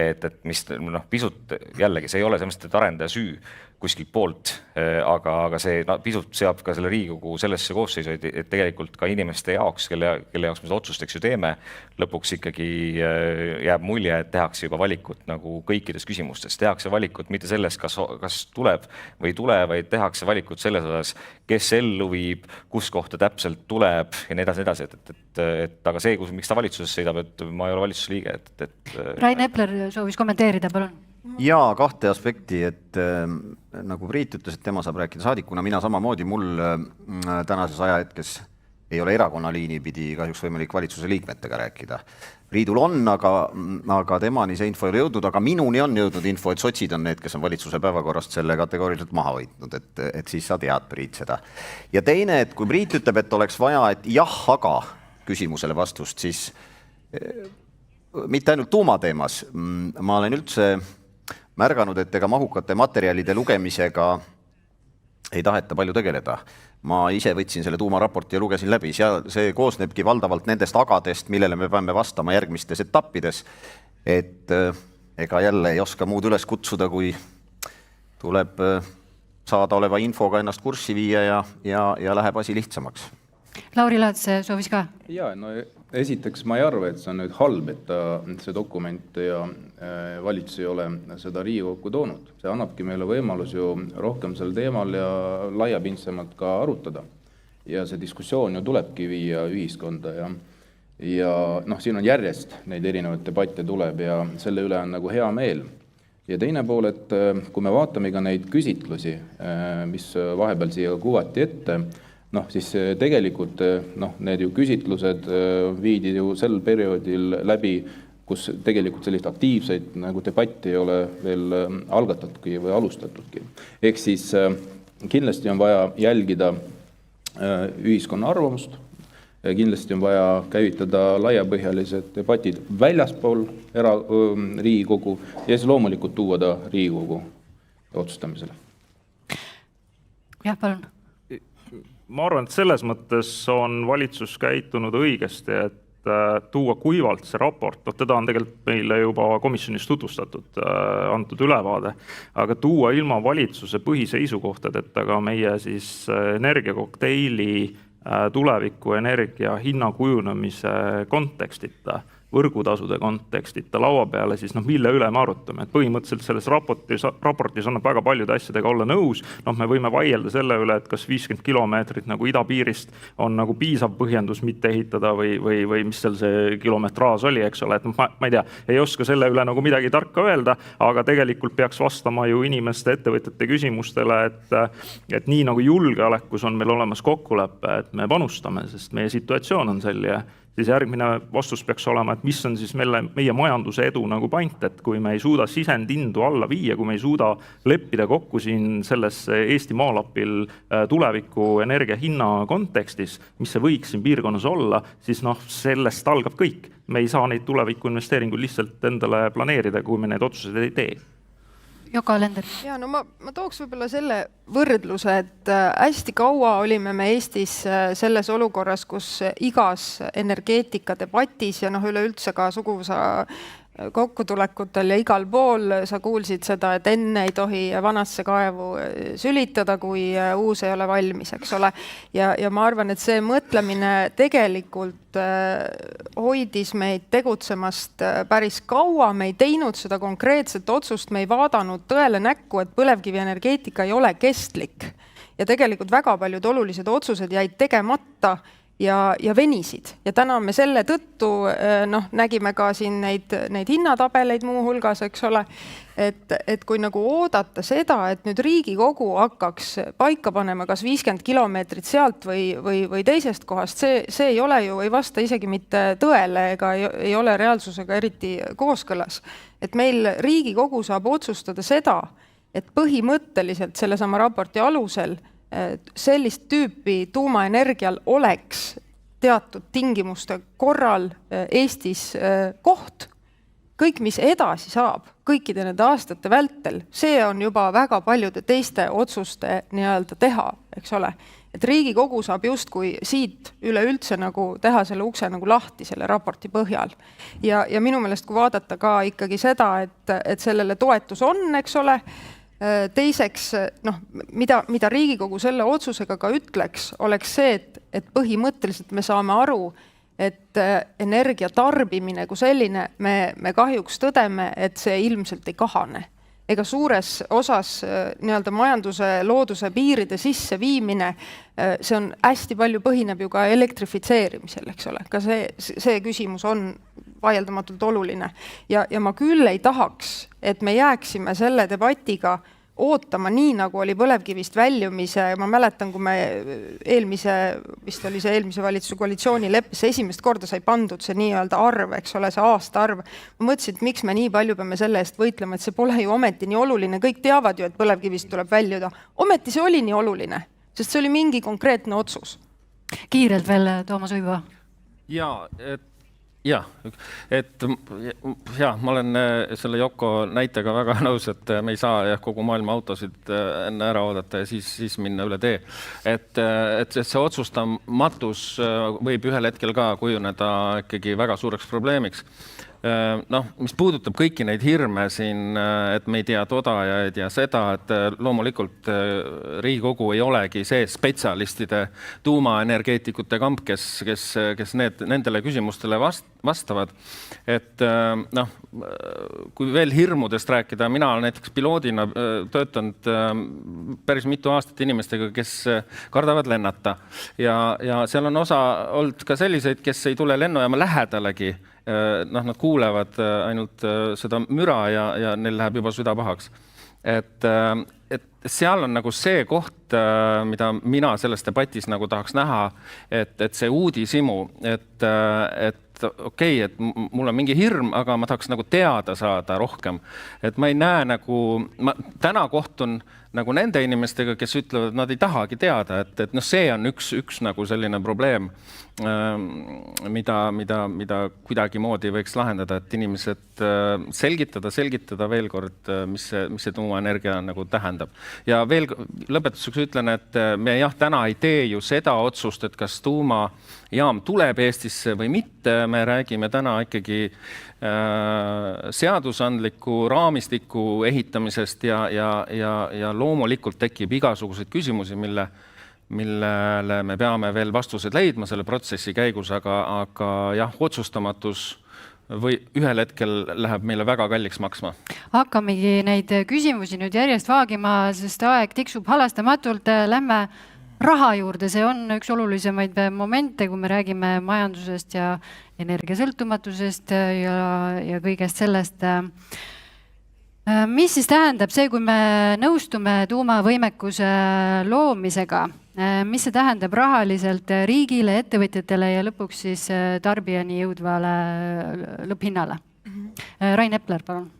Speaker 20: Et mis pisut jällegi, see ei ole sellest, et arendaja süü kuskilt poolt, aga see pisut seab ka selle Riigikogu sellesse koosseisu, et tegelikult ka inimeste jaoks, kelle jaoks me seda otsust ju teeme, lõpuks ikkagi jääb mulje, et tehakse juba valikut nagu kõikides küsimustes. Tehakse valikut mitte sellest, kas tuleb või ei tule, vaid tehakse valikut selles osas, kes ellu viib, kus kohta täpselt tuleb ja nii edasi. Aga see, miks ta valitsuses sõidab, et ma ei ole valitsuse liige.
Speaker 15: Rain Epler soovis kommenteerida, palun.
Speaker 18: Jaa, kahte aspekti, et nagu Priit ütles, et tema saab rääkida saadikuna, mina samamoodi, mul tänases ajahetkes ei ole erakonnaliini pidi kahjuks võimalik valitsuse liikmetega rääkida. Priidul on, aga temani see info ei ole jõudnud, aga minuni on jõudnud info, et sotsid on need, kes on valitsuse päevakorrast selle kategooriliselt maha võitnud, et siis sa tead, Priit, seda. Ja teine, et kui Priit ütleb, et oleks vaja, et jah, aga küsimusele vastust, siis mitte ainult tuumateemas, ma olen üldse märganud, et ega mahukate materjalide lugemisega ei taheta palju tegeleda. Ma ise võtsin selle tuumaraporti ja lugesin läbi. See koosnebki valdavalt nendest agadest, millele me peame vastama järgmistes etappides. Et ega jälle ei oska muud üles kutsuda, kui tuleb saada oleva infoga ennast kurssi viia ja läheb asi lihtsamaks.
Speaker 15: Lauri Laats soovis ka?
Speaker 21: Jaa, no esiteks ma ei arva, et see on nüüd halb, et see dokument ja valitsus ei ole seda Riigikokku toonud. See annabki meile võimalus ju rohkem sel teemal ja laiapindsemalt ka arutada. Ja see diskussioon ju tulebki viia ühiskonda ja siin on järjest neid erinevaid debatte tuleb ja selle üle on nagu hea meel. Ja teine pool, et kui me vaatame ka neid küsitlusi, mis vahepeal siia kuvati ette, siis tegelikult need ju küsitlused viidi ju sel perioodil läbi, kus tegelikult sellist aktiivseid nagu debatti ei ole veel algatatudki või alustatudki. Ehk siis kindlasti on vaja jälgida ühiskonna arvamust, kindlasti on vaja käivitada laiapõhjalised debatid väljaspool Riigikogu ja siis loomulikult tuua ta Riigikogu otsustamisele.
Speaker 15: Jah, palun.
Speaker 19: Ma arvan, et selles mõttes on valitsus käitunud õigesti, et tuua kuivalt see raport, teda on tegelikult meile juba komisjonis tutvustatud, antud ülevaade, aga tuua ilma valitsuse põhiseisukohtadeta ka meie siis energiakokteili tuleviku energia hinna kujunemise kontekstita, võrgutasude kontekstita laua peale, siis mille üle me arutame. Et põhimõtteliselt selles raportis annab väga paljude asjadega olla nõus. Me võime vaielda selle üle, et kas 50 kilomeetrit nagu idapiirist on nagu piisav põhjendus mitte ehitada või mis seal see kilometraaž oli, eks ole. Et ma ei tea, ei oska selle üle nagu midagi tarka öelda, aga tegelikult peaks vastama ju inimeste, ettevõtjate küsimustele, et nii nagu julgeolekus on meil olemas kokkulepe, et me panustame, sest meie situatsioon on selline, siis järgmine vastus peaks olema, et mis on siis meie majanduse edu nagu pant, et kui me ei suuda sisendindu alla viia, kui me ei suuda leppida kokku siin selles Eesti maalapil tuleviku energia hinna kontekstis, mis see võiks siin piirkonnas olla, siis sellest algab kõik. Me ei saa neid tuleviku investeeringuid lihtsalt endale planeerida, kui me need otsused ei tee.
Speaker 15: Joko Alender.
Speaker 17: Ja, no ma tooks võib-olla selle võrdluse, et hästi kaua olime me Eestis selles olukorras, kus igas energeetika debatis ja üleüldse ka suguvõsa kokkutulekutel ja igal pool sa kuulsid seda, et enne ei tohi vanasse kaevu sülitada, kui uus ei ole valmis, eks ole. Ja ma arvan, et see mõtlemine tegelikult hoidis meid tegutsemast päris kaua, me ei teinud seda konkreetset otsust, me ei vaadanud tõele näkku, et põlevkivienergeetika ei ole kestlik. Ja tegelikult väga paljud olulised otsused jäid tegemata ja venisid. Ja täna me selle tõttu nägime ka siin neid hinnatabeleid muu hulgas, eks ole, et kui nagu oodata seda, et nüüd Riigikogu hakkaks paika panema kas 50 kilomeetrit sealt või teisest kohast, see ei ole ju, ei vasta isegi mitte tõele ega ei ole reaalsusega eriti kooskõlas. Et meil Riigikogu saab otsustada seda, et põhimõtteliselt sellesama raporti alusel sellist tüüpi tuumaenergial oleks teatud tingimuste korral Eestis koht. Kõik, mis edasi saab, kõikide nende aastate vältel, see on juba väga paljude teiste otsuste nii-öelda teha, eks ole. Et Riigikogu saab justkui siit üleüldse nagu teha selle ukse nagu lahti selle raporti põhjal. Ja minu meelest, kui vaadata ka ikkagi seda, et sellele toetus on, eks ole, teiseks, mida Riigikogu selle otsusega ka ütleks, oleks see, et põhimõtteliselt me saame aru, et energia tarbimine kui selline, me kahjuks tõdeme, et see ilmselt ei kahane. Ega suures osas nii-öelda majanduse looduse piiride sisse viimine, see on hästi palju põhineb ju ka elektrifitseerimisel, eks ole. Ka see küsimus on vaieldamatult oluline. Ja ma küll ei tahaks, et me jääksime selle debatiga ootama nii, nagu oli põlevkivist väljumise. Ma mäletan, kui me vist oli see eelmise valitsuse koalitsioonileppesse esimest korda sai pandud see nii-öelda arv, eks ole, see aasta arv. Ma mõtlesin, et miks me nii palju peame selle eest võitlema, et see pole ju ometi nii oluline. Kõik teavad ju, et põlevkivist tuleb väljuda. Ometi see oli nii oluline, sest see oli mingi konkreetne otsus.
Speaker 15: Kiirelt veel, Toomas Uiva.
Speaker 16: Ma olen selle Joko näitega väga nõus, et me ei saa kogu maailma autosid enne ära oodata ja siis minna üle tee. Et see otsustamatus võib ühel hetkel ka kujuneda ikkagi väga suureks probleemiks. Mis puudutab kõiki neid hirme siin, et me ei tea todajaid ja seda, et loomulikult Riigikogu ei olegi see spetsialistide tuumaenergeetikute kamp, kes nendele küsimustele vastavad. Et kui veel hirmudest rääkida, mina olen näiteks piloodina töötanud päris mitu aastat inimestega, kes kardavad lennata. Ja seal on osa olnud ka selliseid, kes ei tule lennujaama lähedalegi. Nad kuulevad ainult seda müra ja neil läheb juba süda pahaks. Et seal on nagu see koht, mida mina selles debatis nagu tahaks näha, et see uudisimu, et et okei, et mul on mingi hirm, aga ma tahaks nagu teada saada rohkem. Et ma ei näe nagu, ma täna kohtun nagu nende inimestega, kes ütlevad, et nad ei tahagi teada, et see on üks nagu selline probleem, mida kuidagi moodi võiks lahendada, et inimesed selgitada veel kord, mis see tuumaenergia nagu tähendab. Ja veel lõpetuseks ütlen, et me täna ei tee ju seda otsust, et kas tuumajaam tuleb Eestisse või mitte, me räägime täna ikkagi seadusandliku raamistiku ehitamisest ja loomulikult tekib igasuguseid küsimusi, millele me peame veel vastused leidma selle protsessi käigus, aga jah, otsustamatus või ühel hetkel läheb meile väga kalliks maksma.
Speaker 15: Hakkamegi neid küsimusi nüüd järjest vaagima, sest aeg tiksub halastamatult. Lähme raha juurde, see on üks olulisemaid momente, kui me räägime majandusest ja energiasõltumatusest ja kõigest sellest. Mis siis tähendab see, kui me nõustume tuumavõimekuse loomisega? Mis see tähendab rahaliselt riigile, ettevõtjatele ja lõpuks siis tarbijani jõudvale lõpphinnale? Rain Epler, palun.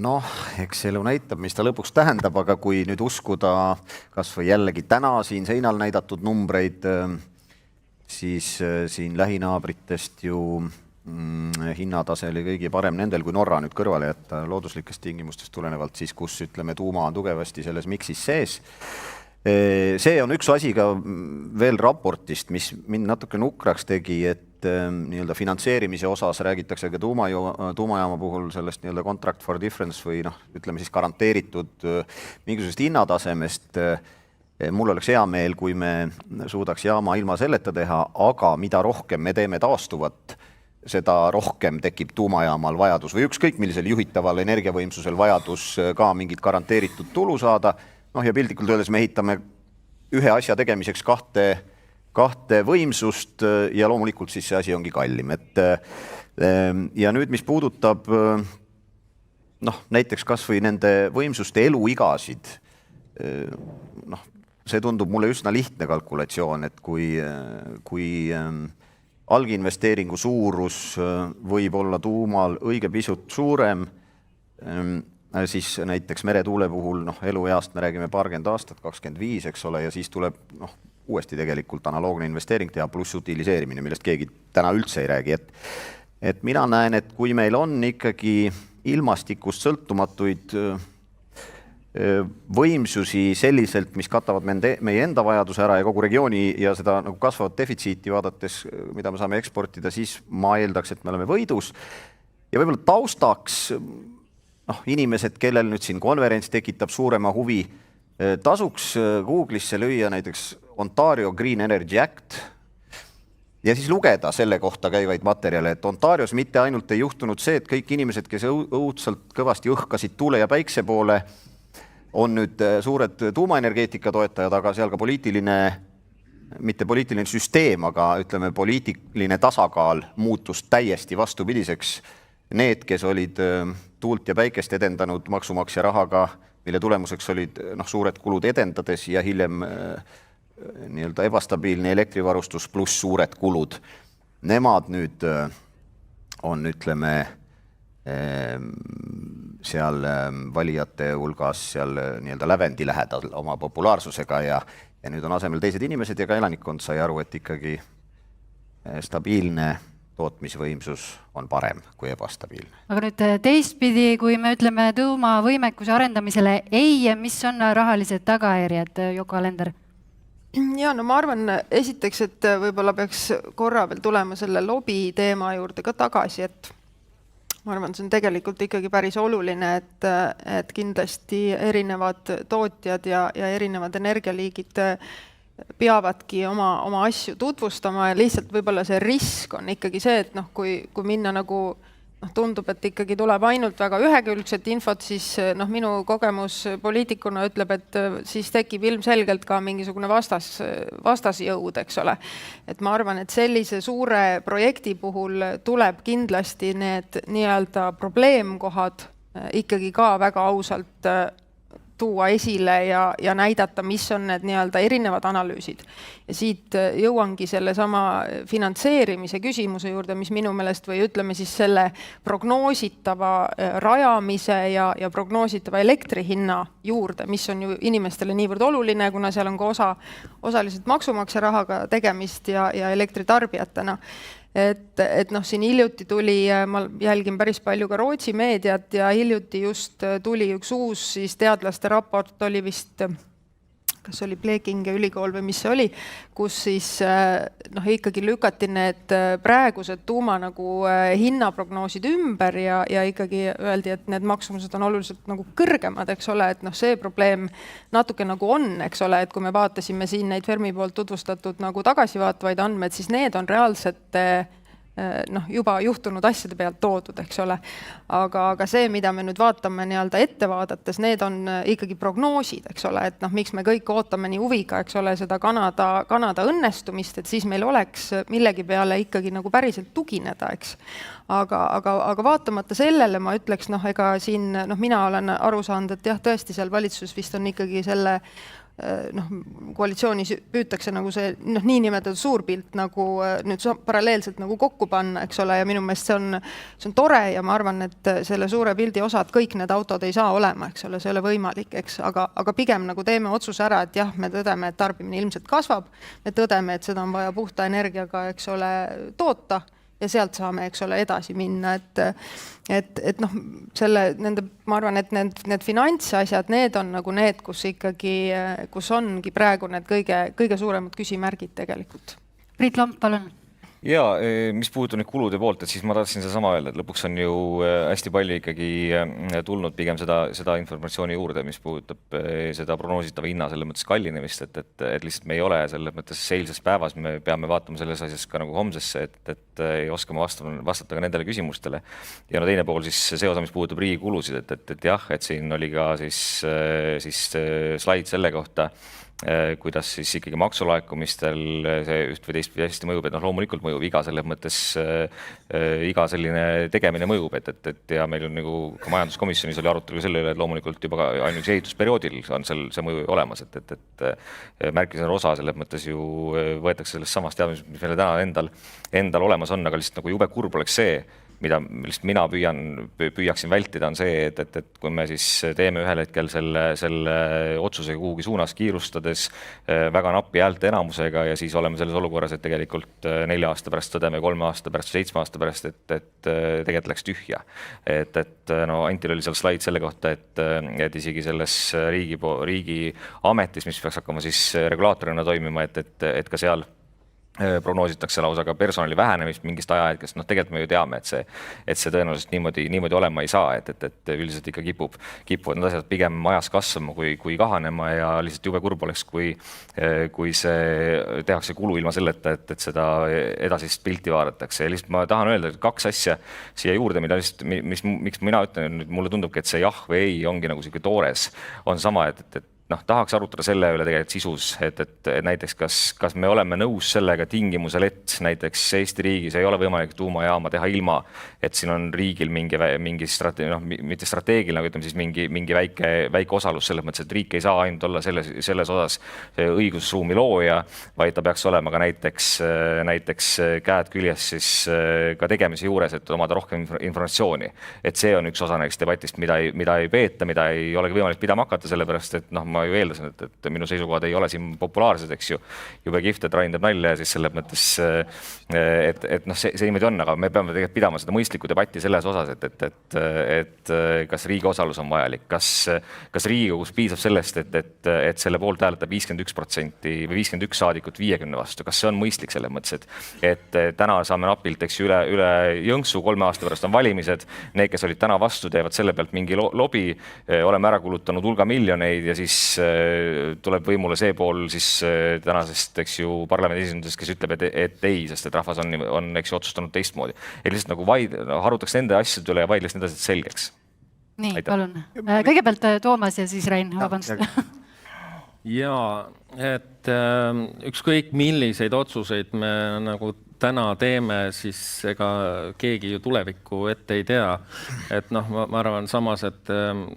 Speaker 18: Noh, eks elu näitab, mis ta lõpuks tähendab, aga kui nüüd uskuda kas või jällegi täna siin seinal näidatud numbreid, siis siin lähinaabritest ju hinnatase oli kõigi parem nendel, kui Norra nüüd kõrvale jätta looduslikest tingimustest tulenevalt, siis kus ütleme tuuma on tugevasti selles miksis sees. See on üks asi ka veel raportist, mis mind natuke nukraks tegi, et nii-öelda finantseerimise osas räägitakse ka tuumajaama puhul sellest nii-öelda contract for difference või ütleme siis garanteeritud mingisugusest hinnatasemest. Mul oleks hea meel, kui me suudaks jaama ilma selleta teha, aga mida rohkem me teeme taastuvat, seda rohkem tekib tuumajaamal vajadus või ükskõik millisel juhitaval energiavõimsusel vajadus ka mingit garanteeritud tulu saada. Ja piltlikult öeldes me ehitame ühe asja tegemiseks kahte võimsust ja loomulikult siis see asi ongi kallim. Ja nüüd, mis puudutab näiteks kas või nende võimsuste eluigasid, see tundub mulle üsna lihtne kalkulatsioon, et kui alginvesteeringu suurus võib olla tuumal õige pisut suurem, siis näiteks meretuule puhul elueast me räägime paarkümmend aastat, 25, eks ole, ja siis tuleb uuesti tegelikult analoogne investeering teha pluss utiliseerimine, millest keegi täna üldse ei räägi. Et mina näen, et kui meil on ikkagi ilmastikust sõltumatuid võimsusi selliselt, mis katavad meie enda vajaduse ära ja kogu regiooni ja seda kasvavat defitsiiti vaadates, mida me saame eksportida, siis ma eeldaks, et me oleme võidus. Ja võib-olla taustaks inimesed, kellel nüüd siin konverents tekitab suurema huvi, tasuks Google'isse lüüa näiteks Ontario Green Energy Act ja siis lugeda selle kohta käivaid materjale, et Ontarios mitte ainult ei juhtunud see, et kõik inimesed, kes õudselt kõvasti õhkasid tuule ja päikse poole, on nüüd suured tuumaenergeetika toetajad, aga seal ka mitte poliitiline süsteem, aga ütleme poliitiline tasakaal muutus täiesti vastupidiseks. Need, kes olid tuult ja päikest edendanud maksumaksja rahaga, mille tulemuseks olid suured kulud edendades ja hiljem nii-öelda ebastabiilne elektrivarustus pluss suured kulud. Nemad nüüd on, ütleme, seal valijate hulgas seal nii-öelda lävendi lähedal oma populaarsusega ja nüüd on asemel teised inimesed ja ka elanikkond sai aru, et ikkagi stabiilne tootmisvõimsus on parem kui ebastabiilne.
Speaker 15: Aga nüüd teistpidi, kui me ütleme tuumavõimekuse arendamisele ei, mis on rahalised tagajärjed, Joko Alender?
Speaker 17: Ja, ma arvan esiteks, et võib-olla peaks korra veel tulema selle lobi teema juurde ka tagasi, et ma arvan, see on tegelikult ikkagi päris oluline, et kindlasti erinevad tootjad ja erinevad energialiigid peavadki oma asju tutvustama ja lihtsalt võib-olla see risk on ikkagi see, et kui minna tundub, et ikkagi tuleb ainult väga ühekülgset infot, siis minu kogemus poliitikuna ütleb, et siis tekib ilmselgelt ka mingisugune vastasjõud, eks ole. Et ma arvan, et sellise suure projekti puhul tuleb kindlasti need nii-öelda probleemkohad ikkagi ka väga ausalt tuua esile ja näidata, mis on need nii-öelda erinevad analüüsid. Ja siit jõuangi selle sama finantseerimise küsimuse juurde, mis minu meelest või ütleme siis selle prognoositava rajamise ja prognoositava elektrihinna juurde, mis on ju inimestele niivõrd oluline, kuna seal on ka osaliselt maksumaksja rahaga tegemist ja elektritarbijatena. Et siin hiljuti tuli, ma jälgin päris palju ka Rootsi meediat ja hiljuti just tuli üks uus siis teadlaste raport, oli vist, kas oli Blekinge ülikool või mis see oli, kus siis ikkagi lükati need praegused tuuma nagu hinnaprognoosid ümber ja ikkagi öeldi, et need maksumused on oluliselt nagu kõrgemad, eks ole, et see probleem natuke nagu on, eks ole, et kui me vaatasime siin neid Fermi poolt tutvustatud nagu tagasivaatavaid andmed, siis need on reaalselt juba juhtunud asjade pealt toodud, eks ole. Aga see, mida me nüüd vaatame nii-öelda ette vaadates, need on ikkagi prognoosid, eks ole, et miks me kõik ootame nii huviga, eks ole, seda Kanada õnnestumist, et siis meil oleks millegi peale ikkagi nagu päriselt tugineda, eks. Aga vaatamata sellele ma ütleks, ega siin mina olen aru saanud, et jah, tõesti seal valitsus vist on ikkagi selle koalitsioonis püütakse nagu see niinimetatud suurpilt nagu nüüd paralleelselt nagu kokku panna, eks ole, ja minu meelest see on tore ja ma arvan, et selle suure pildi osad kõik need autod ei saa olema, eks ole, see ei ole võimalik, eks, aga pigem nagu teeme otsuse ära, et jah, me tõdeme, et tarbimine ilmselt kasvab, me tõdeme, et seda on vaja puhta energiaga, eks ole, toota ja sealt saame, eks ole, edasi minna, et ma arvan, et need finantsasjad, need on nagu need, kus ongi praegu need kõige suuremad küsimärgid tegelikult.
Speaker 15: Priit Lomp, palun.
Speaker 20: Ja mis puudutab nüüd kulude poolt, et siis ma tahtsin seda sama öelda, et lõpuks on ju hästi palju ikkagi tulnud pigem seda informatsiooni juurde, mis puudutab seda prognoositava hinna selles mõttes kallinemist, et lihtsalt me ei ole selles mõttes eilses päevas, me peame vaatama selles asjas ka nagu homsesse, et ei oskama vastata ka nendele küsimustele. Ja teine pool siis see osa, mis puudutab riigi kulusid, et jah, et siin oli ka siis slaid selle kohta, kuidas siis ikkagi maksulaekumistel see üht või teist hästi mõjub, et loomulikult mõjub iga selles mõttes, iga selline tegemine mõjub, et ja meil on nagu ka majanduskomisjonis oli arutelu selle üle, et loomulikult juba ainuüksi ehitusperioodil on see mõju olemas, et märkimisväärne osa selles mõttes ju võetakse sellest samast teadmisest, mis meile täna endal olemas on, aga lihtsalt nagu jube kurb oleks see, mida mina püüaksin vältida, on see, et kui me siis teeme ühel hetkel selle otsusega kuhugi suunas kiirustades väga nappi häälte enamusega ja siis oleme selles olukorras, et tegelikult 4 aasta pärast tõdeme, 3 aasta pärast, 7 aasta pärast, et tegelikult läks tühja. Antil oli seal slaid selle kohta, et isegi selles riigi ametis, mis peaks hakkama siis regulaatorina toimima, et ka seal prognoositakse lausa ka personali vähenemist mingist ajahetkest, tegelikult me ju teame, et see tõenäoliselt niimoodi olema ei saa, et üldiselt ikka kipuvad need asjad pigem ajas kasvama kui kahanema ja lihtsalt jube kurb oleks, kui see tehakse kulu ilma selleta, et seda edasist pilti vaadatakse. Ja lihtsalt ma tahan öelda 2 asja siia juurde, miks mina ütlen, mulle tundubki, et see jah või ei ongi nagu selline toores, on sama, et tahaks arutada selle üle tegelikult sisus, et näiteks kas me oleme nõus sellega tingimusel, et näiteks Eesti riigis ei ole võimalik tuumajaama teha ilma, et siin on riigil mingi mitte strateegiline, aga ütleme siis mingi väike osalus selles mõttes, et riik ei saa ainult olla selles osas õigusruumi looja, vaid ta peaks olema ka näiteks käed küljes siis ka tegemise juures, et omada rohkem informatsiooni. Et see on üks osa näiteks debatist, mida ei peeta, mida ei olegi võimalik pidama hakata, sellepärast, et ma ju eeldasin, et minu seisukohad ei ole siin populaarsed, eks ju. Jube kihvt, et Rain teeb nalja ja siis selles mõttes, et see niimoodi on, aga me peame tegelikult pidama seda mõistlikku debatti selles osas, et kas riigi osalus on vajalik, kas Riigikogus piisab sellest, et selle poolt hääletab 51% või 51 saadikut 50 vastu, kas see on mõistlik selles mõttes, et täna saame napilt, eks ju, üle jõnksu, 3 aasta pärast on valimised, need, kes olid täna vastu, teevad selle pealt mingi lobi, oleme ära kulutanud hulga miljoneid ja siis tuleb võimule see pool siis tänasest, eks ju, parlamendi esindusest, kes ütleb, et ei, sest et rahvas on eks ju, otsustanud teistmoodi. Et lihtsalt nagu harutaks nende asjade üle ja vaidleks nende asjad selgeks.
Speaker 15: Nii, palun. Kõigepealt Toomas ja siis Rain, vabandust.
Speaker 16: Jaa, et ükskõik milliseid otsuseid me nagu täna teeme, siis ega keegi ju tulevikku ette ei tea. Et noh, ma arvan samas, et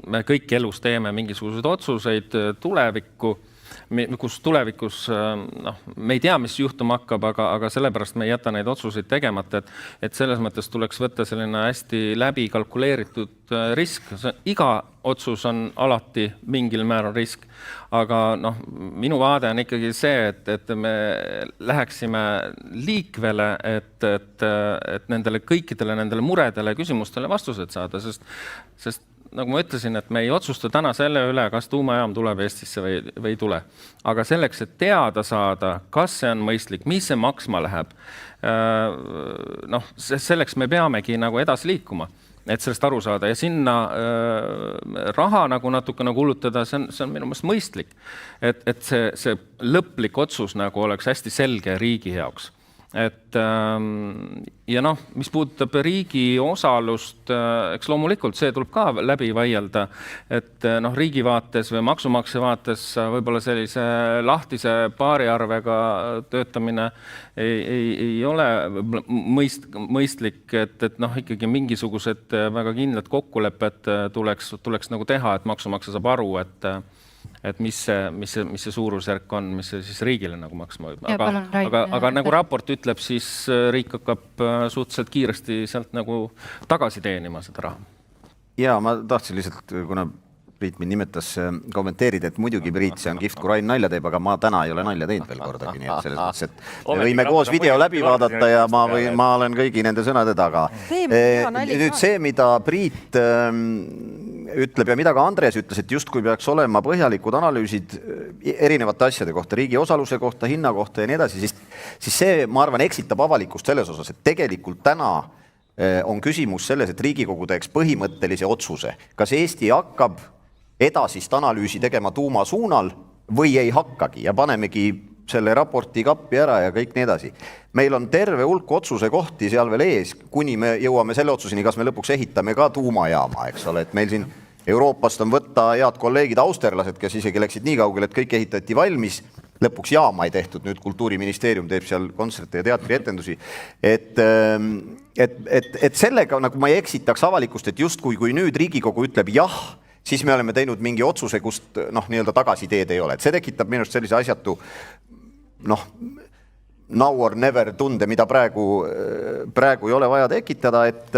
Speaker 16: me kõik elus teeme mingisuguseid otsuseid tulevikku, kus tulevikus me ei tea, mis juhtuma hakkab, aga sellepärast me ei jäta neid otsuseid tegemata, et selles mõttes tuleks võtta selline hästi läbi kalkuleeritud risk. Iga otsus on alati mingil määral risk, aga minu vaade on ikkagi see, et me läheksime liikvele, et nendele kõikidele nendele muredele küsimustele vastused saada, sest nagu ma ütlesin, et me ei otsusta täna selle üle, kas tuumajaam tuleb Eestisse või ei tule. Aga selleks, et teada saada, kas see on mõistlik, mis see maksma läheb, selleks me peamegi nagu edasi liikuma, et sellest aru saada. Ja sinna raha nagu natukene kulutada, see on minu meelest mõistlik, et see lõplik otsus nagu oleks hästi selge riigi jaoks. Ja mis puudutab riigi osalust, eks loomulikult see tuleb ka läbi vaielda, et riigi vaates või maksumaksja vaates võib-olla sellise lahtise paariarvega töötamine ei ole mõistlik, et ikkagi mingisugused väga kindlad kokkulepped tuleks nagu teha, et maksumaksja saab aru, et mis see suurusjärk on, mis see siis riigile nagu maksma võib. Aga nagu raport ütleb, siis riik hakkab suhteliselt kiiresti sealt nagu tagasi teenima seda raha.
Speaker 18: Ja ma tahtsin lihtsalt, kuna Priit mind nimetas kommenteerida, et muidugi Priit, see on kihvt, kui Rain nalja teeb, aga ma täna ei ole nalja teinud veel kordagi, nii et selles mõttes, et me võime koos video läbi vaadata ja ma olen kõigi nende sõnade taga. Nüüd see, mida Priit ütleb ja mida ka Andres ütles, et just kui peaks olema põhjalikud analüüsid erinevate asjade kohta, riigi osaluse kohta, hinna kohta ja nii edasi, siis see, ma arvan, eksitab avalikkust selles osas, et tegelikult täna on küsimus selles, et Riigikogu teeks põhimõttelise otsuse. Kas Eesti hakkab edasist analüüsi tegema tuuma suunal või ei hakkagi ja panemegi selle raporti kappi ära ja kõik nii edasi. Meil on terve hulk otsuse kohti seal veel ees, kuni me jõuame selle otsuseni, kas me lõpuks ehitame ka tuumajaama, eks ole, et meil siin Euroopast on võtta head kolleegid austerlased, kes isegi läksid nii kaugel, et kõik ehitati valmis, lõpuks jaama ei tehtud, nüüd Kultuuriministeerium teeb seal kontserte ja teatrietendusi, et sellega nagu ma ei eksitaks avalikkust, et just kui nüüd Riigikogu ütleb jah, siis me oleme teinud mingi otsuse, kust nii-öelda tagasiteed ei ole. Et see tekitab minust sellise asjatu now or never tunde, mida praegu ei ole vaja tekitada, et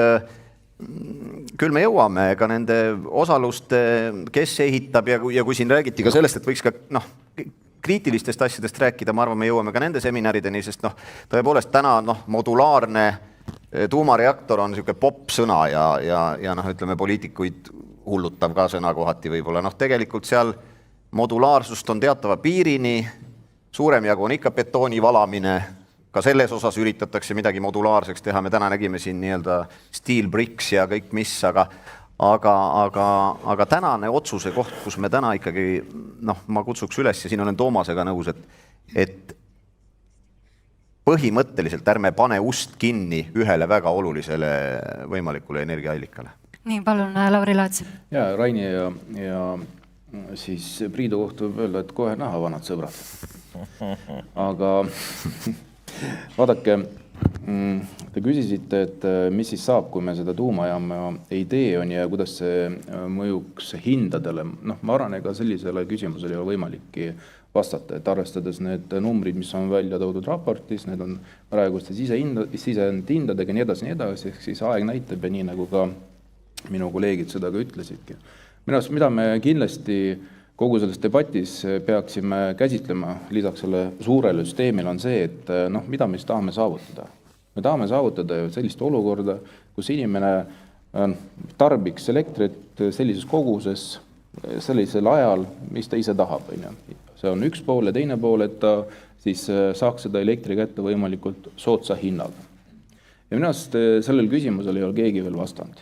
Speaker 18: küll me jõuame ka nende osaluste, kes ehitab ja kui siin räägiti ka sellest, et võiks ka kriitilistest asjadest rääkida, ma arvan, me jõuame ka nende seminarideni, sest tõepoolest täna modulaarne tuumareaktor on niisugune pop-sõna ja ütleme, poliitikuid hullutav ka sõna kohati võib-olla. Tegelikult seal modulaarsust on teatava piirini, suurem jagu on ikka betooni valamine, ka selles osas üritatakse midagi modulaarseks teha, me täna nägime siin nii-öelda steel bricks ja kõik mis, aga tänane otsuse koht, kus me täna ikkagi, ma kutsuks üles ja siin olen Toomasega nõus, et põhimõtteliselt ärme pane ust kinni ühele väga olulisele võimalikule energiaallikale.
Speaker 15: Nii, palun, Lauri Laats.
Speaker 21: Ja Raini ja siis Priidu kohta võib öelda, et kohe näha vanad sõbrad. Aga vaadake, te küsisite, et mis siis saab, kui me seda tuumajaama ei tee on ja kuidas see mõjuks hindadele. Ma arvan, ega sellisele küsimusele ei ole võimalik vastata, et arvestades need numbrid, mis on välja toodud raportis, need on praeguste sisendhindadega nii edasi, siis aeg näitab ja nii nagu ka minu kolleegid seda ka ütlesidki. Mida me kindlasti kogu selles debatis peaksime käsitlema lisaks selle suurele süsteemile on see, et mida me siis tahame saavutada. Me tahame saavutada sellist olukorda, kus inimene tarbiks elektrit sellises koguses, sellisel ajal, mis ta ise tahab. See on üks pool ja teine pool, et ta siis saaks seda elektri kätte võimalikult soodsa hinnaga. Ja minast sellel küsimusel ei ole keegi veel vastanud.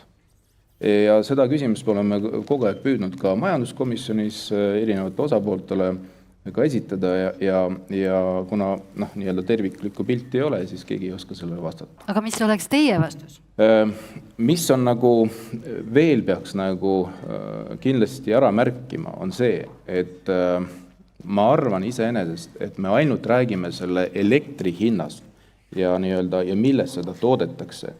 Speaker 21: Ja seda küsimust oleme kogu aeg püüdnud ka majanduskomisjonis erinevate osapooltele ka esitada ja kuna nii-öelda terviklikku pilti ei ole, siis keegi ei oska sellele vastata.
Speaker 15: Aga mis oleks teie vastus?
Speaker 21: Mis on nagu veel peaks nagu kindlasti ära märkima, on see, et Ma arvan iseenesest, et me ainult räägime selle elektri hinnast ja millest seda toodetakse.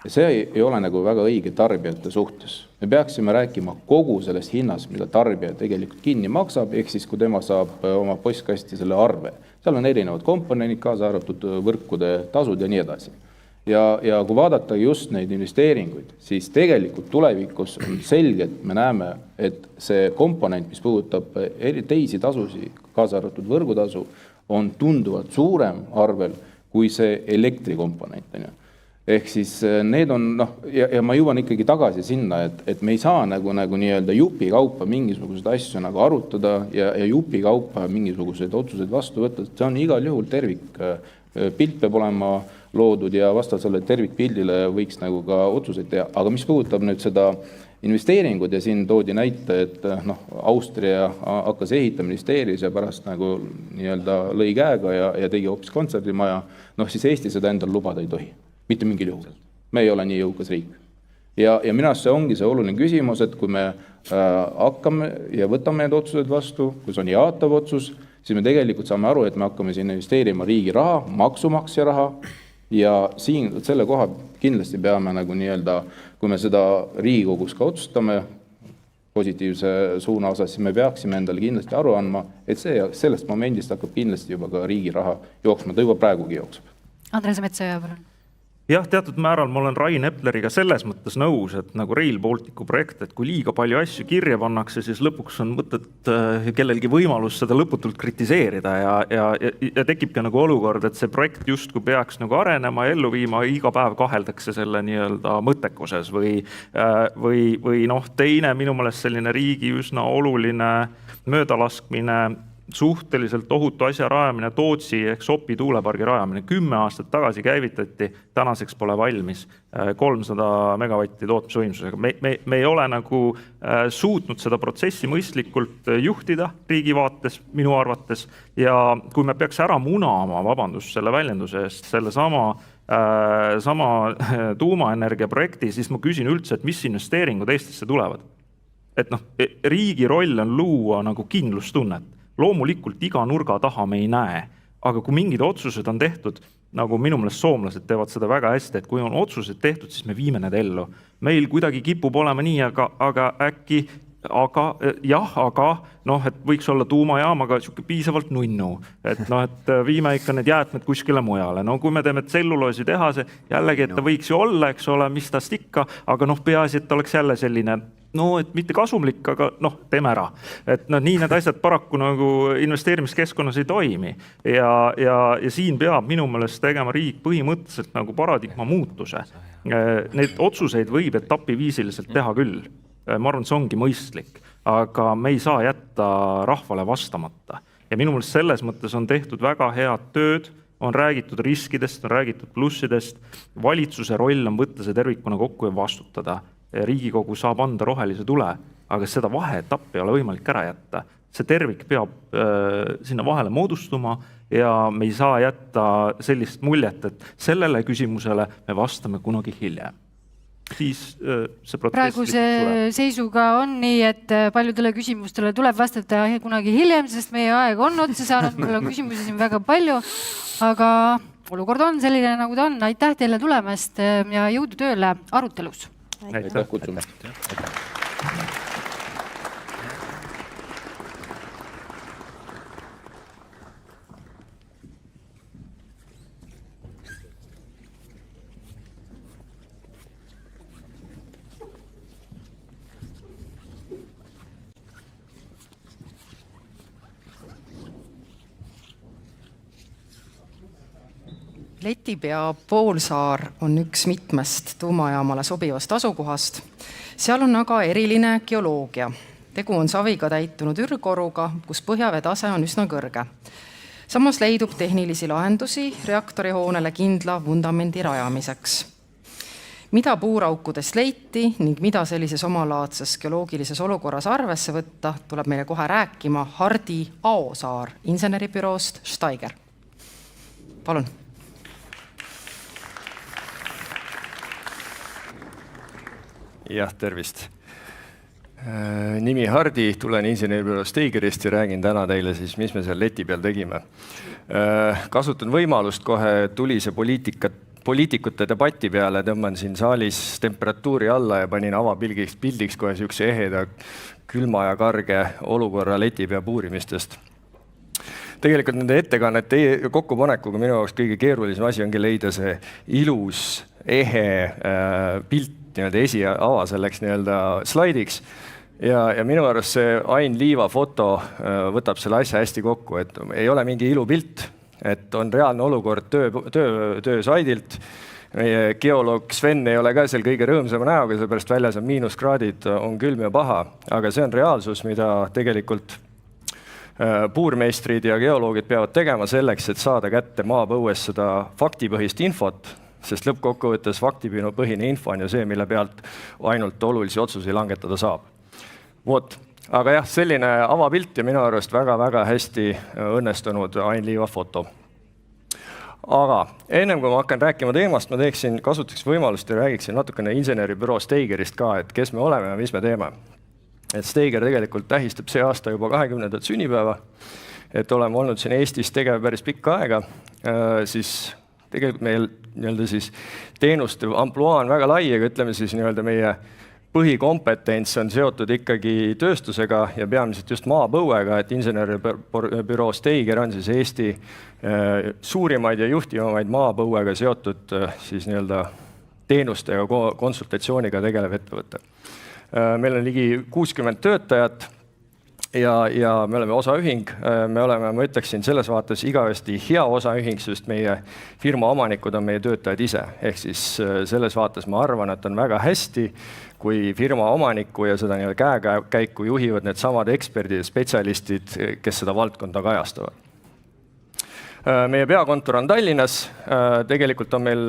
Speaker 21: Ja see ei ole nagu väga õige tarbijate suhtes. Me peaksime rääkima kogu sellest hinnast, mida tarbija tegelikult kinni maksab, ehk siis kui tema saab oma postkasti selle arve. Seal on erinevad komponendid, kaasa arvatud võrkude tasud ja nii edasi. Ja kui vaadata just neid investeeringuid, siis tegelikult tulevikus on selgelt, me näeme, et see komponent, mis puudutab teisi tasusi, kaasa arvatud võrgutasu, on tunduvalt suurem arvel kui see elektrikomponent. Ehk siis need on, ja ma jõuan ikkagi tagasi sinna, et me ei saa nagu nii-öelda jupi kaupa mingisuguseid asju nagu arutada ja jupi kaupa mingisuguseid otsuseid vastu võtta. See on igal juhul tervik. Pilt peab olema loodud ja vastavalt selle tervikpildile võiks nagu ka otsuseid teha. Aga mis puudutab nüüd seda investeeringud ja siin toodi näite, et Austria hakkas ehitama ministeerius ja pärast nagu nii-öelda lõi käega ja tegi hoopis kontserdimaja, siis Eesti seda endal lubada ei tohi. Mitte mingil juhul. Me ei ole nii jõukas riik. Ja minu arust see ongi see oluline küsimus, et kui me hakkame ja võtame need otsused vastu, kui see on jaatav otsus, siis me tegelikult saame aru, et me hakkame siin investeerima riigi raha, maksumaksja raha ja siin selle koha kindlasti peame nagu nii-öelda, kui me seda Riigikogus ka otsustame positiivse suuna osas, siis me peaksime endale kindlasti aru andma, et sellest momendist hakkab kindlasti juba ka riigi raha jooksma, ta juba praegugi jookseb.
Speaker 15: Andres Metsaja, palun.
Speaker 19: Jah, teatud määral ma olen Rain Epleriga selles mõttes nõus, et nagu Rail Balticu projekt, et kui liiga palju asju kirja pannakse, siis lõpuks on mõtet kellelgi võimalus seda lõputult kritiseerida ja tekibki nagu olukord, et see projekt justkui peaks nagu arenema ja ellu viima, iga päev kaheldakse selle nii-öelda mõttekuses või teine minu meelest selline riigi üsna oluline möödalaskmine suhteliselt ohutu asja rajamine Tootsi ehk Sopi tuulepargi rajamine 10 aastat tagasi käivitati, tänaseks pole valmis 300 megavatti tootmisvõimsusega. Me ei ole nagu suutnud seda protsessi mõistlikult juhtida riigi vaates, minu arvates, ja kui me peaks ära munama, vabandust selle väljenduse eest, selle sama tuumaenergia projekti, siis ma küsin üldse, et mis investeeringud Eestisse tulevad. Et riigi roll on luua nagu kindlustunnet. Loomulikult iga nurga taha me ei näe, aga kui mingid otsused on tehtud, nagu minu meelest soomlased teevad seda väga hästi, et kui on otsused tehtud, siis me viime need ellu. Meil kuidagi kipub olema nii, aga äkki, et võiks olla tuumajaam, aga piisavalt nunnu, et viime ikka need jäätmed kuskile mujale. Kui me teeme tselluloosi tehase, jällegi, et ta võiks ju olla, eks ole, mis tast ikka, aga peaasi, et ta oleks jälle selline, et mitte kasumlik, aga teeme ära. Et nii need asjad paraku nagu investeerimiskeskkonnas ei toimi. Ja siin peab minu meelest tegema riik põhimõtteliselt nagu paradigma muutuse. Need otsuseid võib etapiviisiliselt teha küll. Ma arvan, see ongi mõistlik, aga me ei saa jätta rahvale vastamata. Ja minu meelest selles mõttes on tehtud väga head tööd, on räägitud riskidest, on räägitud plussidest. Valitsuse roll on võtta see tervikuna kokku ja vastutada. Riigikogu saab anda rohelise tule, aga seda vaheetappi ei ole võimalik ära jätta. See tervik peab sinna vahele moodustuma ja me ei saa jätta sellist muljet, et sellele küsimusele me vastame kunagi hiljem. Siis see
Speaker 15: praeguse seisuga on nii, et paljudele küsimustele tuleb vastata kunagi hiljem, sest meie aeg on otsa saanud, meil on küsimusi siin väga palju, aga olukord on selline, nagu ta on. Aitäh teile tulemast ja jõudu tööle arutelus.
Speaker 21: Aitäh kutsumast.
Speaker 1: Letipea poolsaar on üks mitmest tuumajaamale sobivast asukohast. Seal on aga eriline geoloogia. Tegu on saviga täitunud ürgkoruga, kus põhjavee tase on üsna kõrge. Samas leidub tehnilisi lahendusi reaktorihoonele kindla vundamendi rajamiseks. Mida puuraukudest leiti ning mida sellises omalaadses geoloogilises olukorras arvesse võtta, tuleb meile kohe rääkima Hardi Aosaar inseneribüroost Steiger. Palun.
Speaker 3: Jah, tervist. nimi Hardi, tulen inseneribüroo Steigerist ja räägin täna teile siis, mis me seal leti peal tegime. Kasutan võimalust kohe tulise poliitikute debati peale, tõmban siin saalis temperatuuri alla ja panin avapildiks kohe siukse eheda külma ja karge olukorra leti pea puurimistest. Tegelikult nende ettekannete kokkupanekuga minu jaoks kõige keerulisem asi ongi leida see ilus, ehe pilt esiava selleks slaidiks. Ja minu arust see Ain Liiva foto võtab selle asja hästi kokku, et ei ole mingi ilupilt, et on reaalne olukord töösaidilt. Meie geoloog Sven ei ole ka seal kõige rõõmsama näoga, sellepärast väljas on miinuskraadid, on külm ja paha, aga see on reaalsus, mida tegelikult puurmeistrid ja geoloogid peavad tegema selleks, et saada kätte maapõues seda faktipõhist infot, sest lõppkokkuvõttes faktipõhine info on ju see, mille pealt ainult olulisi otsusi langetada saab. Vot. Aga jah, selline avapilt ja minu arust väga-väga hästi õnnestunud Ain Liiva foto. Aga ennem kui ma hakkan rääkima teemast, ma kasutaks võimalust ja räägiksin natukene inseneribüroo Steigerist ka, et kes me oleme ja mis me teeme. Et Steiger tegelikult tähistab see aasta juba 20. sünnipäeva, et oleme olnud siin Eestis tegev päris pikka aega, siis tegelikult meil teenuste ampluaa on väga lai, aga ütleme siis meie põhikompetents on seotud ikkagi tööstusega ja peamiselt just maapõuega, et inseneribüroo Steiger on siis Eesti suurimaid ja juhtivamaid maapõuega seotud siis teenuste ja konsultatsiooniga tegelev ettevõte. Meil on ligi 60 töötajat ja me oleme osaühing. Me oleme, ma ütleksin, selles vaates igavesti hea osaühing, sest meie firma omanikud on meie töötajad ise. Ehk siis selles vaates ma arvan, et on väga hästi, kui firma omaniku ja seda käekäiku juhivad need samad eksperdid ja spetsialistid, kes seda valdkonda kajastavad. Meie peakontor on Tallinnas, tegelikult on meil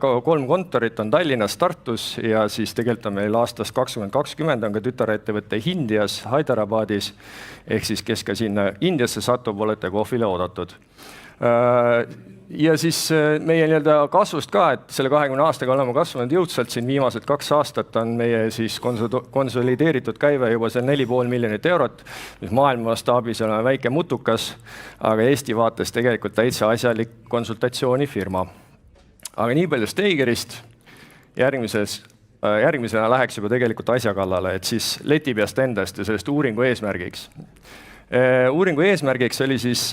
Speaker 3: 3 kontorit on Tallinnas, Tartus ja siis tegelikult on meil aastast 2020 on ka tütarettevõtte Indias, Hyderabadis, ehk siis kes ka sinna Indiasse satub, olete kohvile oodatud. Ja siis meie kasvust ka, et selle 20 aastaga oleme kasvanud jõudsalt, siin viimased 2 aastat on meie siis konsolideeritud käive juba seal 4,5 miljonit eurot, mis maailma mastaabis oleme väike mutukas, aga Eesti vaates tegelikult täitsa asjalik konsultatsioonifirma. Aga nii palju Steigerist, järgmisena läheks juba tegelikult asja kallale, et siis leti peast endast ja sellest uuringu eesmärgiks. Uuringu eesmärgiks oli siis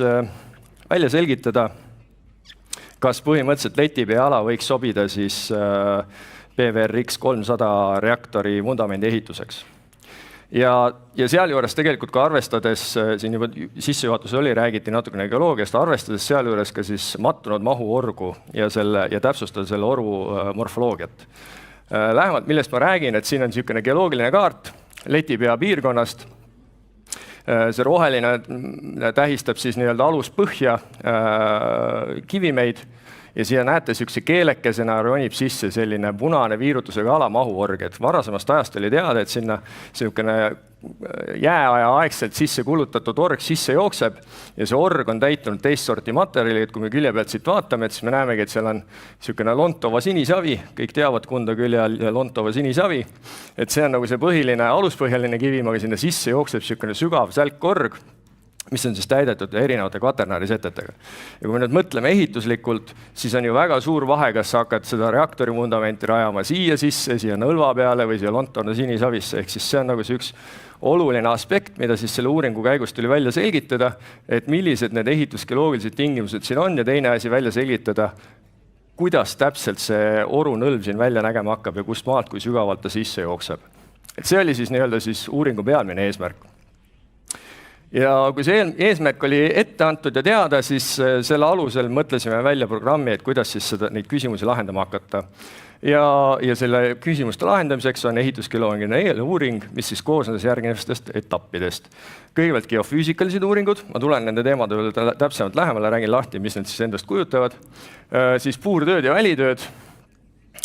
Speaker 3: välja selgitada, kas põhimõtteliselt letipea ala võiks sobida siis PVRX 300 reaktori vundamendi ehituseks. Ja sealjuures tegelikult ka arvestades, siin juba sissejuhatuses räägiti natukene geoloogiast, arvestades sealjuures ka siis mattunud mahuorgu ja täpsustada selle orgu morfoloogiat. Lähemalt, millest ma räägin, et siin on niisugune geoloogiline kaart letipea piirkonnast. See roheline tähistab siis aluspõhja kivimeid ja siia näete niisuguse keelekesena ronib sisse selline punane viirutusega alamahuorg, et varasemast ajast oli teada, et sinna niisugune jääaja aegselt sisse kulutatud org sisse jookseb ja see org on täitunud teist sorti materjali, et kui me külje pealt siit vaatame, et siis me näemegi, et seal on niisugune Lontova sinisavi, kõik teavad Kunda külje all Lontova sinisavi, et see on nagu see põhiline aluspõhjaline kivi, aga sinna sisse jookseb niisugune sügav sälkorg, mis on siis täidetud erinevate kvaternaarisetetega. Ja kui me nüüd mõtleme ehituslikult, siis on ju väga suur vahe, kas sa hakkad seda reaktori vundamenti rajama siia sisse, siia nõlva peale või siia Lontona sinisavisse, ehk siis see on nagu see üks oluline aspekt, mida siis selle uuringu käigus tuli välja selgitada, et millised need ehitusgeoloogilised tingimused siin on ja teine asi välja selgitada, kuidas täpselt see orunõlv siin välja nägema hakkab ja kust maalt, kui sügavalt ta sisse jookseb. Et see oli siis uuringu pealmine eesmärk. Ja kui see eesmärk oli ette antud ja teada, siis selle alusel mõtlesime välja programmi, et kuidas siis neid küsimusi lahendama hakata. Ja selle küsimuste lahendamiseks on ehitusgeoloogiline uuring, mis siis koosnes järgnevastest etappidest. Kõigepealt geofüüsikalised uuringud, ma tulen nende teemade täpsemalt lähemale, räägin lahti, mis need siis endast kujutavad. Siis puurtööd ja välitööd,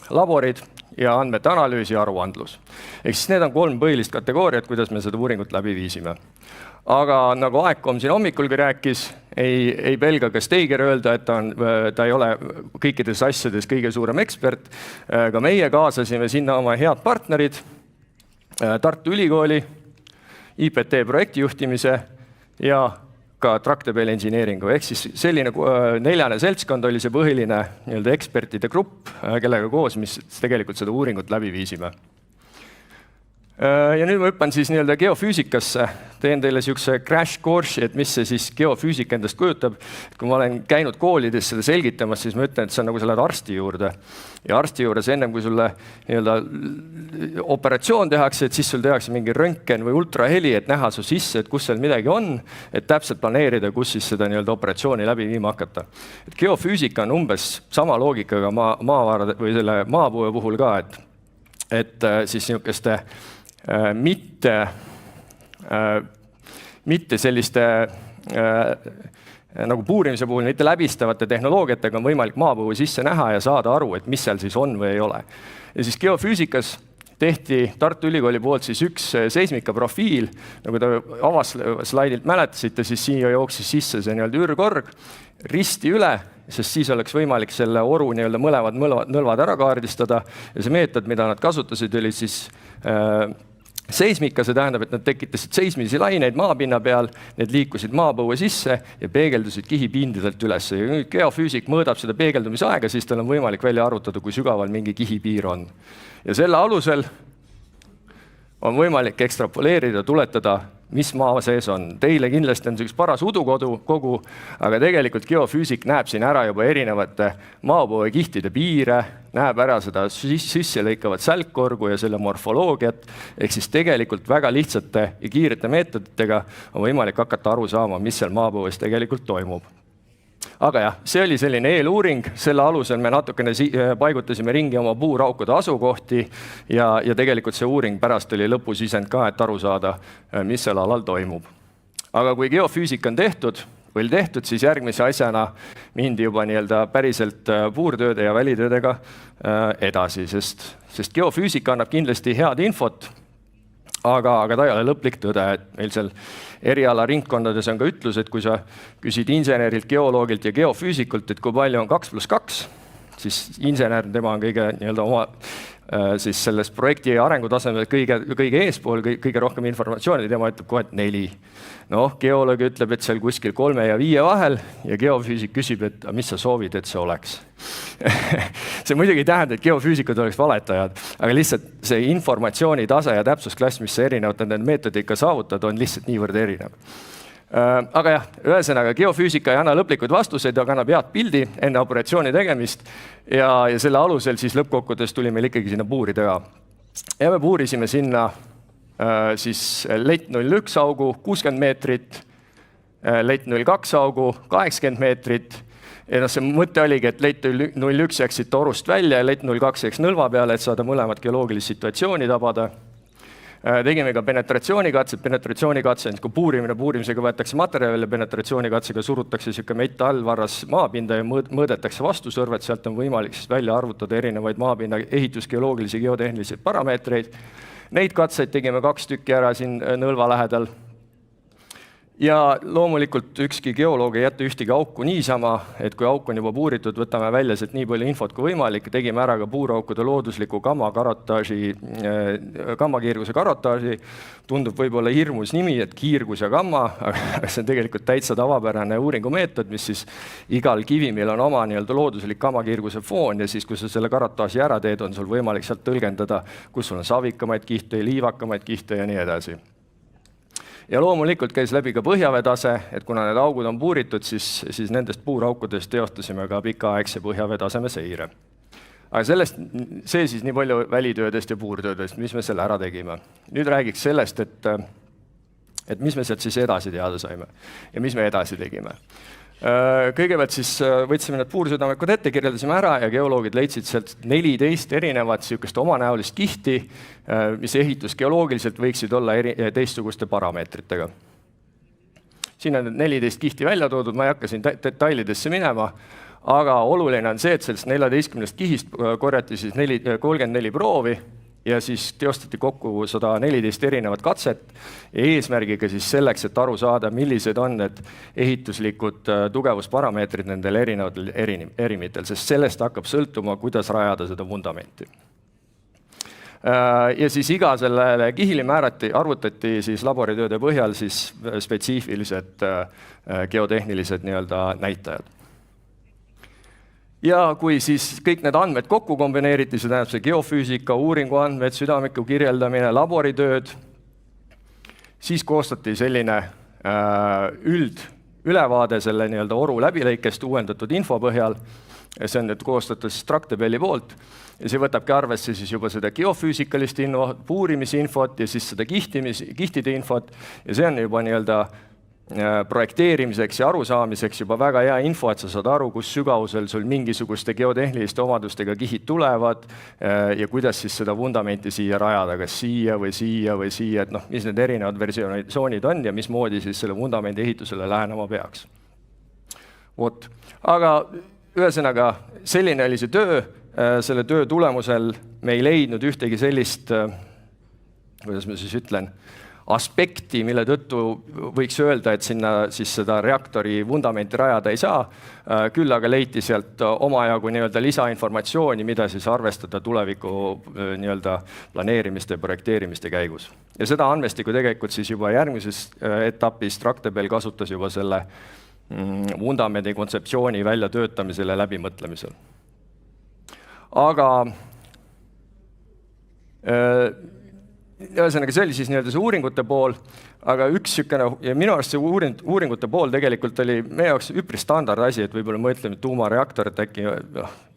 Speaker 3: laborid ja andmete analüüs ja aruandlus. Ehk siis need on 3 põhilist kategooriat, kuidas me seda uuringut läbi viisime. Aga nagu Aecon siin hommikulgi rääkis, ei pelga ka Steiger öelda, et ta ei ole kõikides asjades kõige suurem ekspert. Ka meie kaasasime sinna oma head partnerid, Tartu Ülikooli, IPT projektijuhtimise ja ka tractable engineeringu. Ehk siis selline 4. seltskond oli see põhiline ekspertide grupp, kellega koos, mis tegelikult seda uuringut läbi viisime. Ja nüüd ma hüppan siis geofüüsikasse, teen teile siukse crash course'i, et mis see siis geofüüsika endast kujutab. Kui ma olen käinud koolides seda selgitamas, siis ma ütlen, et see on nagu sa lähed arsti juurde. Ja arsti juures ennem kui sulle operatsioon tehakse, et siis sul tehakse mingi röntgen või ultraheli, et näha su sisse, et kus seal midagi on, et täpselt planeerida, kus siis seda operatsiooni läbi viima hakata. Et geofüüsika on umbes sama loogikaga maavarade või selle maapõue puhul ka, et siis niisugeste mitte selliste nagu puurimise puhul, mitte läbistavate tehnoloogiatega on võimalik maapõue sisse näha ja saada aru, et mis seal siis on või ei ole. Ja siis geofüüsikas tehti Tartu Ülikooli poolt siis üks seismikaprofiil, nagu te slaidilt mäletasite, siis siia jooksis sisse see üürkorg, risti üle, sest siis oleks võimalik selle oru mõlemad nõlvad ära kaardistada ja see meetod, mida nad kasutasid, oli siis seismika, see tähendab, et nad tekitasid seismilisi laineid maapinna peal, need liikusid maapõue sisse ja peegeldusid kihipindadelt üles. Ja nüüd geofüüsik mõõdab seda peegeldumisaega, siis tal on võimalik välja arvutada, kui sügaval mingi kihipiir on. Ja selle alusel on võimalik ekstrapoleerida, tuletada, mis maa sees on. Teile kindlasti on see üks paras udukogu, aga tegelikult geofüüsik näeb siin ära juba erinevate maapõue kihtide piire, näeb ära seda sisse lõikavat sälkkorgu ja selle morfoloogiat, ehk siis tegelikult väga lihtsate ja kiirete meetoditega on võimalik hakata aru saama, mis seal maapõues tegelikult toimub. Aga jah, see oli selline eeluuring, selle alusel me natukene paigutasime ringi oma puuraukude asukohti ja tegelikult see uuring pärast oli lõpusisend ka, et aru saada, mis seal alal toimub. Aga kui geofüüsika on tehtud, siis järgmise asjana mindi juba päriselt puurtööde ja välitöödega edasi, sest geofüüsika annab kindlasti head infot, aga ta ei ole lõplik tõde, et meil seal erialaringkondades on ka ütlus, et kui sa küsid insenerilt, geoloogilt ja geofüüsikult, et kui palju on 2 + 2, siis insener, tema on kõige oma siis selles projekti arengutasemel kõige eespool, kõige rohkem informatsiooni, tema ütleb kohe, et 4. Geoloog ütleb, et seal kuskil 3 ja 5 vahel ja geofüüsik küsib, et mis sa soovid, et see oleks. See muidugi ei tähenda, et geofüüsikud oleks valetajad, aga lihtsalt see informatsiooni tase ja täpsusklass, mis sa erinevalt nende meetodika saavutad, on lihtsalt niivõrd erinev. Aga jah, ühesõnaga geofüüsika ei anna lõplikud vastuseid, aga annab head pildi enne operatsiooni tegemist ja selle alusel siis lõppkokkuvõttes tuli meil ikkagi sinna puuri teha. Ja me puurisime sinna siis leit 01 augu 60 meetrit, leit 02 augu 80 meetrit ja see mõte oligi, et leit 01 jääksid torust välja ja leit 02 jääks nõlva peale, et saada mõlemad geoloogilist situatsiooni tabada. Tegime ka penetratsioonikatsed, kui puurimisega võetakse materjali ja penetratsioonikatsega surutakse metallvarras maapinda ja mõõdetakse vastusõrvet, sealt on võimalik siis välja arvutada erinevaid maapinna ehitusgeoloogilisi geotehnilisi parameetreid. Neid katseid tegime 2 tükki ära siin nõlva lähedal. Ja loomulikult ükski geoloog ei jätta ühtegi auku niisama, et kui auk on juba puuritud, võtame välja sealt nii palju infot kui võimalik. Tegime ära ka puuraukude loodusliku gammakiirguse karotaaži. Tundub võib-olla hirmus nimi, et kiirgus ja gamma, aga see on tegelikult täitsa tavapärane uuringumeetod, mis siis igal kivimil on oma looduslik gammakiirguse foon ja siis, kui sa selle karotaaži ära teed, on sul võimalik sealt tõlgendada, kus sul on savikamaid kihte, liivakamaid kihte ja nii edasi. Ja loomulikult käis läbi ka põhjavetase, et kuna need augud on puuritud, siis nendest puuraukudest teostasime ka pikaaegse põhjavetaseme seire. Aga see siis nii palju välitöödest ja puurtöödest, mis me selle ära tegime. Nüüd räägiks sellest, et mis me sealt siis edasi teada saime ja mis me edasi tegime. Kõigepealt siis võtsime need puursüdamekud ette, kirjeldasime ära ja geoloogid leidsid sealt 14 erinevat omanäolist kihti, mis ehitusgeoloogiliselt võiksid olla teistsuguste parameetritega. Siin on 14 kihti välja toodud, ma ei hakka siin detailidesse minema, aga oluline on see, et sellest 14 kihist korjati siis 34 proovi ja siis teostati kokku 114 erinevat katset ja eesmärgiga siis selleks, et aru saada, millised on need ehituslikud tugevusparameetrid nendel erinevatel erimitel, sest sellest hakkab sõltuma, kuidas rajada seda vundamenti. Ja siis iga sellele kihile arvutati siis laboritööde põhjal siis spetsiifilised geotehnilised nii-öelda näitajad. Ja kui siis kõik need andmed kokku kombineeriti, see tähendab see geofüüsika, uuringuandmed, südamiku kirjeldamine, laboritööd, siis koostati selline ülevaade selle nii-öelda oru läbilõikest uuendatud info põhjal. Ja see on nüüd koostatud siis Tractabelli poolt ja see võtabki arvesse siis juba seda geofüüsikalist infot, puurimisinfot ja siis seda kihtide infot ja see on juba nii-öelda projekteerimiseks ja arusaamiseks juba väga hea info, et sa saad aru, kus sügavusel sul mingisuguste geotehniliste omadustega kihid tulevad ja kuidas siis seda vundamenti siia rajada, kas siia või siia või siia, et mis need erinevad versioonid on ja mismoodi siis selle vundamendi ehitusele lähenema peaks. Vot. Aga ühesõnaga, selline oli see töö, selle töö tulemusel me ei leidnud ühtegi sellist, kuidas ma siis ütlen, aspekti, mille tõttu võiks öelda, et sinna siis seda reaktori vundamenti rajada ei saa, küll aga leiti sealt omajagu nii-öelda lisainformatsiooni, mida siis arvestada tuleviku nii-öelda planeerimiste ja projekteerimiste käigus. Ja seda andmestikku tegelikult siis juba järgmises etapis Tractabel kasutas juba selle vundamendi kontseptsiooni väljatöötamisel ja läbimõtlemisel. Aga ühesõnaga, see oli siis nii-öelda see uuringute pool, aga üks sükene, ja minu arust see uuringute pool tegelikult oli meie jaoks üpris standard asi, et võib-olla mõtleme tuumareaktor, et äkki,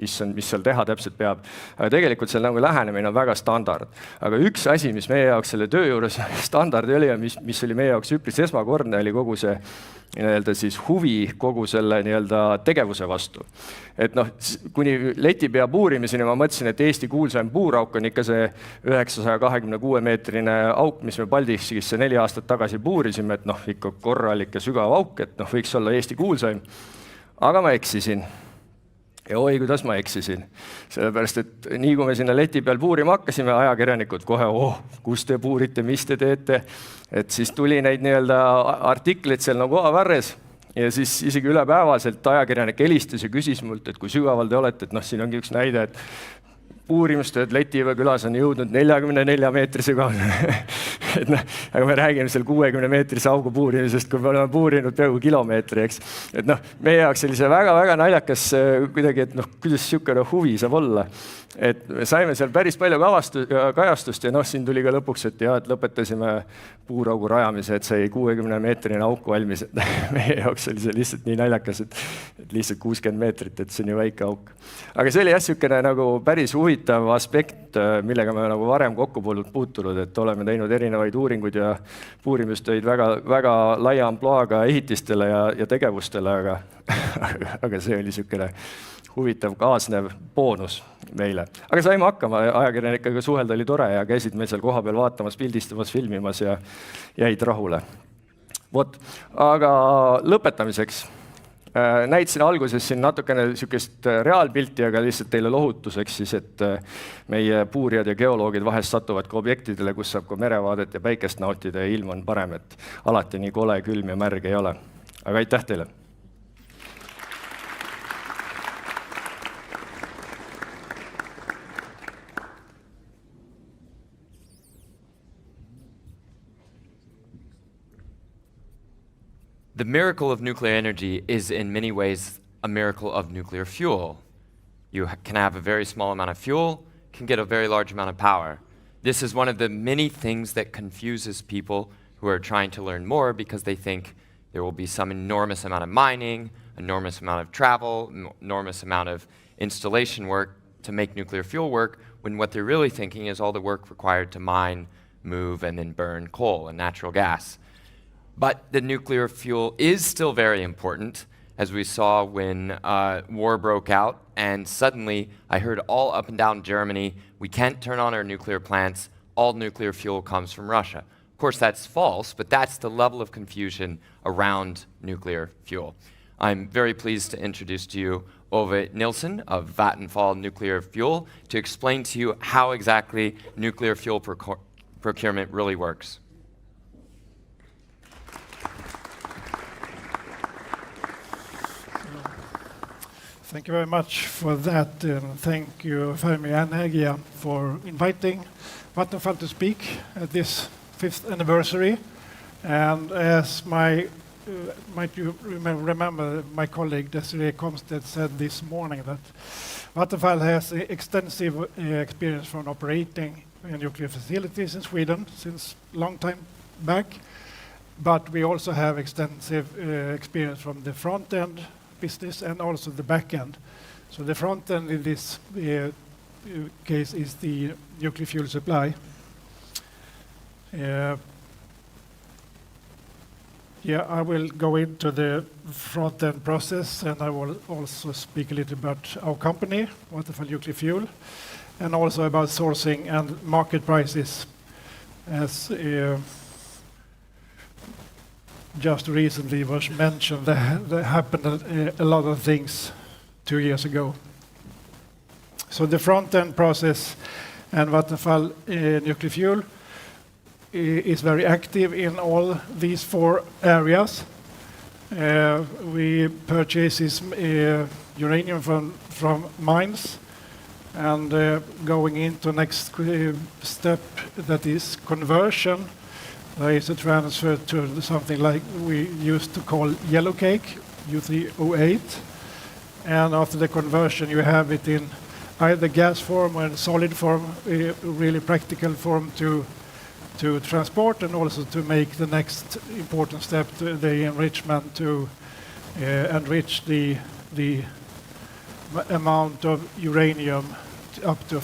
Speaker 3: issand, mis seal teha täpselt peab. Aga tegelikult seal nagu lähenemine on väga standard. Aga üks asi, mis meie jaoks selle töö juures standard oli ja mis oli meie jaoks üpris esmakordne, oli kogu see nii-öelda siis huvi kogu selle nii-öelda tegevuse vastu. Et kuni letipea puurimiseni ma mõtlesin, et Eesti kuulsaim puurauk on ikka see 926 meetrine auk, mis me Paldiskisse 4 aastat tagasi puurisime, et ikka korralik ja sügav auk, et võiks olla Eesti kuulsaim. Aga ma eksisin. Ja oi, kuidas ma eksisin. Sellepärast, et nii kui me sinna leti peal puurima hakkasime, ajakirjanikud kohe, kus te puurite, mis te teete, et siis tuli neid nii-öelda artikleid seal nagu varres ja siis isegi ülepäevaselt ajakirjanik helistas ja küsis mult, et kui sügaval te olete, et siin ongi üks näide, et puurimustööd Letiväe külas on jõudnud 44 meetri sügavale. Aga me räägime seal 60 meetrise augu puurimisest, kui me oleme puurinud peaaegu kilomeetri, eks. Et meie jaoks oli see väga-väga naljakas kuidagi, et kuidas niisugune huvi saab olla. Et me saime seal päris palju kajastust ja siin tuli ka lõpuks, et lõpetasime puuraugu rajamise, et see 60 meetrine auk valmis. Et meie jaoks oli see lihtsalt nii naljakas, et lihtsalt 60 meetrit, et see on ju väike auk. Aga see oli niisugune nagu päris huvitav aspekt, millega me nagu varem kokku puutunud, et oleme teinud erinevaid uuringuid ja puurimistöid väga laia amploaga ehitistele ja tegevustele, aga see oli niisugune huvitav kaasnev boonus meile. Aga saime hakkama, ajakirjanikega suhelda oli tore ja käisid meil seal koha peal vaatamas, pildistamas, filmimas ja jäid rahule. Vot, aga lõpetamiseks näitasin alguses siin natukene niisugust reaalpilti, aga lihtsalt teile lohutuseks siis, et meie puurijad ja geoloogid vahest satuvad ka objektidele, kus saab ka merevaadet ja päikest nautida ja ilm on parem, et alati nii kole, külm ja märg ei ole. Aga aitäh teile!
Speaker 2: The miracle of nuclear energy is in many ways a miracle of nuclear fuel. You can have a very small amount of fuel, can get a very large amount of power. This is one of the many things that confuses people who are trying to learn more because they think there will be some enormous amount of mining, enormous amount of travel, enormous amount of installation work to make nuclear fuel work, when what they're really thinking is all the work required to mine, move, and then burn coal and natural gas. But the nuclear fuel is still very important, as we saw when war broke out, and suddenly I heard all up and down Germany, we can't turn on our nuclear plants, all nuclear fuel comes from Russia. Of course, that's false, but that's the level of confusion around nuclear fuel. I'm very pleased to introduce to you Ove Nilsson of Vattenfall Nuclear Fuel to explain to you how exactly nuclear fuel procurement really works.
Speaker 4: Thank you very much for that. Thank you, Fermi Energia, for inviting Vattenfall to speak at this 5th anniversary. And as might you remember, my colleague Desirée Comstedt said this morning that Vattenfall has extensive experience from operating nuclear facilities in Sweden since a long time back. But we also have extensive experience from the front-end business and also the back-end. So the front-end in this case is the nuclear fuel supply. I will go into the front-end process, and I will also speak a little about our company, Vattenfall Nuclear Fuel, and also about sourcing and market prices, as just recently was mentioned. There happened a lot of things 2 years ago. So the front-end process and Vattenfall Nuclear Fuel is very active in all these 4 areas. We purchase uranium from mines, and going into next step, that is conversion. There is a transfer to something like we used to call yellow cake, U3O8. And after the conversion, you have it in either gas form or in solid form, a really practical form to transport, and also to make the next important step, the enrichment, to enrich the amount of uranium up to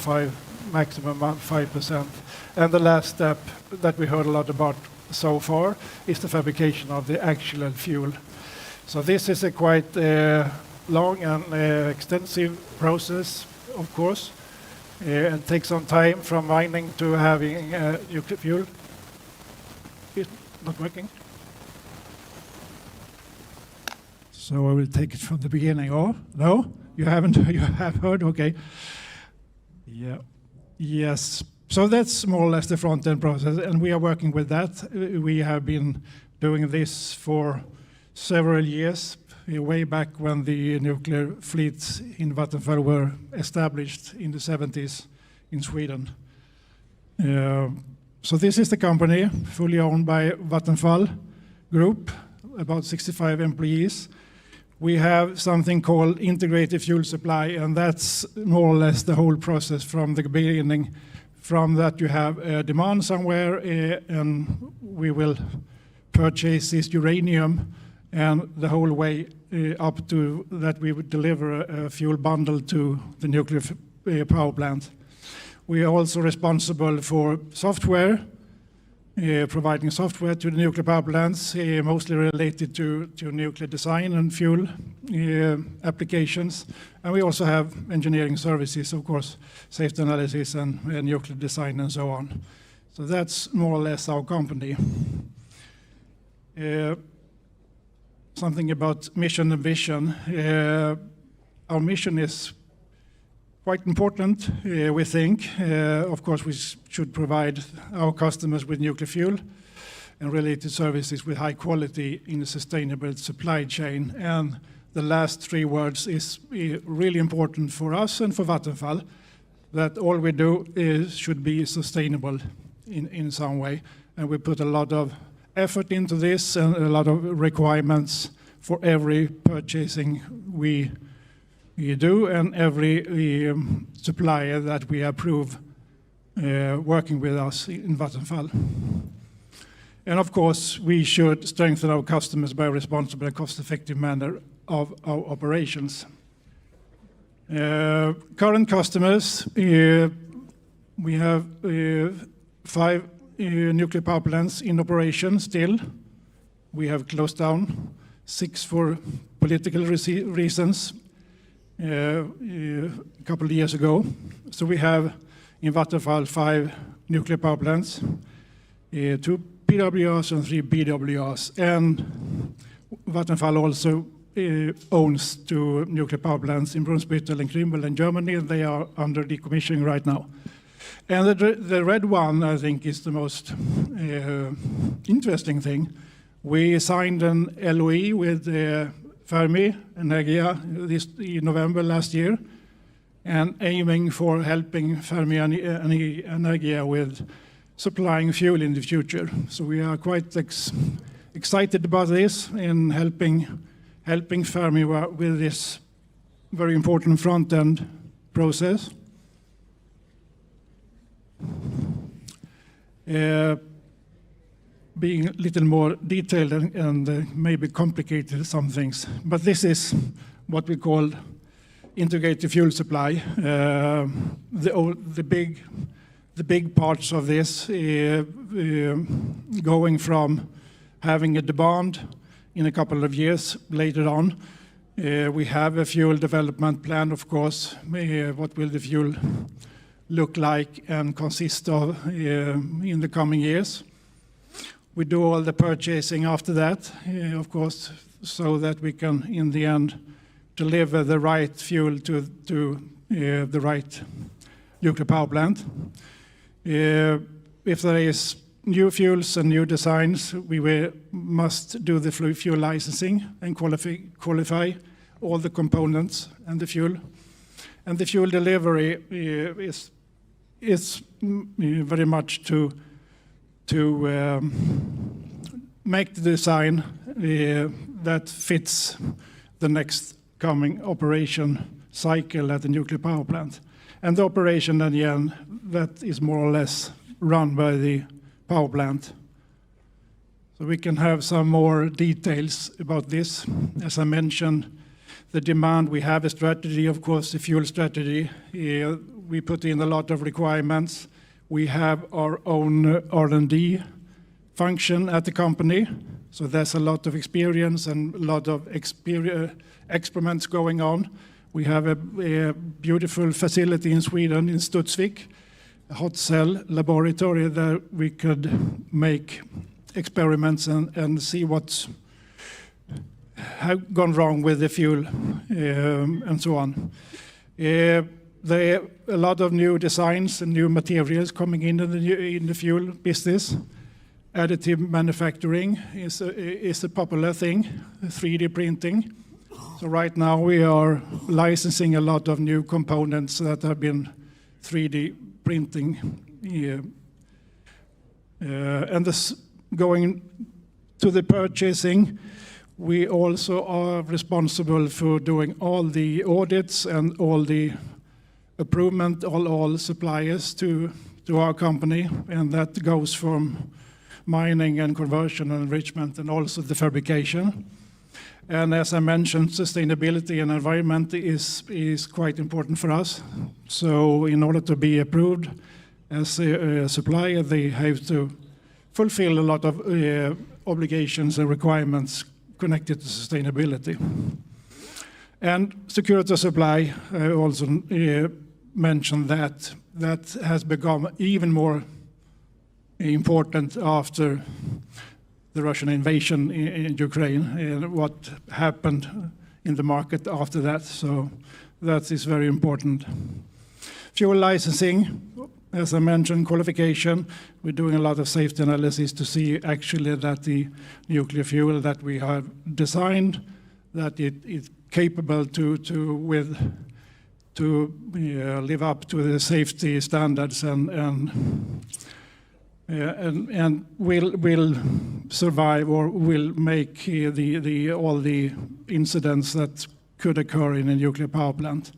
Speaker 4: maximum 5%. And the last step that we heard a lot about so far is the fabrication of the actual fuel. So this is a quite long and extensive process, of course. And takes some time from mining to having nuclear fuel. It's not working. So I will take it from the beginning. Oh, no? You haven't? You have heard? Okay. Yeah. Yes. So that's more or less the front-end process, and we are working with that. We have been doing this for several years, way back when the nuclear fleets in Vattenfall were established in the 70s in Sweden. So this is the company, fully owned by Vattenfall Group, about 65 employees. We have something called integrated fuel supply, and that's more or less the whole process from the beginning. From that you have a demand somewhere, and we will purchase this uranium, and the whole way up to that we would deliver a fuel bundle to the nuclear power plant. We are also responsible for software, providing software to the nuclear power plants, mostly related to nuclear design and fuel applications. And we also have engineering services, of course, safety analysis and nuclear design and so on. So that's more or less our company. Something about mission and vision. Our mission is quite important, we think. Of course, we should provide our customers with nuclear fuel and related services with high quality in a sustainable supply chain. And the last 3 words is really important for us and for Vattenfall, that all we do should be sustainable in some way. And we put a lot of effort into this and a lot of requirements for every purchasing we do and every supplier that we approve working with us in Vattenfall. And of course, we should strengthen our customers by a responsible and cost-effective manner of our operations. Current customers, we have 5 nuclear power plants in operation still. We have closed down 6 for political reasons a couple of years ago. So we have in Vattenfall 5 nuclear power plants, 2 PWRs and 3 BWRs. And Vattenfall also owns 2 nuclear power plants in Brunsbüttel and Krimbel in Germany, and they are under decommissioning right now. And the red one, I think, is the most interesting thing. We signed an LOI with Fermi Energia in November last year, and aiming for helping Fermi Energia with supplying fuel in the future. So we are quite excited about this and helping Fermi with this very important front-end process. Being a little more detailed and maybe complicated some things, but this is what we call integrated fuel supply. The big parts of this going from having a demand in a couple of years later on. We have a fuel development plan, of course. What will the fuel look like and consist of in the coming years? We do all the purchasing after that, of course, so that we can, in the end, deliver the right fuel to the right nuclear power plant. If there is new fuels and new designs, we must do the fuel licensing and qualify all the components and the fuel. And the fuel delivery is very much to make the design that fits the next coming operation cycle at the nuclear power plant. And the operation at the end, that is more or less run by the power plant. So we can have some more details about this. As I mentioned, the demand, we have a strategy, of course, the fuel strategy. We put in a lot of requirements. We have our own R&D function at the company, so there's a lot of experience and a lot of experiments going on. We have a beautiful facility in Sweden, in Studsvik, a hot cell laboratory that we could make experiments and see what's gone wrong with the fuel and so on. There are a lot of new designs and new materials coming in the fuel business. Additive manufacturing is a popular thing, 3D printing. So right now we are licensing a lot of new components that have been 3D printing. And this going to the purchasing, we also are responsible for doing all the audits and all the approval, all suppliers to our company, and that goes from mining and conversion and enrichment and also the fabrication. And as I mentioned, sustainability and environment is quite important for us. So in order to be approved as a supplier, they have to fulfill a lot of obligations and requirements connected to sustainability. And security of supply, I also mentioned that has become even more important after the Russian invasion in Ukraine and what happened in the market after that. So that is very important. Fuel licensing, as I mentioned, qualification. We're doing a lot of safety analysis to see actually that the nuclear fuel that we have designed, that it is capable to live up to the safety standards and will survive or will make all the incidents that could occur in a nuclear power plant.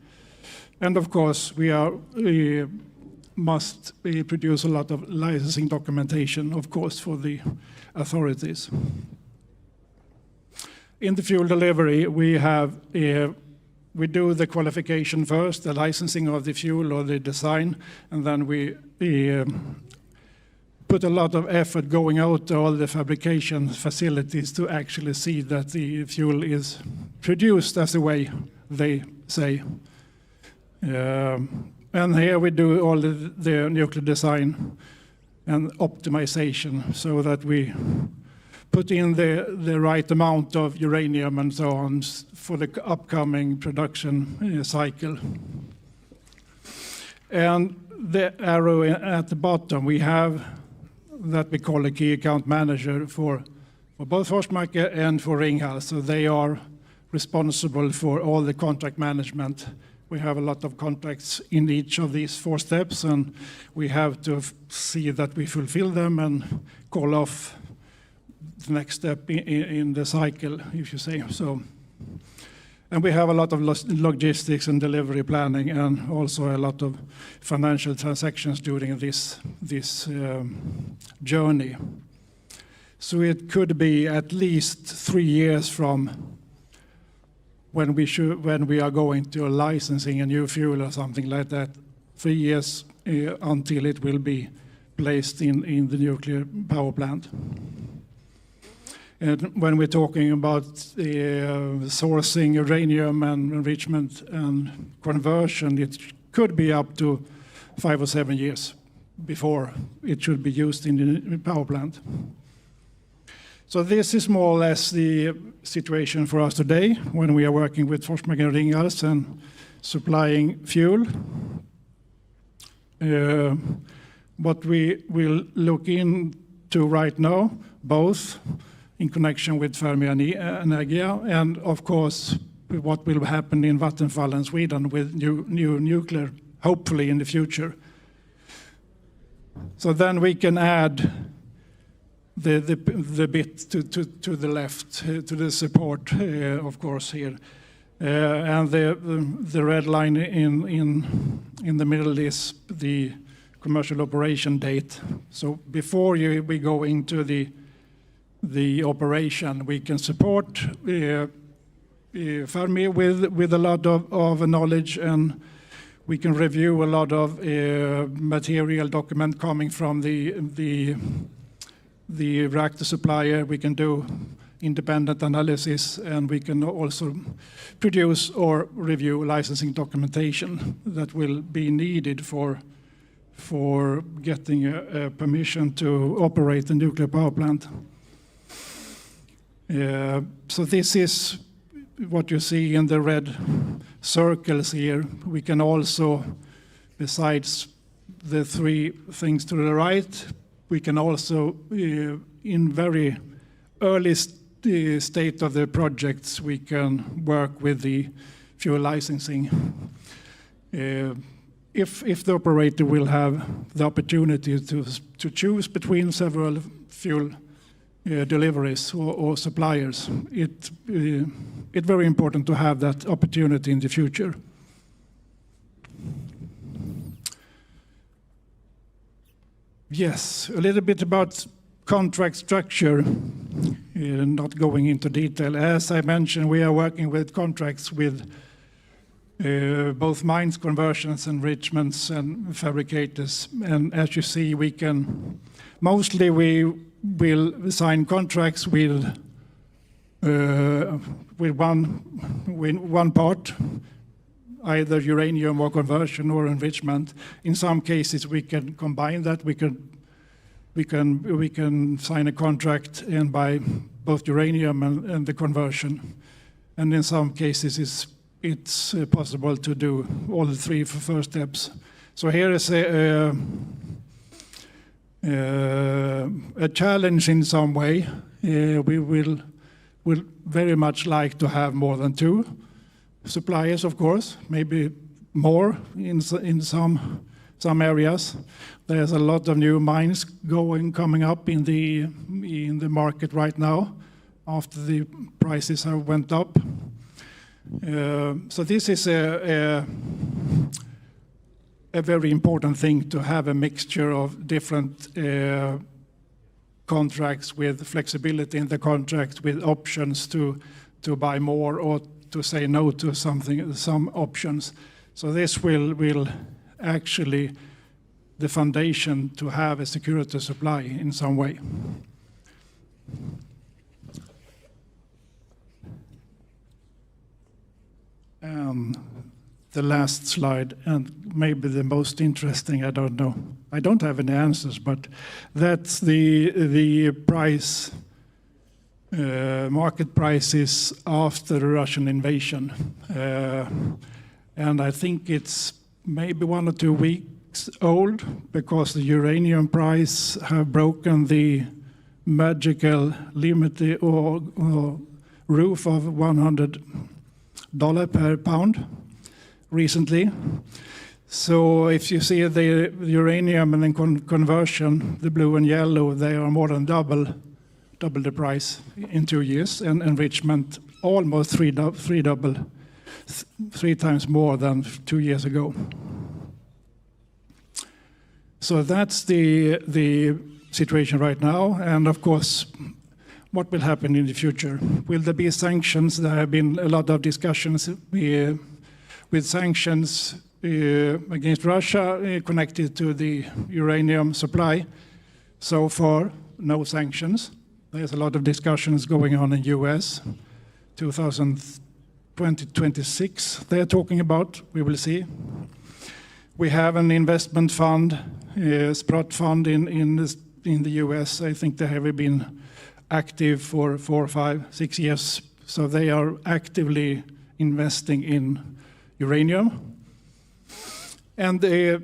Speaker 4: And of course, we must produce a lot of licensing documentation, of course, for the authorities. In the fuel delivery, we do the qualification first, the licensing of the fuel or the design, and then we put a lot of effort going out to all the fabrication facilities to actually see that the fuel is produced as the way they say. And here we do all the nuclear design and optimization so that we put in the right amount of uranium and so on for the upcoming production cycle. And the arrow at the bottom, we have that we call a key account manager for both Forsmark and for Ringhals. So they are responsible for all the contract management. We have a lot of contracts in each of these 4 steps, and we have to see that we fulfill them and call off the next step in the cycle, if you say so. And we have a lot of logistics and delivery planning, and also a lot of financial transactions during this journey. So it could be at least 3 years from when we are going to licensing a new fuel or something like that, 3 years until it will be placed in the nuclear power plant. And when we're talking about sourcing uranium and enrichment and conversion, it could be up to 5 or 7 years before it should be used in the power plant. So this is more or less the situation for us today when we are working with Forsmark and Ringhals and supplying fuel. What we will look into right now, both in connection with Fermi Energia and of course what will happen in Vattenfall and Sweden with new nuclear, hopefully in the future. So then we can add the bit to the left, to the support, of course, here. And the red line in the middle is the commercial operation date. So before we go into the operation, we can support Fermi with a lot of knowledge, and we can review a lot of material document coming from the reactor supplier. We can do independent analysis, and we can also produce or review licensing documentation that will be needed for getting a permission to operate the nuclear power plant. So this is what you see in the red circles here. We can also, besides the 3 things to the right, we can also, in very early state of the projects, we can work with the fuel licensing. If the operator will have the opportunity to choose between several fuel deliveries or suppliers, it's very important to have that opportunity in the future. Yes, a little bit about contract structure, not going into detail. As I mentioned, we are working with contracts with both mines, conversions, enrichments, and fabricators. And as you see, we will sign contracts with one part, either uranium or conversion or enrichment. In some cases, we can combine that. We can sign a contract and buy both uranium and the conversion. And in some cases, it's possible to do all the 3 first steps. So here is a challenge in some way. We will very much like to have more than 2 suppliers, of course, maybe more in some areas. There's a lot of new mines coming up in the market right now after the prices have went up. So this is a very important thing, to have a mixture of different contracts with flexibility in the contract, with options to buy more or to say no to some options. So this will actually the foundation to have a security supply in some way. The last slide, and maybe the most interesting, I don't know. I don't have any answers, but that's the price, market prices after the Russian invasion. And I think it's maybe 1 or 2 weeks old, because the uranium price have broken the magical limit or roof of $100 per pound recently. So if you see the uranium and then conversion, the blue and yellow, they are more than double the price in 2 years, and enrichment almost three times more than 2 years ago. So that's the situation right now, and of course, what will happen in the future? Will there be sanctions? There have been a lot of discussions with sanctions against Russia connected to the uranium supply. So far, no sanctions. There's a lot of discussions going on in US. 2026 they're talking about, we will see. We have an investment fund, Sprott fund in the US. I think they have been active for 4, 5, 6 years. So they are actively investing in uranium. And the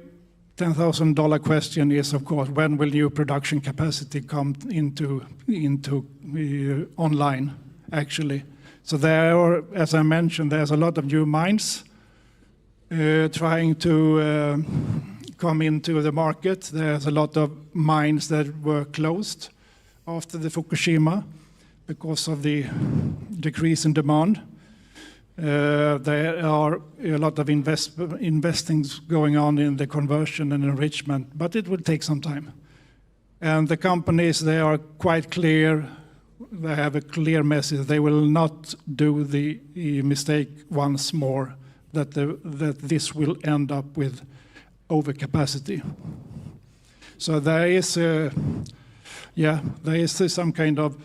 Speaker 4: $10,000 question is, of course, when will new production capacity come into online, actually? So there are, as I mentioned, there's a lot of new mines trying to come into the market. There's a lot of mines that were closed after the Fukushima because of the decrease in demand. There are a lot of investings going on in the conversion and enrichment, but it will take some time. And the companies, they are quite clear. They have a clear message. They will not do the mistake once more that this will end up with overcapacity. So there is some kind of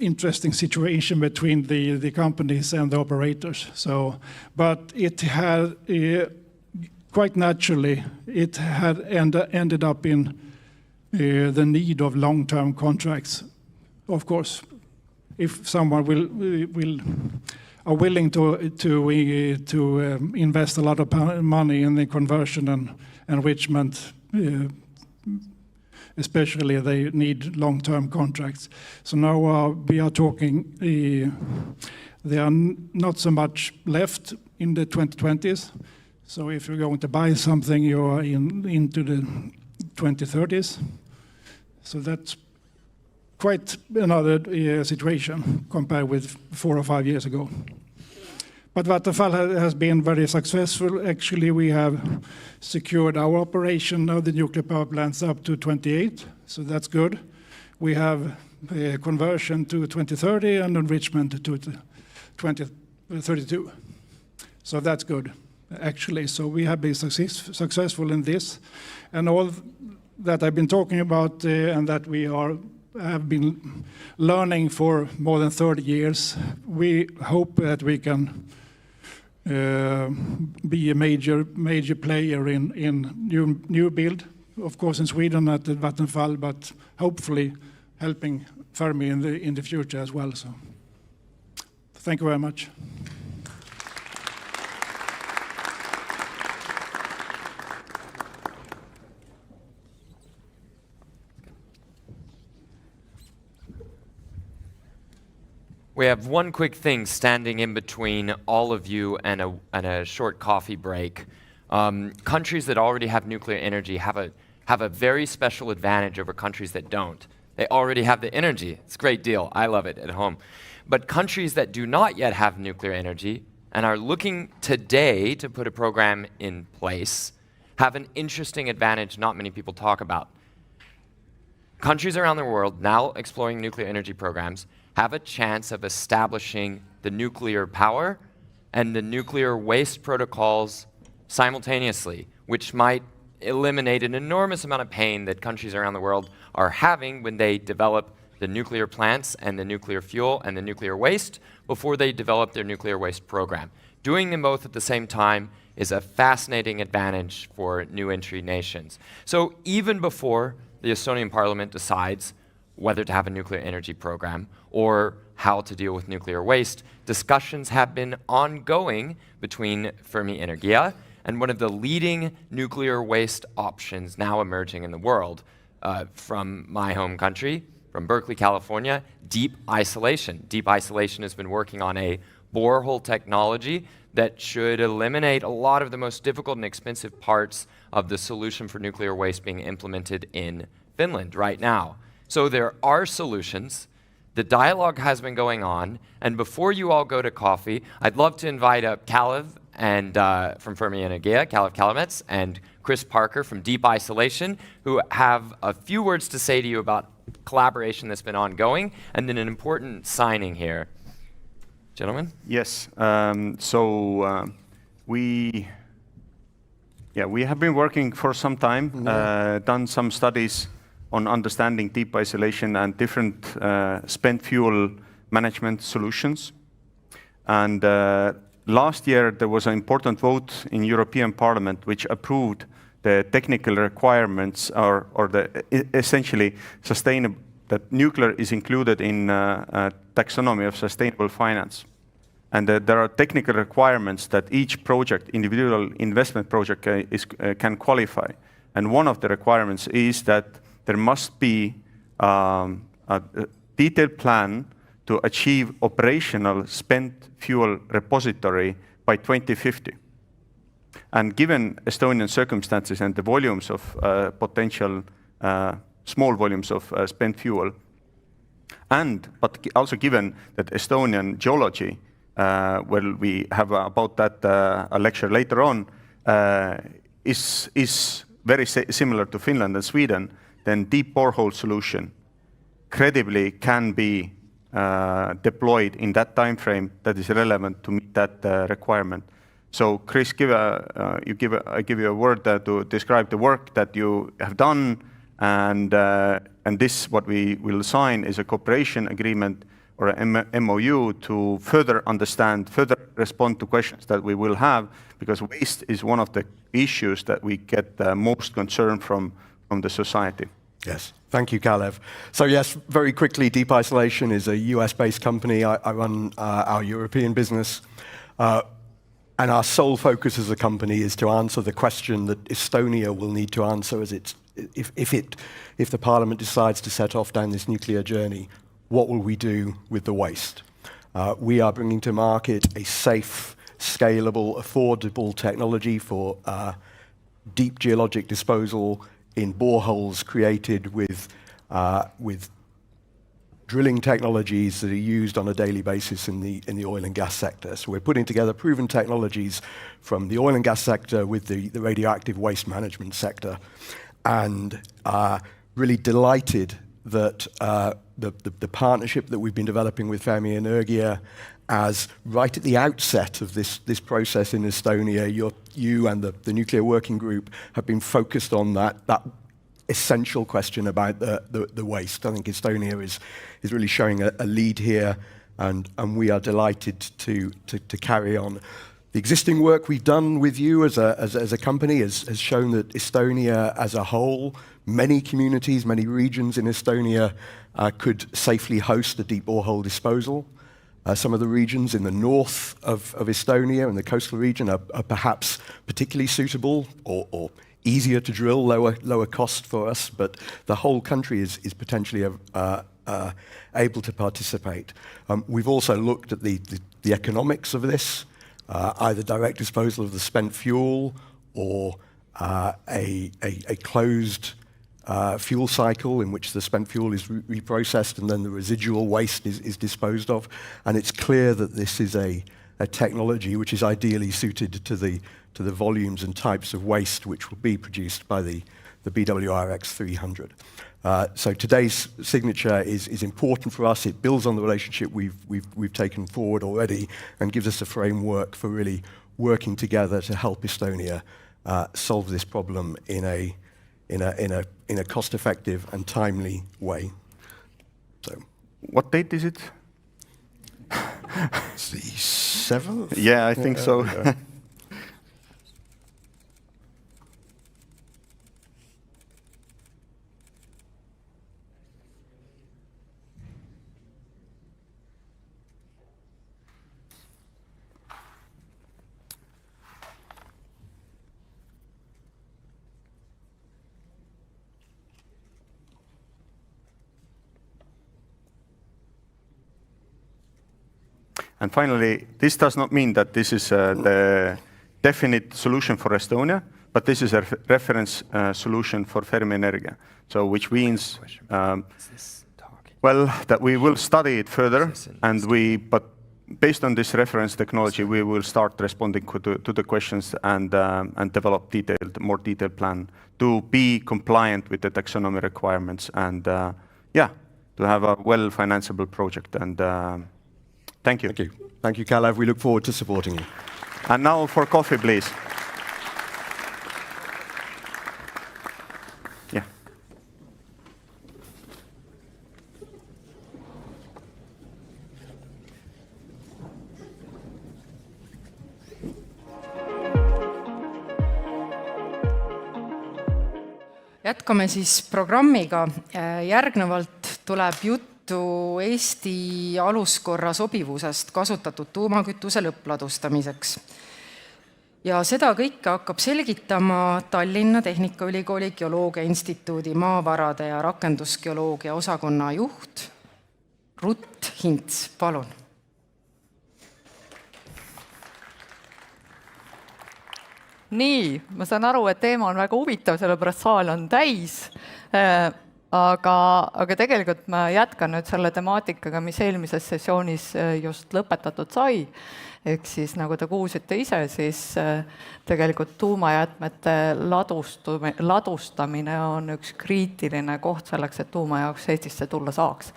Speaker 4: interesting situation between the companies and the operators. So, but it had quite naturally it had ended up in the need of long-term contracts. Of course, if someone are willing to invest a lot of money in the conversion and enrichment, especially they need long-term contracts. So now we are talking, there are not so much left in the 2020s. So if you're going to buy something, you are into the 2030s. So that's quite another situation compared with 4 or 5 years ago. But Vattenfall has been very successful. Actually, we have secured our operation of the nuclear power plants up to 28, so that's good. We have a conversion to 2030 and enrichment to 2032. So that's good, actually. So we have been successful in this. And all that I've been talking about and that we have been learning for more than 30 years, we hope that we can be a major player in new build, of course in Sweden at the Vattenfall, but hopefully helping Fermi in the future as well. So, thank you very much.
Speaker 2: We have one quick thing standing in between all of you and a short coffee break. Countries that already have nuclear energy have a very special advantage over countries that don't. They already have the energy. It's a great deal. I love it at home. But countries that do not yet have nuclear energy and are looking today to put a program in place have an interesting advantage not many people talk about. Countries around the world now exploring nuclear energy programs have a chance of establishing the nuclear power and the nuclear waste protocols simultaneously, which might eliminate an enormous amount of pain that countries around the world are having when they develop the nuclear plants and the nuclear fuel and the nuclear waste before they develop their nuclear waste program. Doing them both at the same time is a fascinating advantage for new entry nations. So even before the Estonian parliament decides whether to have a nuclear energy program or how to deal with nuclear waste, discussions have been ongoing between Fermi Energia and one of the leading nuclear waste options now emerging in the world from my home country, from Berkeley, California, Deep Isolation. Deep Isolation has been working on a borehole technology that should eliminate a lot of the most difficult and expensive parts of the solution for nuclear waste being implemented in Finland right now. So there are solutions. The dialogue has been going on, and before you all go to coffee, I'd love to invite up Kalev and from Fermi Energia, Kalev Kalamets, and Chris Parker from Deep Isolation, who have a few words to say to you about collaboration that's been ongoing, and then an important signing here. Gentlemen?
Speaker 8: Yes. We have been working for some time, done some studies on understanding deep isolation and different spent fuel management solutions. And last year there was an important vote in European Parliament which approved the technical requirements or essentially sustainable, that nuclear is included in taxonomy of sustainable finance. And there are technical requirements that each project, individual investment project can qualify. And one of the requirements is that there must be a detailed plan to achieve operational spent fuel repository by 2050. And given Estonian circumstances and the volumes of potential small volumes of spent fuel, but also given that Estonian geology, well, we have about that a lecture later on, is very similar to Finland and Sweden, then deep borehole solution credibly can be deployed in that time frame that is relevant to meet that requirement. So, Chris, I give you a word to describe the work that you have done, and this, what we will sign, is a cooperation agreement or an MOU to further understand, further respond to questions that we will have, because waste is one of the issues that we get most concern from the society.
Speaker 22: Yes, thank you, Kalev. So yes, very quickly, Deep Isolation is a US-based company. I run our European business. And our sole focus as a company is to answer the question that Estonia will need to answer if the Parliament decides to set off down this nuclear journey. What will we do with the waste? We are bringing to market a safe, scalable, affordable technology for deep geologic disposal in boreholes created with drilling technologies that are used on a daily basis in the oil and gas sector. So we're putting together proven technologies from the oil and gas sector with the radioactive waste management sector, and really delighted that the partnership that we've been developing with Fermi Energia, as right at the outset of this process in Estonia, you and the nuclear working group have been focused on that essential question about the waste. I think Estonia is really showing a lead here, and we are delighted to carry on. The existing work we've done with you as a company has shown that Estonia as a whole, many communities, many regions in Estonia could safely host a deep borehole disposal. Some of the regions in the north of Estonia and the coastal region are perhaps particularly suitable or easier to drill, lower cost for us, but the whole country is potentially able to participate. We've also looked at the economics of this, either direct disposal of the spent fuel or a closed fuel cycle in which the spent fuel is reprocessed and then the residual waste is disposed of. And it's clear that this is a technology which is ideally suited to the volumes and types of waste which will be produced by the BWRX 300. So today's signature is important for us. It builds on the relationship we've taken forward already and gives us a framework for really working together to help Estonia solve this problem in a cost-effective and timely way. So,
Speaker 8: what date is it?
Speaker 22: It's the 7th?
Speaker 8: Yeah, I think so.
Speaker 22: Yeah.
Speaker 8: And finally, this does not mean that this is the definite solution for Estonia, but this is a reference solution for Fermi Energia. So which means, well, that we will study it further, but based on this reference technology, we will start responding to the questions and develop more detailed plan to be compliant with the taxonomy requirements and to have a well-financeable project. And thank you.
Speaker 22: Thank you. Thank you, Kalev. We look forward to supporting you.
Speaker 8: And now for coffee, please. Yeah.
Speaker 1: Jätkame siis programmiga. Järgnevalt tuleb juttu Eesti aluskorra sobivusest kasutatud tuumakütuse lõppladustamiseks. Ja seda kõike hakkab selgitama Tallinna Tehnikaülikooli Geoloogia Instituudi maavarade ja rakendusgeoloogia osakonna juht Rutt Hints. Palun.
Speaker 7: Nii, ma saan aru, et teema on väga huvitav, sellepärast saal on täis, aga tegelikult ma jätkan nüüd selle temaatikaga, mis eelmises sessioonis just lõpetatud sai. Ehk siis, nagu te kuulsite ise, siis tegelikult tuumajäätmete ladustamine on üks kriitiline koht selleks, et tuuma jaoks Eestisse tulla saaks.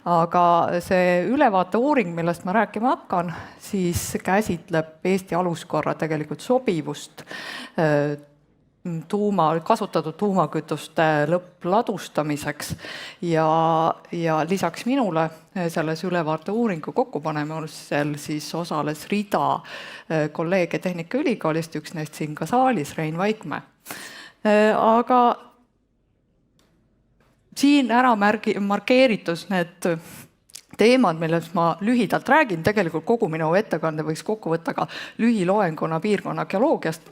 Speaker 7: Aga see ülevaate uuring, millest ma rääkima hakkan, siis käsitleb Eesti aluskorra tegelikult sobivust kasutatud tuumakütuste lõppladustamiseks ja lisaks minule selles ülevaate uuringu kokkupanemisel siis osales rida kolleege Tehnikaülikoolist, üks neist siin ka saalis, Rein Vaikmäe. Aga siin ära markeeritus need teemad, millest ma lühidalt räägin, tegelikult kogu minu ettekande võiks kokku võtta ka lühiloenguna piirkonna geoloogiast.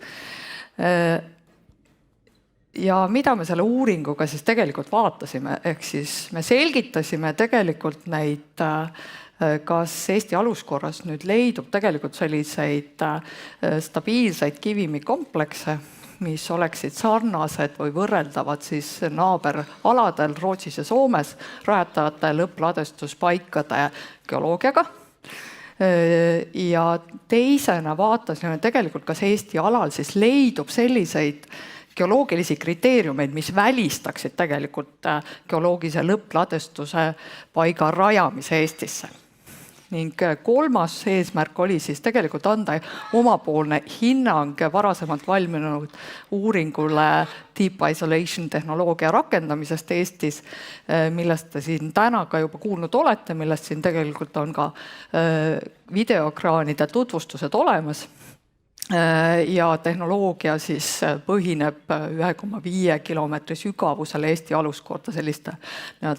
Speaker 7: Ja mida me selle uuringuga siis tegelikult vaatasime, ehk siis me selgitasime tegelikult neid, kas Eesti aluskorras nüüd leidub tegelikult selliseid stabiilseid kivimikomplekse, mis oleksid sarnased või võrreldavad siis naaberaladel Rootsis ja Soomes rajatavate lõppladestuspaikade geoloogiaga. Ja teisena vaatasime tegelikult, kas Eesti alal siis leidub selliseid geoloogilisi kriteeriumeid, mis välistaksid tegelikult geoloogilise lõppladestuse paiga rajamise Eestisse. Ning kolmas eesmärk oli siis tegelikult anda omapoolne hinnang varasemalt valminud uuringule deep isolation tehnoloogia rakendamisest Eestis, millest te siin täna ka juba kuulnud olete, millest siin tegelikult on ka videoekraanide tutvustused olemas. Ja tehnoloogia siis põhineb 1,5 kilomeetri sügavusel Eesti aluskorda selliste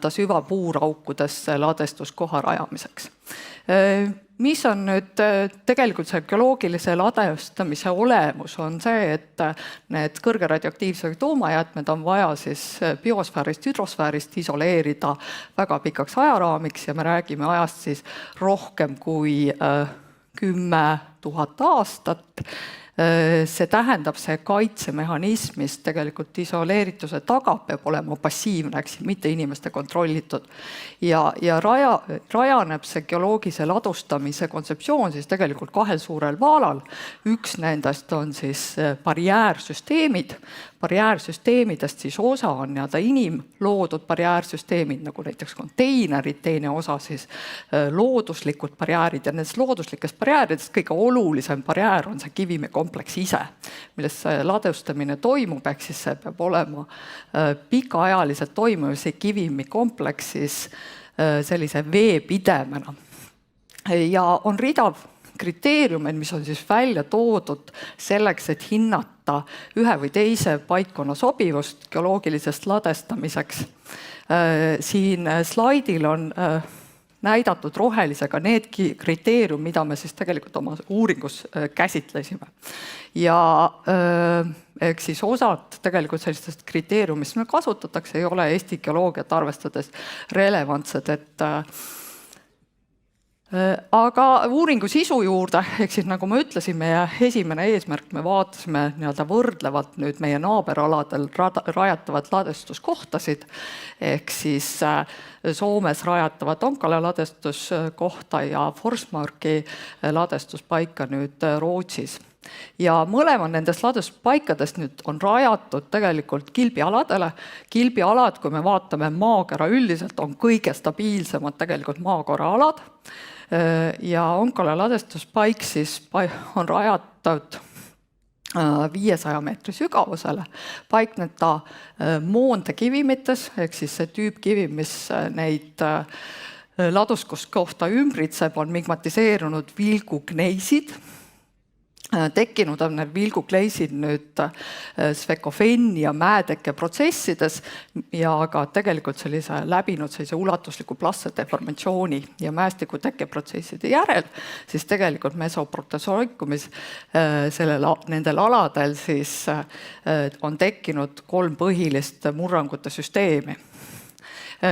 Speaker 7: süvapuuraukudes ladestuskoha rajamiseks. Mis on nüüd tegelikult see geoloogilise ladestamise olemus on see, et need kõrge radioaktiivsed tuumajäätmed on vaja siis biosfäärist, hüdrosfäärist isoleerida väga pikaks ajaraamiks ja me räägime ajast siis rohkem kui 10 000 aastat. See tähendab, see kaitsemehhanism, mis tegelikult isoleerituse taga peab olema passiivne, mitte inimeste kontrollitud. Ja rajaneb see geoloogise ladustamise kontseptsioon siis tegelikult kahel suurel vaalal. Üks nendest on siis barjäärsüsteemid. Barjäärsüsteemidest siis osa on inimloodud barjäärsüsteemid, nagu näiteks konteinerid, teine osa siis looduslikud barjäärid. Ja nendest looduslikest barjääridest kõige olulisem barjäär on see kivimikompleks ise, milles ladustamine toimub, ehk siis see peab olema pikaajaliselt toimuv see kivimikompleks siis sellise veepidemena. Ja on rida kriteeriumid, mis on siis välja toodud selleks, et hinnata ühe või teise paikkonna sobivust geoloogilisest ladestamiseks. Siin slaidil on näidatud rohelisega need kriteerium, mida me siis tegelikult oma uuringus käsitlesime. Ja ehk siis osad tegelikult sellistest kriteeriumist me kasutatakse, ei ole Eesti geoloogiat arvestades relevantsed, et Aga uuringu sisu juurde, ehk siis nagu ma ütlesin, meie esimene eesmärk, me vaatasime nii-öelda võrdlevalt nüüd meie naaberaladel rajatavat ladestuskohtasid, ehk siis Soomes rajatavat Onkala ladestuskohta ja Forsmarki ladestuspaika nüüd Rootsis. Ja mõlema nendest ladestuspaikadest nüüd on rajatud tegelikult kilbialadele. Kilbialad, kui me vaatame maakera üldiselt, on kõige stabiilsemad tegelikult maakera alad. Ja Onkala ladestuspaik siis on rajatud 500 meetri sügavusele, paikneb ta moondekivimites, ehk siis see tüüpkivi, mis neid ladustuskohta ümbritseb, on migmatiseerunud vilgukneisid. Tekkinud on need vilgukleisid nüüd svekofenni ja mäetekke protsessides ja ka tegelikult läbinud sellise ulatusliku plassedeformatsiooni ja mäestikutekke protsesside järel, siis tegelikult mesoprotesoikumis nendel aladel siis on tekkinud 3 põhilist murrangute süsteemi.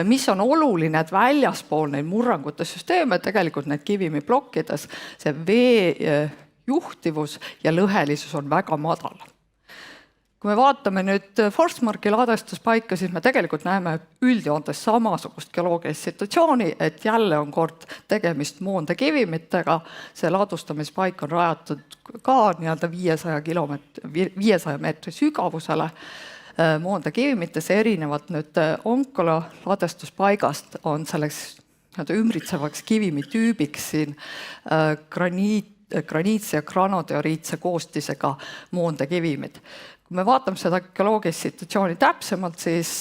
Speaker 7: Mis on oluline, et väljaspool neid murrangute süsteeme, tegelikult need kivimiplokkides, see vee juhtivus ja lõhelisus on väga madal. Kui me vaatame nüüd Forsmarki ladestuspaika, siis me tegelikult näeme üldjoontes samasugust geoloogilist situatsiooni, et jälle on kord tegemist moondekivimitega, see ladustamispaik on rajatud ka 500 meetri sügavusele moondekivimites, erinevalt nüüd Onkala ladestuspaigast on selleks ümbritsevaks kivimitüübiks siin graniitse ja granoteoriitse koostisega moondekivimid. Kui me vaatame seda geoloogilist situatsiooni täpsemalt, siis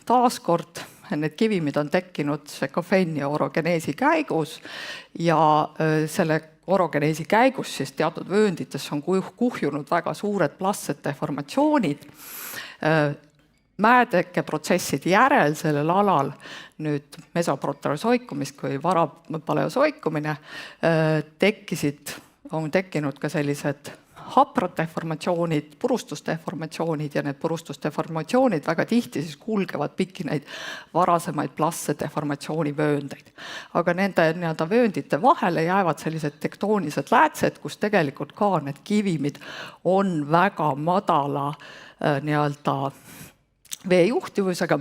Speaker 7: taaskord need kivimid on tekkinud svekofenni ja orogeneesi käigus ja selle orogeneesi käigus siis teatud vööndites on kuhjunud väga suured plassedeformatsioonid. Mäetekke protsesside järel sellel alal nüüd mesoproterosoikumist kui varapaleosoikumine on tekkinud ka sellised haprodeformatsioonid, purustusdeformatsioonid ja need purustusdeformatsioonid väga tihti siis kulgevad pikki neid varasemaid plassedeformatsioonivööndeid. Aga nende vööndite vahele jäävad sellised tektoonilised läätsed, kus tegelikult ka need kivimid on väga madala veejuhtivusega,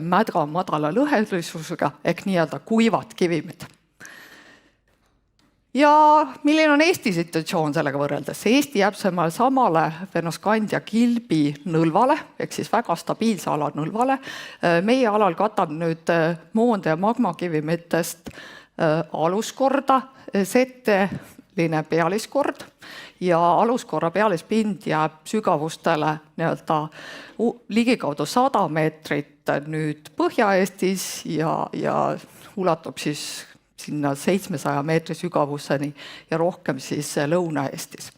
Speaker 7: madala lõhelisusega ehk kuivad kivimid. Ja milline on Eesti situatsioon sellega võrreldes? Eesti jääb samale Fennoskandia kilbi nõlvale, ehk siis väga stabiilse ala nõlvale. Meie alal katab nüüd moonde ja magmakivimitest aluskorda, setteline pealiskord ja aluskorra pealispind jääb sügavustele ligikaudu 100 meetrit nüüd Põhja-Eestis ja ulatub siis sinna 700 meetri sügavuseni ja rohkem siis Lõuna-Eestis.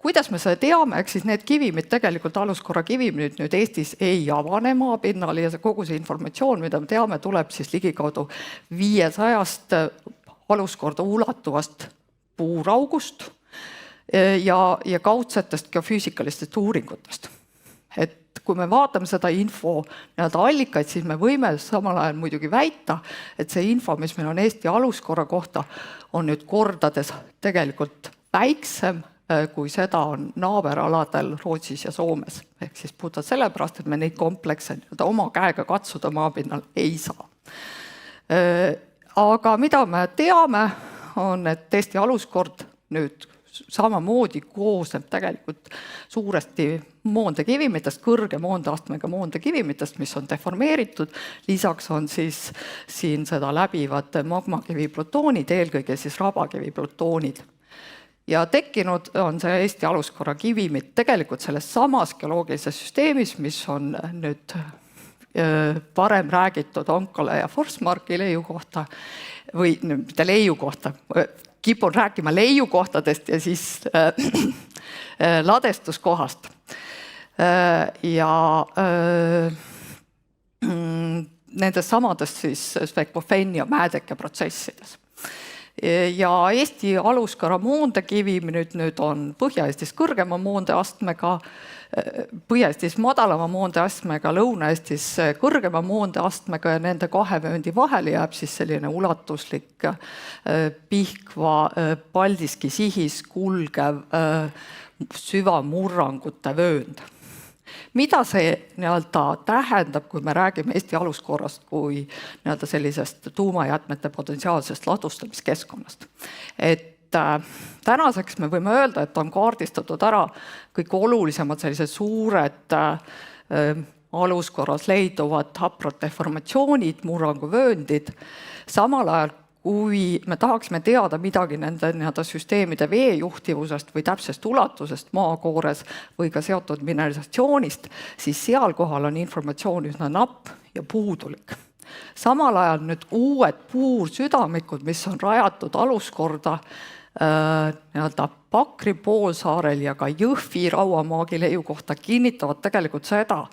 Speaker 7: Kuidas me seda teame, eks siis need kivimid, tegelikult aluskorra kivimid nüüd Eestis ei avane maapinnal ja kogu see informatsioon, mida me teame, tuleb siis ligikaudu 500 aluskorda ulatuvast puuraugust ja kaudsetest geofüüsikalistest uuringutest. Et kui me vaatame seda info allikaid, siis me võime samal ajal muidugi väita, et see info, mis meil on Eesti aluskorra kohta, on nüüd kordades tegelikult väiksem, kui seda on naaberaladel Rootsis ja Soomes. Ehk siis puhtalt sellepärast, et me neid komplekse oma käega katsuda maapinnal ei saa. Aga mida me teame, on, et Eesti aluskord nüüd samamoodi koosneb tegelikult suuresti moondekivimitest, kõrge moondeastmega moondekivimitest, mis on deformeeritud. Lisaks on siis siin seda läbivad magmakiviplutoonid, eelkõige siis rabakiviplutoonid. Ja tekkinud on see Eesti aluskorra kivimid tegelikult selles samas geoloogilises süsteemis, mis on nüüd varem räägitud Onkala ja Forsmarki leiu kohta, või mitte leiu kohta, kipun rääkima leiukohtadest ja siis ladestuskohast. Ja nendest samadest siis svekofenni ja mäetekke protsessides. Ja Eesti aluskara moondekivim nüüd on Põhja-Eestis kõrgema moondeastmega, Põhja-Eestis madalama moondeastmega, Lõuna-Eestis kõrgema moondeastmega ja nende kahe vööndi vahele jääb siis selline ulatuslik Pihkva Paldiski sihis kulgev süvamurrangute vöönd. Mida see tähendab, kui me räägime Eesti aluskorrast kui sellisest tuumajäätmete potentsiaalsest ladustamiskeskkonnast? Tänaseks me võime öelda, et on kaardistatud ära kõik olulisemad sellised suured aluskorras leiduvad haprad deformatsioonid, murranguvööndid, samal ajal kui me tahaksime teada midagi nende süsteemide veejuhtivusest või täpsest ulatusest maakoores või ka seotud mineralisatsioonist, siis seal kohal on informatsioon üsna napp ja puudulik. Samal ajal nüüd uued puursüdamikud, mis on rajatud aluskorda Pakri poolsaarel ja ka Jõhvi rauamaagi leiu kohta, kinnitavad tegelikult seda,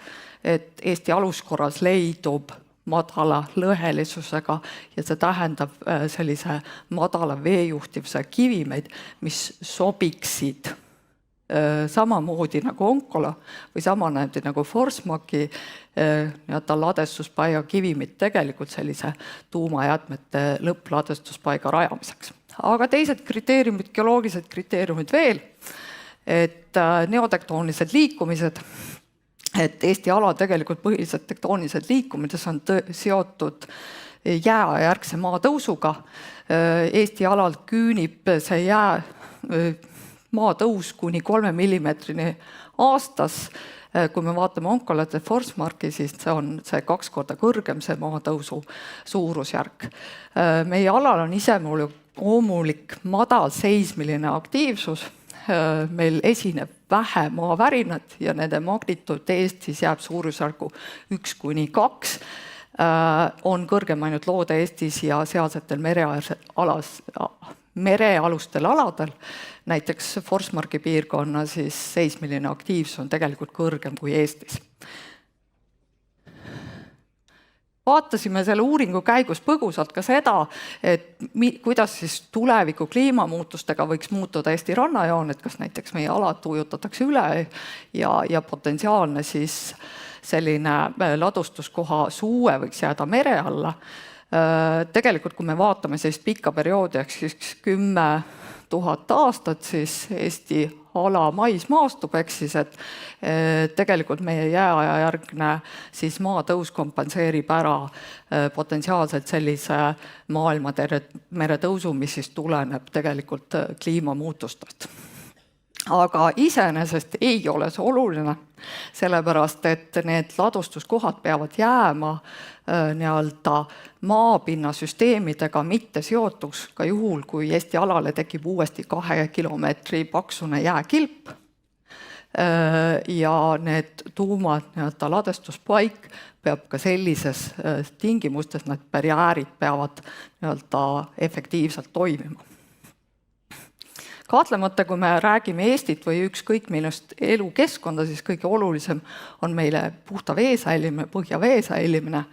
Speaker 7: et Eesti aluskorras leidub madala lõhelisusega ja see tähendab sellise madala veejuhtivuse kivimeid, mis sobiksid samamoodi nagu Onkola või samamoodi nagu Forsmarki ladestuspaiga kivimid tegelikult sellise tuumajäätmete lõppladestuspaiga rajamiseks. Aga teised kriteeriumid, geoloogilised kriteeriumid veel, et neotektoonilised liikumised, et Eesti ala tegelikult põhilised tektoonilised liikumises on seotud jääjärgse maatõusuga. Eesti alal küünib see maatõus kuni 3 millimeetrini aastas. Kui me vaatame Onkolat ja Forsmarki, siis see on see 2 korda kõrgem see maatõusu suurusjärk. Meie alal on iseloomulik madal seismiline aktiivsus. Meil esineb vähe maavärinad ja nende magnituud Eestis jääb suurusjärgu 1–2. On kõrgem ainult loode Eestis ja sealsetel merealustel aladel. Näiteks Forsmarki piirkonna siis seismiline aktiivsus on tegelikult kõrgem kui Eestis. Vaatasime selle uuringu käigus põgusalt ka seda, et kuidas siis tuleviku kliimamuutustega võiks muutuda Eesti rannajoon, et kas näiteks meie alad ujutatakse üle ja potentsiaalne siis selline ladustuskoha suue võiks jääda mere alla. Tegelikult, kui me vaatame sellist pikka perioodi, ehk siis 10 000 aastat, siis Eesti ala maismaastub, ehk siis, et tegelikult meie jääaja järgne siis maatõus kompenseerib ära potentsiaalselt sellise maailma meretõusu, mis siis tuleneb tegelikult kliimamuutustest. Aga iseenesest ei ole see oluline, sellepärast et need ladustuskohad peavad jääma maapinna süsteemidega mitte seotuks ka juhul, kui Eesti alale tekib uuesti 2 kilomeetri paksune jääkilp ja need tuumad ladestuspaik peab ka sellises tingimustes, need barjäärid peavad efektiivselt toimima. Kahtlemata, kui me räägime Eestit või ükskõik millest elukeskkonda, siis kõige olulisem on meile puhta vee säilimine, põhjavee säilimine.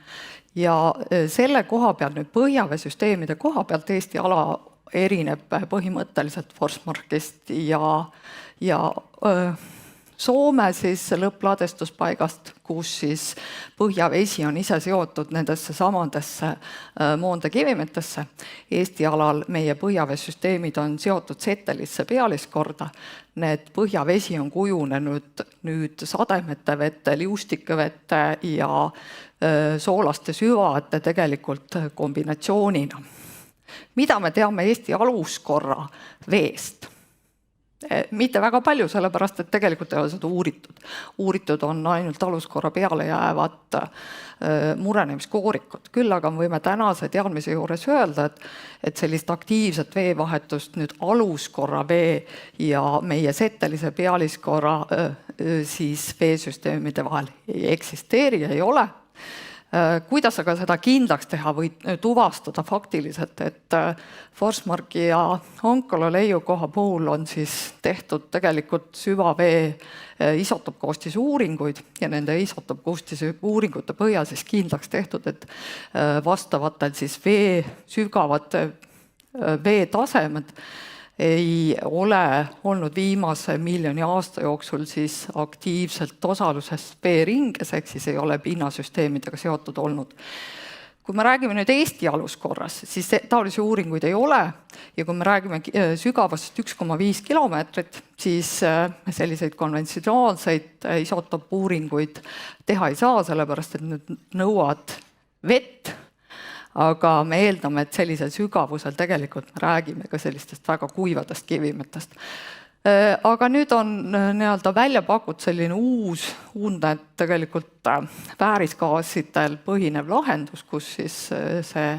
Speaker 7: Ja selle koha pealt, nüüd põhjaveesüsteemide koha pealt Eesti ala erineb põhimõtteliselt Forsmarkist ja Soome siis lõppladestuspaigast, kus siis põhjavesi on ise seotud nendesse samadesse moondekivimetesse. Eesti alal meie põhjaveesüsteemid on seotud setelisse pealiskorda. Need põhjavesi on kujunenud nüüd sademete vette, liustikevete ja soolaste süvavete tegelikult kombinatsioonina. Mida me teame Eesti aluskorra veest? Mitte väga palju, sellepärast, et tegelikult ei ole seda uuritud. Uuritud on ainult aluskorra peale jäävad murenemiskoorikut. Küll aga võime tänase teadmise juures öelda, et sellist aktiivset veevahetust nüüd aluskorra vee ja meie setelise pealiskorra siis veesüsteemide vahel ei eksisteeri, ei ole. Kuidas aga seda kindlaks teha või tuvastada faktiliselt, et Forsmarki ja Onkola leiukoha puhul on siis tehtud tegelikult süvavee isotopkoostise uuringuid ja nende isotopkoostise uuringute põhjal siis kindlaks tehtud, et vastavatel siis vee sügavate veetasemed ei ole olnud viimase miljoni aasta jooksul siis aktiivselt osaluses veeringes, ehk siis ei ole pinnasüsteemidega seotud olnud. Kui me räägime nüüd Eesti aluskorras, siis taolisi uuringuid ei ole ja kui me räägime sügavast 1,5 kilomeetrit, siis selliseid konventsionaalseid isotoopuuringuid teha ei saa, sellepärast et need nõuavad vett, aga me eeldame, et sellisel sügavusel tegelikult me räägime ka sellistest väga kuivadest kivimetest. Aga nüüd on nii-öelda välja pakutud selline uudne tegelikult väärisgaasidel põhinev lahendus, kus siis see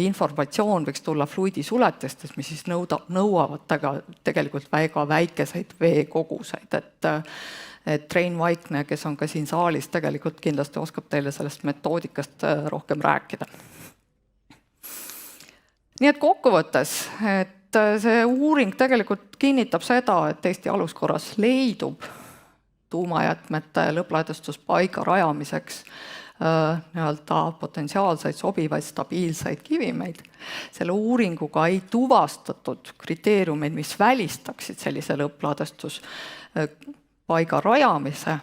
Speaker 7: informatsioon võiks tulla fluidisuletestest, mis siis nõuavad tegelikult väga väikeseid veekoguseid. Et Rein Vaikne, kes on ka siin saalis, tegelikult kindlasti oskab teile sellest metoodikast rohkem rääkida. Nii et kokkuvõttes, et see uuring tegelikult kinnitab seda, et Eesti aluskorras leidub tuumajäätmete lõppladustuspaika rajamiseks nii-öelda potentsiaalseid sobivaid stabiilseid kivimeid. Selle uuringuga ei tuvastatud kriteeriumeid, mis välistaksid sellise lõppladustuspaiga rajamise.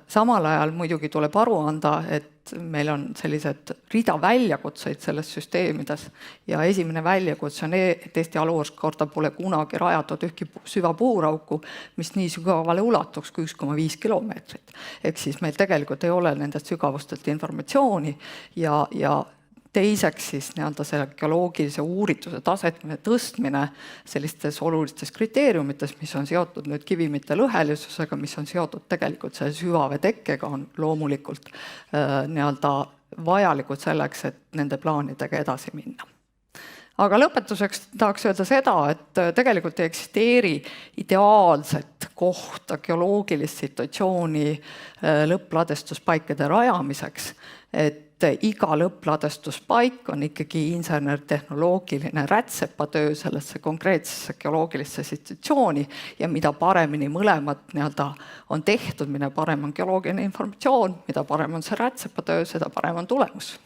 Speaker 7: Samal ajal muidugi tuleb aru anda, et meil on sellised rida väljakutseid selles süsteemides ja esimene väljakutse on, et Eesti aluskorda pole kunagi rajatud ühtki süvapuurauku, mis nii sügavale ulatuks kui 1,5 kilomeetrit. Ehk siis meil tegelikult ei ole nendest sügavustelt informatsiooni ja teiseks siis nii-öelda selle geoloogilise uurituse tasetme tõstmine sellistes olulistes kriteeriumites, mis on seotud nüüd kivimite lõhelisusega, mis on seotud tegelikult selle süvave tekkega, on loomulikult nii-öelda vajalikud selleks, et nende plaanidega edasi minna. Aga lõpetuseks tahaks öelda seda, et tegelikult ei eksisteeri ideaalset kohta geoloogilist situatsiooni lõppladestuspaikade rajamiseks, et iga lõppladestuspaik on ikkagi insener-tehnoloogiline rätsepatöö sellesse konkreetsesse geoloogilisse situatsiooni ja mida paremini mõlemad on tehtud, mida parem on geoloogiline informatsioon, mida parem on see rätsepatöö, seda parem on tulemus.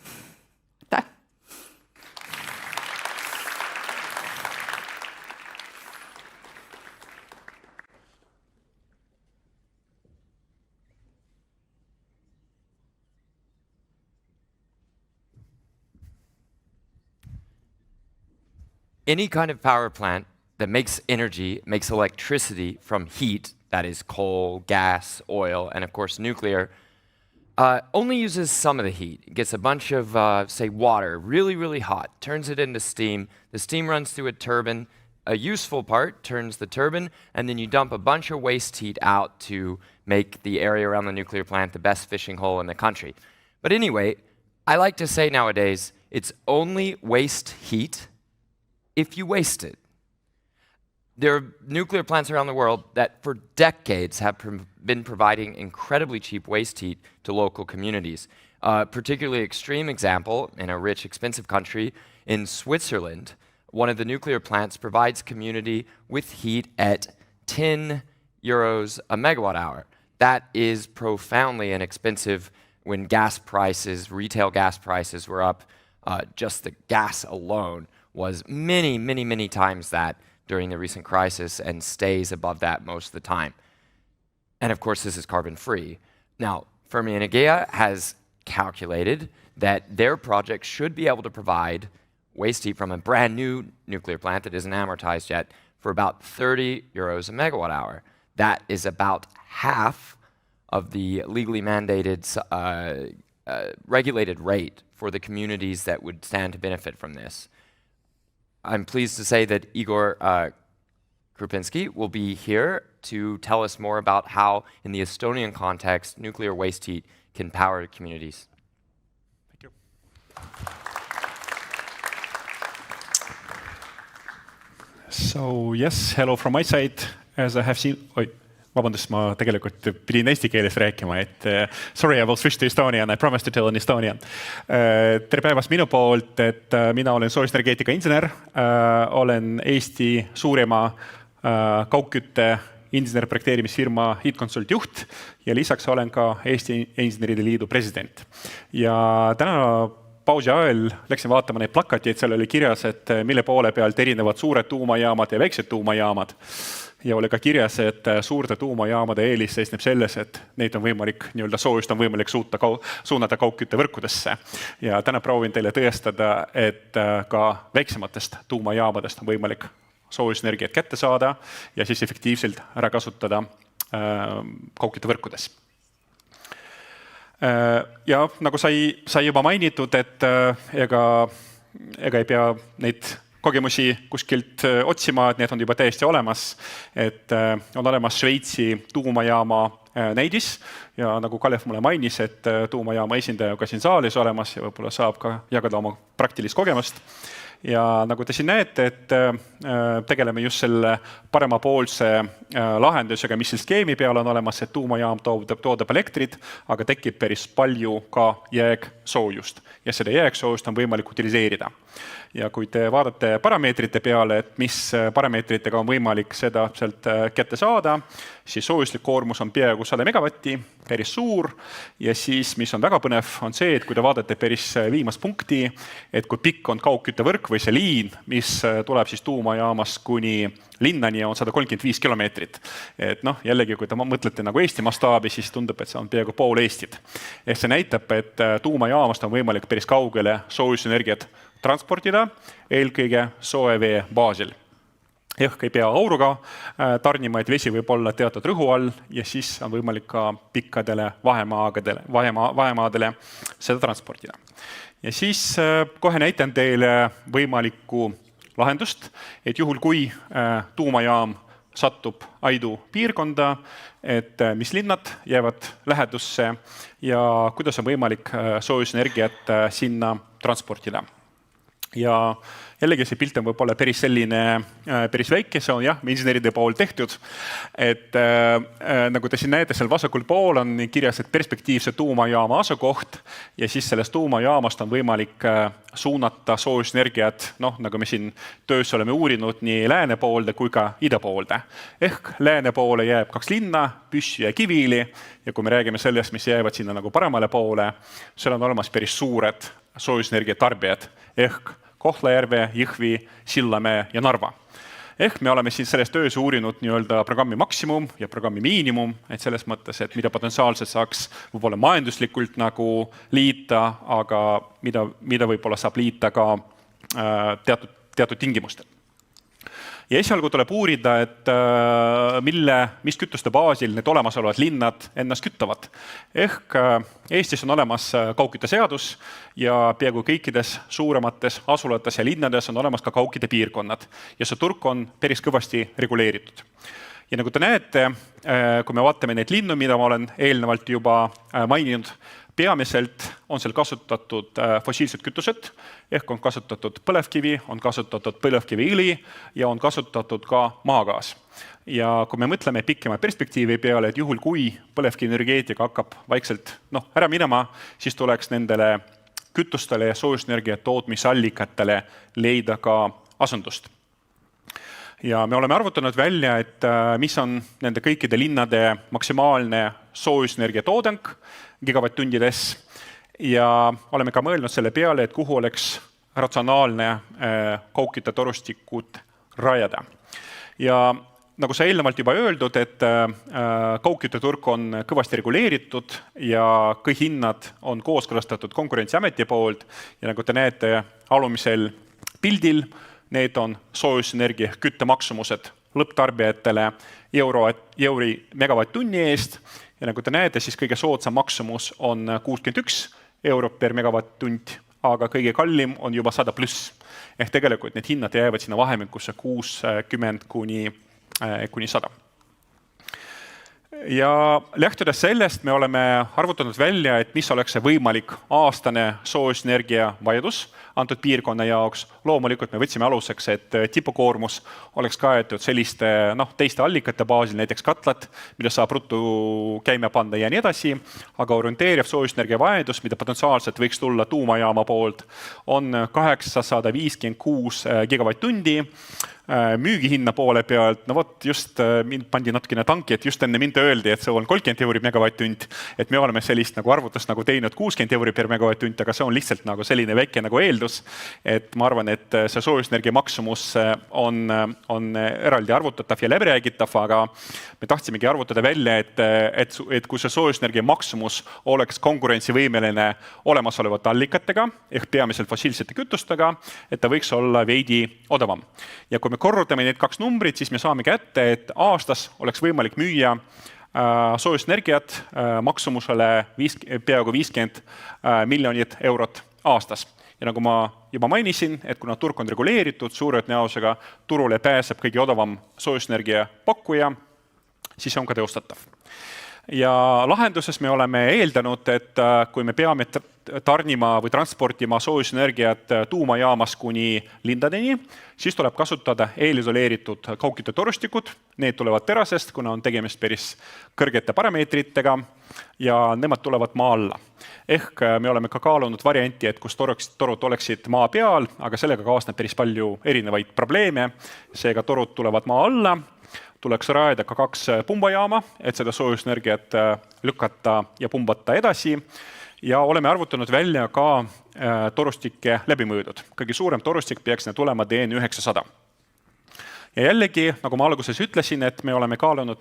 Speaker 2: Any kind of power plant that makes energy, makes electricity from heat, that is coal, gas, oil, and of course nuclear, only uses some of the heat. It gets a bunch of, say, water, really, really hot, turns it into steam. The steam runs through a turbine. A useful part turns the turbine, and then you dump a bunch of waste heat out to make the area around the nuclear plant the best fishing hole in the country. But anyway, I like to say nowadays, it's only waste heat if you waste it. There are nuclear plants around the world that for decades have been providing incredibly cheap waste heat to local communities. Particularly extreme example in a rich, expensive country, in Switzerland, one of the nuclear plants provides community with heat at 10 euros a megawatt hour. That is profoundly inexpensive when gas prices, retail gas prices were up. Just the gas alone was many, many, many times that during the recent crisis and stays above that most of the time. And of course, this is carbon-free. Now, Fermi Energia has calculated that their project should be able to provide waste heat from a brand new nuclear plant that isn't amortized yet for about 30 euros a megawatt hour. That is about half of the legally mandated regulated rate for the communities that would stand to benefit from this. I'm pleased to say that Igor Krupinski will be here to tell us more about how, in the Estonian context, nuclear waste heat can power communities.
Speaker 9: Thank you. So, yes, hello from my side. As I have seen... Vabandust, ma tegelikult pidin eesti keeles rääkima, et sorry, I will switch to Estonian, I promise to tell in Estonian. Tere päevast minu poolt, et mina olen soojusenergeetika insener, olen Eesti suurima kaugkütte insenerprojekteerimisfirma HeatConsult juht ja lisaks olen ka Eesti Inseneride Liidu president. Ja täna pausi ajal läksin vaatama neid plakateid, seal oli kirjas, et mille poole pealt erinevad suured tuumajaamad ja väiksed tuumajaamad. Ja oli ka kirjas, et suurte tuumajaamade eelis seisneb selles, et neid on võimalik, soojust on võimalik suunata kaugküttevõrkudesse. Ja täna proovin teile tõestada, et ka väiksematest tuumajaamadest on võimalik soojusenergiat kätte saada ja siis efektiivselt ära kasutada kaugküttevõrkudes. Ja nagu sai juba mainitud, et ega ei pea neid kogemusi kuskilt otsima, et need on juba täiesti olemas. Et on olemas Šveitsi tuumajaama näidis ja nagu Kalev mulle mainis, et tuumajaama esindaja ka siin saalis olemas ja võib-olla saab ka jagada oma praktilist kogemust. Ja nagu te siin näete, et tegeleme just selle paremapoolse lahendusega, mis skeemi peal on olemas, et tuumajaam toodab elektrit, aga tekib päris palju ka jääksoojust ja seda jääksoojust on võimalik utiliseerida. Ja kui te vaatate parameetrite peale, et mis parameetritega on võimalik seda sealt kätte saada, siis soojuslik koormus on peaaegu 100 megavatti, päris suur. Ja siis, mis on väga põnev, on see, et kui te vaatate päris viimast punkti, et kui pikk on kaugküttevõrk või see liin, mis tuleb siis tuumajaamast kuni linnani on 135 kilomeetrit. Et jällegi, kui te mõtlete nagu Eesti mastaabi, siis tundub, et see on peaaegu pool Eestit. Ehk see näitab, et tuumajaamast on võimalik päris kaugele soojusenergiat transportida, eelkõige soevee baasil. Ehk ei pea auruga tarnima, et vesi võib olla teatud rõhu all ja siis on võimalik ka pikkadele vahemaadele seda transportida. Ja siis kohe näitan teile võimalikku lahendust, et juhul kui tuumajaam satub Aidu piirkonda, et mis linnad jäävad lähedusse ja kuidas on võimalik soojusenergiat sinna transportida. Ja jällegi see pilt on võib-olla päris väike, see on jah, inseneride pool tehtud. Et nagu te siin näete, seal vasakul pool on kirjas, et perspektiivse tuumajaama asukoht ja siis sellest tuumajaamast on võimalik suunata soojusenergiat, nagu me siin töös oleme uurinud nii lääne poolde kui ka ida poolde. Ehk lääne poole jääb 2 linna, Püssi ja Kiviili ja kui me räägime sellest, mis jäävad sinna nagu paremale poole, seal on olemas päris suured soojusenergia tarbijad ehk Kohtla-Järve, Jõhvi, Sillamäe ja Narva. Ehk me oleme siin selles töös uurinud programmi maksimum ja programmi miinimum, et selles mõttes, et mida potentsiaalselt saaks võib-olla majanduslikult nagu liita, aga mida võib-olla saab liita ka teatud tingimustel. Ja esialgu tuleb uurida, et mis kütuste baasil need olemasolevad linnad ennast küttavad. Ehk Eestis on olemas kaugkütteseadus ja peaaegu kõikides suuremates asulates ja linnades on olemas ka kaugkütte piirkonnad ja see turg on päris kõvasti reguleeritud. Ja nagu te näete, kui me vaatame neid linnu, mida ma olen eelnevalt juba maininud, peamiselt on seal kasutatud fossiilsed kütused, ehk on kasutatud põlevkivi, on kasutatud põlevkiviõli ja on kasutatud ka maagaas. Ja kui me mõtleme pikema perspektiivi peale, et juhul kui põlevkivienergeetika hakkab vaikselt ära minema, siis tuleks nendele kütustele ja soojusenergia tootmisallikatele leida ka asundust. Ja me oleme arvutanud välja, et mis on nende kõikide linnade maksimaalne soojusenergia toodang gigavatt-tundides ja oleme ka mõelnud selle peale, et kuhu oleks ratsionaalne kaugküttetorustikud rajada. Ja nagu sai eelnevalt juba öeldud, et kaugkütteturg on kõvasti reguleeritud ja kõik hinnad on kooskõlastatud Konkurentsiameti poolt ja nagu te näete alumisel pildil, need on soojusenergia küttemaksumused lõpptarbijatele euri megavatt-tunni eest ja nagu te näete, siis kõige soodsam maksumus on 61 eurot per megavatt-tund, aga kõige kallim on juba 100+. Ehk tegelikult need hinnad jäävad sinna vahemikusse 60 kuni 100. Ja lähtudes sellest me oleme arvutanud välja, et mis oleks see võimalik aastane soojusenergia vajadus antud piirkonna jaoks. Loomulikult me võtsime aluseks, et tipukoormus oleks kaetud selliste teiste allikate baasil, näiteks katlad, mida saab ruttu käima panna ja nii edasi, aga orienteeriv soojusenergia vajadus, mida potentsiaalselt võiks tulla tuumajaama poolt, on 856 gigavatt-tundi. müügihinna poole pealt, no vot just mind pandi natukene tanki, et just enne mind öeldi, et see on 30 € megavatt-tund, et me oleme sellist nagu arvutust nagu teinud 60 € per megavatt-tund, aga see on lihtsalt nagu selline väike nagu eeldus, et ma arvan, et see soojusenergia maksumus on eraldi arvutatav ja läbiräägitav, aga me tahtsimegi arvutada välja, et kui see soojusenergia maksumus oleks konkurentsivõimeline olemasolevate allikatega, ehk peamiselt fossiilsete kütustega, et ta võiks olla veidi odavam. Ja kui me korrutame need kaks numbrit, siis me saame kätte, et aastas oleks võimalik müüa soojusenergiat maksumusele peaaegu 50 miljonit eurot aastas. Ja nagu ma juba mainisin, et kuna turg on reguleeritud, suure tõenäosusega turule pääseb kõige odavam soojusenergia pakkuja, siis on ka teostatav. Ja lahenduses me oleme eeldanud, et kui me peame tarnima või transportima soojusenergiat tuumajaamas kuni lindadeni, siis tuleb kasutada eelisoleeritud kaugküttetorustikud. Need tulevad terasest, kuna on tegemist päris kõrgete parameetritega ja nemad tulevad maa alla. Ehk me oleme ka kaalunud varianti, et kus torud oleksid maa peal, aga sellega kaasneb päris palju erinevaid probleeme. Seega torud tulevad maa alla. Tuleks rajada ka 2 pumbajaama, et seda soojusenergiat lükata ja pumbata edasi. Ja oleme arvutanud välja ka torustike läbimõõdud. Kõige suurem torustik peaks tulema DN900. Ja jällegi, nagu ma alguses ütlesin, et me oleme kaalunud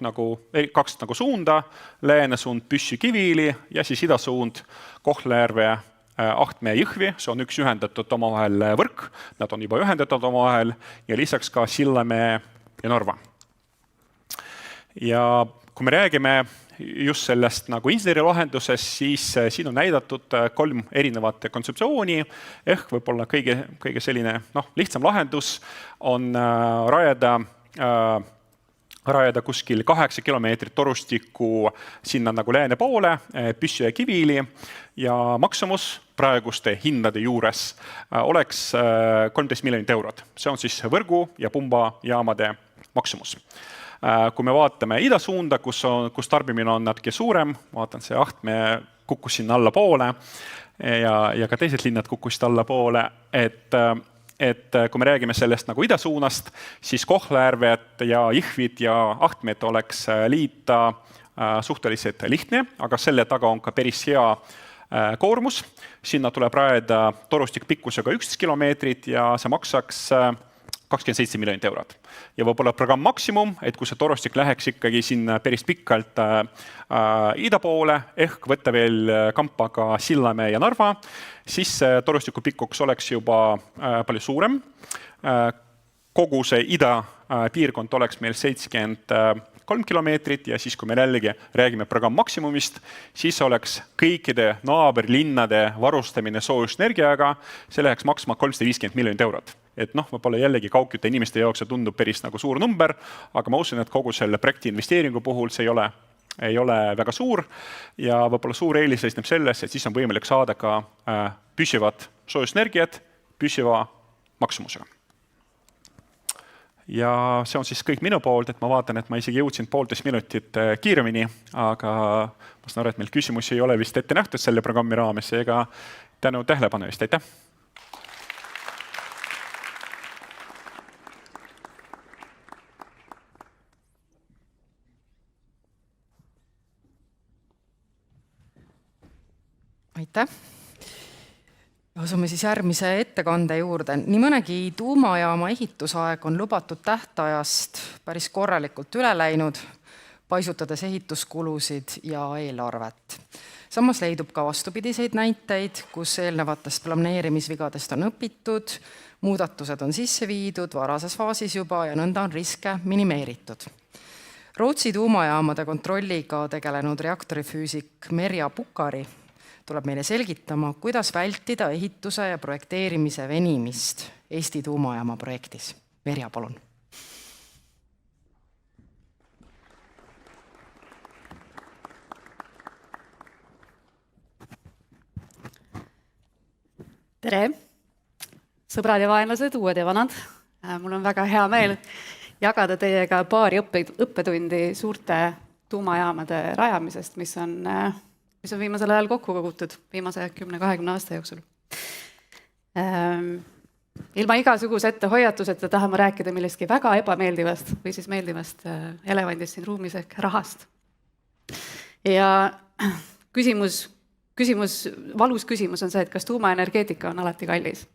Speaker 9: kaks suunda, lääne suund Püssi-Kiviili ja siis idasuund Kohtla-Järve Ahtme Jõhvi. See on üks ühendatud omavahel võrk. Nad on juba ühendatud omavahel ja lisaks ka Sillamäe ja Norva. Ja kui me räägime just sellest nagu insenerilahendusest, siis siin on näidatud 3 erinevat kontseptsiooni, ehk võib-olla kõige selline lihtsam lahendus on rajada kuskil 8 kilomeetrit torustikku sinna nagu lääne poole, Püssi ja Kiviili, ja maksumus praeguste hindade juures oleks 13 miljonit eurot. See on siis võrgu ja pumbajaamade maksumus. Kui me vaatame idasuunda, kus tarbimine on natuke suurem, vaatan see Ahtme kukkus sinna alla poole ja ka teised linnad kukkusid alla poole, et kui me räägime sellest nagu idasuunast, siis Kohtla-Järvet ja Jõhvid ja Ahtmed oleks liita suhteliselt lihtne, aga selle taga on ka päris hea koormus. Sinna tuleb rajada torustik pikkusega 11 kilomeetrit ja see maksaks 27 miljonit eurot. Ja võib-olla programm maksimum, et kui see torustik läheks ikkagi sinna päris pikalt ida poole, ehk võtta veel kampa ka Sillamäe ja Narva, siis torustiku pikkuks oleks juba palju suurem. Kogu see ida piirkond oleks meil 73 kilomeetrit ja siis, kui me jällegi räägime programm maksimumist, siis oleks kõikide naaberlinnade varustamine soojusenergiaga, see läheks maksma 350 miljonit eurot. Et võib-olla jällegi kaugkütte inimeste jaoks see tundub päris nagu suur number, aga ma usun, et kogu selle projekti investeeringu puhul see ei ole väga suur ja võib-olla suur eelis seisneb selles, et siis on võimalik saada ka püsivat soojusenergiat püsiva maksumusega. Ja see on siis kõik minu poolt, et ma vaatan, et ma isegi jõudsin 1,5 minutit kiiremini, aga ma saan aru, et meil küsimusi ei ole vist ette nähtud selle programmi raames, ega tänu tähelepanu eest, aitäh!
Speaker 1: Aitäh! Asume siis järgmise ettekande juurde. Nii mõnegi tuumajaama ehitusaeg on lubatud tähtajast päris korralikult üle läinud, paisutades ehituskulusid ja eelarvet. Samas leidub ka vastupidiseid näiteid, kus eelnevatest planeerimisvigadest on õpitud, muudatused on sisse viidud varases faasis juba ja nõnda on riske minimeeritud. Rootsi tuumajaamade kontrolliga tegelenud reaktorifüüsik Merja Pukari tuleb meile selgitama, kuidas vältida ehituse ja projekteerimise venimist Eesti tuumajaama projektis. Merja, palun.
Speaker 10: Tere! Sõbrad ja vaenlased, uued ja vanad. Mul on väga hea meel jagada teiega paari õppetundi suurte tuumajaamade rajamisest, mis on viimasel ajal kokku kogutud viimase 10-20 aasta jooksul. Ilma igasuguse ettehoiatuseta tahame rääkida millestki väga ebameeldivast või siis meeldivast elevandist siin ruumis ehk rahast. Ja valus küsimus on see, et kas tuumaenergeetika on alati kallis.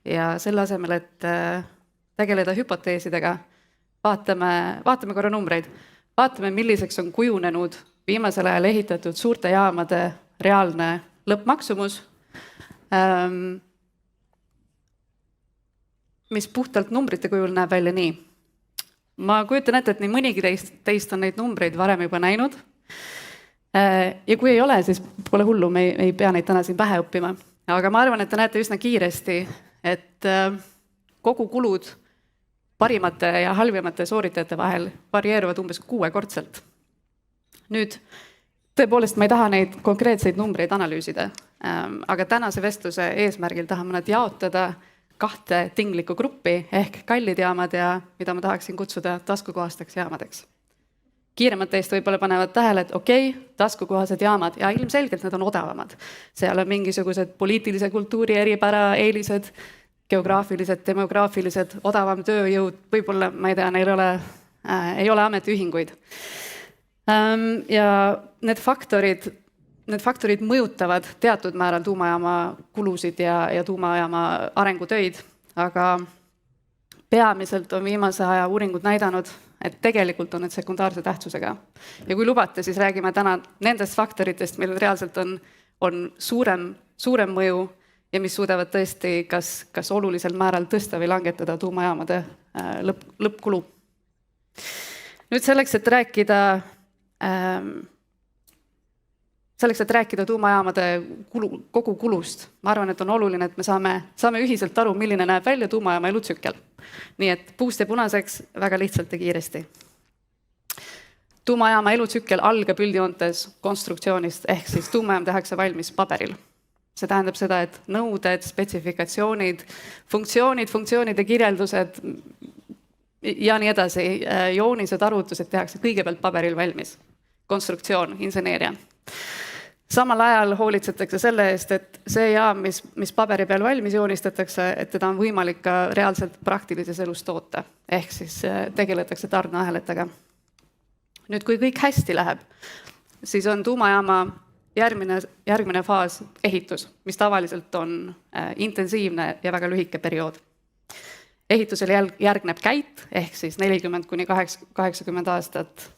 Speaker 10: Ja selle asemel, et tegeleda hüpoteesidega, vaatame korra numbreid. Vaatame, milliseks on kujunenud viimasel ajal ehitatud suurte jaamade reaalne lõppmaksumus, mis puhtalt numbrite kujul näeb välja nii. Ma kujutan ette, et nii mõnigi teist on neid numbreid varem juba näinud. Ja kui ei ole, siis pole hullu, me ei pea neid täna siin pähe õppima. Aga ma arvan, et te näete üsna kiiresti, et kogu kulud parimate ja halvimate sooritajate vahel varieeruvad umbes 6-kordselt. Nüüd, tõepoolest ma ei taha neid konkreetseid numbreid analüüsida, aga tänase vestluse eesmärgil tahame nad jaotada 2 tinglikku gruppi ehk kallid jaamad ja mida ma tahaksin kutsuda taskukohasteks jaamadeks. Kiiremad teist võib-olla panevad tähele, et okei, taskukohased jaamad ja ilmselgelt need on odavamad. Seal on mingisugused poliitilise kultuuri eripära, eelised, geograafilised, demograafilised, odavam tööjõud, võib-olla, ma ei tea, neil ei ole ametiühinguid. Ja need faktorid mõjutavad teatud määral tuumajaama kulusid ja tuumajaama arengutöid, aga peamiselt on viimase aja uuringud näidanud, et tegelikult on need sekundaarse tähtsusega. Ja kui lubate, siis räägime täna nendest faktoritest, millel reaalselt on suurem mõju ja mis suudavad tõesti kas olulisel määral tõsta või langetada tuumajaamade lõppkulu. Nüüd selleks, et rääkida tuumajaamade kogu kulust, ma arvan, et on oluline, et me saame ühiselt aru, milline näeb välja tuumajaama elutsükkel. Nii et puust ja punaseks väga lihtsalt ja kiiresti. Tuumajaama elutsükkel algab üldjoontes konstruktsioonist, ehk siis tuumajaam tehakse valmis paberil. See tähendab seda, et nõuded, spetsifikatsioonid, funktsioonide kirjeldused ja nii edasi, joonised, arvutused tehakse kõigepealt paberil valmis. Konstruktsioon, inseneeria. Samal ajal hoolitsetakse selle eest, et see jaam, mis paberi peal valmis joonistatakse, et teda on võimalik ka reaalselt praktilises elus toota. Ehk siis tegeletakse tarneaheletega. Nüüd, kui kõik hästi läheb, siis on tuumajaama järgmine faas ehitus, mis tavaliselt on intensiivne ja väga lühike periood. Ehitusel järgneb käit, ehk siis 40–80 aastat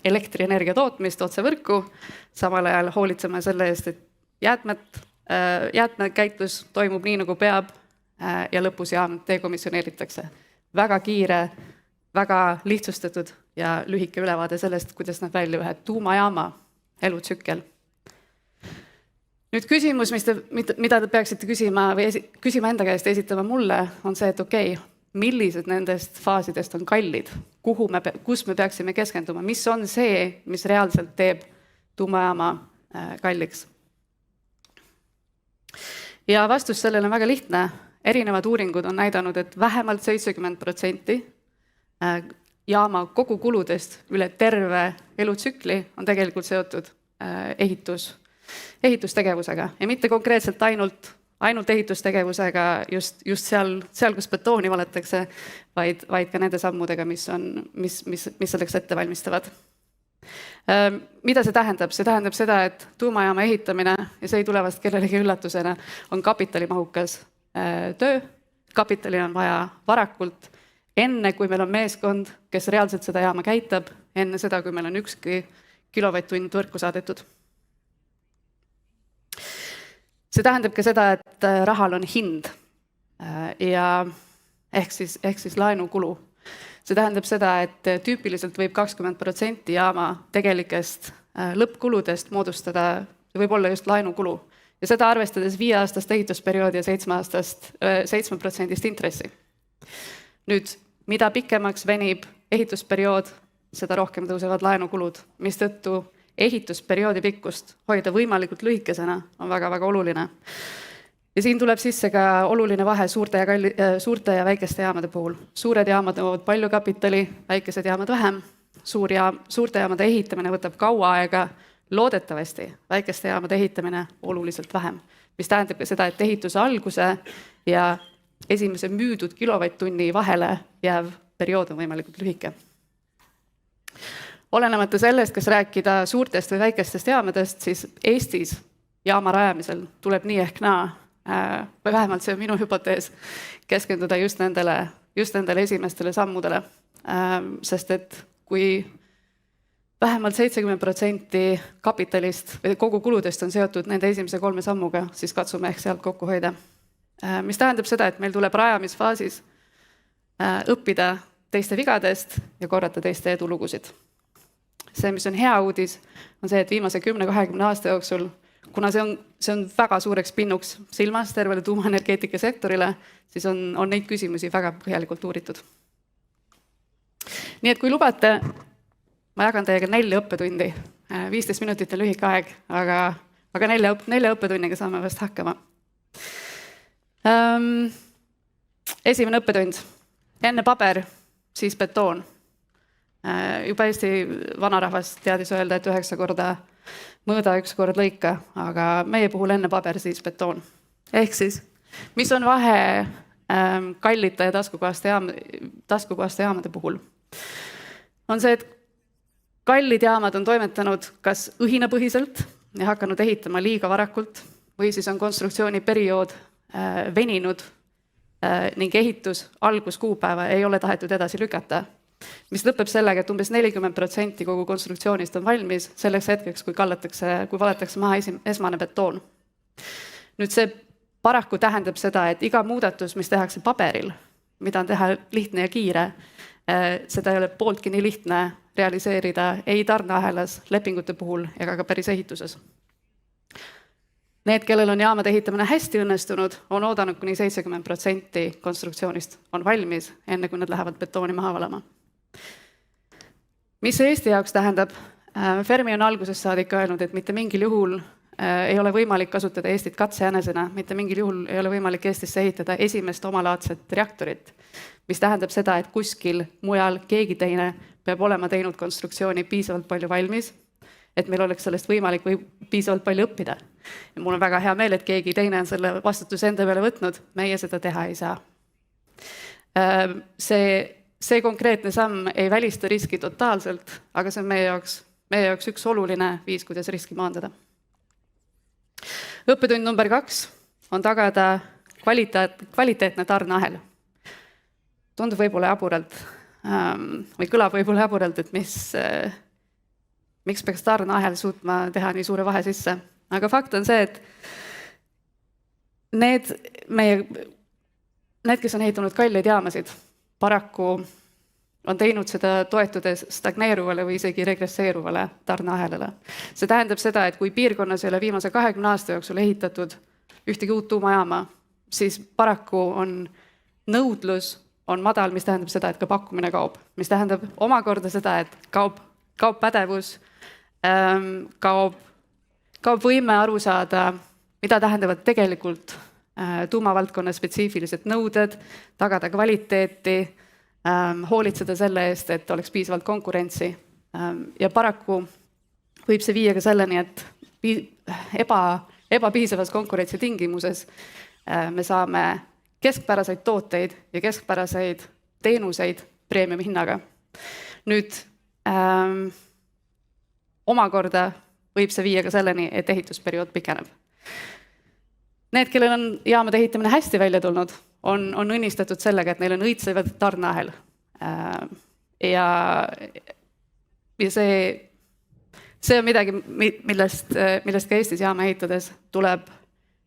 Speaker 10: elektrienergia tootmist otse võrku, samal ajal hoolitseme selle eest, et jäätmekäitlus toimub nii, nagu peab ja lõpus jaam dekomisjoneeritakse. Väga kiire, väga lihtsustatud ja lühike ülevaade sellest, kuidas näeb välja ühe tuumajaama elutsükkel. Nüüd küsimus, mida te peaksite küsima enda käest ja esitama mulle, on see, et okei, millised nendest faasidest on kallid, kus me peaksime keskenduma, mis on see, mis reaalselt teeb tuumajaama kalliks. Ja vastus sellele on väga lihtne. Erinevad uuringud on näidanud, et vähemalt 70% jaama kogukuludest üle terve elutsükli on tegelikult seotud ehitustegevusega ja mitte konkreetselt ainult ehitustegevusega just seal, kus betooni valetakse, vaid ka nende sammudega, mis selleks ette valmistavad. Mida see tähendab? See tähendab seda, et tuumajaama ehitamine, ja see ei tule vast kellelegi üllatusena, on kapitalimahukas töö. Kapitali on vaja varakult, enne kui meil on meeskond, kes reaalselt seda jaama käitab, enne seda, kui meil on 1 kilovatt-tund võrku saadetud. See tähendab ka seda, et rahal on hind ja ehk siis laenukulu. See tähendab seda, et tüüpiliselt võib 20% jaama tegelikest lõppkuludest moodustada, võib olla just laenukulu. Ja seda arvestades 5-aastast ehitusperioodi ja 7% intressi. Nüüd, mida pikemaks venib ehitusperiood, seda rohkem tõusevad laenukulud, mis tõttu ehitusperioodi pikkust hoida võimalikult lühikesena on väga-väga oluline. Ja siin tuleb sisse ka oluline vahe suurte ja väikeste jaamade puhul. Suured jaamad nõuavad palju kapitali, väikesed jaamad vähem. Suurte jaamade ehitamine võtab kaua aega, loodetavasti väikeste jaamade ehitamine oluliselt vähem. Mis tähendab ka seda, et ehituse alguse ja esimese müüdud kilovatt-tunni vahele jääv periood on võimalikult lühike. Olenemata sellest, kas rääkida suurtest või väikestest jaamadest, siis Eestis jaama rajamisel tuleb nii ehk naa, või vähemalt see on minu hüpotees, keskenduda just nendele esimestele sammudele. Sest et kui vähemalt 70% kapitalist või kogu kuludest on seotud nende esimese 3 sammuga, siis katsume ehk sealt kokku hoida. Mis tähendab seda, et meil tuleb rajamisfaasis õppida teiste vigadest ja korrata teiste edulugusid. See, mis on hea uudis, on see, et viimase 10-20 aasta jooksul, kuna see on väga suureks pinnuks silmas tervele tuumaenergeetika sektorile, siis on neid küsimusi väga põhjalikult uuritud. Nii et kui lubate, ma jagan teiega 4 õppetundi. 15 minutit on lühike aeg, aga 4 õppetunniga saame vast hakkama. Esimene õppetund. Enne paber, siis betoon. Juba Eesti vanarahvas teadis öelda, et 9 korda mõõda, 1 kord lõika, aga meie puhul enne paber, siis betoon. Ehk siis, mis on vahe kallite ja taskukohaste jaamade puhul? On see, et kallid jaamad on toimetanud kas õhinapõhiselt ja hakanud ehitama liiga varakult või siis on konstruktsiooni periood veninud ning ehitus alguskuupäeva ei ole tahetud edasi lükata, mis lõpeb sellega, et umbes 40% kogu konstruktsioonist on valmis selleks hetkeks, kui valetakse maha esmane betoon. Nüüd see paraku tähendab seda, et iga muudatus, mis tehakse paberil, mida on teha lihtne ja kiire, seda ei ole pooltki nii lihtne realiseerida ei tarneahelas, lepingute puhul ega ka päris ehituses. Need, kellel on jaamade ehitamine hästi õnnestunud, on oodanud kuni 70% konstruktsioonist on valmis, enne kui nad lähevad betooni maha valama. Mis see Eesti jaoks tähendab? Fermi on algusest saadik öelnud, et mitte mingil juhul ei ole võimalik kasutada Eestit katsejänesena, mitte mingil juhul ei ole võimalik Eestisse ehitada esimest omalaadset reaktorit, mis tähendab seda, et kuskil mujal keegi teine peab olema teinud konstruktsiooni piisavalt palju valmis, et meil oleks sellest võimalik või piisavalt palju õppida. Ja mul on väga hea meel, et keegi teine on selle vastutuse enda peale võtnud, meie seda teha ei saa. See konkreetne samm ei välista riski totaalselt, aga see on meie jaoks üks oluline viis, kuidas riski maandada. Õppetund number 2 on tagada kvaliteetne tarneahel. Tundub võib-olla jaburalt või kõlab võib-olla jaburalt, et miks peaks tarneahel suutma teha nii suure vahe sisse. Aga fakt on see, et need, kes on ehitanud kalleid jaamasid, paraku on teinud seda toetudes stagneeruvale või isegi regresseeruvale tarneahelale. See tähendab seda, et kui piirkonnas ei ole viimase 20 aasta jooksul ehitatud ühtegi uut tuumajaama, siis paraku on nõudlus on madal, mis tähendab seda, et ka pakkumine kaob. Mis tähendab omakorda seda, et kaob pädevus, kaob võime aru saada, mida tähendavad tegelikult tuumavaldkonna spetsiifilised nõuded, tagada kvaliteeti, hoolitseda selle eest, et oleks piisavalt konkurentsi. Ja paraku võib see viia ka selleni, et ebapiisavas konkurentsi tingimuses me saame keskpäraseid tooteid ja keskpäraseid teenuseid premium hinnaga. Nüüd omakorda võib see viia ka selleni, et ehitusperiood pikeneb. Need, kellel on jaamade ehitamine hästi välja tulnud, on õnnistatud sellega, et neil on õitsevad tarneahel. Ja see on midagi, millest ka Eestis jaama ehitades tuleb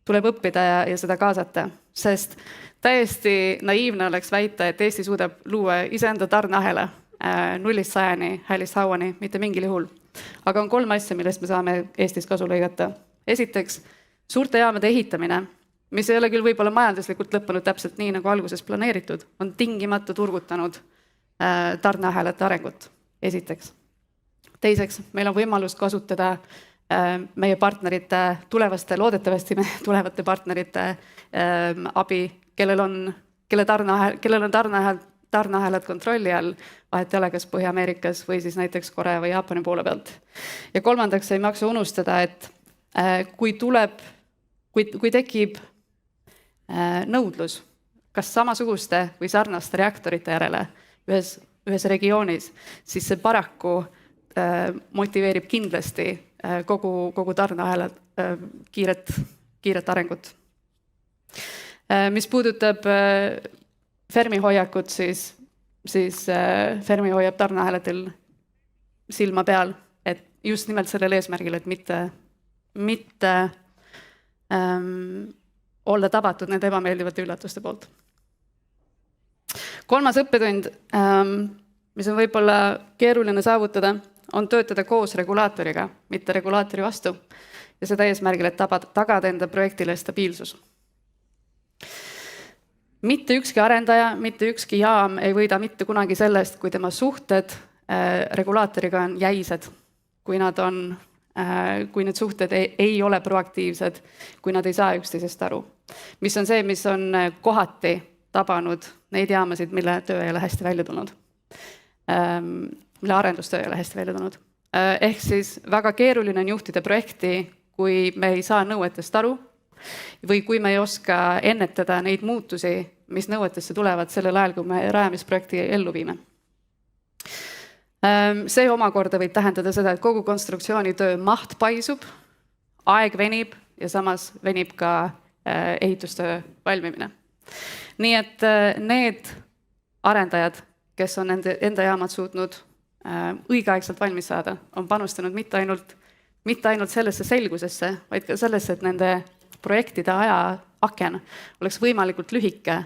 Speaker 10: õppida ja seda kaasata, sest täiesti naiivne oleks väita, et Eesti suudab luua iseenda tarneahela 0-100, häälist hauani, mitte mingil juhul. Aga on 3 asja, millest me saame Eestis kasu lõigata. Esiteks, suurte jaamade ehitamine, mis ei ole küll võib-olla majanduslikult lõppenud täpselt nii, nagu alguses planeeritud, on tingimata turgutanud tarneahelate arengut. Esiteks. Teiseks, meil on võimalus kasutada meie partnerite, loodetavasti tulevate partnerite abi, kellel on tarneahelad kontrolli all, vahet ei ole kas Põhja-Ameerikas või siis näiteks Korea või Jaapani poole pealt. Ja kolmandaks ei maksa unustada, et kui tekib nõudlus kas samasuguste või sarnaste reaktorite järele ühes regioonis, siis see paraku motiveerib kindlasti kogu tarneahela kiiret arengut. Mis puudutab Fermi hoiakut, siis Fermi hoiab tarneahelatel silma peal, et just nimelt sellel eesmärgil, et mitte olla tabatud nende ebameeldivate üllatuste poolt. Kolmas õppetund, mis on võib-olla keeruline saavutada, on töötada koos regulaatoriga, mitte regulaatori vastu, ja seda eesmärgil, et tagada enda projektile stabiilsus. Mitte ükski arendaja, mitte ükski jaam ei võida mitte kunagi sellest, kui tema suhted regulaatoriga on jäised, kui need suhted ei ole proaktiivsed, kui nad ei saa üksteisest aru. Mis on see, mis on kohati tabanud neid jaamasid, mille töö ei ole hästi välja tulnud. Mille arendustöö ei ole hästi välja tulnud. Ehk siis väga keeruline on juhtida projekti, kui me ei saa nõuetest aru või kui me ei oska ennetada neid muutusi, mis nõuetesse tulevad sellel ajal, kui me rajamisprojekti ellu viime. See omakorda võib tähendada seda, et kogu konstruktsioonitöö maht paisub, aeg venib ja samas venib ka ehitustöö valmimine. Nii et need arendajad, kes on enda jaamad suutnud õigeaegselt valmis saada, on panustanud mitte ainult sellesse selgusesse, vaid ka sellesse, et nende projektide ajaaken oleks võimalikult lühike,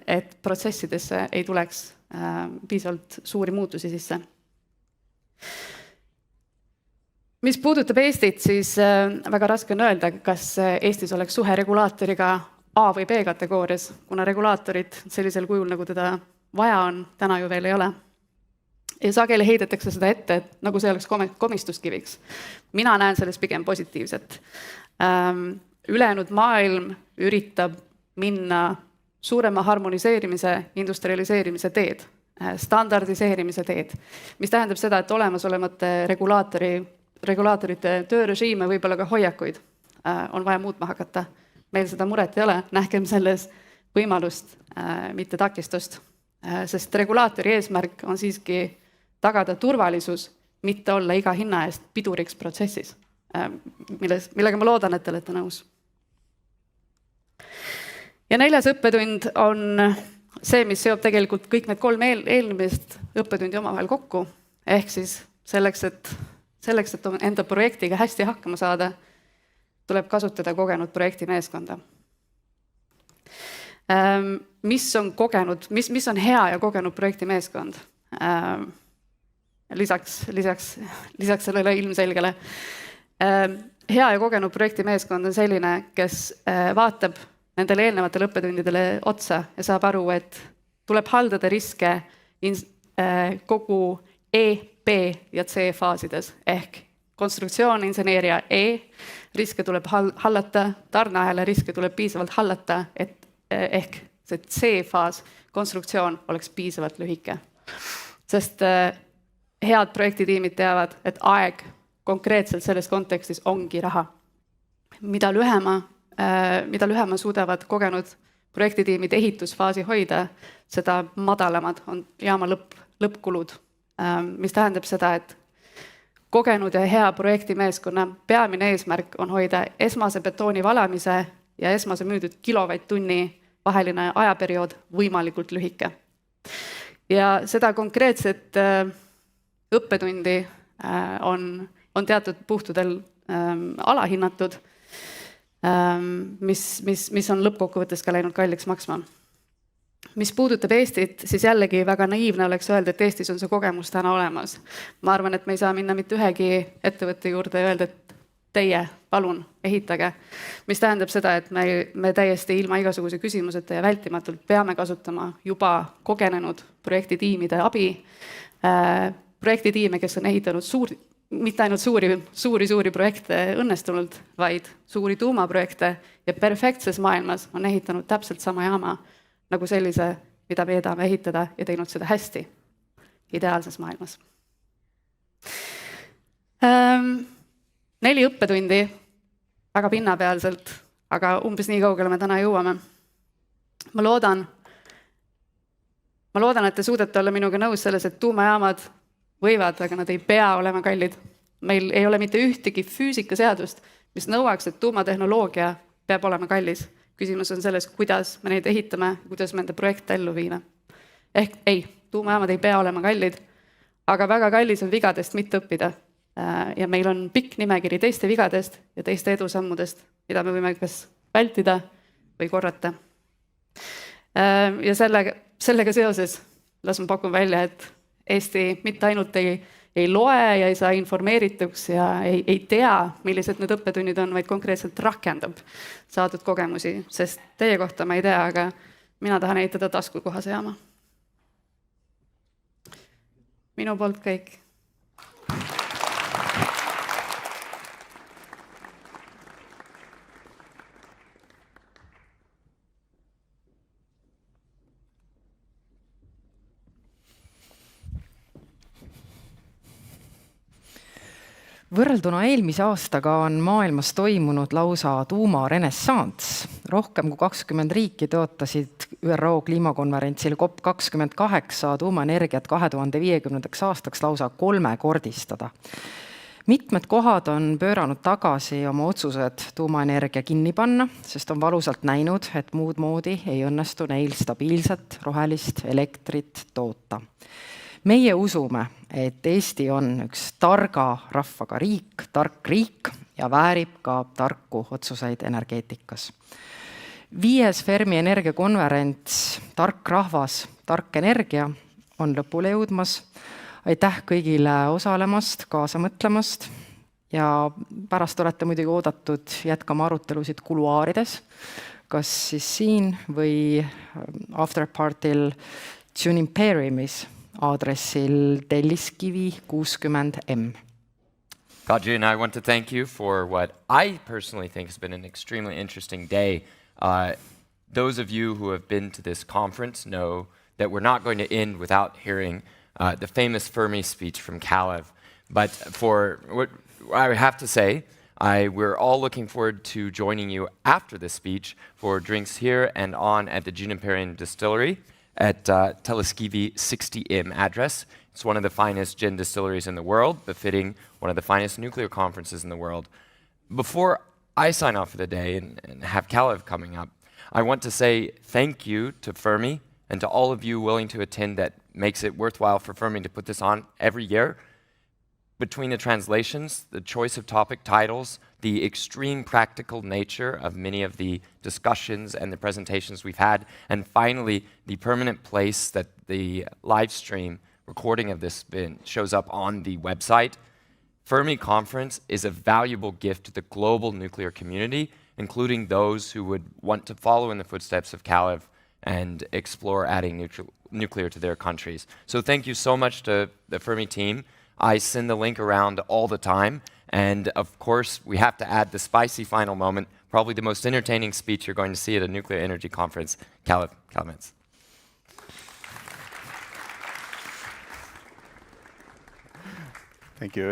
Speaker 10: et protsessidesse ei tuleks piisavalt suuri muutusi sisse. Mis puudutab Eestit, siis väga raske on öelda, kas Eestis oleks suhe regulaatoriga A või B kategoorias, kuna regulaatorid sellisel kujul, nagu teda vaja on, täna ju veel ei ole. Ja sageli heidetakse seda ette, et nagu see oleks komistuskiviks. Mina näen selles pigem positiivset. Ülejäänud maailm üritab minna suurema harmoniseerimise, industrialiseerimise teed, standardiseerimise teed, mis tähendab seda, et olemasolevate regulaatorite töörežiime, võib-olla ka hoiakuid on vaja muutma hakata. Meil seda muret ei ole, nähkem selles võimalust, mitte takistust, sest regulaatori eesmärk on siiski tagada turvalisus, mitte olla iga hinna eest piduriks protsessis, millega ma loodan, et te olete nõus. Ja 4. õppetund on see, mis seob tegelikult kõik need 3 eelmist õppetundi omavahel kokku, ehk siis selleks, et enda projektiga hästi hakkama saada, tuleb kasutada kogenud projektimeeskonda. Mis on hea ja kogenud projektimeeskond? Lisaks sellele ilmselgele. Hea ja kogenud projektimeeskond on selline, kes vaatab nendele eelnevatele õppetundidele otsa ja saab aru, et tuleb haldada riske kogu E, B ja C faasides ehk konstruktsioon, inseneeria E, riske tuleb hallata, tarneahela riske tuleb piisavalt hallata, et ehk see C-faas, konstruktsioon oleks piisavalt lühike. Sest head projektitiimid teavad, et aeg konkreetselt selles kontekstis ongi raha. Mida lühema suudavad kogenud projektitiimid ehitusfaasi hoida, seda madalamad on jaama lõppkulud, mis tähendab seda, et kogenud ja hea projektimeeskonna peamine eesmärk on hoida esmase betooni valamise ja esmase müüdud kilovatt-tunni vaheline ajaperiood võimalikult lühike. Ja seda konkreetset õppetundi on teatud puhtudel alahinnatud, mis on lõppkokkuvõttes ka läinud kalliks maksma. Mis puudutab Eestit, siis jällegi väga naiivne oleks öelda, et Eestis on see kogemus täna olemas. Ma arvan, et me ei saa minna mitte ühegi ettevõtte juurde ja öelda, et teie, palun, ehitage. Mis tähendab seda, et me täiesti ilma igasuguse küsimuseta ja vältimatult peame kasutama juba kogenenud projektitiimide abi. Projektitiime, kes on ehitanud mitte ainult suuri projekte õnnestunult, vaid suuri tuumaprojekte ja perfektses maailmas on ehitanud täpselt sama jaama nagu sellise, mida me edame ehitada ja teinud seda hästi ideaalses maailmas. 4 õppetundi, väga pinnapealselt, aga umbes nii kaugele me täna jõuame. Ma loodan, et te suudate olla minuga nõus selles, et tuumajaamad võivad, aga nad ei pea olema kallid. Meil ei ole mitte ühtegi füüsikaseadust, mis nõuaks, et tuumatehnoloogia peab olema kallis. Küsimus on selles, kuidas me neid ehitame, kuidas me nende projekte ellu viime. Ehk ei, tuumajaamad ei pea olema kallid, aga väga kallis on vigadest mitte õppida. Ja meil on pikk nimekiri teiste vigadest ja teiste edusammudest, mida me võime kas vältida või korrata. Ja sellega seoses las ma pakun välja, et Eesti mitte ainult ei loe ja ei saa informeerituks ja ei tea, millised need õppetunnid on, vaid konkreetselt rakendab saadud kogemusi, sest teie kohta ma ei tea, aga mina tahan ehitada taskukohase jaama. Minu poolt kõik.
Speaker 1: Võrrelduna eelmise aastaga on maailmas toimunud lausa tuumarenessants. Rohkem kui 20 riiki tõotasid ÜRO kliimakonverentsil COP28 tuumaenergiat 2050. aastaks lausa 3-kordistada. Mitmed kohad on pööranud tagasi oma otsused tuumaenergia kinni panna, sest on valusalt näinud, et muud moodi ei õnnestu neil stabiilset rohelist elektrit toota. Meie usume, et Eesti on üks targa rahvaga riik, tark riik ja väärib ka tarku otsuseid energeetikas. 5. Fermi Energia konverents Tark rahvas, tark energia on lõpule jõudmas. Aitäh kõigile osalemast, kaasa mõtlemast ja pärast olete muidugi oodatud jätkama arutelusid kuluaarides, kas siis siin või afterpartil Tuumaenergias aadressil Telliskivi 60M.
Speaker 2: Kadri and I want to thank you for what I personally think has been an extremely interesting day. Those of you who have been to this conference know that we're not going to end without hearing the famous Fermi speech from Kalev. But for what I have to say, we're all looking forward to joining you after the speech for drinks here and on at the Juniperian Distillery at Telliskivi 60M address. It's one of the finest gin distilleries in the world, befitting one of the finest nuclear conferences in the world. Before I sign off for the day and have Kalev coming up, I want to say thank you to Fermi and to all of you willing to attend that makes it worthwhile for Fermi to put this on every year. Between the translations, the choice of topic titles, the extreme practical nature of many of the discussions and the presentations we've had, and finally, the permanent place that the live stream recording of this shows up on the website, Fermi Conference is a valuable gift to the global nuclear community, including those who would want to follow in the footsteps of Kalev and explore adding nuclear to their countries. So thank you so much to the Fermi team. I send the link around all the time. And of course, we have to add the spicy final moment, probably the most entertaining speech you're going to see at a nuclear energy conference. Kalev, comments.
Speaker 8: Thank you.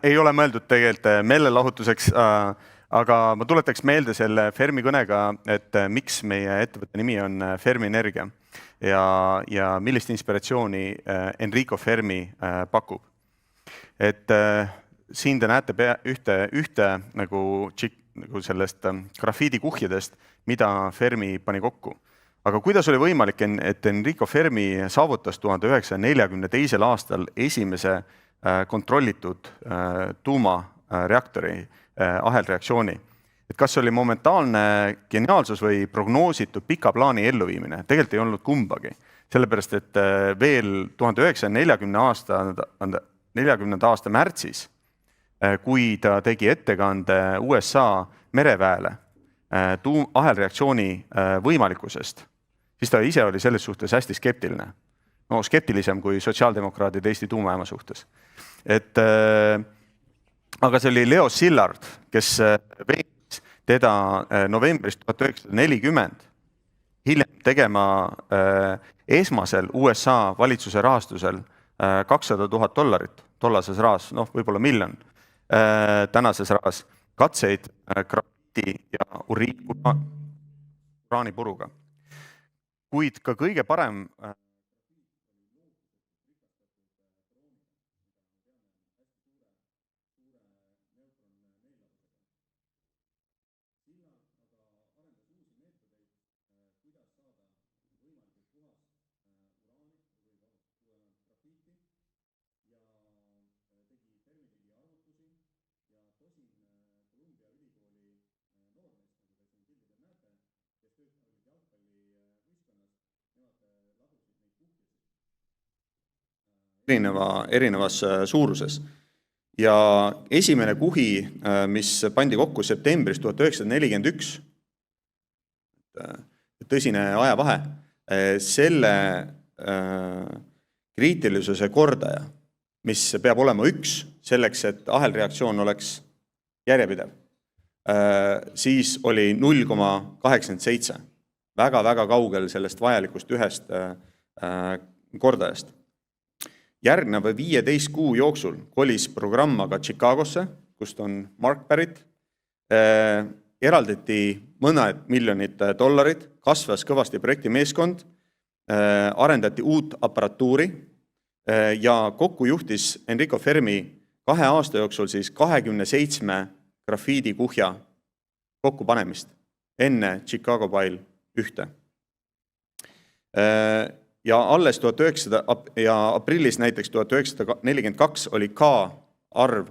Speaker 8: Ei ole mõeldud tegelikult meelelahutuseks, aga ma tuletaks meelde selle Fermi kõnega, et miks meie ettevõtte nimi on Fermi Energia ja millist inspiratsiooni Enrico Fermi pakub. Et siin te näete ühte nagu sellest grafiidikuhjadest, mida Fermi pani kokku. Aga kuidas oli võimalik, et Enrico Fermi saavutas 1942. aastal esimese kontrollitud tuumareaktori ahelreaktsiooni? Et kas oli momentaalne geniaalsus või prognoositud pika plaani elluviimine? Tegelikult ei olnud kumbagi. Sellepärast, et veel 1940. aasta märtsis, kui ta tegi ettekande USA mereväele ahelreaktsiooni võimalikkusest, siis ta ise oli selles suhtes hästi skeptiline. No skeptilisem kui sotsiaaldemokraadid Eesti tuumajaama suhtes. Aga see oli Leo Szilard, kes veenis teda novembris 1940 hiljem tegema esmasel USA valitsuse rahastusel $200,000 tollases rahas, võib-olla $1 miljon tänases rahas, katseid grafiiti ja uraanipuruga. Kuid ka kõige parem erinevas suuruses. Ja esimene kuhi, mis pandi kokku septembris 1941, tõsine ajavahe, selle kriitilisuse kordaja, mis peab olema 1 selleks, et ahelreaktsioon oleks järjepidev, siis oli 0,87. Väga kaugel sellest vajalikust ühest kordajast. Järgneva 15 kuu jooksul kolis programm aga Chicagosse, kust on Mark pärit. Eraldati mõned miljonid dollarid, kasvas kõvasti projekti meeskond, arendati uut aparatuuri ja kokku juhtis Enrico Fermi 2 aasta jooksul siis 27 grafiidikuhja kokkupanemist enne Chicago Pile 1. Ja alles 1900 ja aprillis näiteks 1942 oli K arv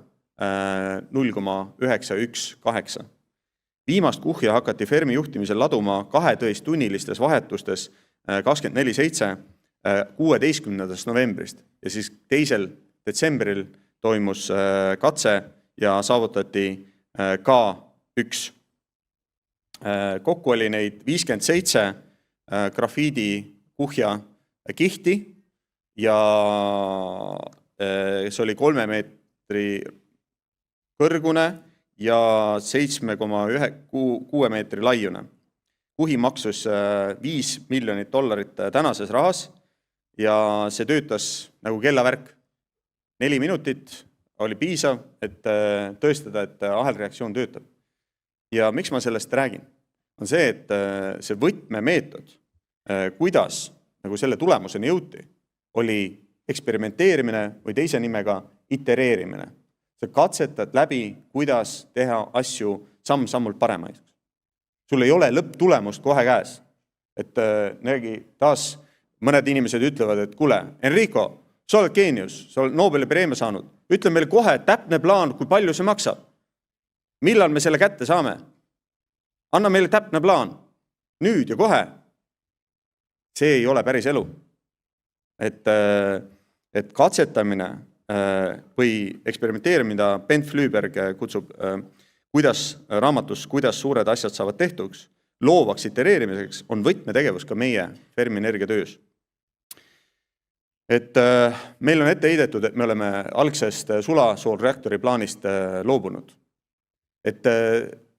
Speaker 8: 0,918. Viimast kuhja hakati Fermi juhtimisel laduma 2 tõistunnilistes vahetustes 24/7 16. novembrist ja siis 2. detsembril toimus katse ja saavutati K1. Kokku oli neid 57 grafiidi kuhja kihti ja see oli 3 meetri kõrgune ja 7,6 meetri laiune. Kuhi maksus $5 miljonit tänases rahas ja see töötas nagu kellavärk. 4 minutit oli piisav, et tõestada, et ahelreaktsioon töötab. Ja miks ma sellest räägin? On see, et see võtmemeetod, kuidas nagu selle tulemuseni jõuti, oli eksperimenteerimine või teise nimega itereerimine. Sa katsetad läbi, kuidas teha asju samm-sammult paremaks. Sul ei ole lõpptulemust kohe käes. Et taas mõned inimesed ütlevad, et kuule, Enrico, sa oled geenius, sa oled Nobeli preemia saanud. Ütle meile kohe täpne plaan, kui palju see maksab. Millal me selle kätte saame? Anna meile täpne plaan. Nüüd ja kohe. See ei ole päris elu. Et katsetamine või eksperimenteerimine, mida Ben Flüberg kutsub raamatus, kuidas suured asjad saavad tehtuks, loovaks itereerimiseks on võtmetegevus ka meie Fermi Energia töös. Et meil on ette heidetud, et me oleme algsest sulasoolreaktori plaanist loobunud.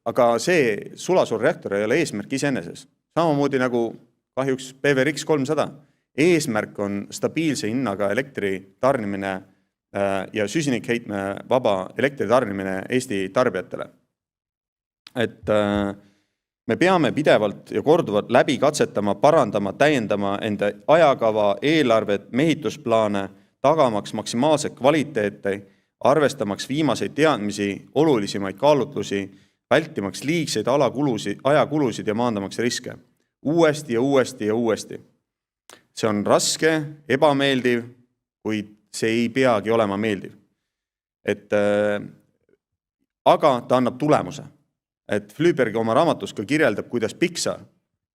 Speaker 8: Aga see sulasoolreaktor ei ole eesmärk iseeneses. Samamoodi nagu kahjuks PVRX 300. Eesmärk on stabiilse hinnaga elektri tarnimine ja süsinikheitme vaba elektri tarnimine Eesti tarbijatele. Et me peame pidevalt ja korduvalt läbi katsetama, parandama, täiendama enda ajakava, eelarvet, mehitusplaane, tagamaks maksimaalset kvaliteeti, arvestamaks viimaseid teadmisi, olulisimaid kaalutlusi, vältimaks liigseid ajakulusid ja maandamaks riske. Uuesti ja uuesti ja uuesti. See on raske, ebameeldiv, kuid see ei peagi olema meeldiv. Aga ta annab tulemuse. Et Flüberg oma raamatus ka kirjeldab, kuidas Pixar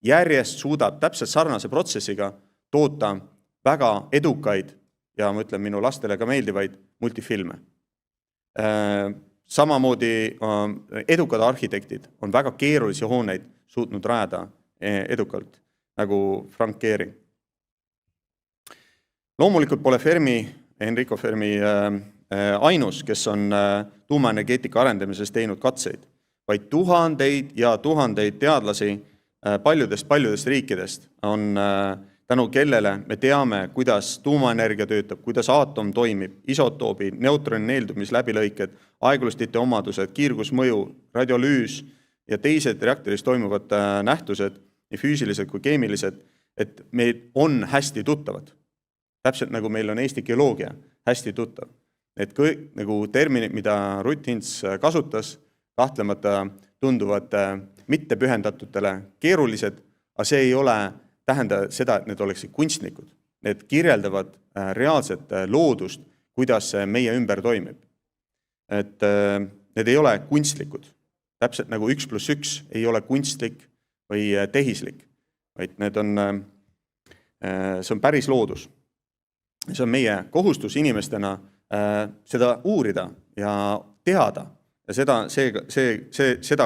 Speaker 8: järjest suudab täpselt sarnase protsessiga toota väga edukaid ja ma ütlen minu lastele ka meeldivaid multifilme. Samamoodi edukad arhitektid on väga keerulisi hooneid suutnud rajada edukalt, nagu Frank Gehry. Loomulikult pole Enrico Fermi ainus, kes on tuumaenergeetika arendamises teinud katseid, vaid tuhandeid ja tuhandeid teadlasi paljudest riikidest on tänu kellele me teame, kuidas tuumaenergia töötab, kuidas aatom toimib, isotoobid, neutroni neeldumisläbilõiked, aeglustite omadused, kiirgusmõju, radiolüüs ja teised reaktoris toimuvad nähtused nii füüsilised kui keemilised, et meil on hästi tuttavad. Täpselt nagu meil on eesti geoloogia hästi tuttav. Et kõik nagu terminid, mida Rutt Hints kasutas, kahtlemata tunduvad mitte pühendatutele keerulised, aga see ei ole tähenda seda, et need oleksid kunstnikud. Need kirjeldavad reaalset loodust, kuidas meie ümber toimib. Et need ei ole kunstlikud. Täpselt nagu 1+1 ei ole kunstlik või tehislik, vaid need on, see on päris loodus. See on meie kohustus inimestena seda uurida ja teada. Ja seda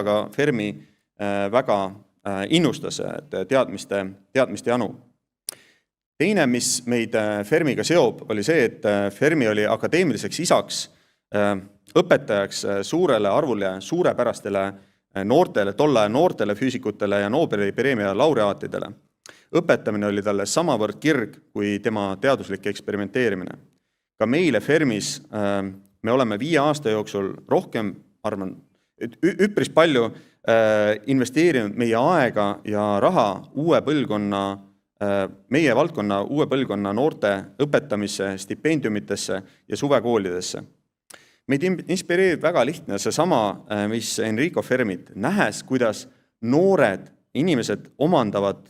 Speaker 8: ka Fermi väga innustas teadmiste janu. Teine, mis meid Fermiga seob, oli see, et Fermi oli akadeemiliseks isaks, õpetajaks suurele arvule suurepärastele noortele, tolle noortele füüsikutele ja Nobeli preemia laureaatidele. Õpetamine oli talle samavõrd kirg kui tema teaduslik eksperimenteerimine. Ka meile Fermis me oleme 5 aasta jooksul rohkem, arvan, üpris palju investeerinud meie aega ja raha meie valdkonna uue põlvkonna noorte õpetamisse, stipendiumitesse ja suvekoolidesse. Meid inspireerib väga lihtne see sama, mis Enrico Fermit, nähes, kuidas noored inimesed omandavad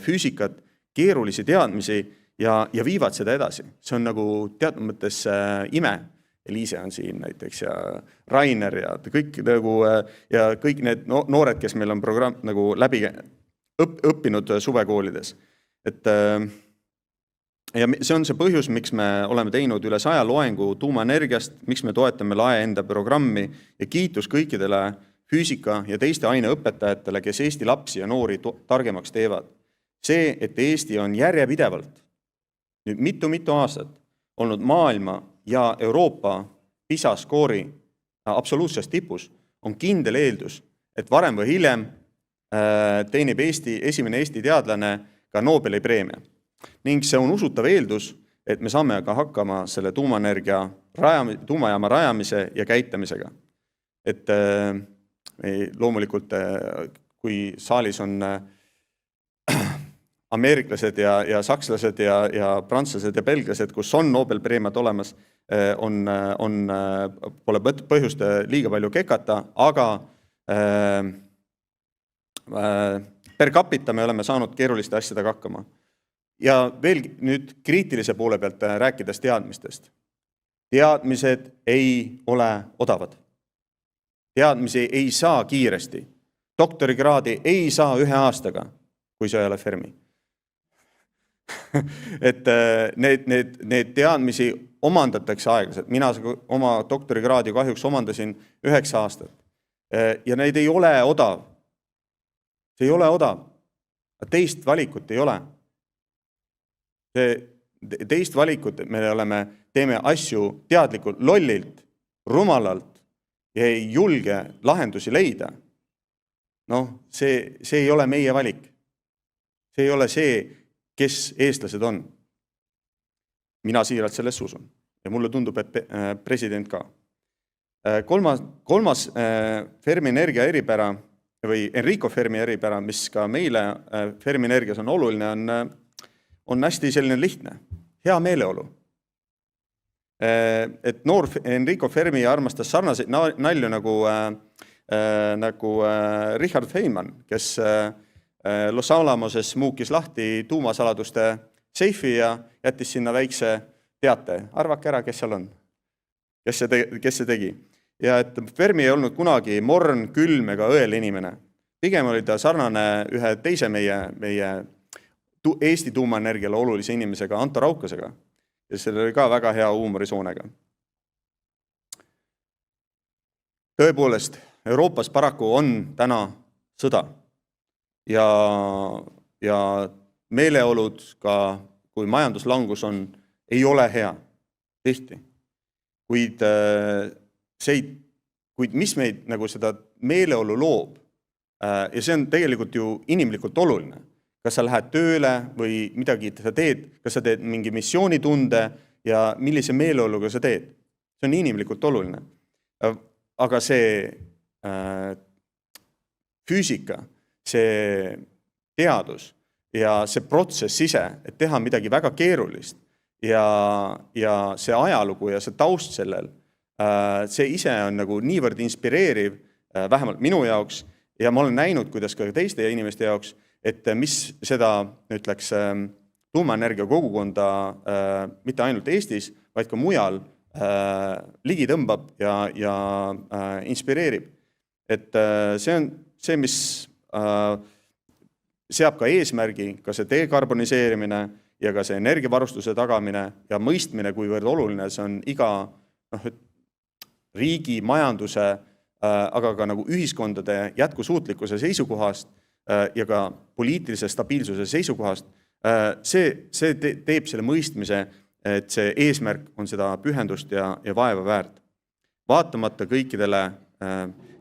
Speaker 8: füüsikat, keerulisi teadmisi ja viivad seda edasi. See on nagu teatud mõttes ime. Eliise on siin näiteks ja Rainer ja kõik need noored, kes meil on programm nagu läbi õppinud suvekoolides. Ja see on see põhjus, miks me oleme teinud üle 100 loengu tuumaenergiast, miks me toetame lae enda programmi ja kiitus kõikidele füüsika ja teiste aineõpetajatele, kes Eesti lapsi ja noori targemaks teevad. See, et Eesti on järjepidevalt nüüd mitu aastat olnud maailma ja Euroopa PISA skoori absoluutses tipus, on kindel eeldus, et varem või hiljem teenib esimene Eesti teadlane ka Nobeli preemia. Ning see on usutav eeldus, et me saame ka hakkama selle tuumajaama rajamise ja käitamisega. Et loomulikult, kui saalis on ameeriklased ja sakslased ja prantslased ja belglased, kus on Nobel preemiad olemas, pole põhjust liiga palju kekata, aga per capita me oleme saanud keeruliste asjadega hakkama. Ja veel nüüd kriitilise poole pealt rääkides teadmistest. Teadmised ei ole odavad. Teadmisi ei saa kiiresti. Doktorikraadi ei saa 1 aastaga, kui see ei ole Fermi. Et need teadmisi omandatakse aeglaselt. Mina oma doktorikraadi kahjuks omandasin 9 aastat. Ja neid ei ole odav. See ei ole odav. Teist valikut ei ole. Teist valikut, me teeme asju teadlikult lollilt, rumalalt ja ei julge lahendusi leida. See ei ole meie valik. See ei ole see, kes eestlased on. Mina siiralt sellest usun. Ja mulle tundub, et president ka. Kolmas Fermi Energia eripära või Enrico Fermi eripära, mis ka meile Fermi Energias on oluline, on hästi selline lihtne. Hea meeleolu. Et noor Enrico Fermi armastas sarnaseid nalju nagu Richard Feynman, kes Los Alamoses muukis lahti tuumasaladuste seifi ja jättis sinna väikse teate. Arvake ära, kes seal on. Kes see tegi. Ja et Fermi ei olnud kunagi morn, külm ega õel inimene. Pigem oli ta sarnane ühe teise meie Eesti tuumaenergiale olulise inimesega, Anto Raukasega. Ja sellel oli ka väga hea huumorisoonega. Tõepoolest, Euroopas paraku on täna sõda. Ja meeleolud, ka kui majanduslangus on, ei ole hea. Tihti. Kuid mis meid nagu seda meeleolu loob, ja see on tegelikult ju inimlikult oluline. Kas sa lähed tööle või midagi sa teed, kas sa teed mingi missioonitunde ja millise meeleoluga sa teed. See on inimlikult oluline. Aga see füüsika, see teadus ja see protsess ise, et teha midagi väga keerulist ja see ajalugu ja see taust sellel, see ise on nagu niivõrd inspireeriv, vähemalt minu jaoks, ja ma olen näinud, kuidas ka teiste inimeste jaoks, et mis seda, ütleks, tuumaenergia kogukonda mitte ainult Eestis, vaid ka mujal ligi tõmbab ja inspireerib. Et see on see, mis seab ka eesmärgi, ka see dekarboniseerimine ja ka see energiavarustuse tagamine ja mõistmine, kuivõrd oluline see on iga riigi, majanduse, aga ka nagu ühiskondade jätkusuutlikkuse seisukohast ja ka poliitilise stabiilsuse seisukohast. See teeb selle mõistmise, et see eesmärk on seda pühendust ja vaeva väärt. Vaatamata kõikidele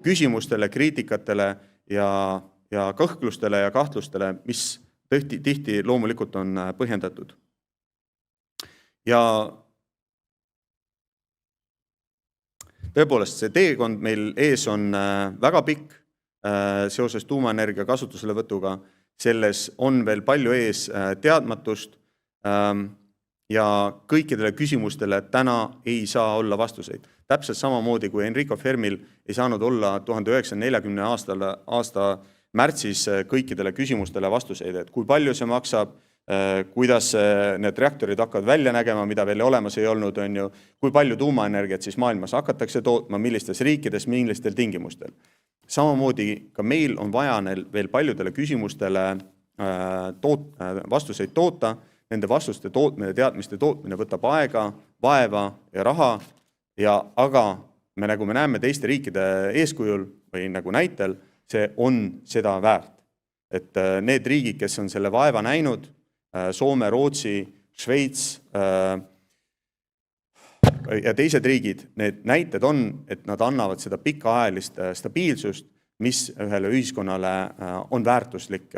Speaker 8: küsimustele, kriitikatele ja kõhklustele ja kahtlustele, mis tihti loomulikult on põhjendatud. Ja tõepoolest, see teekond meil ees on väga pikk seoses tuumaenergia kasutuselevõtuga. Selles on veel palju ees teadmatust ja kõikidele küsimustele täna ei saa olla vastuseid. Täpselt samamoodi kui Enrico Fermil ei saanud olla 1940. aasta märtsis kõikidele küsimustele vastuseid, et kui palju see maksab, kuidas need reaktorid hakkavad välja nägema, mida veel olemas ei olnud, on ju, kui palju tuumaenergiat siis maailmas hakatakse tootma, millistes riikides, millistel tingimustel. Samamoodi ka meil on vaja veel paljudele küsimustele vastuseid toota, nende vastuste tootmine, teadmiste tootmine võtab aega, vaeva ja raha, aga nagu me näeme teiste riikide eeskujul või nagu näitel, see on seda väärt. Et need riigid, kes on selle vaeva näinud, Soome, Rootsi, Šveits ja teised riigid, need näited on, et nad annavad seda pikaajalist stabiilsust, mis ühele ühiskonnale on väärtuslik.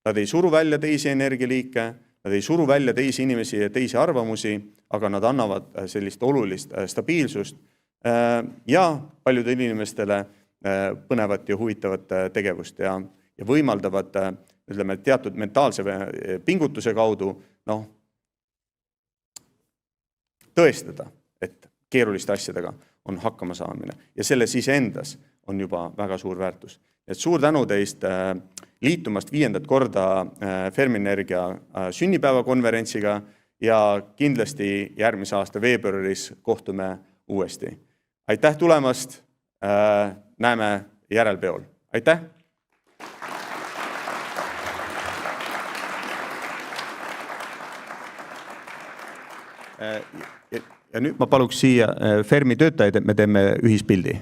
Speaker 8: Nad ei suru välja teisi energialiike, nad ei suru välja teisi inimesi ja teisi arvamusi, aga nad annavad sellist olulist stabiilsust ja paljudele inimestele põnevat ja huvitavat tegevust ja võimaldavad teatud mentaalse pingutuse kaudu tõestada, et keeruliste asjadega on hakkama saamine. Ja selles iseendas on juba väga suur väärtus. Et suur tänu teist liitumast 5. korda Fermi Energia sünnipäevakonverentsiga ja kindlasti järgmise aasta veebruaris kohtume uuesti. Aitäh tulemast! Näeme järelpeol. Aitäh! Ja nüüd ma paluks siia Fermi töötajaid, et me teeme ühispildi.